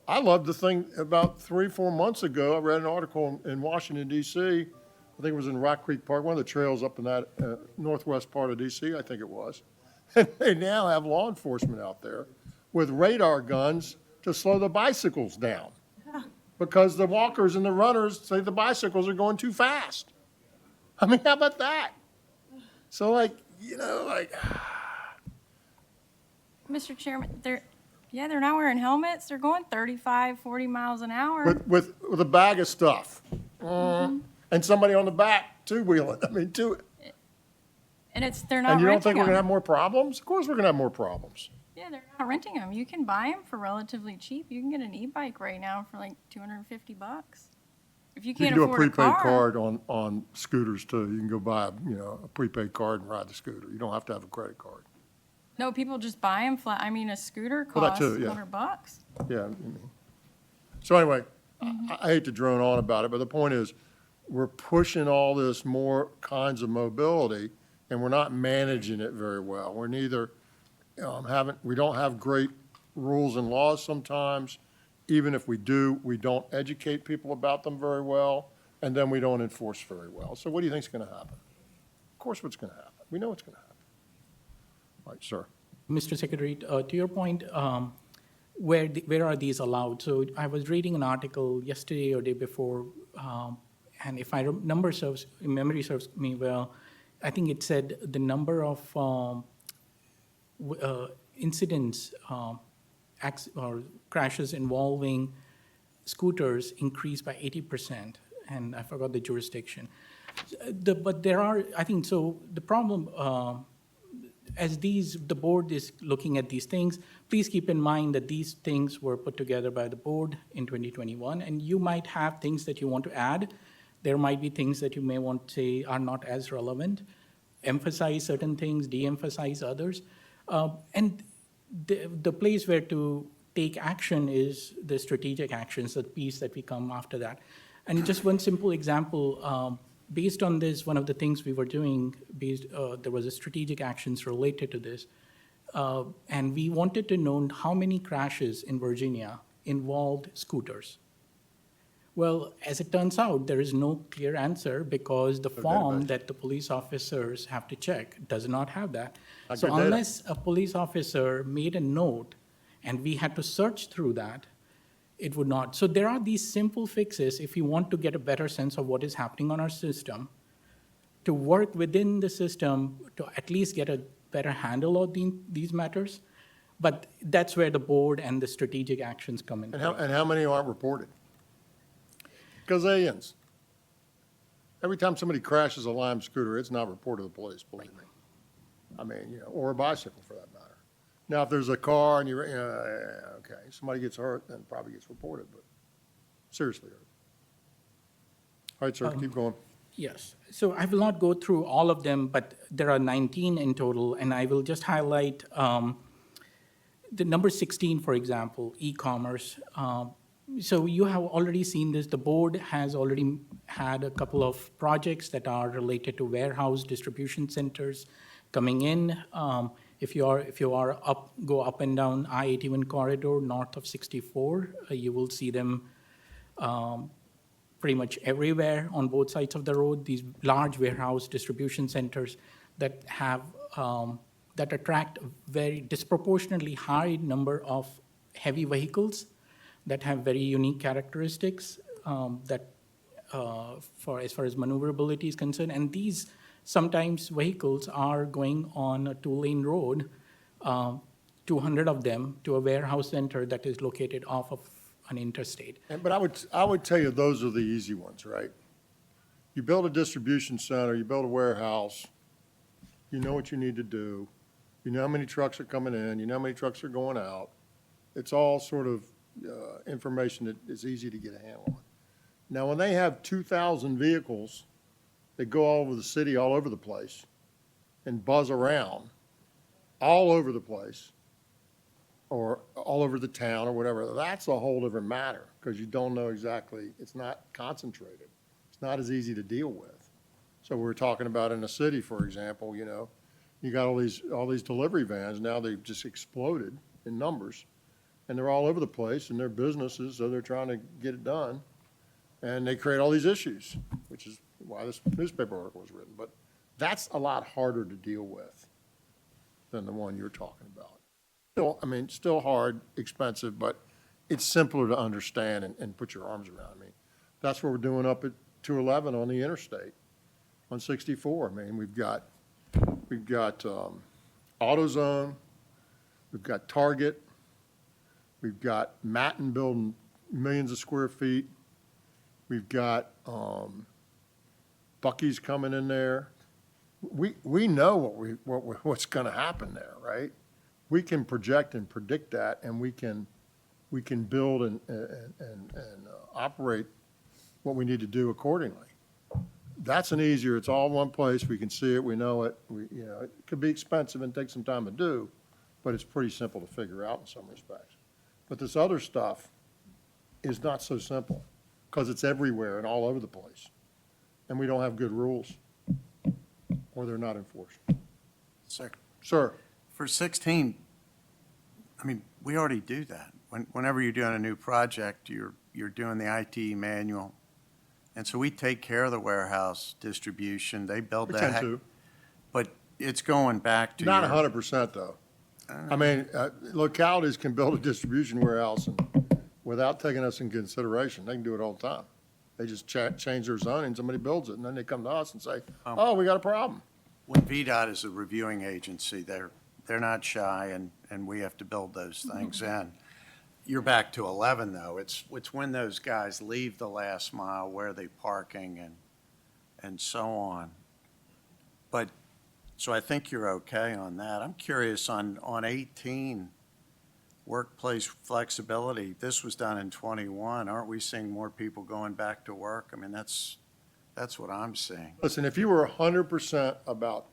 I love the thing about 3-4 months ago, I read an article in Washington DC, I think it was in Rock Creek Park, one of the trails up in that northwest part of DC, I think it was. And they now have law enforcement out there with radar guns to slow the bicycles down. Because the walkers and the runners say the bicycles are going too fast. I mean, how about that? So like, Mr. Chairman, they're not wearing helmets. They're going 35, 40 miles an hour. with a bag of stuff. And somebody on the back two-wheeling, And they're And not you don't renting think we're gonna have them. more problems? Of course we're gonna have more problems. Yeah, they're not renting them. You can buy them for relatively cheap. You can get an e-bike right now for like $250. If you You can't can do a afford a prepaid car. card on scooters too. You can go buy, a prepaid card and ride the scooter. You don't have to have a credit card. No, people just buy them flat. I mean, a scooter Well, that costs too, yeah. $100. Yeah. So anyway, I hate to drone on about it, but the point is, we're pushing all this more kinds of mobility, and we're not managing it very well. We're neither, we don't have great rules and laws sometimes. Even if we do, we don't educate people about them very well, and then we don't enforce very well. So what do you think's gonna happen? Of course what's gonna happen. We know what's gonna happen. All right, sir. Mr. Secretary, to your point, where are these allowed? So I was reading an article yesterday or day before, and if memory serves me well, I think it said the number of incidents or crashes involving scooters increased by 80%, and I forgot the jurisdiction. But there are, I think, so the problem, as the board is looking at these things, please keep in mind that these things were put together by the board in 2021, and you might have things that you want to add. There might be things that you may want to say are not as relevant, emphasize certain things, de-emphasize others. And the place where to take action is the strategic actions, the piece that we come after that. And just one simple example, based on this, one of the things we were doing, there was a strategic actions related to this, and we wanted to know how many crashes in Virginia involved scooters. Well, as it turns out, there is no clear answer because the form that the police officers have to check does not have that. So Good data. unless a police officer made a note and we had to search through that, it would not. So there are these simple fixes if you want to get a better sense of what is happening on our system, to work within the system to at least get a better handle of these matters. But that's where the board and the strategic actions come in. And how many aren't reported? Gazillions. Every time somebody crashes a Lime scooter, it's not reported to the police, believe me. I mean, or a bicycle for that matter. Now, if there's a car and okay, somebody gets hurt, then it probably gets reported, but seriously hurt. All right, sir, keep going. Yes. So I will not go through all of them, but there are 19 in total, and I will just highlight the number 16, for example, e-commerce. So you have already seen this. The board has already had a couple of projects that are related to warehouse distribution centers coming in. If you are go up and down I-81 corridor north of 64, you will see them pretty much everywhere on both sides of the road. These large warehouse distribution centers that have that attract a very disproportionately high number of heavy vehicles that have very unique characteristics as far as maneuverability is concerned. And these sometimes vehicles are going on a 2-lane road, 200 of them, to a warehouse center that is located off of an interstate. But I would tell you those are the easy ones, right? You build a distribution center, you build a warehouse, you know what you need to do, you know how many trucks are coming in, you know how many trucks are going out. It's all sort of information that is easy to get a handle on. Now, when they have 2,000 vehicles that go all over the city, all over the place, and buzz around all over the place, or all over the town or whatever, that's a whole different matter, because you don't know exactly, it's not concentrated. It's not as easy to deal with. So we're talking about in a city, for example, you got all these delivery vans, now they've just exploded in numbers, and they're all over the place, and they're businesses, so they're trying to get it done, and they create all these issues, which is why this newspaper article was written. But that's a lot harder to deal with than the one you're talking about. Still hard, expensive, but it's simpler to understand and put your arms around. That's what we're doing up at 211 on the interstate, on 64. We've got AutoZone, we've got Target, we've got Matin building millions of square feet, we've got Buc-ee's coming in there. We know what's going to happen there, right? We can project and predict that, and we can build and operate what we need to do accordingly. That's it's all one place. We can see it, we know it. It could be expensive and take some time to do, but it's pretty simple to figure out in some respects. But this other stuff is not so simple, because it's everywhere and all over the place. And we don't have good rules, or they're not enforced. Sir? For 16, I mean, we already do that. Whenever you're doing a new project, you're doing the IT manual. And so we take care of the warehouse distribution. They build We that. tend to. But it's going back to Not your- 100% though. I mean, localities can build a distribution warehouse and without taking us in consideration. They can do it all the time. They just change their zoning, somebody builds it, and then they come to us and say, oh, we got a problem. When VDOT is a reviewing agency, they're not shy, and we have to build those things in. You're back to 11, though. It's when those guys leave the last mile, where are they parking, and so on. But, so I think you're okay on that. I'm curious on 18, workplace flexibility. This was done in 21. Aren't we seeing more people going back to work? I mean, that's what I'm seeing. Listen, if you were 100% about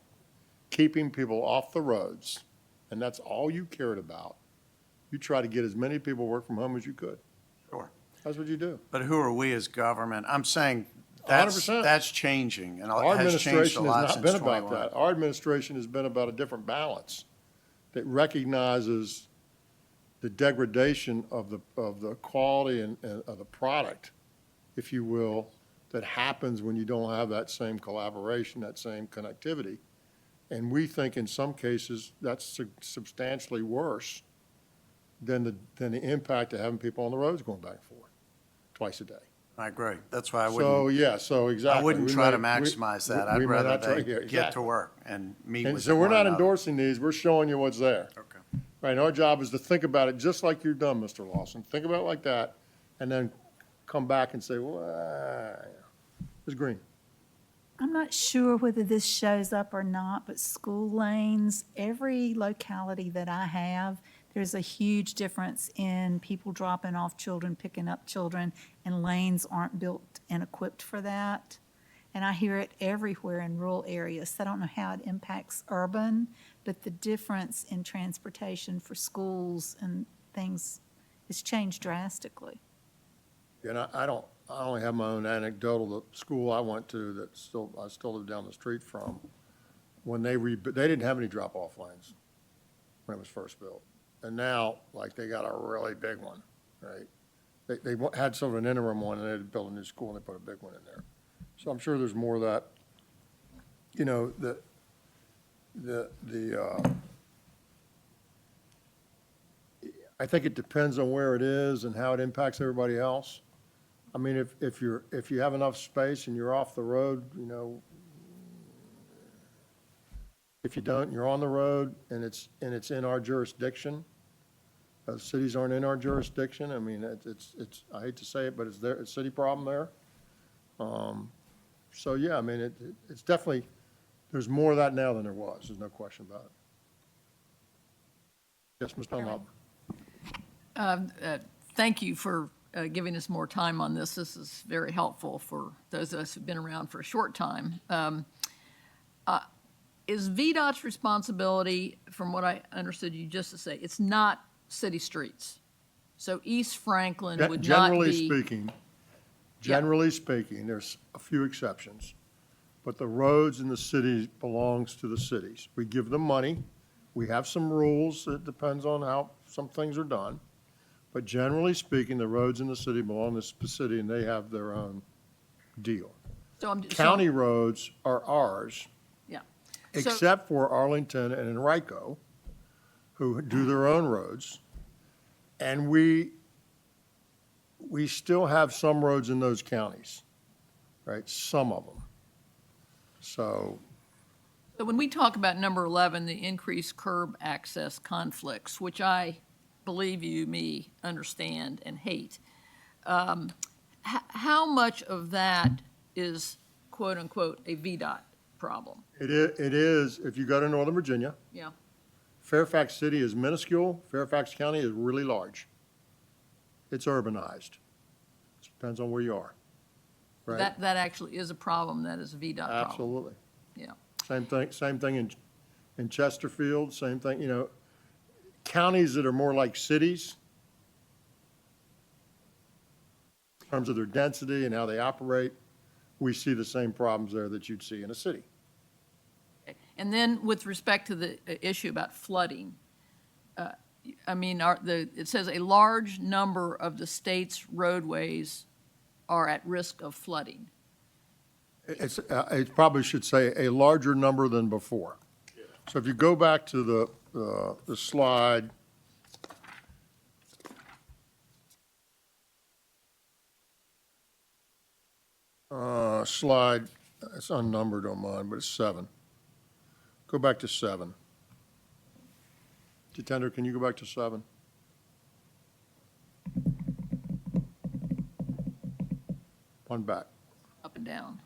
keeping people off the roads, and that's all you cared about, you try to get as many people work from home as you could. Sure. That's what you do. But who are we as government? I'm saying 100%. that's changing, and Our has changed a administration lot has since not been about 21. that. Our administration has been about a different balance that recognizes the degradation of the quality and of the product, if you will, that happens when you don't have that same collaboration, that same connectivity. And we think in some cases that's substantially worse than the impact of having people on the roads going back and forth twice a day. I agree. That's why I So, wouldn't. yeah, so exactly. I wouldn't We try to may- we- maximize that. we I'd may rather not try- they yeah, get to exactly. work and meet And with so we're one not another. endorsing these, we're showing you what's there. Okay. Right, and our job is to think about it just like you've done, Mr. Lawson. Think about it like that, and then come back and say, well, Ms. Green. I'm not sure whether this shows up or not, but school lanes, every locality that I have, there's a huge difference in people dropping off children, picking up children, and lanes aren't built and equipped for that. And I hear it everywhere in rural areas. So I don't know how it impacts urban, but the difference in transportation for schools and things has changed drastically. And I only have my own anecdotal. The school I went to that I still live down the street from, when they didn't have any drop-off lanes when it was first built. And now, like, they got a really big one, right? They had sort of an interim one, and they had to build a new school, and they put a big one in there. So I'm sure there's more of that, you know, I think it depends on where it is and how it impacts everybody else. I mean, if you have enough space and you're off the road, you know, if you don't, you're on the road and it's in our jurisdiction. Cities aren't in our jurisdiction. I mean, it's I hate to say it, but it's a city problem there. So yeah, I mean, it's definitely, there's more of that now than there was. There's no question about it. Yes, Ms. Dunlop. Thank you for giving us more time on this. This is very helpful for those of us who've been around for a short time. Is VDOT's responsibility, from what I understood you just to say, it's not city streets? So East Franklin would not be... Generally speaking, there's a few exceptions, but the roads in the city belongs to the cities. We give them money. We have some rules. It depends on how some things are done. But generally speaking, the roads in the city belong to the city, and they have their own deal. County roads are ours. Yeah. Except for Arlington and Enrico, who do their own roads. And we still have some roads in those counties, right? Some of them. So when we talk about number 11, the increased curb access conflicts, which I believe me, understand and hate, how much of that is quote unquote a VDOT problem? it is, if you go to Northern Virginia, Yeah. Fairfax City is minuscule, Fairfax County is really large. It's urbanized. Depends on where you are, right? That actually is a problem. That is a VDOT problem. Absolutely. Yeah. Same thing in Chesterfield, same thing, you know. counties that are more like cities, in terms of their density and how they operate, we see the same problems there that you'd see in a city. And then with respect to the issue about flooding, I mean, it says a large number of the state's roadways are at risk of flooding. It probably should say a larger number than before. So if you go back to the slide, it's unnumbered on mine, but it's 7. Go back to 7. Jitendra, can you go back to 7? One back. Up and down.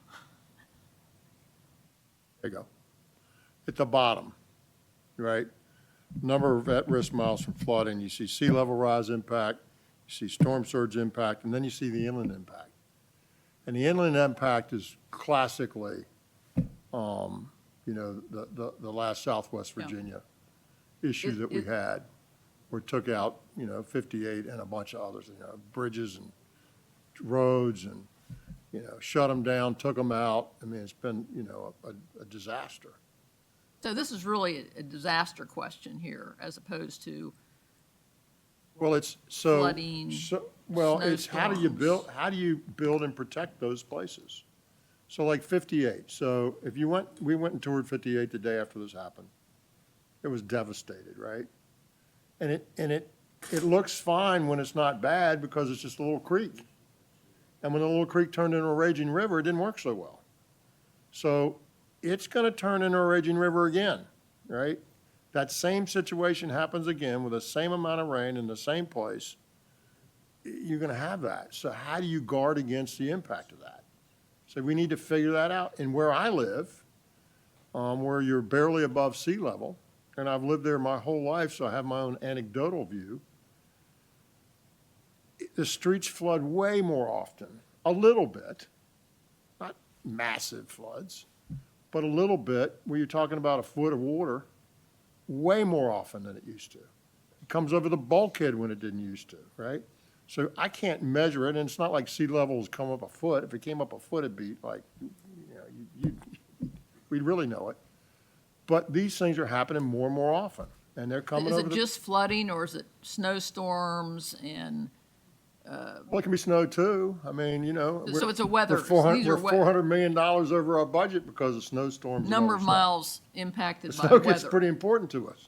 There you go. At the bottom, right? Number of at-risk miles from flooding, you see sea level rise impact, you see storm surge impact, and then you see the inland impact. And the inland impact is classically, the last Southwest Virginia issue that we had, where it took out, 58 and a bunch of others, bridges and roads and, shut them down, took them out. I mean, it's been, a disaster. So this is really a disaster question here, as opposed to Well, it's so. flooding, It's how do you build and protect those places? So like 58. So if we went and toured 58 the day after this happened. It was devastated, right? And it looks fine when it's not bad because it's just a little creek. And when the little creek turned into a raging river, it didn't work so well. So it's going to turn into a raging river again, right? That same situation happens again with the same amount of rain in the same place. You're going to have that. So how do you guard against the impact of that? So we need to figure that out. And where I live, where you're barely above sea level, and I've lived there my whole life, so I have my own anecdotal view, the streets flood way more often, a little bit, not massive floods, but a little bit, where you're talking about a foot of water, way more often than it used to. It comes over the bulkhead when it didn't used to, right? So I can't measure it, and it's not like sea levels come up a foot. If it came up a foot, it'd be like, we'd really know it. But these things are happening more and more often, and they're coming over. Is it just flooding, or is it snowstorms and? Well, it can be snow too. I mean, So it's a weather. We're $400 weather. million over our budget because of snowstorms. Number of and all this miles impacted stuff. by The weather. snow gets pretty important to us,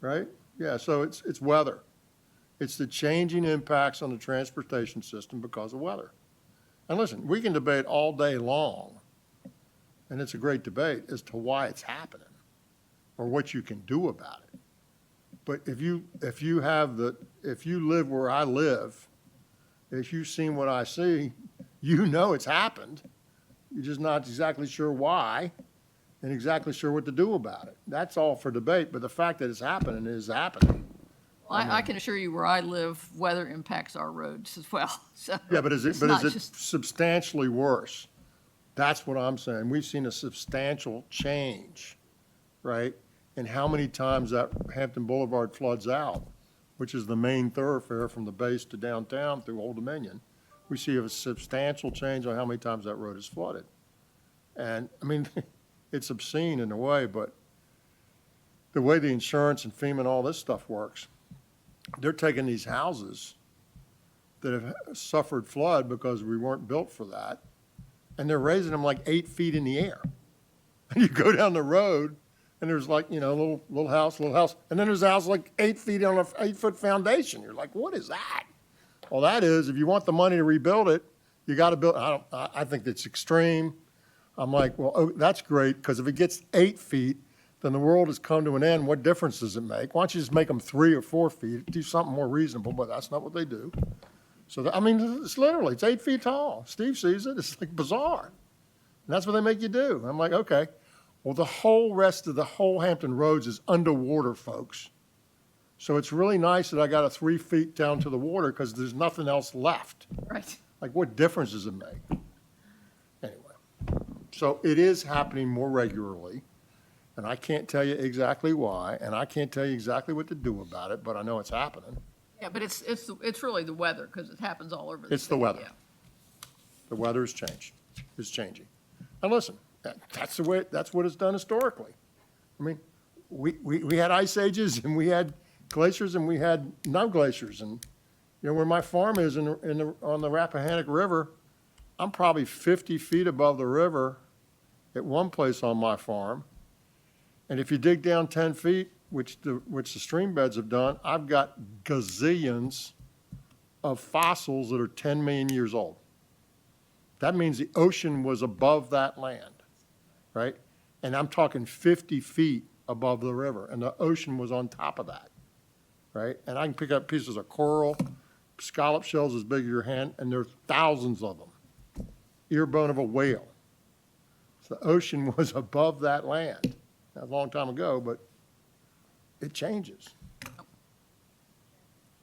right? Yeah, so it's weather. It's the changing impacts on the transportation system because of weather. And listen, we can debate all day long, and it's a great debate as to why it's happening or what you can do about it. But if you live where I live, if you've seen what I see, it's happened. You're just not exactly sure why and exactly sure what to do about it. That's all for debate, but the fact that it's happening is happening. I can assure you where I live, weather impacts our roads as well. So Yeah, but is it it's not just- substantially worse? That's what I'm saying. We've seen a substantial change, right? In how many times that Hampton Boulevard floods out, which is the main thoroughfare from the base to downtown through Old Dominion. We see a substantial change on how many times that road is flooded. And, I mean, it's obscene in a way, but the way the insurance and FEMA and all this stuff works, they're taking these houses that have suffered flood because we weren't built for that, and they're raising them like 8 feet in the air. And you go down the road, and there's like, little house, and then there's a house like 8 feet on an 8-foot foundation. You're like, what is that? Well, that is, if you want the money to rebuild it, you got to build. I think that's extreme. I'm like, well, that's great, because if it gets 8 feet, then the world has come to an end. What difference does it make? Why don't you just make them 3 or 4 feet, do something more reasonable? But that's not what they do. So, it's literally, it's 8 feet tall. Steve sees it. It's like bizarre. And that's what they make you do. I'm like, okay. Well, the whole rest of the whole Hampton Roads is underwater, folks. So it's really nice that I got a 3 feet down to the water because there's nothing else left. Right. Like, what difference does it make? Anyway, so it is happening more regularly. And I can't tell you exactly why, and I can't tell you exactly what to do about it, but I know it's happening. Yeah, but it's really the weather, because it happens all over the It's the state, weather. yeah. The weather has changed, is changing. And listen, that's the way, that's what it's done historically. I mean, we had ice ages, and we had glaciers, and we had no glaciers. And, you know, where my farm is on the Rappahannock River, I'm probably 50 feet above the river at one place on my farm. And if you dig down 10 feet, which the stream beds have done, I've got gazillions of fossils that are 10 million years old. That means the ocean was above that land, right? And I'm talking 50 feet above the river, and the ocean was on top of that, right? And I can pick up pieces of coral, scallop shells as big as your hand, and there are thousands of them. Ear bone of a whale. So the ocean was above that land. A long time ago, but it changes.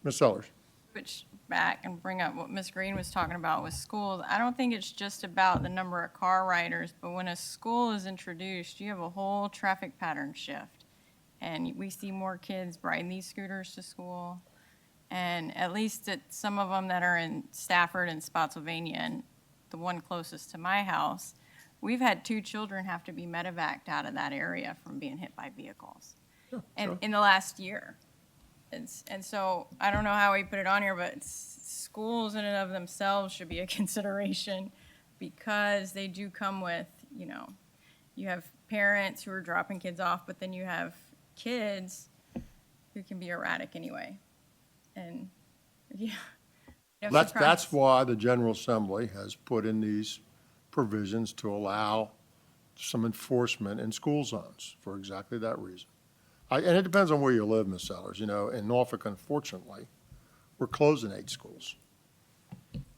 Ms. Sellers. Switch back and bring up what Ms. Green was talking about with schools. I don't think it's just about the number of car riders, but when a school is introduced, you have a whole traffic pattern shift. And we see more kids riding these scooters to school. And at least at some of them that are in Stafford and Spotsylvania, and the one closest to my house, we've had 2 children have to be medevaced out of that area from being hit by vehicles. And in the last year. And so I don't know how we put it on here, but schools in and of themselves should be a consideration because they do come with, you know, you have parents who are dropping kids off, but then you have kids who can be erratic anyway. And yeah. That's why the General Assembly has put in these provisions to allow some enforcement in school zones for exactly that reason. And it depends on where you live, Ms. Sellers. You know, in Norfolk, unfortunately, we're closing 8 schools.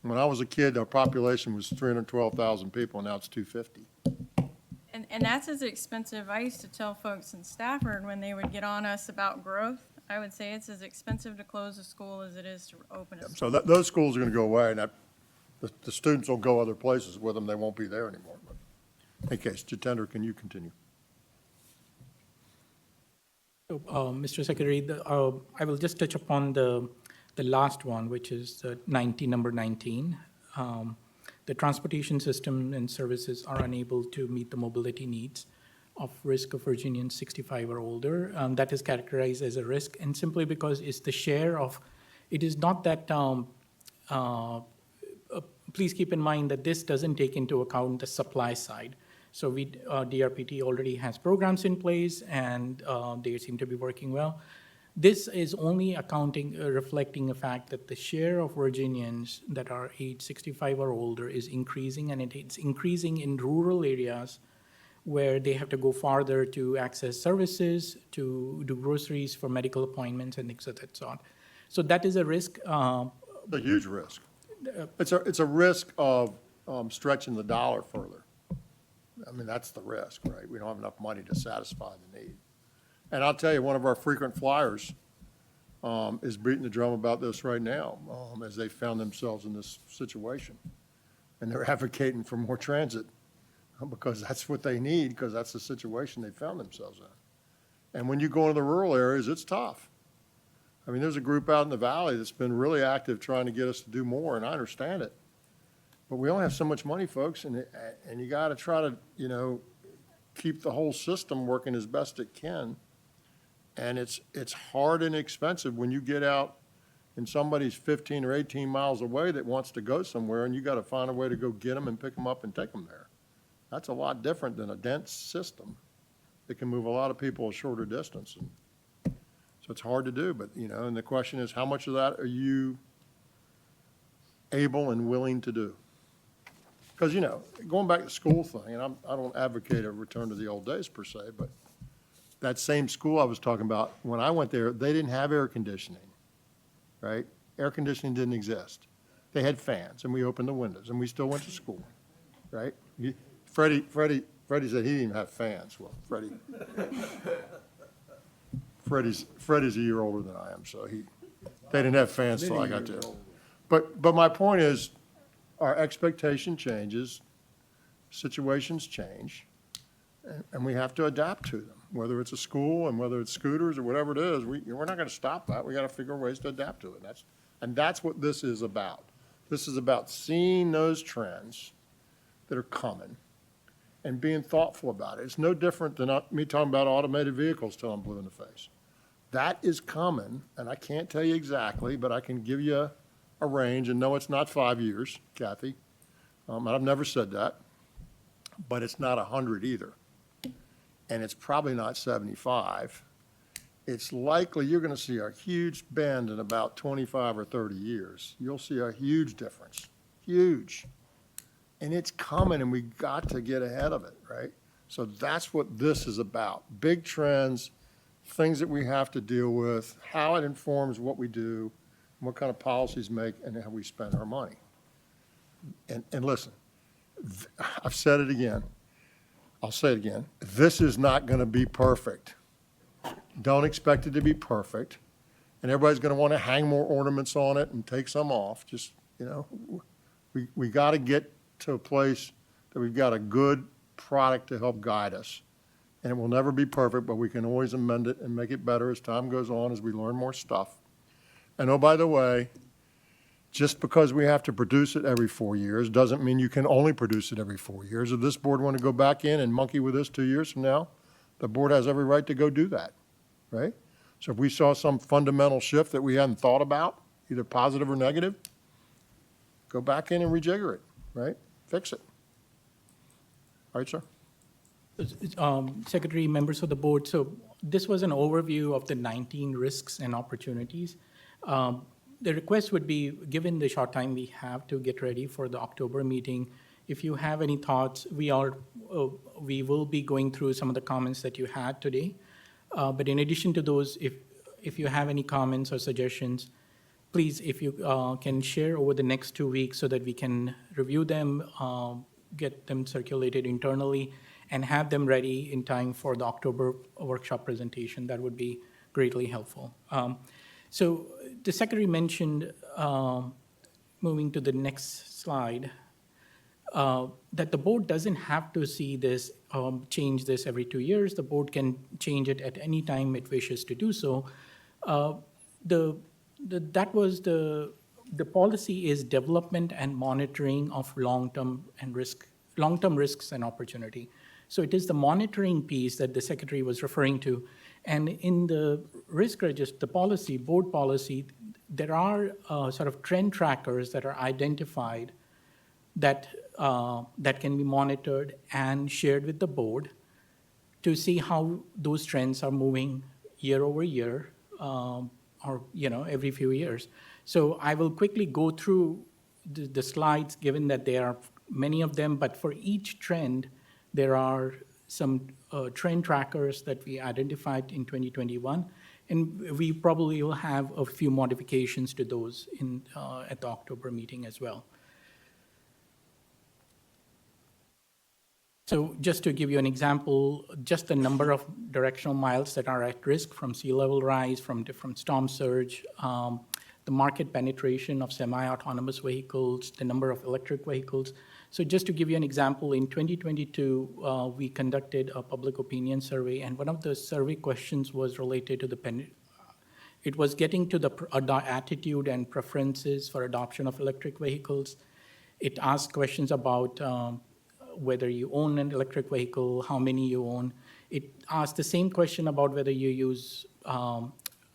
When I was a kid, our population was 312,000 people, and now it's 250. And that's as expensive. I used to tell folks in Stafford when they would get on us about growth, I would say it's as expensive to close a school as it is to open a school. So those schools are going to go away, and the students will go other places with them. They won't be there anymore. But in any case, Jitendra, can you continue? So, Mr. Secretary, I will just touch upon the last one, which is number 19. The transportation system and services are unable to meet the mobility needs of risk of Virginians 65 or older. That is characterized as a risk, and simply because it's the share of, it is not that, please keep in mind that this doesn't take into account the supply side. So DRPT already has programs in place, and they seem to be working well. This is only reflecting the fact that the share of Virginians that are age 65 or older is increasing, and it's increasing in rural areas where they have to go farther to access services, to do groceries for medical appointments and things of that sort. So that is a risk. A huge risk. It's a risk of stretching the dollar further. I mean, that's the risk, right? We don't have enough money to satisfy the need. And I'll tell you, one of our frequent flyers is beating the drum about this right now as they found themselves in this situation. And they're advocating for more transit because that's what they need, because that's the situation they found themselves in. And when you go into the rural areas, it's tough. I mean, there's a group out in the valley that's been really active trying to get us to do more, and I understand it. But we only have so much money, folks, and you got to try to, you know, keep the whole system working as best it can. And it's hard and expensive when you get out and somebody's 15 or 18 miles away that wants to go somewhere, and you got to find a way to go get them and pick them up and take them there. That's a lot different than a dense system that can move a lot of people a shorter distance. And so it's hard to do, but, you know, and the question is, how much of that are you able and willing to do? Because, you know, going back to the school thing, and I don't advocate a return to the old days per se, but that same school I was talking about, when I went there, they didn't have air conditioning, right? Air conditioning didn't exist. They had fans, and we opened the windows, and we still went to school, right? Freddie said he didn't even have fans. Well, Freddie's a year older than I am, so they didn't have fans till I got there. But my point is, our expectation changes, situations change, and we have to adapt to them. whether it's a school and whether it's scooters or whatever it is, we're not gonna stop that. We gotta figure ways to adapt to it. That's what this is about. This is about seeing those trends that are coming and being thoughtful about it. It's no different than me talking about automated vehicles till I'm blue in the face. That is coming, and I can't tell you exactly, but I can give you a range, and no, it's not 5 years, Kathy. And I've never said that, but it's not 100 either. And it's probably not 75. It's likely you're gonna see a huge bend in about 25 or 30 years. You'll see a huge difference, huge. And it's coming, and we got to get ahead of it, right? So that's what this is about. Big trends, things that we have to deal with, how it informs what we do, what kind of policies make, and how we spend our money. And listen, I've said it again. I'll say it again. This is not going to be perfect. Don't expect it to be perfect. And everybody's going to want to hang more ornaments on it and take some off. Just, we got to get to a place that we've got a good product to help guide us. And it will never be perfect, but we can always amend it and make it better as time goes on, as we learn more stuff. And oh, by the way, just because we have to produce it every 4 years doesn't mean you can only produce it every 4 years. If this board want to go back in and monkey with this 2 years from now, the board has every right to go do that, right? So if we saw some fundamental shift that we hadn't thought about, either positive or negative, go back in and rejigger it, right? Fix it. All right, sir? Secretary, members of the board, so this was an overview of the 19 risks and opportunities. The request would be, given the short time we have to get ready for the October meeting, if you have any thoughts, we will be going through some of the comments that you had today. But in addition to those, if you have any comments or suggestions, please, if you can share over the next 2 weeks so that we can review them, get them circulated internally, and have them ready in time for the October workshop presentation. That would be greatly helpful. So the Secretary mentioned, moving to the next slide, that the board doesn't have to see this, change this every 2 years. The board can change it at any time it wishes to do so. The policy is development and monitoring of long-term risks and opportunity. So it is the monitoring piece that the Secretary was referring to. And in the risk register, the policy, board policy, there are sort of trend trackers that are identified that can be monitored and shared with the board to see how those trends are moving year over year, or every few years. So I will quickly go through the slides, given that there are many of them, but for each trend, there are some trend trackers that we identified in 2021, and we probably will have a few modifications to those at the October meeting as well. So just to give you an example, just the number of directional miles that are at risk from sea level rise, from different storm surge, the market penetration of semi-autonomous vehicles, the number of electric vehicles. So just to give you an example, in 2022, we conducted a public opinion survey, and one of the survey questions was related to it was getting to the attitude and preferences for adoption of electric vehicles. It asked questions about whether you own an electric vehicle, how many you own. It asked the same question about whether you use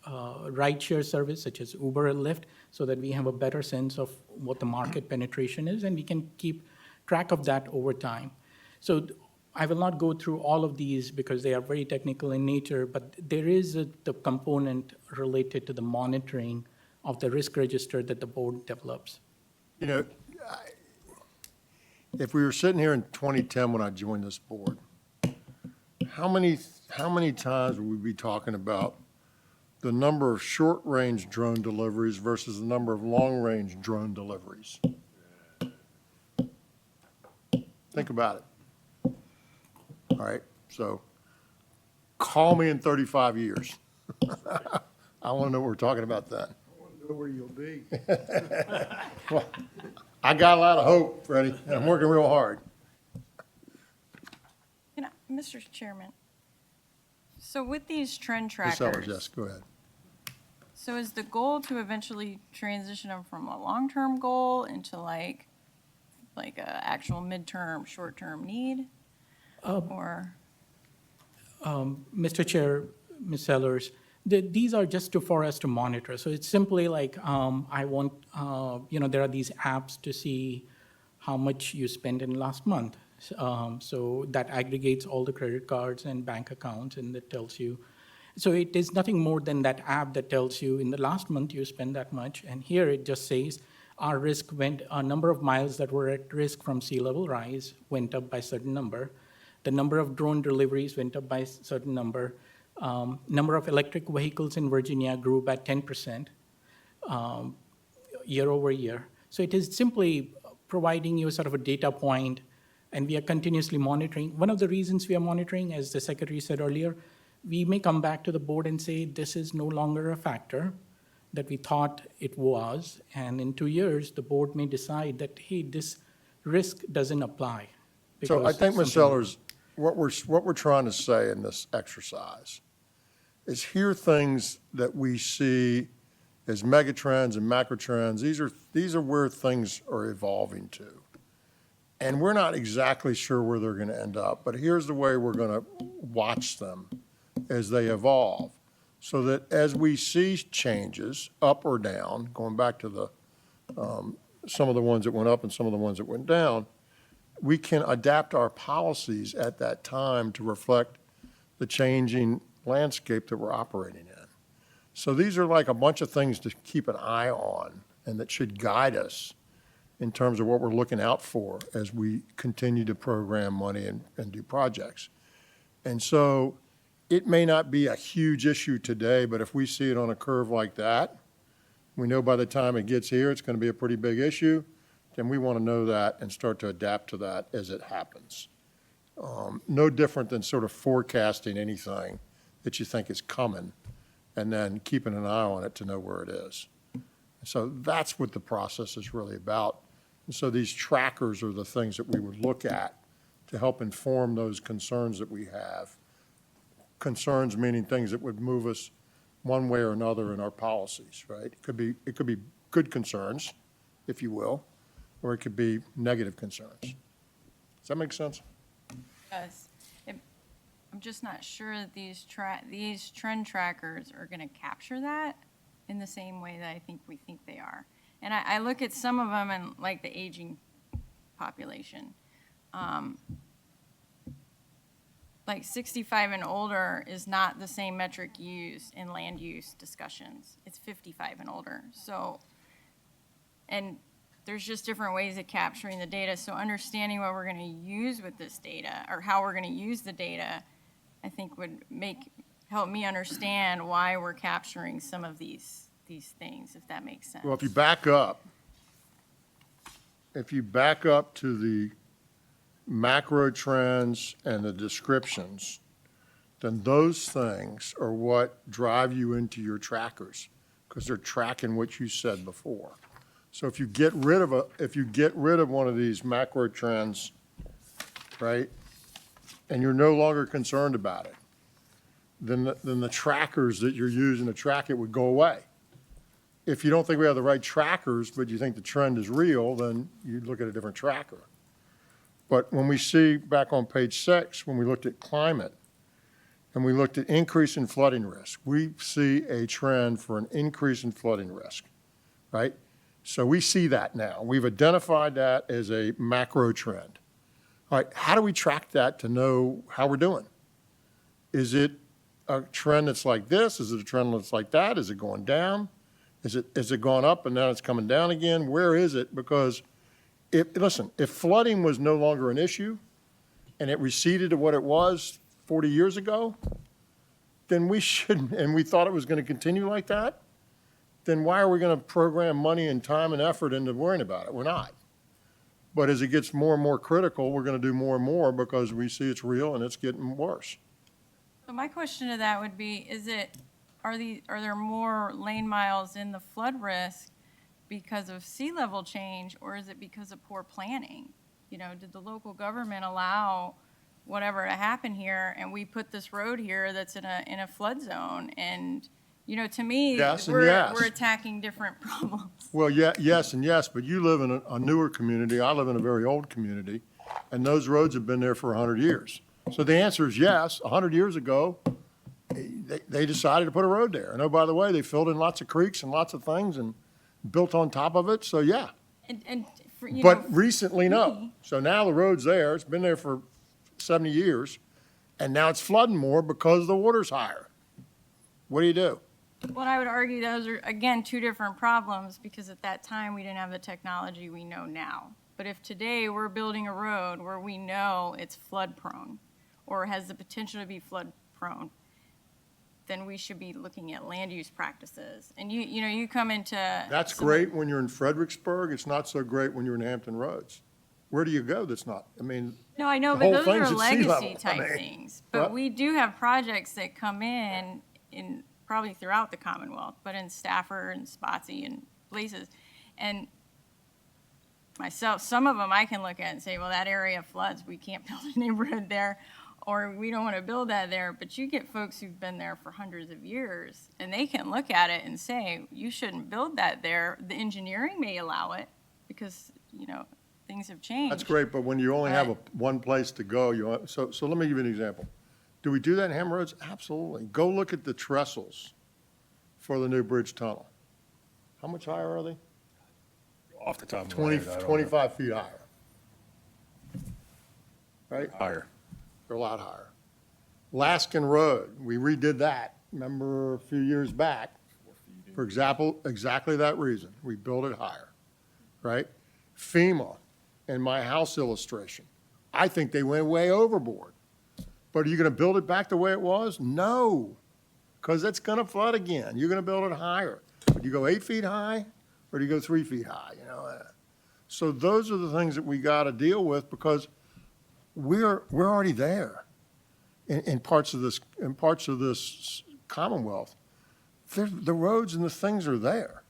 rideshare service such as Uber or Lyft, so that we have a better sense of what the market penetration is, and we can keep track of that over time. So I will not go through all of these because they are very technical in nature, but there is the component related to the monitoring of the risk register that the board develops. If we were sitting here in 2010 when I joined this board, how many times would we be talking about the number of short-range drone deliveries versus the number of long-range drone deliveries? Think about it. All right, so call me in 35 years. I want to know what we're talking about then. I want to know where you'll be. Well, I got a lot of hope, Freddie, and I'm working real hard. Mr. Chairman, So with these trend Ms. trackers. Sellers, yes, go ahead. So is the goal to eventually transition them from a long-term goal into like a actual midterm, short-term need? Or, Mr. Chair, Ms. Sellers, these are just for us to monitor. So it's simply like, I want, there are these apps to see how much you spent in last month. So that aggregates all the credit cards and bank accounts, and that tells you. So it is nothing more than that app that tells you in the last month you spent that much. And here it just says our number of miles that were at risk from sea level rise went up by a certain number. The number of drone deliveries went up by a certain number. Number of electric vehicles in Virginia grew by 10% year over year. So it is simply providing you sort of a data point, and we are continuously monitoring. One of the reasons we are monitoring, as the Secretary said earlier, we may come back to the board and say this is no longer a factor that we thought it was, and in 2 years, the board may decide that, hey, this risk doesn't apply. So I because think, Ms. something- Sellers, what we're trying to say in this exercise is here things that we see as megatrends and macrotrends. These are where things are evolving to. And we're not exactly sure where they're going to end up, but here's the way we're going to watch them as they evolve. So that as we see changes up or down, going back to the some of the ones that went up and some of the ones that went down, we can adapt our policies at that time to reflect the changing landscape that we're operating in. So these are like a bunch of things to keep an eye on and that should guide us in terms of what we're looking out for as we continue to program money and do projects. And so it may not be a huge issue today, but if we see it on a curve like that, we know by the time it gets here, it's going to be a pretty big issue, then we want to know that and start to adapt to that as it happens. No different than sort of forecasting anything that you think is coming and then keeping an eye on it to know where it is. So that's what the process is really about. And so these trackers are the things that we would look at to help inform those concerns that we have. Concerns meaning things that would move us one way or another in our policies, right? It could be good concerns, if you will, or it could be negative concerns. Does that make sense? does. I'm just not sure that these trend trackers are going to capture that in the same way that I think we think they are. And I look at some of them and like the aging population. Like 65 and older is not the same metric used in land use discussions. It's 55 and older. So, and there's just different ways of capturing the data. So understanding what we're going to use with this data or how we're going to use the data, I think would help me understand why we're capturing some of these things, if that makes sense. Well, if you back up to the macro trends and the descriptions, then those things are what drive you into your trackers because they're tracking what you said before. So if you get rid of one of these macro trends, right, and you're no longer concerned about it, then the trackers that you're using to track it would go away. If you don't think we have the right trackers, but you think the trend is real, then you'd look at a different tracker. But when we see back on page 6, when we looked at climate and we looked at increase in flooding risk, we see a trend for an increase in flooding risk, right? So we see that now. We've identified that as a macro trend. All right, how do we track that to know how we're doing? Is it a trend that's like this? Is it a trend that's like that? Is it going down? Is it gone up and now it's coming down again? Where is it? Because if flooding was no longer an issue and it receded to what it was 40 years ago, then we shouldn't, and we thought it was going to continue like that, then why are we going to program money and time and effort into worrying about it? We're not. But as it gets more and more critical, we're going to do more and more because we see it's real and it's getting worse. So my question to that would be, are there more lane miles in the flood risk because of sea level change, or is it because of poor planning? You know, did the local government allow whatever to happen here, and we put this road here that's in a flood zone, and, you know, to me, Yes and we're yes. attacking different problems. Well, yeah, yes and yes, but you live in a newer community, I live in a very old community, and those roads have been there for 100 years. So the answer is yes. 100 years ago, they decided to put a road there. And oh, by the way, they filled in lots of creeks and lots of things and built on top of it, so yeah. And for, you know, But recently, no. me- So now the road's there, it's been there for 70 years, and now it's flooding more because the water's higher. What do you do? Well, I would argue those are, again, two different problems, because at that time, we didn't have the technology we know now. But if today we're building a road where we know it's flood prone, or has the potential to be flood prone, then we should be looking at land use practices. And you know, you come into. That's some- great when you're in Fredericksburg, it's not so great when you're in Hampton Roads. Where do you go that's not, I mean, No, I know, the but whole those thing's are at sea legacy level. type I mean, things. But what? we do have projects that come in probably throughout the Commonwealth, but in Stafford and Spotsy and places. And myself, some of them I can look at and say, well, that area floods, we can't build a neighborhood there, or we don't want to build that there. But you get folks who've been there for hundreds of years, and they can look at it and say, you shouldn't build that there. The engineering may allow it because, you know, things have changed. that's great, but when you only have one place to go, so let me give you an example. Do we do that in Hampton Roads? Absolutely. Go look at the trestles for the new bridge tunnel. How much higher are they? Off the top of my 20, head, I don't know. 25 feet higher. Right? Higher. They're a lot higher. Laskin Road, we redid that, remember a few years back, for example, exactly that reason. We built it higher, right? FEMA and my house illustration, I think they went way overboard. But are you going to build it back the way it was? No, because it's going to flood again. You're going to build it higher. Do you go 8 feet high or do you go 3 feet high, you know? So those are the things that we got to deal with because we're already there in parts of this Commonwealth. The roads and the things are there.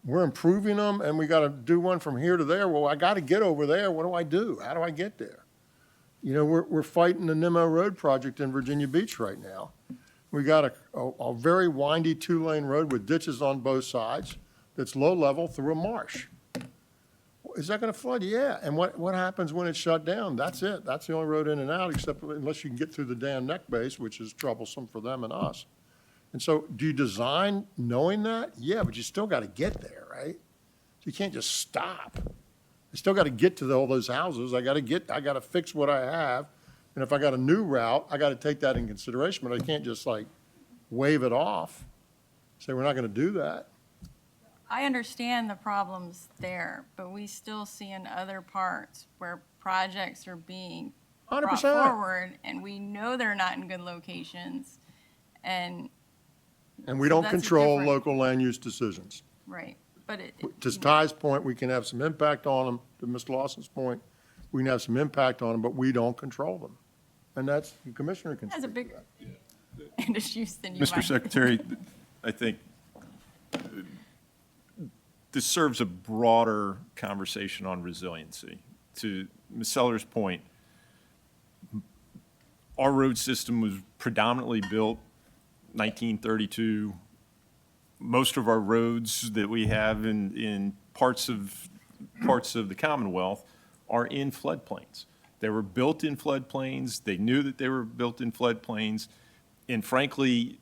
We're improving them, and we got to do one from here to there. Well, I got to get over there. What do I do? How do I get there? You know, we're fighting the Nimmo Road project in Virginia Beach right now. We got a very windy 2-lane road with ditches on both sides that's low level through a marsh. Is that going to flood? Yeah. And what happens when it's shut down? That's it. That's the only road in and out, except unless you can get through the dam neck base, which is troublesome for them and us. And so do you design knowing that? Yeah, but you still got to get there, right? So you can't just stop. I still got to get to all those houses. I got to fix what I have. And if I got a new route, I got to take that in consideration, but I can't just like wave it off, say we're not going to do that. I understand the problems there, but we still see in other parts where projects are being brought 100%. forward, and we know they're not in good locations, and. And we so don't that's a control different- local land use decisions. Right, but it. To Ty's point, we can have some impact on them. To Mr. Lawson's point, we can have some impact on them, but we don't control them. And that's, the commissioner can Has a speak to bigger that. issues than you Mr. might. Secretary, I think this serves a broader conversation on resiliency. To Ms. Seller's point, our road system was predominantly built 1932. Most of our roads that we have in parts of the Commonwealth are in floodplains. They were built in floodplains. They knew that they were built in floodplains. And frankly,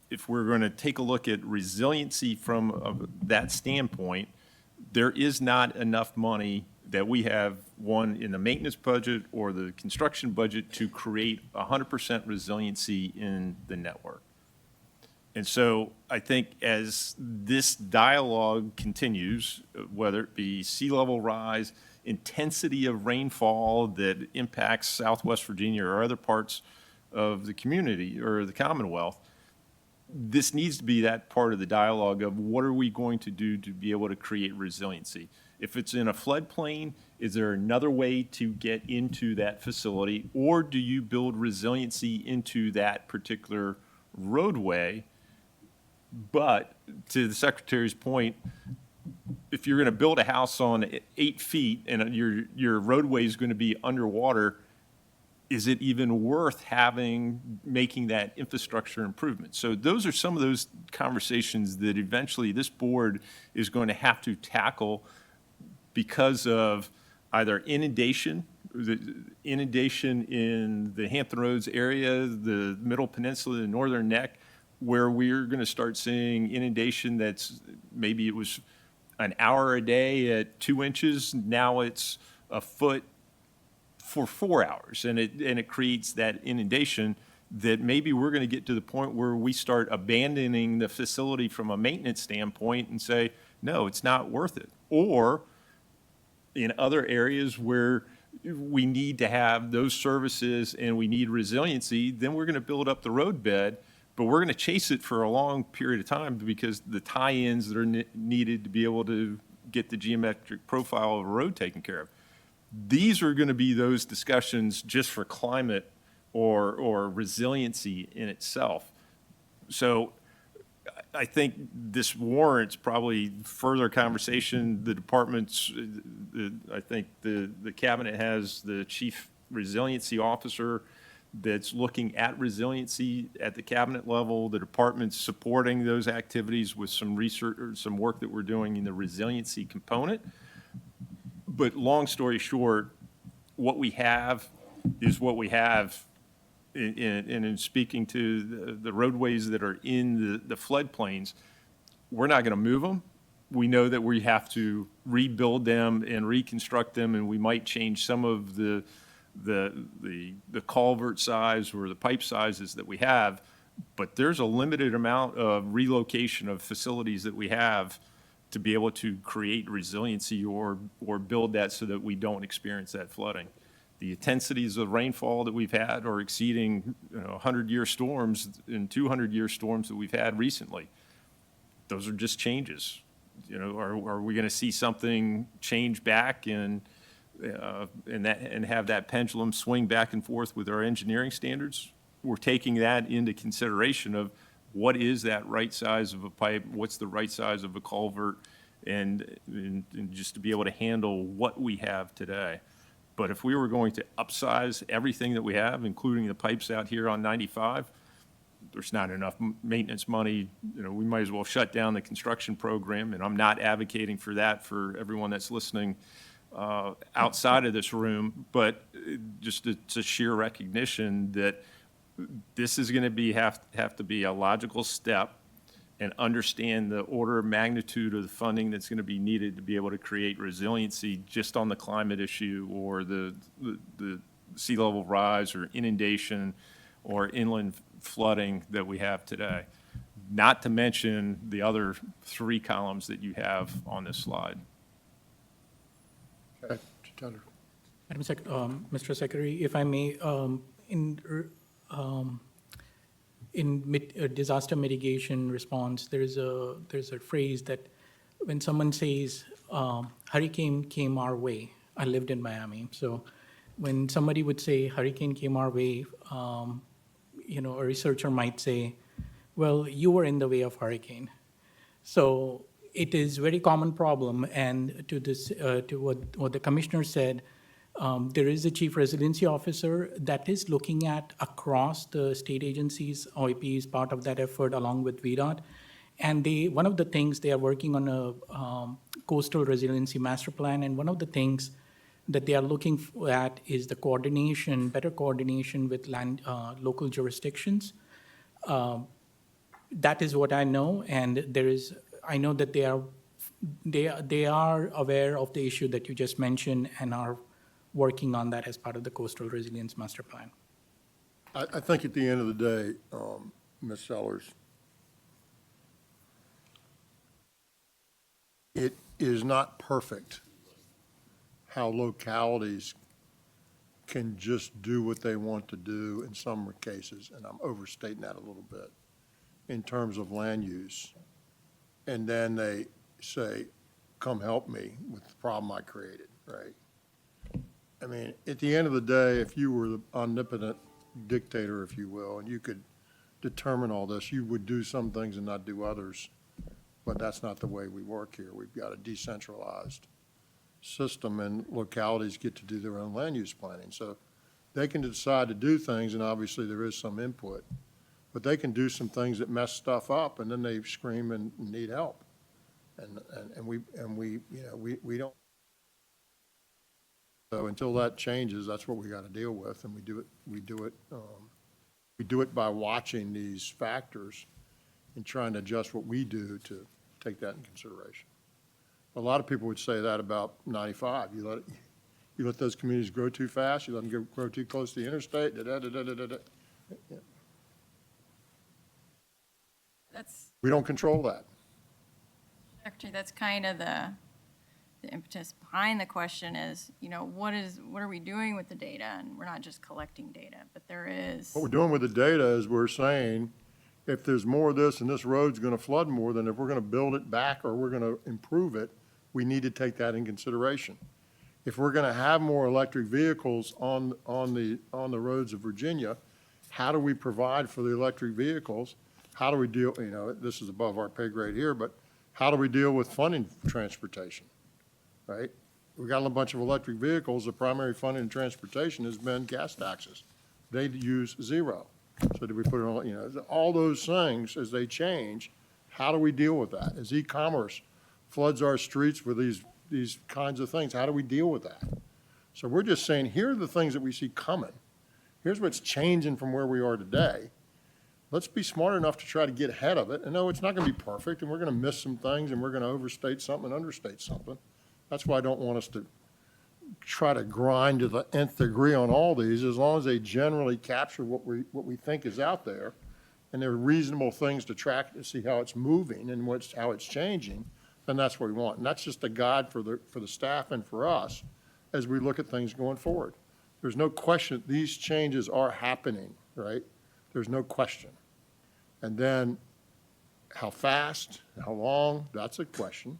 if we're going to take a look at resiliency from that standpoint, there is not enough money that we have, one, in the maintenance budget or the construction budget to create 100% resiliency in the network. And so I think as this dialogue continues, whether it be sea level rise, intensity of rainfall that impacts Southwest Virginia or other parts of the community or the Commonwealth, this needs to be that part of the dialogue of what are we going to do to be able to create resiliency. If it's in a floodplain, is there another way to get into that facility, or do you build resiliency into that particular roadway? But to the Secretary's point, if you're going to build a house on 8 feet and your roadway is going to be underwater, is it even worth making that infrastructure improvement? So those are some of those conversations that eventually this board is going to have to tackle because of either inundation in the Hampton Roads area, the Middle Peninsula, the Northern Neck, where we're going to start seeing inundation that's maybe it was an hour a day at 2 inches, now it's a foot for 4 hours, and it creates that inundation that maybe we're going to get to the point where we start abandoning the facility from a maintenance standpoint and say, no, it's not worth it. Or in other areas where we need to have those services and we need resiliency, then we're going to build up the road bed, but we're going to chase it for a long period of time because the tie-ins that are needed to be able to get the geometric profile of a road taken care of. These are going to be those discussions just for climate or resiliency in itself. So I think this warrants probably further conversation. The departments, I think the cabinet has the chief resiliency officer that's looking at resiliency at the cabinet level. The department's supporting those activities with some research or some work that we're doing in the resiliency component. But long story short, what we have is what we have. And in speaking to the roadways that are in the floodplains, we're not going to move them. We know that we have to rebuild them and reconstruct them, and we might change some of the culvert size or the pipe sizes that we have. But there's a limited amount of relocation of facilities that we have to be able to create resiliency or build that so that we don't experience that flooding. The intensities of rainfall that we've had are exceeding 100-year storms and 200-year storms that we've had recently. Those are just changes. Are we going to see something change back and have that pendulum swing back and forth with our engineering standards? We're taking that into consideration of what is that right size of a pipe, what's the right size of a culvert, and just to be able to handle what we have today. But if we were going to upsize everything that we have, including the pipes out here on 95, there's not enough maintenance money. We might as well shut down the construction program, and I'm not advocating for that for everyone that's listening outside of this room, but just it's a sheer recognition that this is going to have to be a logical step and understand the order of magnitude of the funding that's going to be needed to be able to create resiliency just on the climate issue or the sea level rise or inundation or inland flooding that we have today. Not to mention the other 3 columns that you have on this slide. Okay, Senator. Mr. Secretary, if I may, in disaster mitigation response, there's a phrase that when someone says hurricane came our way, I lived in Miami, so when somebody would say hurricane came our way, a researcher might say, well, you were in the way of hurricane. So it is a very common problem, and to what the commissioner said, there is a chief resiliency officer that is looking at across the state agencies. OIP is part of that effort along with VDOT. And one of the things they are working on a coastal resiliency master plan. And one of the things that they are looking at is the better coordination with local jurisdictions. That is what I know. And I know that they are aware of the issue that you just mentioned and are working on that as part of the Coastal Resilience Master Plan. I think at the end of the day, Ms. Sellers, it is not perfect how localities can just do what they want to do in some cases, and I'm overstating that a little bit, in terms of land use. And then they say, come help me with the problem I created, right? I mean, at the end of the day, if you were the omnipotent dictator, if you will, and you could determine all this, you would do some things and not do others. But that's not the way we work here. We've got a decentralized system, and localities get to do their own land use planning. So they can decide to do things, and obviously there is some input, but they can do some things that mess stuff up, and then they scream and need help. And we, you know, we don't. So until that changes, that's what we got to deal with, and we do it by watching these factors and trying to adjust what we do to take that in consideration. A lot of people would say that about 95. You let those communities grow too fast, you let them grow too close to the interstate, da-da-da-da-da-da. Yeah. That's, We don't control that. Secretary, that's kind of the impetus behind the question is, you know, what are we doing with the data? And we're not just collecting data, but there is. What we're doing with the data is we're saying, if there's more of this and this road's going to flood more, then if we're going to build it back or we're going to improve it, we need to take that in consideration. If we're going to have more electric vehicles on the roads of Virginia, how do we provide for the electric vehicles? How do we deal, you know, this is above our pay grade here, but how do we deal with funding transportation, right? We got a bunch of electric vehicles. The primary funding in transportation has been gas taxes. They use zero. So do we put it on, you know, all those things as they change, how do we deal with that? As e-commerce floods our streets with these kinds of things, how do we deal with that? So we're just saying, here are the things that we see coming. Here's what's changing from where we are today. Let's be smart enough to try to get ahead of it. And no, it's not going to be perfect, and we're going to miss some things, and we're going to overstate something and understate something. That's why I don't want us to try to grind to the nth degree on all these, as long as they generally capture what we think is out there, and they're reasonable things to track to see how it's moving and how it's changing, then that's what we want. And that's just a guide for the staff and for us as we look at things going forward. There's no question these changes are happening, right? There's no question. And then how fast, how long, that's a question.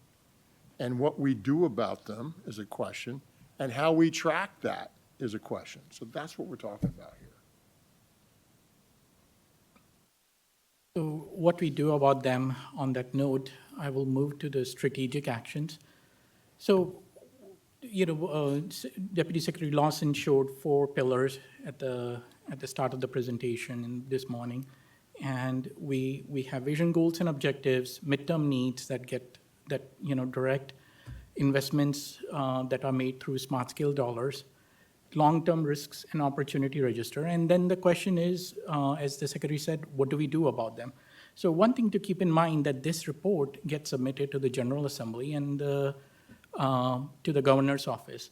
And what we do about them is a question. And how we track that is a question. So that's what we're talking about here. So what we do about them, on that note, I will move to the strategic actions. So, you know, Deputy Secretary Lawson showed 4 pillars at the start of the presentation this morning. And we have vision, goals, and objectives, midterm needs that you know, direct investments that are made through smart scale dollars, long-term risks and opportunity register. And then the question is, as the Secretary said, what do we do about them? So one thing to keep in mind that this report gets submitted to the General Assembly and to the Governor's office.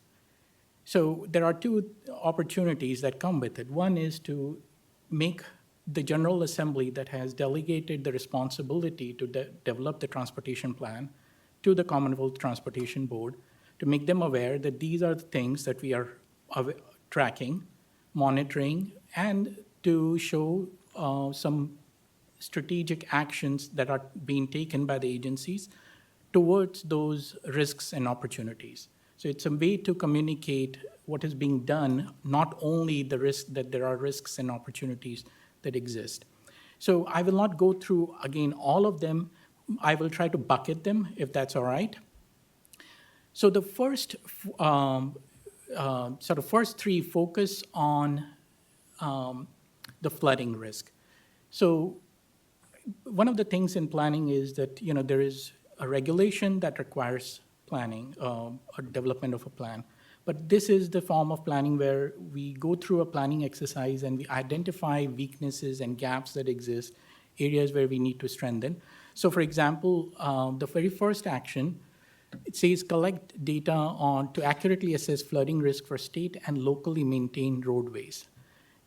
So there are 2 opportunities that come with it. One is to make the General Assembly that has delegated the responsibility to develop the transportation plan to the Commonwealth Transportation Board, to make them aware that these are the things that we are tracking, monitoring, and to show some strategic actions that are being taken by the agencies towards those risks and opportunities. So it's a way to communicate what is being done, not only the risk that there are risks and opportunities that exist. So I will not go through, again, all of them. I will try to bucket them, if that's all right. So the first, first 3 focus on the flooding risk. So one of the things in planning is that, you know, there is a regulation that requires planning, or development of a plan. But this is the form of planning where we go through a planning exercise and we identify weaknesses and gaps that exist, areas where we need to strengthen. So for example, the very first action, it says collect data to accurately assess flooding risk for state and locally maintained roadways.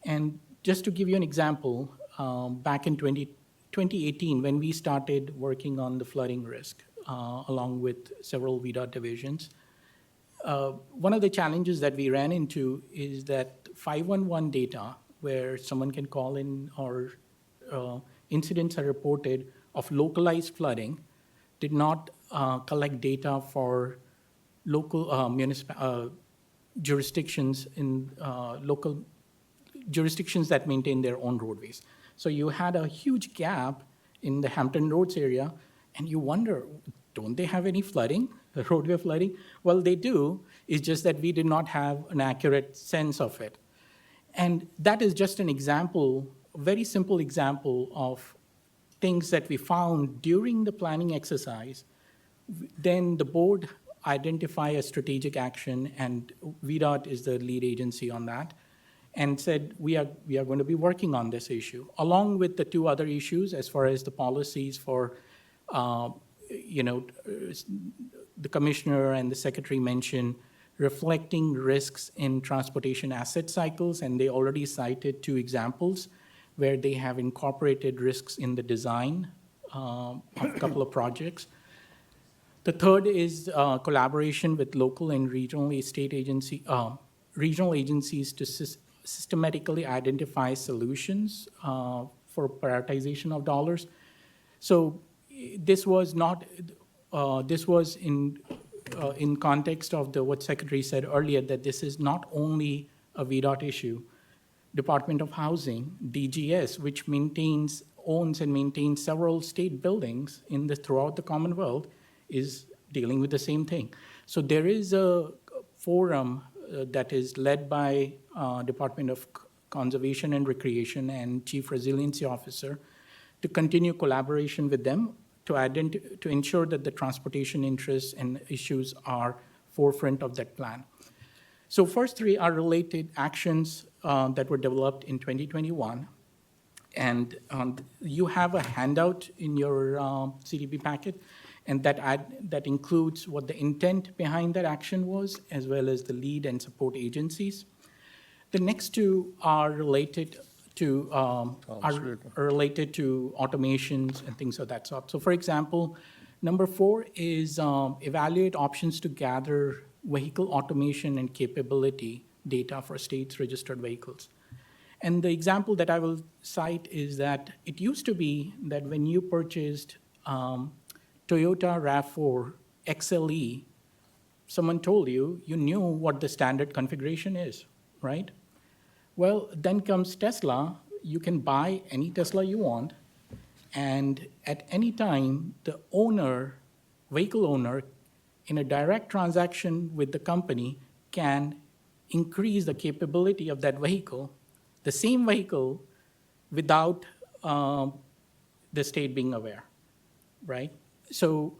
And just to give you an example, back in 2018, when we started working on the flooding risk, along with several VDOT divisions, one of the challenges that we ran into is that 511 data, where someone can call in or incidents are reported of localized flooding, did not collect data for local jurisdictions in local jurisdictions that maintain their own roadways. So you had a huge gap in the Hampton Roads area, and you wonder, don't they have any flooding, roadway flooding? Well, they do. It's just that we did not have an accurate sense of it. And that is just an example, a very simple example of things that we found during the planning exercise. Then the board identify a strategic action, and VDOT is the lead agency on that, and said, we are going to be working on this issue, along with the two other issues as far as the policies for, the commissioner and the secretary mentioned, reflecting risks in transportation asset cycles, and they already cited two examples where they have incorporated risks in the design of a couple of projects. The third is collaboration with local and regional regional agencies to systematically identify solutions for prioritization of dollars. So this was not, this was in context of what Secretary said earlier, that this is not only a VDOT issue. Department of Housing, DGS, which owns and maintains several state buildings throughout the Commonwealth, is dealing with the same thing. So there is a forum that is led by Department of Conservation and Recreation and Chief Resiliency Officer to continue collaboration with them to ensure that the transportation interests and issues are forefront of that plan. So first three are related actions that were developed in 2021. And you have a handout in your CDP packet, and that includes what the intent behind that action was, as well as the lead and support agencies. The next two are related to automations and things of that sort. So for example, number 4 is evaluate options to gather vehicle automation and capability data for states registered vehicles. And the example that I will cite is that it used to be that when you purchased Toyota RAV4 XLE, someone told you, you knew what the standard configuration is, right? Well, then comes Tesla. You can buy any Tesla you want, and at any time, the vehicle owner, in a direct transaction with the company, can increase the capability of that vehicle, the same vehicle, without the state being aware, right? So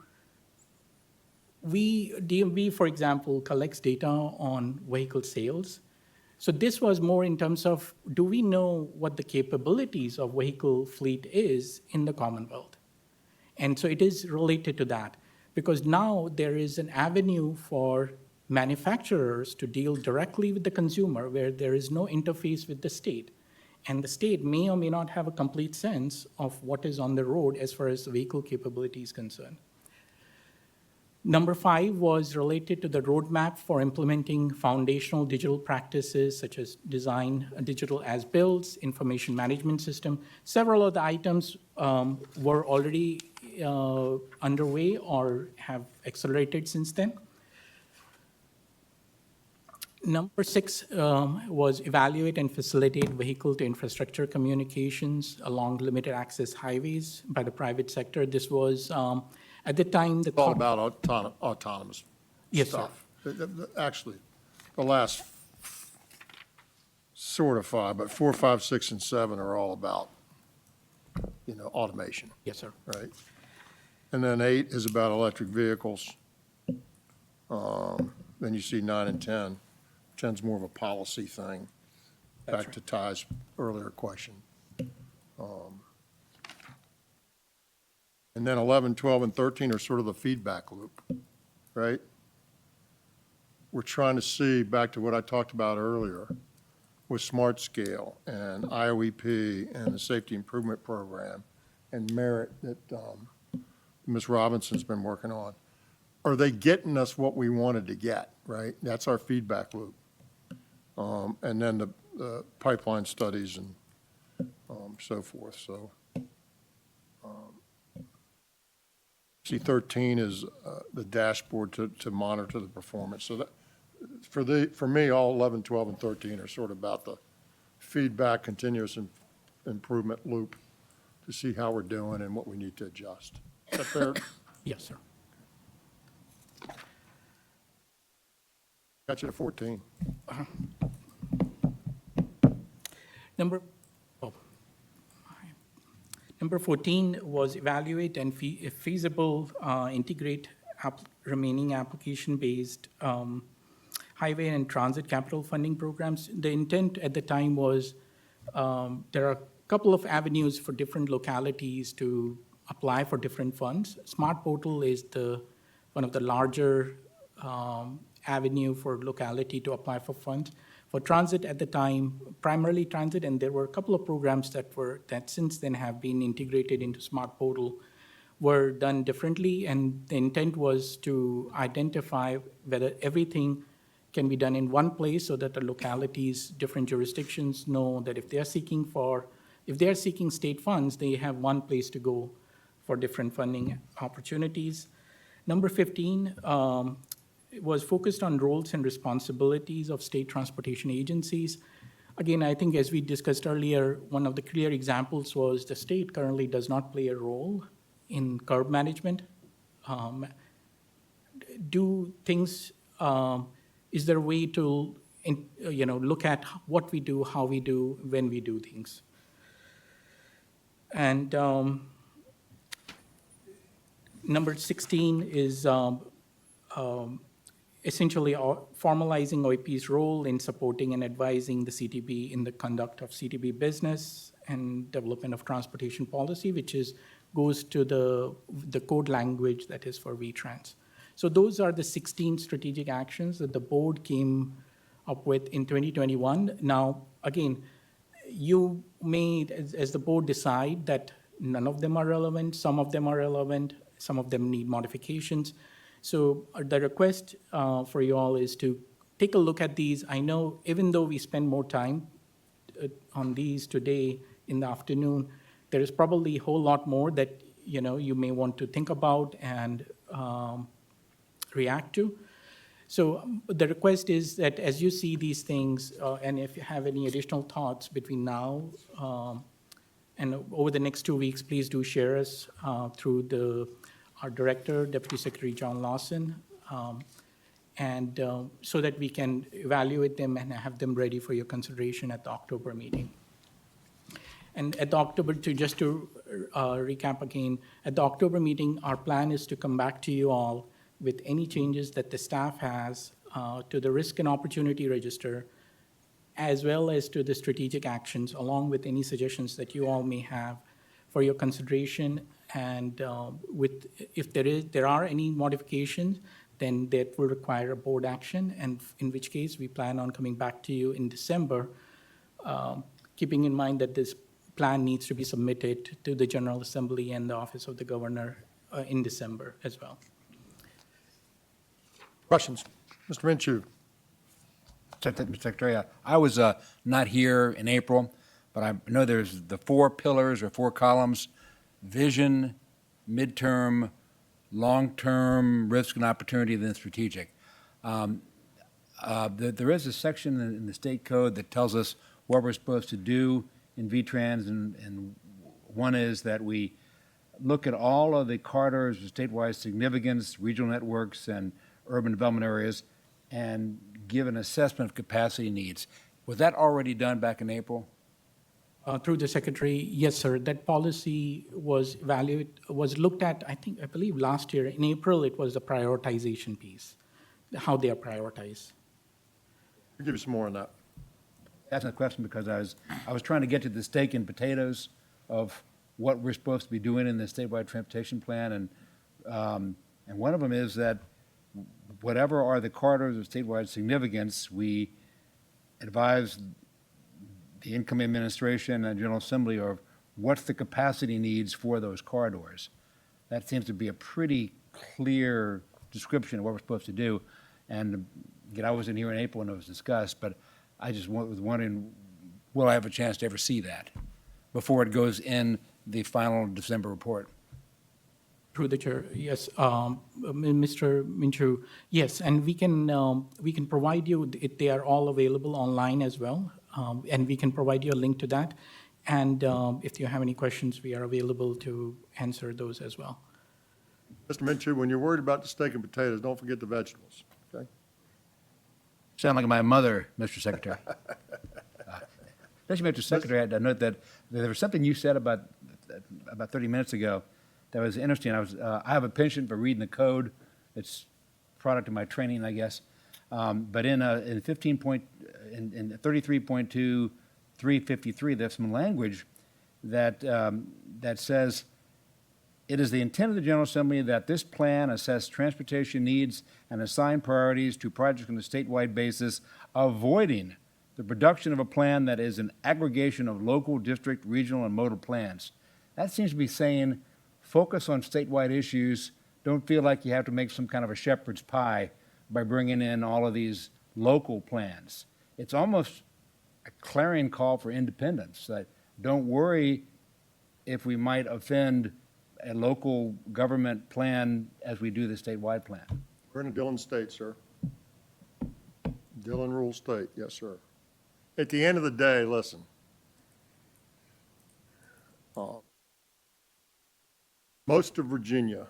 DMV, for example, collects data on vehicle sales. So this was more in terms of, do we know what the capabilities of vehicle fleet is in the Commonwealth? And so it is related to that, because now there is an avenue for manufacturers to deal directly with the consumer where there is no interface with the state. And the state may or may not have a complete sense of what is on the road as far as the vehicle capability is concerned. Number 5 was related to the roadmap for implementing foundational digital practices such as design digital as-builts, information management system. Several of the items were already underway or have accelerated since then. Number 6 was evaluate and facilitate vehicle-to-infrastructure communications along limited access highways by the private sector. This was, at the time, It's all about autonomous Yes, sir. stuff. Actually, the last sort of 5, but 4, 5, 6, and 7 are all about, automation. Yes, sir. Right? And then 8 is about electric vehicles. Then you see 9 and 10. 10's more of a policy thing, That's back to Ty's earlier question. And then 11, 12, and 13 are sort of the feedback loop, right? We're trying to see, back to what I talked about earlier, with Smart Scale and IOEP and the Safety Improvement Program and Merit that Ms. Robinson's been working on. Are they getting us what we wanted to get, right? That's our feedback loop. And then the pipeline studies and so forth, so. See, 13 is the dashboard to monitor the performance. So that, for me, all 11, 12, and 13 are sort of about the feedback, continuous improvement loop to see how we're doing and what we need to adjust. Is that fair? Yes, sir. Got you to 14. Number, oh, Number 14 was evaluate and if feasible, integrate remaining application-based highway and transit capital funding programs. The intent at the time was there are a couple of avenues for different localities to apply for different funds. Smart Portal is one of the larger avenue for locality to apply for funds. For transit at the time, primarily transit, and there were a couple of programs that since then have been integrated into Smart Portal, were done differently, and the intent was to identify whether everything can be done in one place so that the localities, different jurisdictions know that if they are seeking state funds, they have one place to go for different funding opportunities. Number 15 was focused on roles and responsibilities of state transportation agencies. Again, I think as we discussed earlier, one of the clear examples was the state currently does not play a role in curb management. Is there a way to look at what we do, how we do, when we do things? And number 16 is essentially formalizing OIP's role in supporting and advising the CTB in the conduct of CTB business and development of transportation policy, which goes to the code language that is for VTrans. So those are the 16 strategic actions that the board came up with in 2021. Now, again, you may, as the board, decide that none of them are relevant, some of them are relevant, some of them need modifications. So the request for you all is to take a look at these. I know even though we spend more time on these today in the afternoon, there is probably a whole lot more that you may want to think about and react to. So the request is that as you see these things, and if you have any additional thoughts between now and over the next 2 weeks, please do share us through our director, Deputy Secretary John Lawson, and so that we can evaluate them and have them ready for your consideration at the October meeting. And at the October, just to recap again, at the October meeting, our plan is to come back to you all with any changes that the staff has to the risk and opportunity register, as well as to the strategic actions, along with any suggestions that you all may have for your consideration. And if there are any modifications, then that will require a board action, and in which case we plan on coming back to you in December, keeping in mind that this plan needs to be submitted to the General Assembly and the Office of the Governor in December as well. Questions? Mr. Minshew. Mr. Secretary, I was not here in April, but I know there's the 4 pillars or 4 columns: vision, midterm, long-term, risk and opportunity, then strategic. There is a section in the state code that tells us what we're supposed to do in VTrans, and one is that we look at all of the corridors of statewide significance, regional networks, and urban development areas, and give an assessment of capacity needs. Was that already done back in April? Through the Secretary, yes, sir. That policy was looked at, I believe last year. In April, it was the prioritization piece, how they are prioritized. I'll give you some more on that. That's a question because I was trying to get to the steak and potatoes of what we're supposed to be doing in the statewide transportation plan, and one of them is that whatever are the corridors of statewide significance, we advise the incoming administration and General Assembly of what's the capacity needs for those corridors. That seems to be a pretty clear description of what we're supposed to do. And again, I wasn't here in April when it was discussed, but I just was wondering, will I have a chance to ever see that before it goes in the final December report? Through the chair, yes, Mr. Minshew, yes, and we can provide you. They are all available online as well, and we can provide you a link to that. And if you have any questions, we are available to answer those as well. Mr. Minshew, when you're worried about the steak and potatoes, don't forget the vegetables, okay? Sound like my mother, Mr. Secretary. especially Mr. Secretary, I had to note that there was something you said about 30 minutes ago that was interesting. I have a penchant for reading the code. It's product of my training, I guess. But in 33.2, 353, there's some language that says, it is the intent of the General Assembly that this plan assess transportation needs and assign priorities to projects on a statewide basis, avoiding the production of a plan that is an aggregation of local, district, regional, and modal plans. That seems to be saying, focus on statewide issues. Don't feel like you have to make some kind of a shepherd's pie by bringing in all of these local plans. It's almost a clarion call for independence. That don't worry if we might offend a local government plan as we do the statewide plan. We're in a Dillon state, sir. Dillon rule state, yes, sir. At the end of the day, listen. Most of Virginia,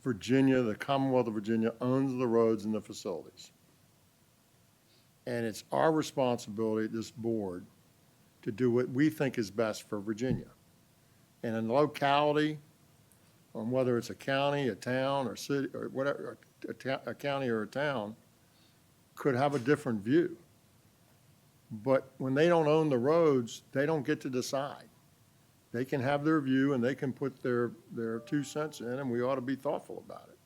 the Commonwealth of Virginia owns the roads and the facilities. And it's our responsibility, this board, to do what we think is best for Virginia. And in locality, on whether it's a county, a town, or city, or whatever, a county or a town, could have a different view. But when they don't own the roads, they don't get to decide. They can have their view and they can put their 2 cents in, and we ought to be thoughtful about it.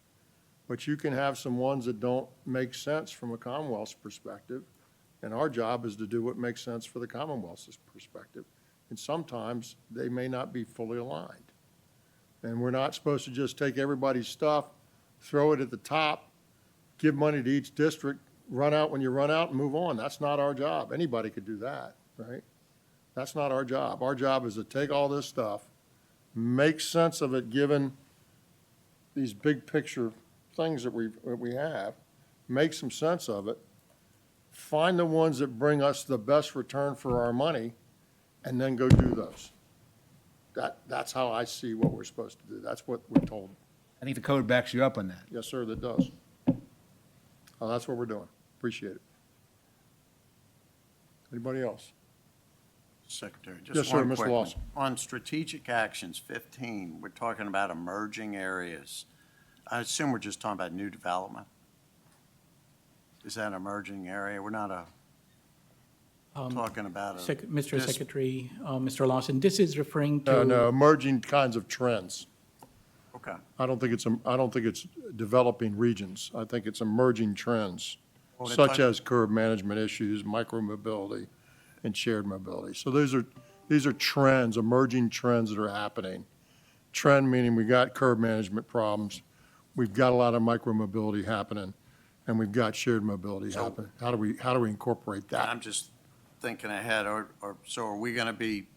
But you can have some ones that don't make sense from a Commonwealth's perspective, and our job is to do what makes sense for the Commonwealth's perspective. And sometimes they may not be fully aligned. And we're not supposed to just take everybody's stuff, throw it at the top, give money to each district, run out when you run out and move on. That's not our job. Anybody could do that, right? That's not our job. Our job is to take all this stuff, make sense of it given these big picture things that we have, make some sense of it, find the ones that bring us the best return for our money, and then go do those. That's how I see what we're supposed to do. That's what we're told. I think the code backs you up on that. Yes, sir, that does. That's what we're doing. Appreciate it. Anybody else? Secretary, Yes, just sir, one Mr. quick one. Lawson. On strategic actions, 15, we're talking about emerging areas. I assume we're just talking about new development? Is that an emerging area? We're not talking about Mr. Secretary, Mr. Lawson, this is referring to. No, emerging kinds of trends. Okay. I don't think it's developing regions. I think it's emerging trends, Well, such as curb management issues, micromobility, and shared mobility. So these are trends, emerging trends that are happening. Trend meaning we got curb management problems, we've got a lot of micromobility happening, and we've got shared mobility happening. How do we incorporate that? I'm just thinking ahead, so are we going to be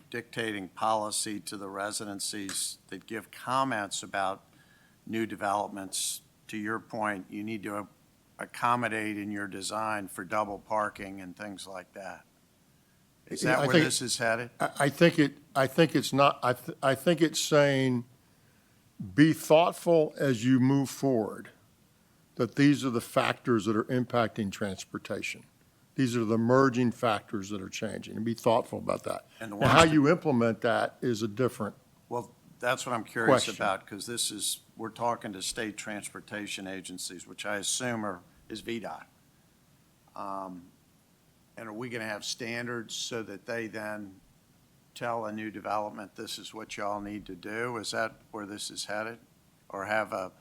dictating policy to the residencies that give comments about new developments? To your point, you need to accommodate in your design for double parking and things like that. Is that where this is headed? I think it's not, I think it's saying, be thoughtful as you move forward, that these are the factors that are impacting transportation. These are the emerging factors that are changing, and be thoughtful about that. And how you implement that is a different Well, that's what I'm curious question. about, because we're talking to state transportation agencies, which I assume is VDOT. And are we going to have standards so that they then tell a new development, this is what y'all need to do? Is that where this is headed? Or have a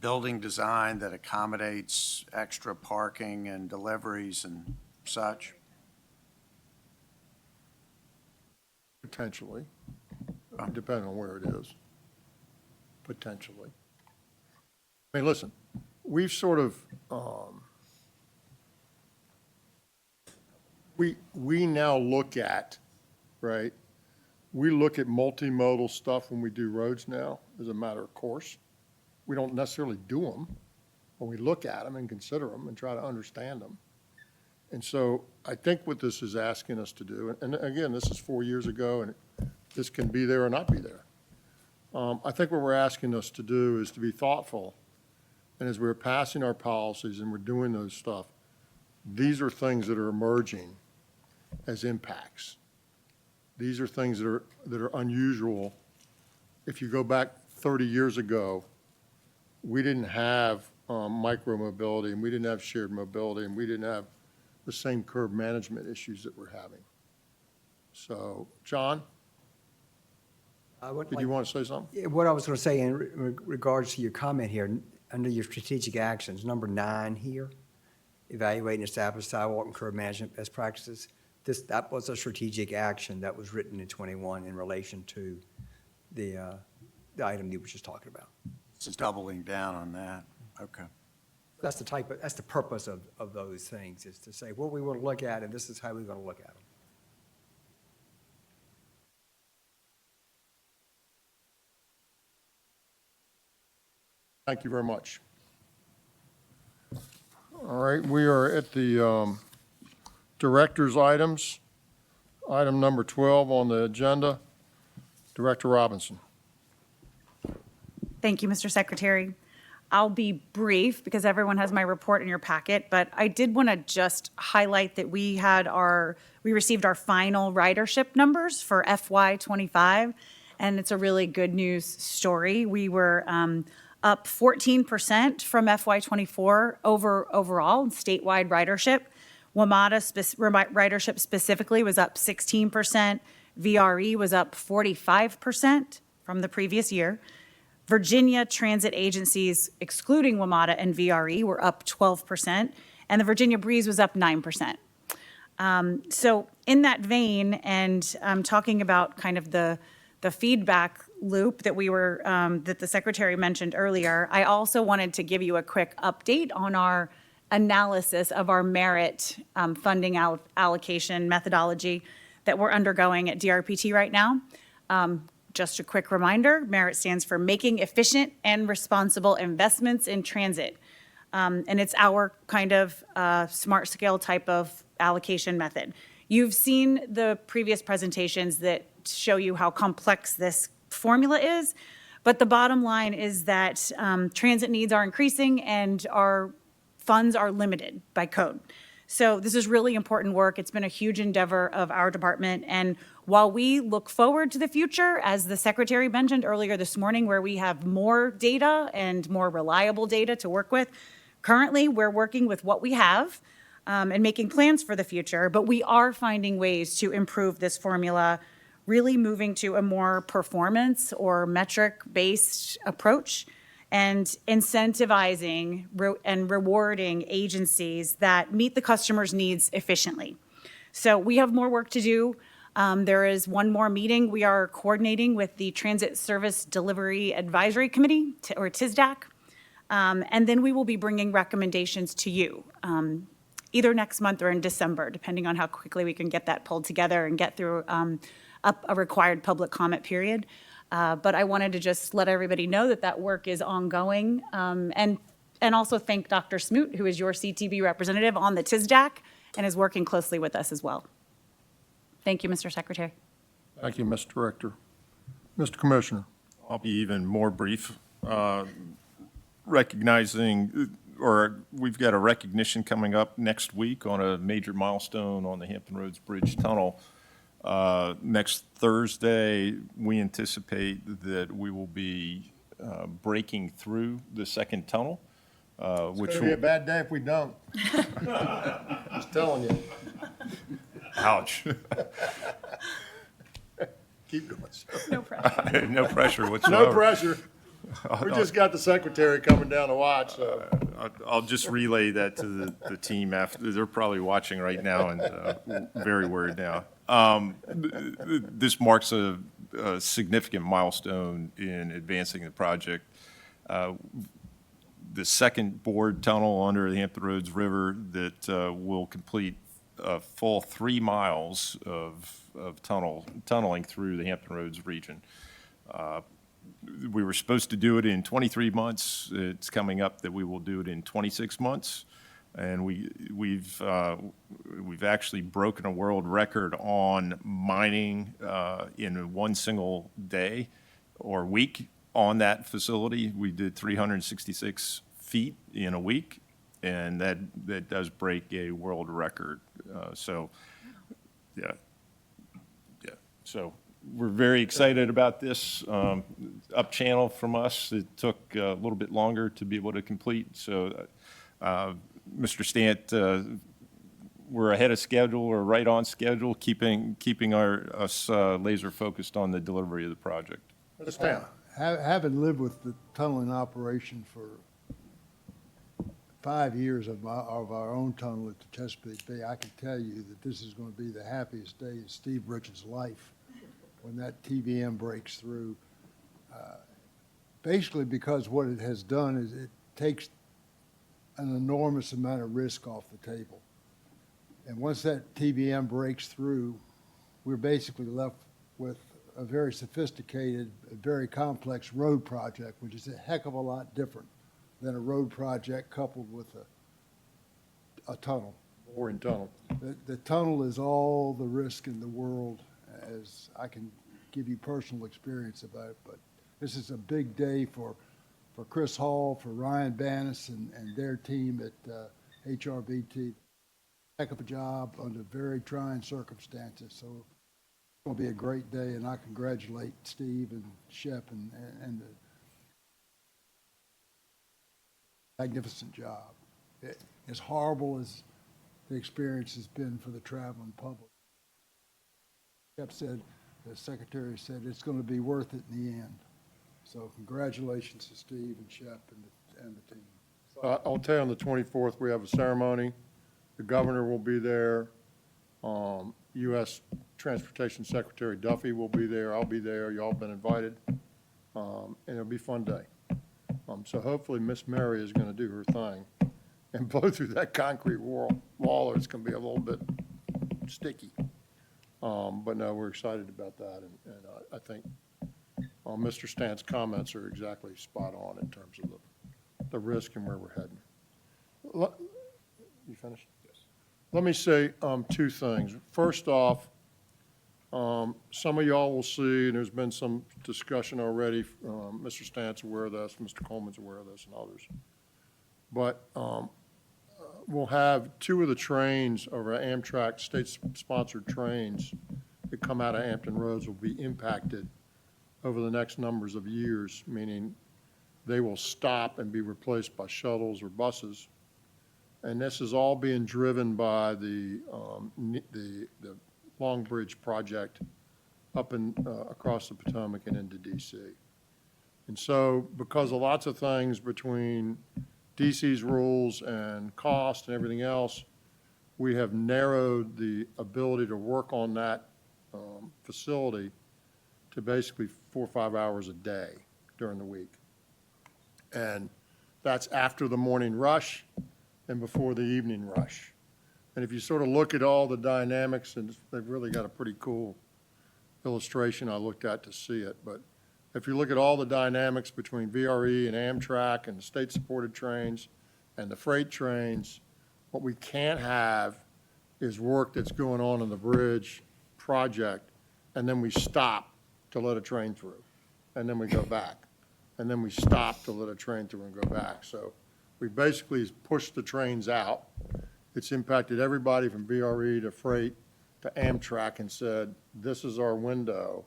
building design that accommodates extra parking and deliveries and such? Potentially, depending on where it is. Potentially. I mean, listen, we've sort of, we now look at, right? We look at multimodal stuff when we do roads now, as a matter of course. We don't necessarily do them, but we look at them and consider them and try to understand them. And so I think what this is asking us to do, and again, this is 4 years ago, and this can be there or not be there. I think what we're asking us to do is to be thoughtful, and as we're passing our policies and we're doing those stuff, these are things that are emerging as impacts. These are things that are unusual. If you go back 30 years ago, we didn't have micromobility, and we didn't have shared mobility, and we didn't have the same curb management issues that we're having. So, John, did you want to say something? Yeah, what I was going to say in regards to your comment here, under your strategic actions, number 9 here, evaluate and establish sidewalk and curb management best practices. That was a strategic action that was written in 21 in relation to the item you were just talking about. Just doubling down on that. Okay. That's the purpose of those things, is to say what we want to look at, and this is how we're going to look at them. Thank you very much. All right, we are at the director's items. Item number 12 on the agenda. Director Robinson. Thank you, Mr. Secretary. I'll be brief because everyone has my report in your packet, but I did want to just highlight that we received our final ridership numbers for FY25, and it's a really good news story. We were up 14% from FY24 overall in statewide ridership. WMATA ridership specifically was up 16%. VRE was up 45% from the previous year. Virginia transit agencies, excluding WMATA and VRE, were up 12%, and the Virginia Breeze was up 9%. So in that vein, and talking about kind of the feedback loop that that the Secretary mentioned earlier, I also wanted to give you a quick update on our analysis of our merit funding allocation methodology that we're undergoing at DRPT right now. Just a quick reminder, MERIT stands for Making Efficient and Responsible Investments in Transit. And it's our kind of smart scale type of allocation method. You've seen the previous presentations that show you how complex this formula is, but the bottom line is that transit needs are increasing and our funds are limited by code. So this is really important work. It's been a huge endeavor of our department. And while we look forward to the future, as the Secretary mentioned earlier this morning, where we have more data and more reliable data to work with, currently we're working with what we have and making plans for the future, but we are finding ways to improve this formula, really moving to a more performance or metric-based approach and incentivizing and rewarding agencies that meet the customer's needs efficiently. So we have more work to do. There is one more meeting we are coordinating with the Transit Service Delivery Advisory Committee, or TSDAC, and then we will be bringing recommendations to you, either next month or in December, depending on how quickly we can get that pulled together and get through a required public comment period. But I wanted to just let everybody know that that work is ongoing, and also thank Dr. Smoot, who is your CTB representative on the TSDAC and is working closely with us as well. Thank you, Mr. Secretary. Thank you, Mr. Director. Mr. Commissioner. I'll be even more brief. Recognizing, or we've got a recognition coming up next week on a major milestone on the Hampton Roads Bridge Tunnel. Next Thursday, we anticipate that we will be breaking through the second tunnel, which It's going to be a bad day if we don't. Just telling you. Ouch. Keep going. No pressure. No pressure whatsoever. No pressure. We just got the Secretary coming down to watch, so. I'll just relay that to the team after. They're probably watching right now and very worried now. This marks a significant milestone in advancing the project. The second bored tunnel under the Hampton Roads River that will complete a full 3 miles of tunneling through the Hampton Roads region. We were supposed to do it in 23 months. It's coming up that we will do it in 26 months. And we've actually broken a world record on mining in one single day or week on that facility. We did 366 feet in a week, and that does break a world record. So Yeah. Yeah. So we're very excited about this up channel from us. It took a little bit longer to be able to complete. So, Mr. Stant, we're ahead of schedule or right on schedule, keeping us laser focused on the delivery of the project. Understand? Having lived with the tunnel in operation for 5 years of our own tunnel at the Chesapeake Bay, I can tell you that this is going to be the happiest day in Steve Rich's life when that TVM breaks through. Basically because what it has done is it takes an enormous amount of risk off the table. And once that TVM breaks through, we're basically left with a very sophisticated, a very complex road project, which is a heck of a lot different than a road project coupled with a tunnel. Boring tunnel. The tunnel is all the risk in the world, as I can give you personal experience about it, but this is a big day for Chris Hall, for Ryan Bannis and their team at HRBT. Heck of a job under very trying circumstances, so it's going to be a great day, and I congratulate Steve and Shep and the magnificent job. As horrible as the experience has been for the traveling public, Shep said, the secretary said, it's going to be worth it in the end. So congratulations to Steve and Shep and the team. I'll tell you, on the 24th, we have a ceremony. The governor will be there. U.S. Transportation Secretary Duffy will be there. I'll be there. Y'all been invited. And it'll be a fun day. So hopefully Miss Mary is going to do her thing and blow through that concrete wall, or it's going to be a little bit sticky. But no, we're excited about that. And I think Mr. Stant's comments are exactly spot on in terms of the risk and where we're heading. You finished? Yes. Let me say two things. First off, some of y'all will see, and there's been some discussion already, Mr. Stant's aware of this, Mr. Coleman's aware of this, and others. But we'll have two of the trains of our Amtrak state-sponsored trains that come out of Hampton Roads will be impacted over the next numbers of years, meaning they will stop and be replaced by shuttles or buses. And this is all being driven by the Long Bridge project up and across the Potomac and into D.C. And so because of lots of things between D.C.'s rules and cost and everything else, we have narrowed the ability to work on that facility to basically 4 or 5 hours a day during the week. And that's after the morning rush and before the evening rush. And if you sort of look at all the dynamics, and they've really got a pretty cool illustration I looked at to see it, but if you look at all the dynamics between VRE and Amtrak and the state-supported trains and the freight trains, what we can't have is work that's going on in the bridge project, and then we stop to let a train through, and then we go back, and then we stop to let a train through and go back. So we basically pushed the trains out. It's impacted everybody from VRE to freight to Amtrak and said, this is our window.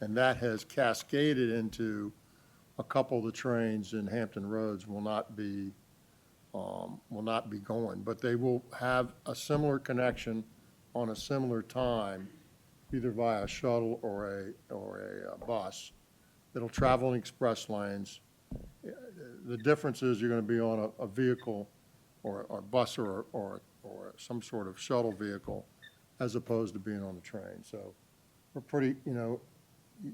And that has cascaded into a couple of the trains in Hampton Roads will not be going, but they will have a similar connection on a similar time, either via a shuttle or a bus. It'll travel in express lanes. The difference is you're going to be on a vehicle or a bus or some sort of shuttle vehicle as opposed to being on the train. So we're pretty, you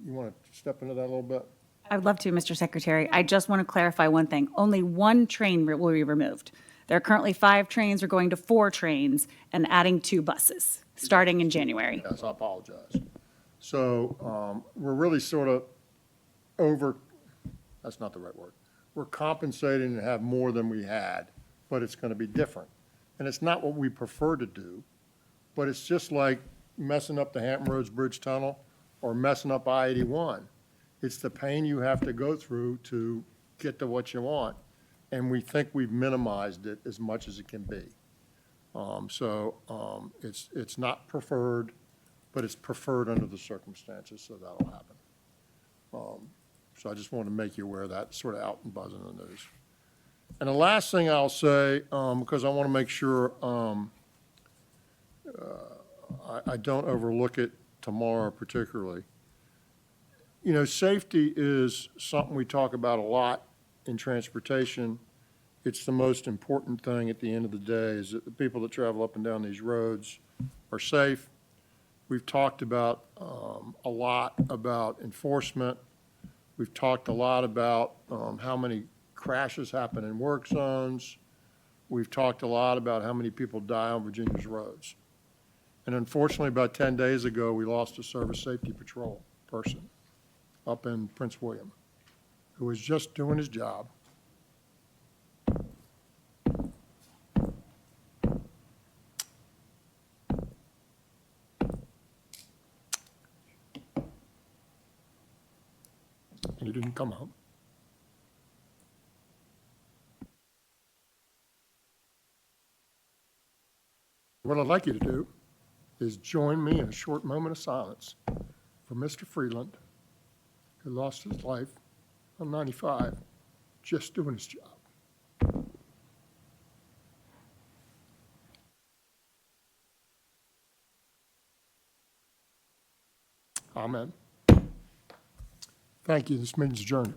want to step into that a little bit? I would love to, Mr. Secretary. I just want to clarify one thing. Only one train will be removed. There are currently 5 trains. We're going to 4 trains and adding 2 buses, starting in January. Yes, I apologize. So we're really sort of that's not the right word. We're compensating to have more than we had, but it's going to be different. And it's not what we prefer to do, but it's just like messing up the Hampton Roads Bridge Tunnel or messing up I-81. It's the pain you have to go through to get to what you want. And we think we've minimized it as much as it can be. It's not preferred, but it's preferred under the circumstances, so that'll happen. So I just wanted to make you aware of that, sort of out and buzzing in the news. And the last thing I'll say, because I want to make sure I don't overlook it tomorrow particularly. You know, safety is something we talk about a lot in transportation. It's the most important thing at the end of the day, is that the people that travel up and down these roads are safe. We've talked about a lot about enforcement. We've talked a lot about how many crashes happen in work zones. We've talked a lot about how many people die on Virginia's roads. And unfortunately, about 10 days ago, we lost a service safety patrol person up in Prince William who was just doing his job. And he didn't come home. What I'd like you to do is join me in a short moment of silence for Mr. Freeland, who lost his life on 95, just doing his job. Amen. Thank you. This meeting's adjourned.